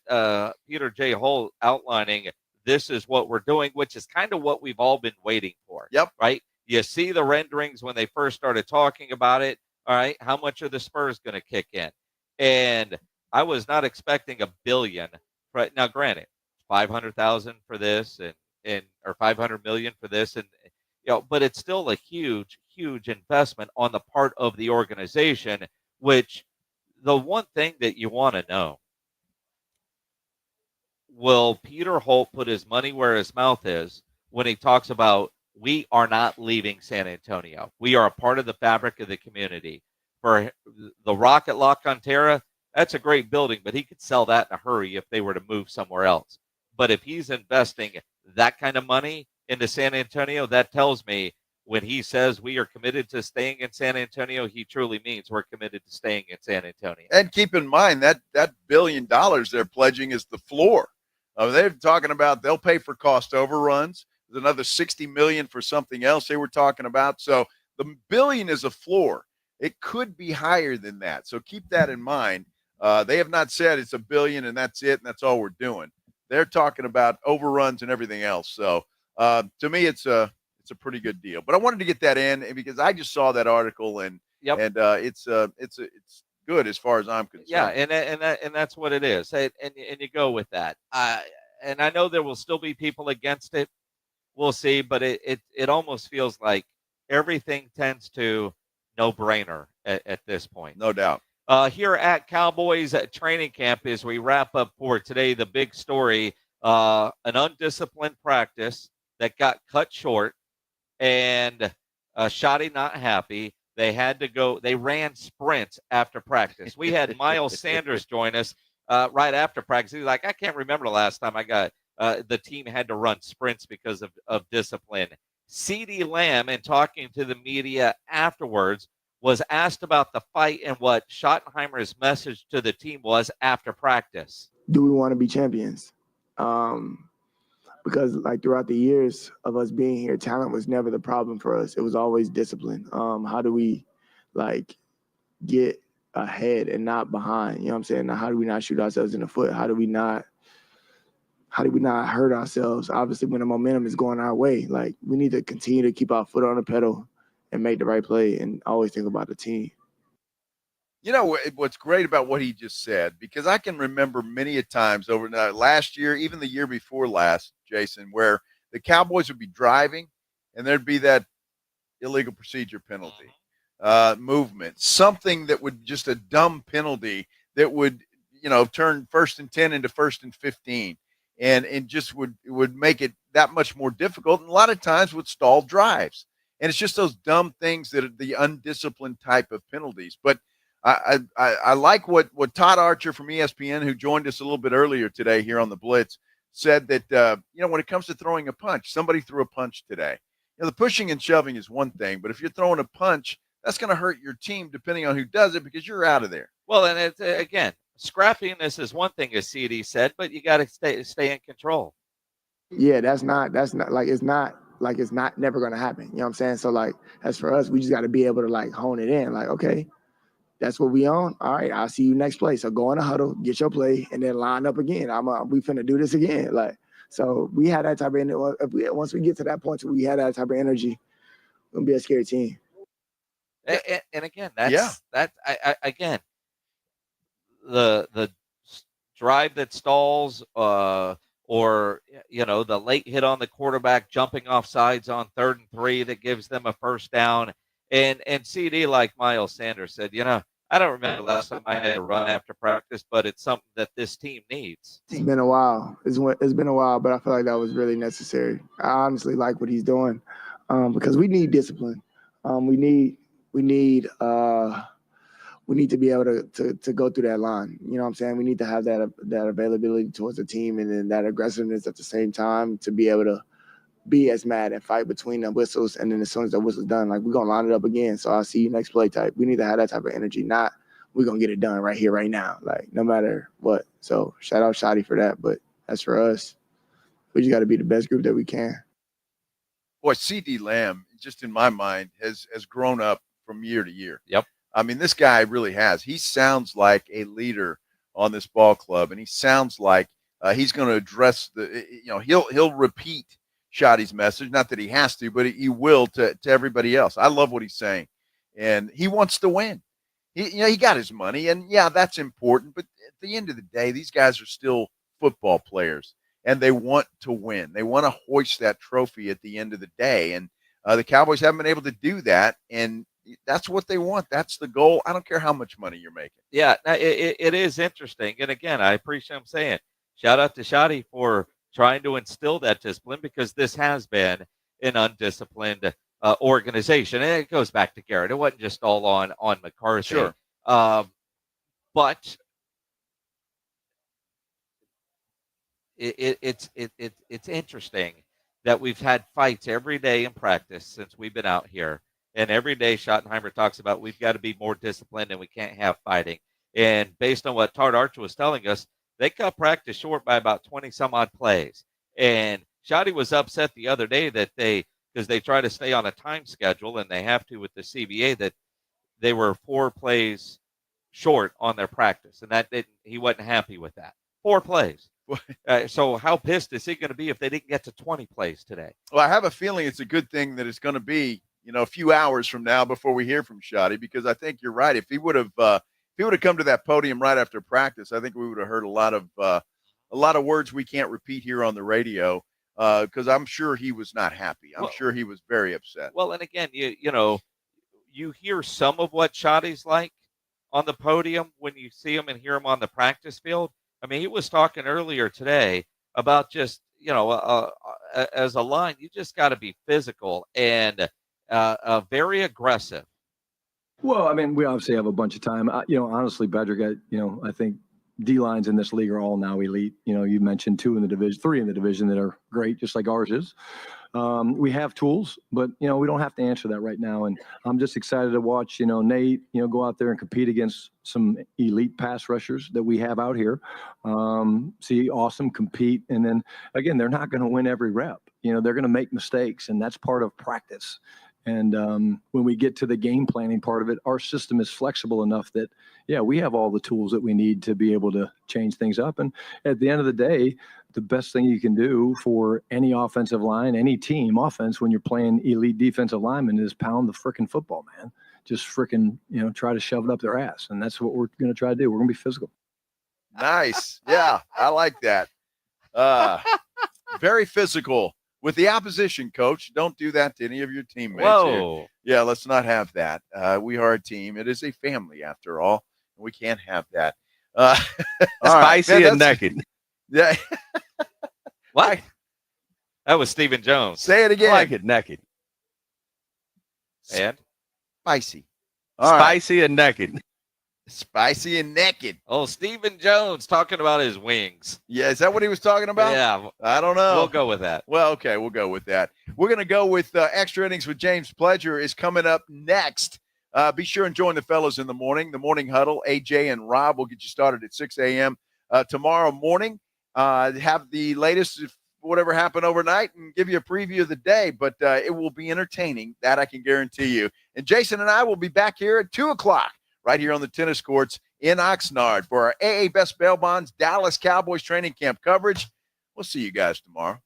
S6: Peter J. Hull outlining this is what we're doing, which is kind of what we've all been waiting for.
S1: Yep.
S6: Right. You see the renderings when they first started talking about it. All right. How much are the Spurs going to kick in? And I was not expecting $1 billion. Right now, granted, 500,000 for this or 500 million for this. And, but it's still a huge, huge investment on the part of the organization, which the one thing that you want to know, will Peter Holt put his money where his mouth is when he talks about we are not leaving San Antonio? We are a part of the fabric of the community. For the Rocket Lock on Terra, that's a great building, but he could sell that in a hurry if they were to move somewhere else. But if he's investing that kind of money into San Antonio, that tells me when he says we are committed to staying in San Antonio, he truly means we're committed to staying in San Antonio.
S1: And keep in mind that $1 billion they're pledging is the floor. They're talking about they'll pay for cost overruns. There's another $60 million for something else they were talking about. So the $1 billion is a floor. It could be higher than that. So keep that in mind. They have not said it's $1 billion and that's it and that's all we're doing. They're talking about overruns and everything else. So to me, it's a pretty good deal. But I wanted to get that in because I just saw that article and it's good as far as I'm concerned.
S6: Yeah, and that's what it is. And you go with that. and I know there will still be people against it. We'll see, but it almost feels like everything tends to no-brainer at this point.
S1: No doubt.
S6: Here at Cowboys training camp, as we wrap up for today, the big story, an undisciplined practice that got cut short, and Shoddy not happy. They had to go. They ran sprints after practice. We had Miles Sanders join us right after practice. He's like, I can't remember the last time I got the team had to run sprints because of discipline. CeeDee Lamb, in talking to the media afterwards, was asked about the fight and what Schottenheimer's message to the team was after practice.
S2: Do we want to be champions? Because like throughout the years of us being here, talent was never the problem for us. It was always discipline. How do we like get ahead and not behind? You know what I'm saying? Now, how do we not shoot ourselves in the foot? How do we not hurt ourselves? Obviously, when the momentum is going our way, like we need to continue to keep our foot on the pedal and make the right play and always think about the team.
S1: You know what's great about what he just said, because I can remember many a times over last year, even the year before last, Jason, where the Cowboys would be driving and there'd be that illegal procedure penalty, movement, something that would just a dumb penalty that would, turn 1st and 10 into 1st and 15 and just would make it that much more difficult. And a lot of times would stall drives. And it's just those dumb things that are the undisciplined type of penalties. But I like what Todd Archer from ESPN, who joined us a little bit earlier today here on the Blitz, said that, when it comes to throwing a punch, somebody threw a punch today. The pushing and shoving is one thing, but if you're throwing a punch, that's going to hurt your team depending on who does it because you're out of there.
S6: Well, and it's, again, scrappiness is one thing, as CD said, but you got to stay in control.
S2: Yeah, that's not it's not never going to happen. You know what I'm saying? So like, as for us, we just got to be able to like hone it in. Like, okay, that's what we on. All right, I'll see you next play. So go in a huddle, get your play, and then line up again. We finna do this again. Like, so we had that type of energy. Once we get to that point, we had that type of energy, we're gonna be a scary team.
S6: And again, again, the drive that stalls, or the late hit on the quarterback jumping off sides on 3rd and 3 that gives them a first down. And CD, like Miles Sanders said, I don't remember the last time I had to run after practice, but it's something that this team needs.
S2: It's been a while. It's been a while, but I feel like that was really necessary. I honestly like what he's doing because we need discipline. We need to be able to go through that line. You know what I'm saying? We need to have that availability towards the team and then that aggressiveness at the same time to be able to be as mad and fight between the whistles. And then as soon as the whistle's done, like we're going to line it up again. So I'll see you next play type. We need to have that type of energy, not we're going to get it done right here, right now, like no matter what. So shout out Shoddy for that. But as for us, we just got to be the best group that we can.
S1: Boy, CeeDee Lamb, just in my mind, has grown up from year to year.
S6: Yep.
S1: I mean, this guy really has. He sounds like a leader on this ball club, and he sounds like he's going to address he'll repeat Shoddy's message. Not that he has to, but he will to everybody else. I love what he's saying, and he wants to win. He got his money, and yeah, that's important. But at the end of the day, these guys are still football players, and they want to win. They want to hoist that trophy at the end of the day, and the Cowboys haven't been able to do that, and that's what they want. That's the goal. I don't care how much money you're making.
S6: Yeah, it is interesting. And again, I appreciate him saying, shout out to Shoddy for trying to instill that discipline because this has been an undisciplined organization. And it goes back to Garrett. It wasn't just all on McCarthy.
S1: Sure.
S6: But it's interesting that we've had fights every day in practice since we've been out here. And every day Schottenheimer talks about we've got to be more disciplined and we can't have fighting. And based on what Todd Archer was telling us, they cut practice short by about 20-some-odd plays. And Shoddy was upset the other day that because they try to stay on a time schedule and they have to with the CBA, that they were 4 plays short on their practice. And he wasn't happy with that. 4 plays. So how pissed is he going to be if they didn't get to 20 plays today?
S1: Well, I have a feeling it's a good thing that it's going to be, a few hours from now before we hear from Shoddy, because I think you're right. If he would have come to that podium right after practice, I think we would have heard a lot of a lot of words we can't repeat here on the radio because I'm sure he was not happy. I'm sure he was very upset.
S6: Well, and again, you hear some of what Shotty's like on the podium when you see him and hear him on the practice field. I mean, he was talking earlier today about just, as a line, you just got to be physical and very aggressive.
S13: Well, I mean, we obviously have a bunch of time. Honestly, Bedrick, I think D-lines in this league are all now elite. You mentioned 3 in the division that are great, just like ours is. We have tools, but, we don't have to answer that right now. And I'm just excited to watch, Nate, go out there and compete against some elite pass rushers that we have out here. See Awesome compete. And then, again, they're not going to win every rep. They're going to make mistakes, and that's part of practice. And when we get to the game planning part of it, our system is flexible enough that, we have all the tools that we need to be able to change things up. And at the end of the day, the best thing you can do for any offensive line, any team offense, when you're playing elite defensive linemen is pound the freaking football, man. Just freaking, try to shove it up their ass. And that's what we're going to try to do. We're going to be physical.
S1: Nice. Yeah, I like that. Very physical. With the opposition, coach, don't do that to any of your teammates.
S6: Whoa.
S1: Here. Yeah, let's not have that. We are a team. It is a family, after all. We can't have that.
S14: Spicy and naked.
S1: Yeah.
S6: What? That was Stephen Jones.
S1: Say it again.
S14: I like it naked.
S6: And?
S1: Spicy.
S14: Spicy and naked.
S1: Spicy and naked.
S6: Oh, Stephen Jones talking about his wings.
S1: Yeah, is that what he was talking about?
S6: Yeah.
S1: I don't know.
S6: We'll go with that.
S1: Well, okay, we'll go with that. We're going to go with Extra Innings with James Pledger is coming up next. Be sure and join the fellas in the morning. The Morning Huddle, AJ and Rob will get you started at 6 a.m. Tomorrow morning. Have the latest, whatever happened overnight, and give you a preview of the day. But it will be entertaining. That I can guarantee you. And Jason and I will be back here at 2 o'clock. Right here on the tennis courts in Oxnard for our AA Best Bail Bonds Dallas Cowboys training camp coverage. We'll see you guys tomorrow.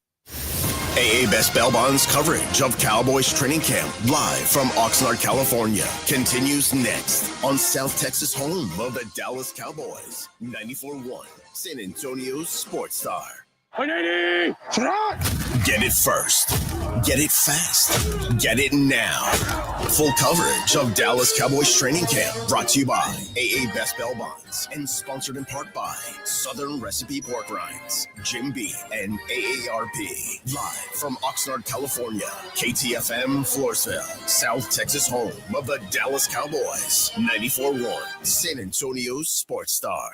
S3: AA Best Bail Bonds coverage of Cowboys training camp live from Oxnard, California continues next on South Texas home of the Dallas Cowboys. 94.1 San Antonio's Sports Star.
S14: 180!
S3: Get it first. Get it fast. Get it now. Full coverage of Dallas Cowboys training camp brought to you by AA Best Bail Bonds and sponsored in part by Southern Recipe Pork Rinds, Jim B, and AARP. Live from Oxnard, California. KTFM, Floresville, South Texas home of the Dallas Cowboys. 94.1 San Antonio's Sports Star.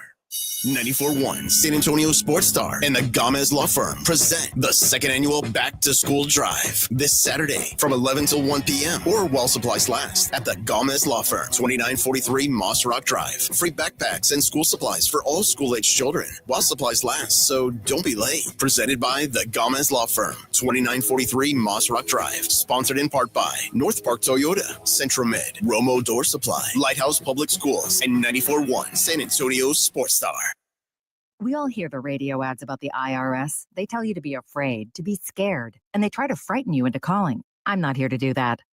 S3: 94.1 San Antonio Sports Star and the Gomez Law Firm present the second annual Back to School Drive this Saturday from 11 till 1 p.m. or while supplies last at the Gomez Law Firm, 2943 Moss Rock Drive. Free backpacks and school supplies for all school-age children while supplies last, so don't be late. Presented by the Gomez Law Firm, 2943 Moss Rock Drive. Sponsored in part by North Park Toyota, Centromed, Romo Door Supply, Lighthouse Public Schools, and 94.1 San Antonio Sports Star.
S19: We all hear the radio ads about the IRS. They tell you to be afraid, to be scared, and they try to frighten you into calling. I'm not here to do that.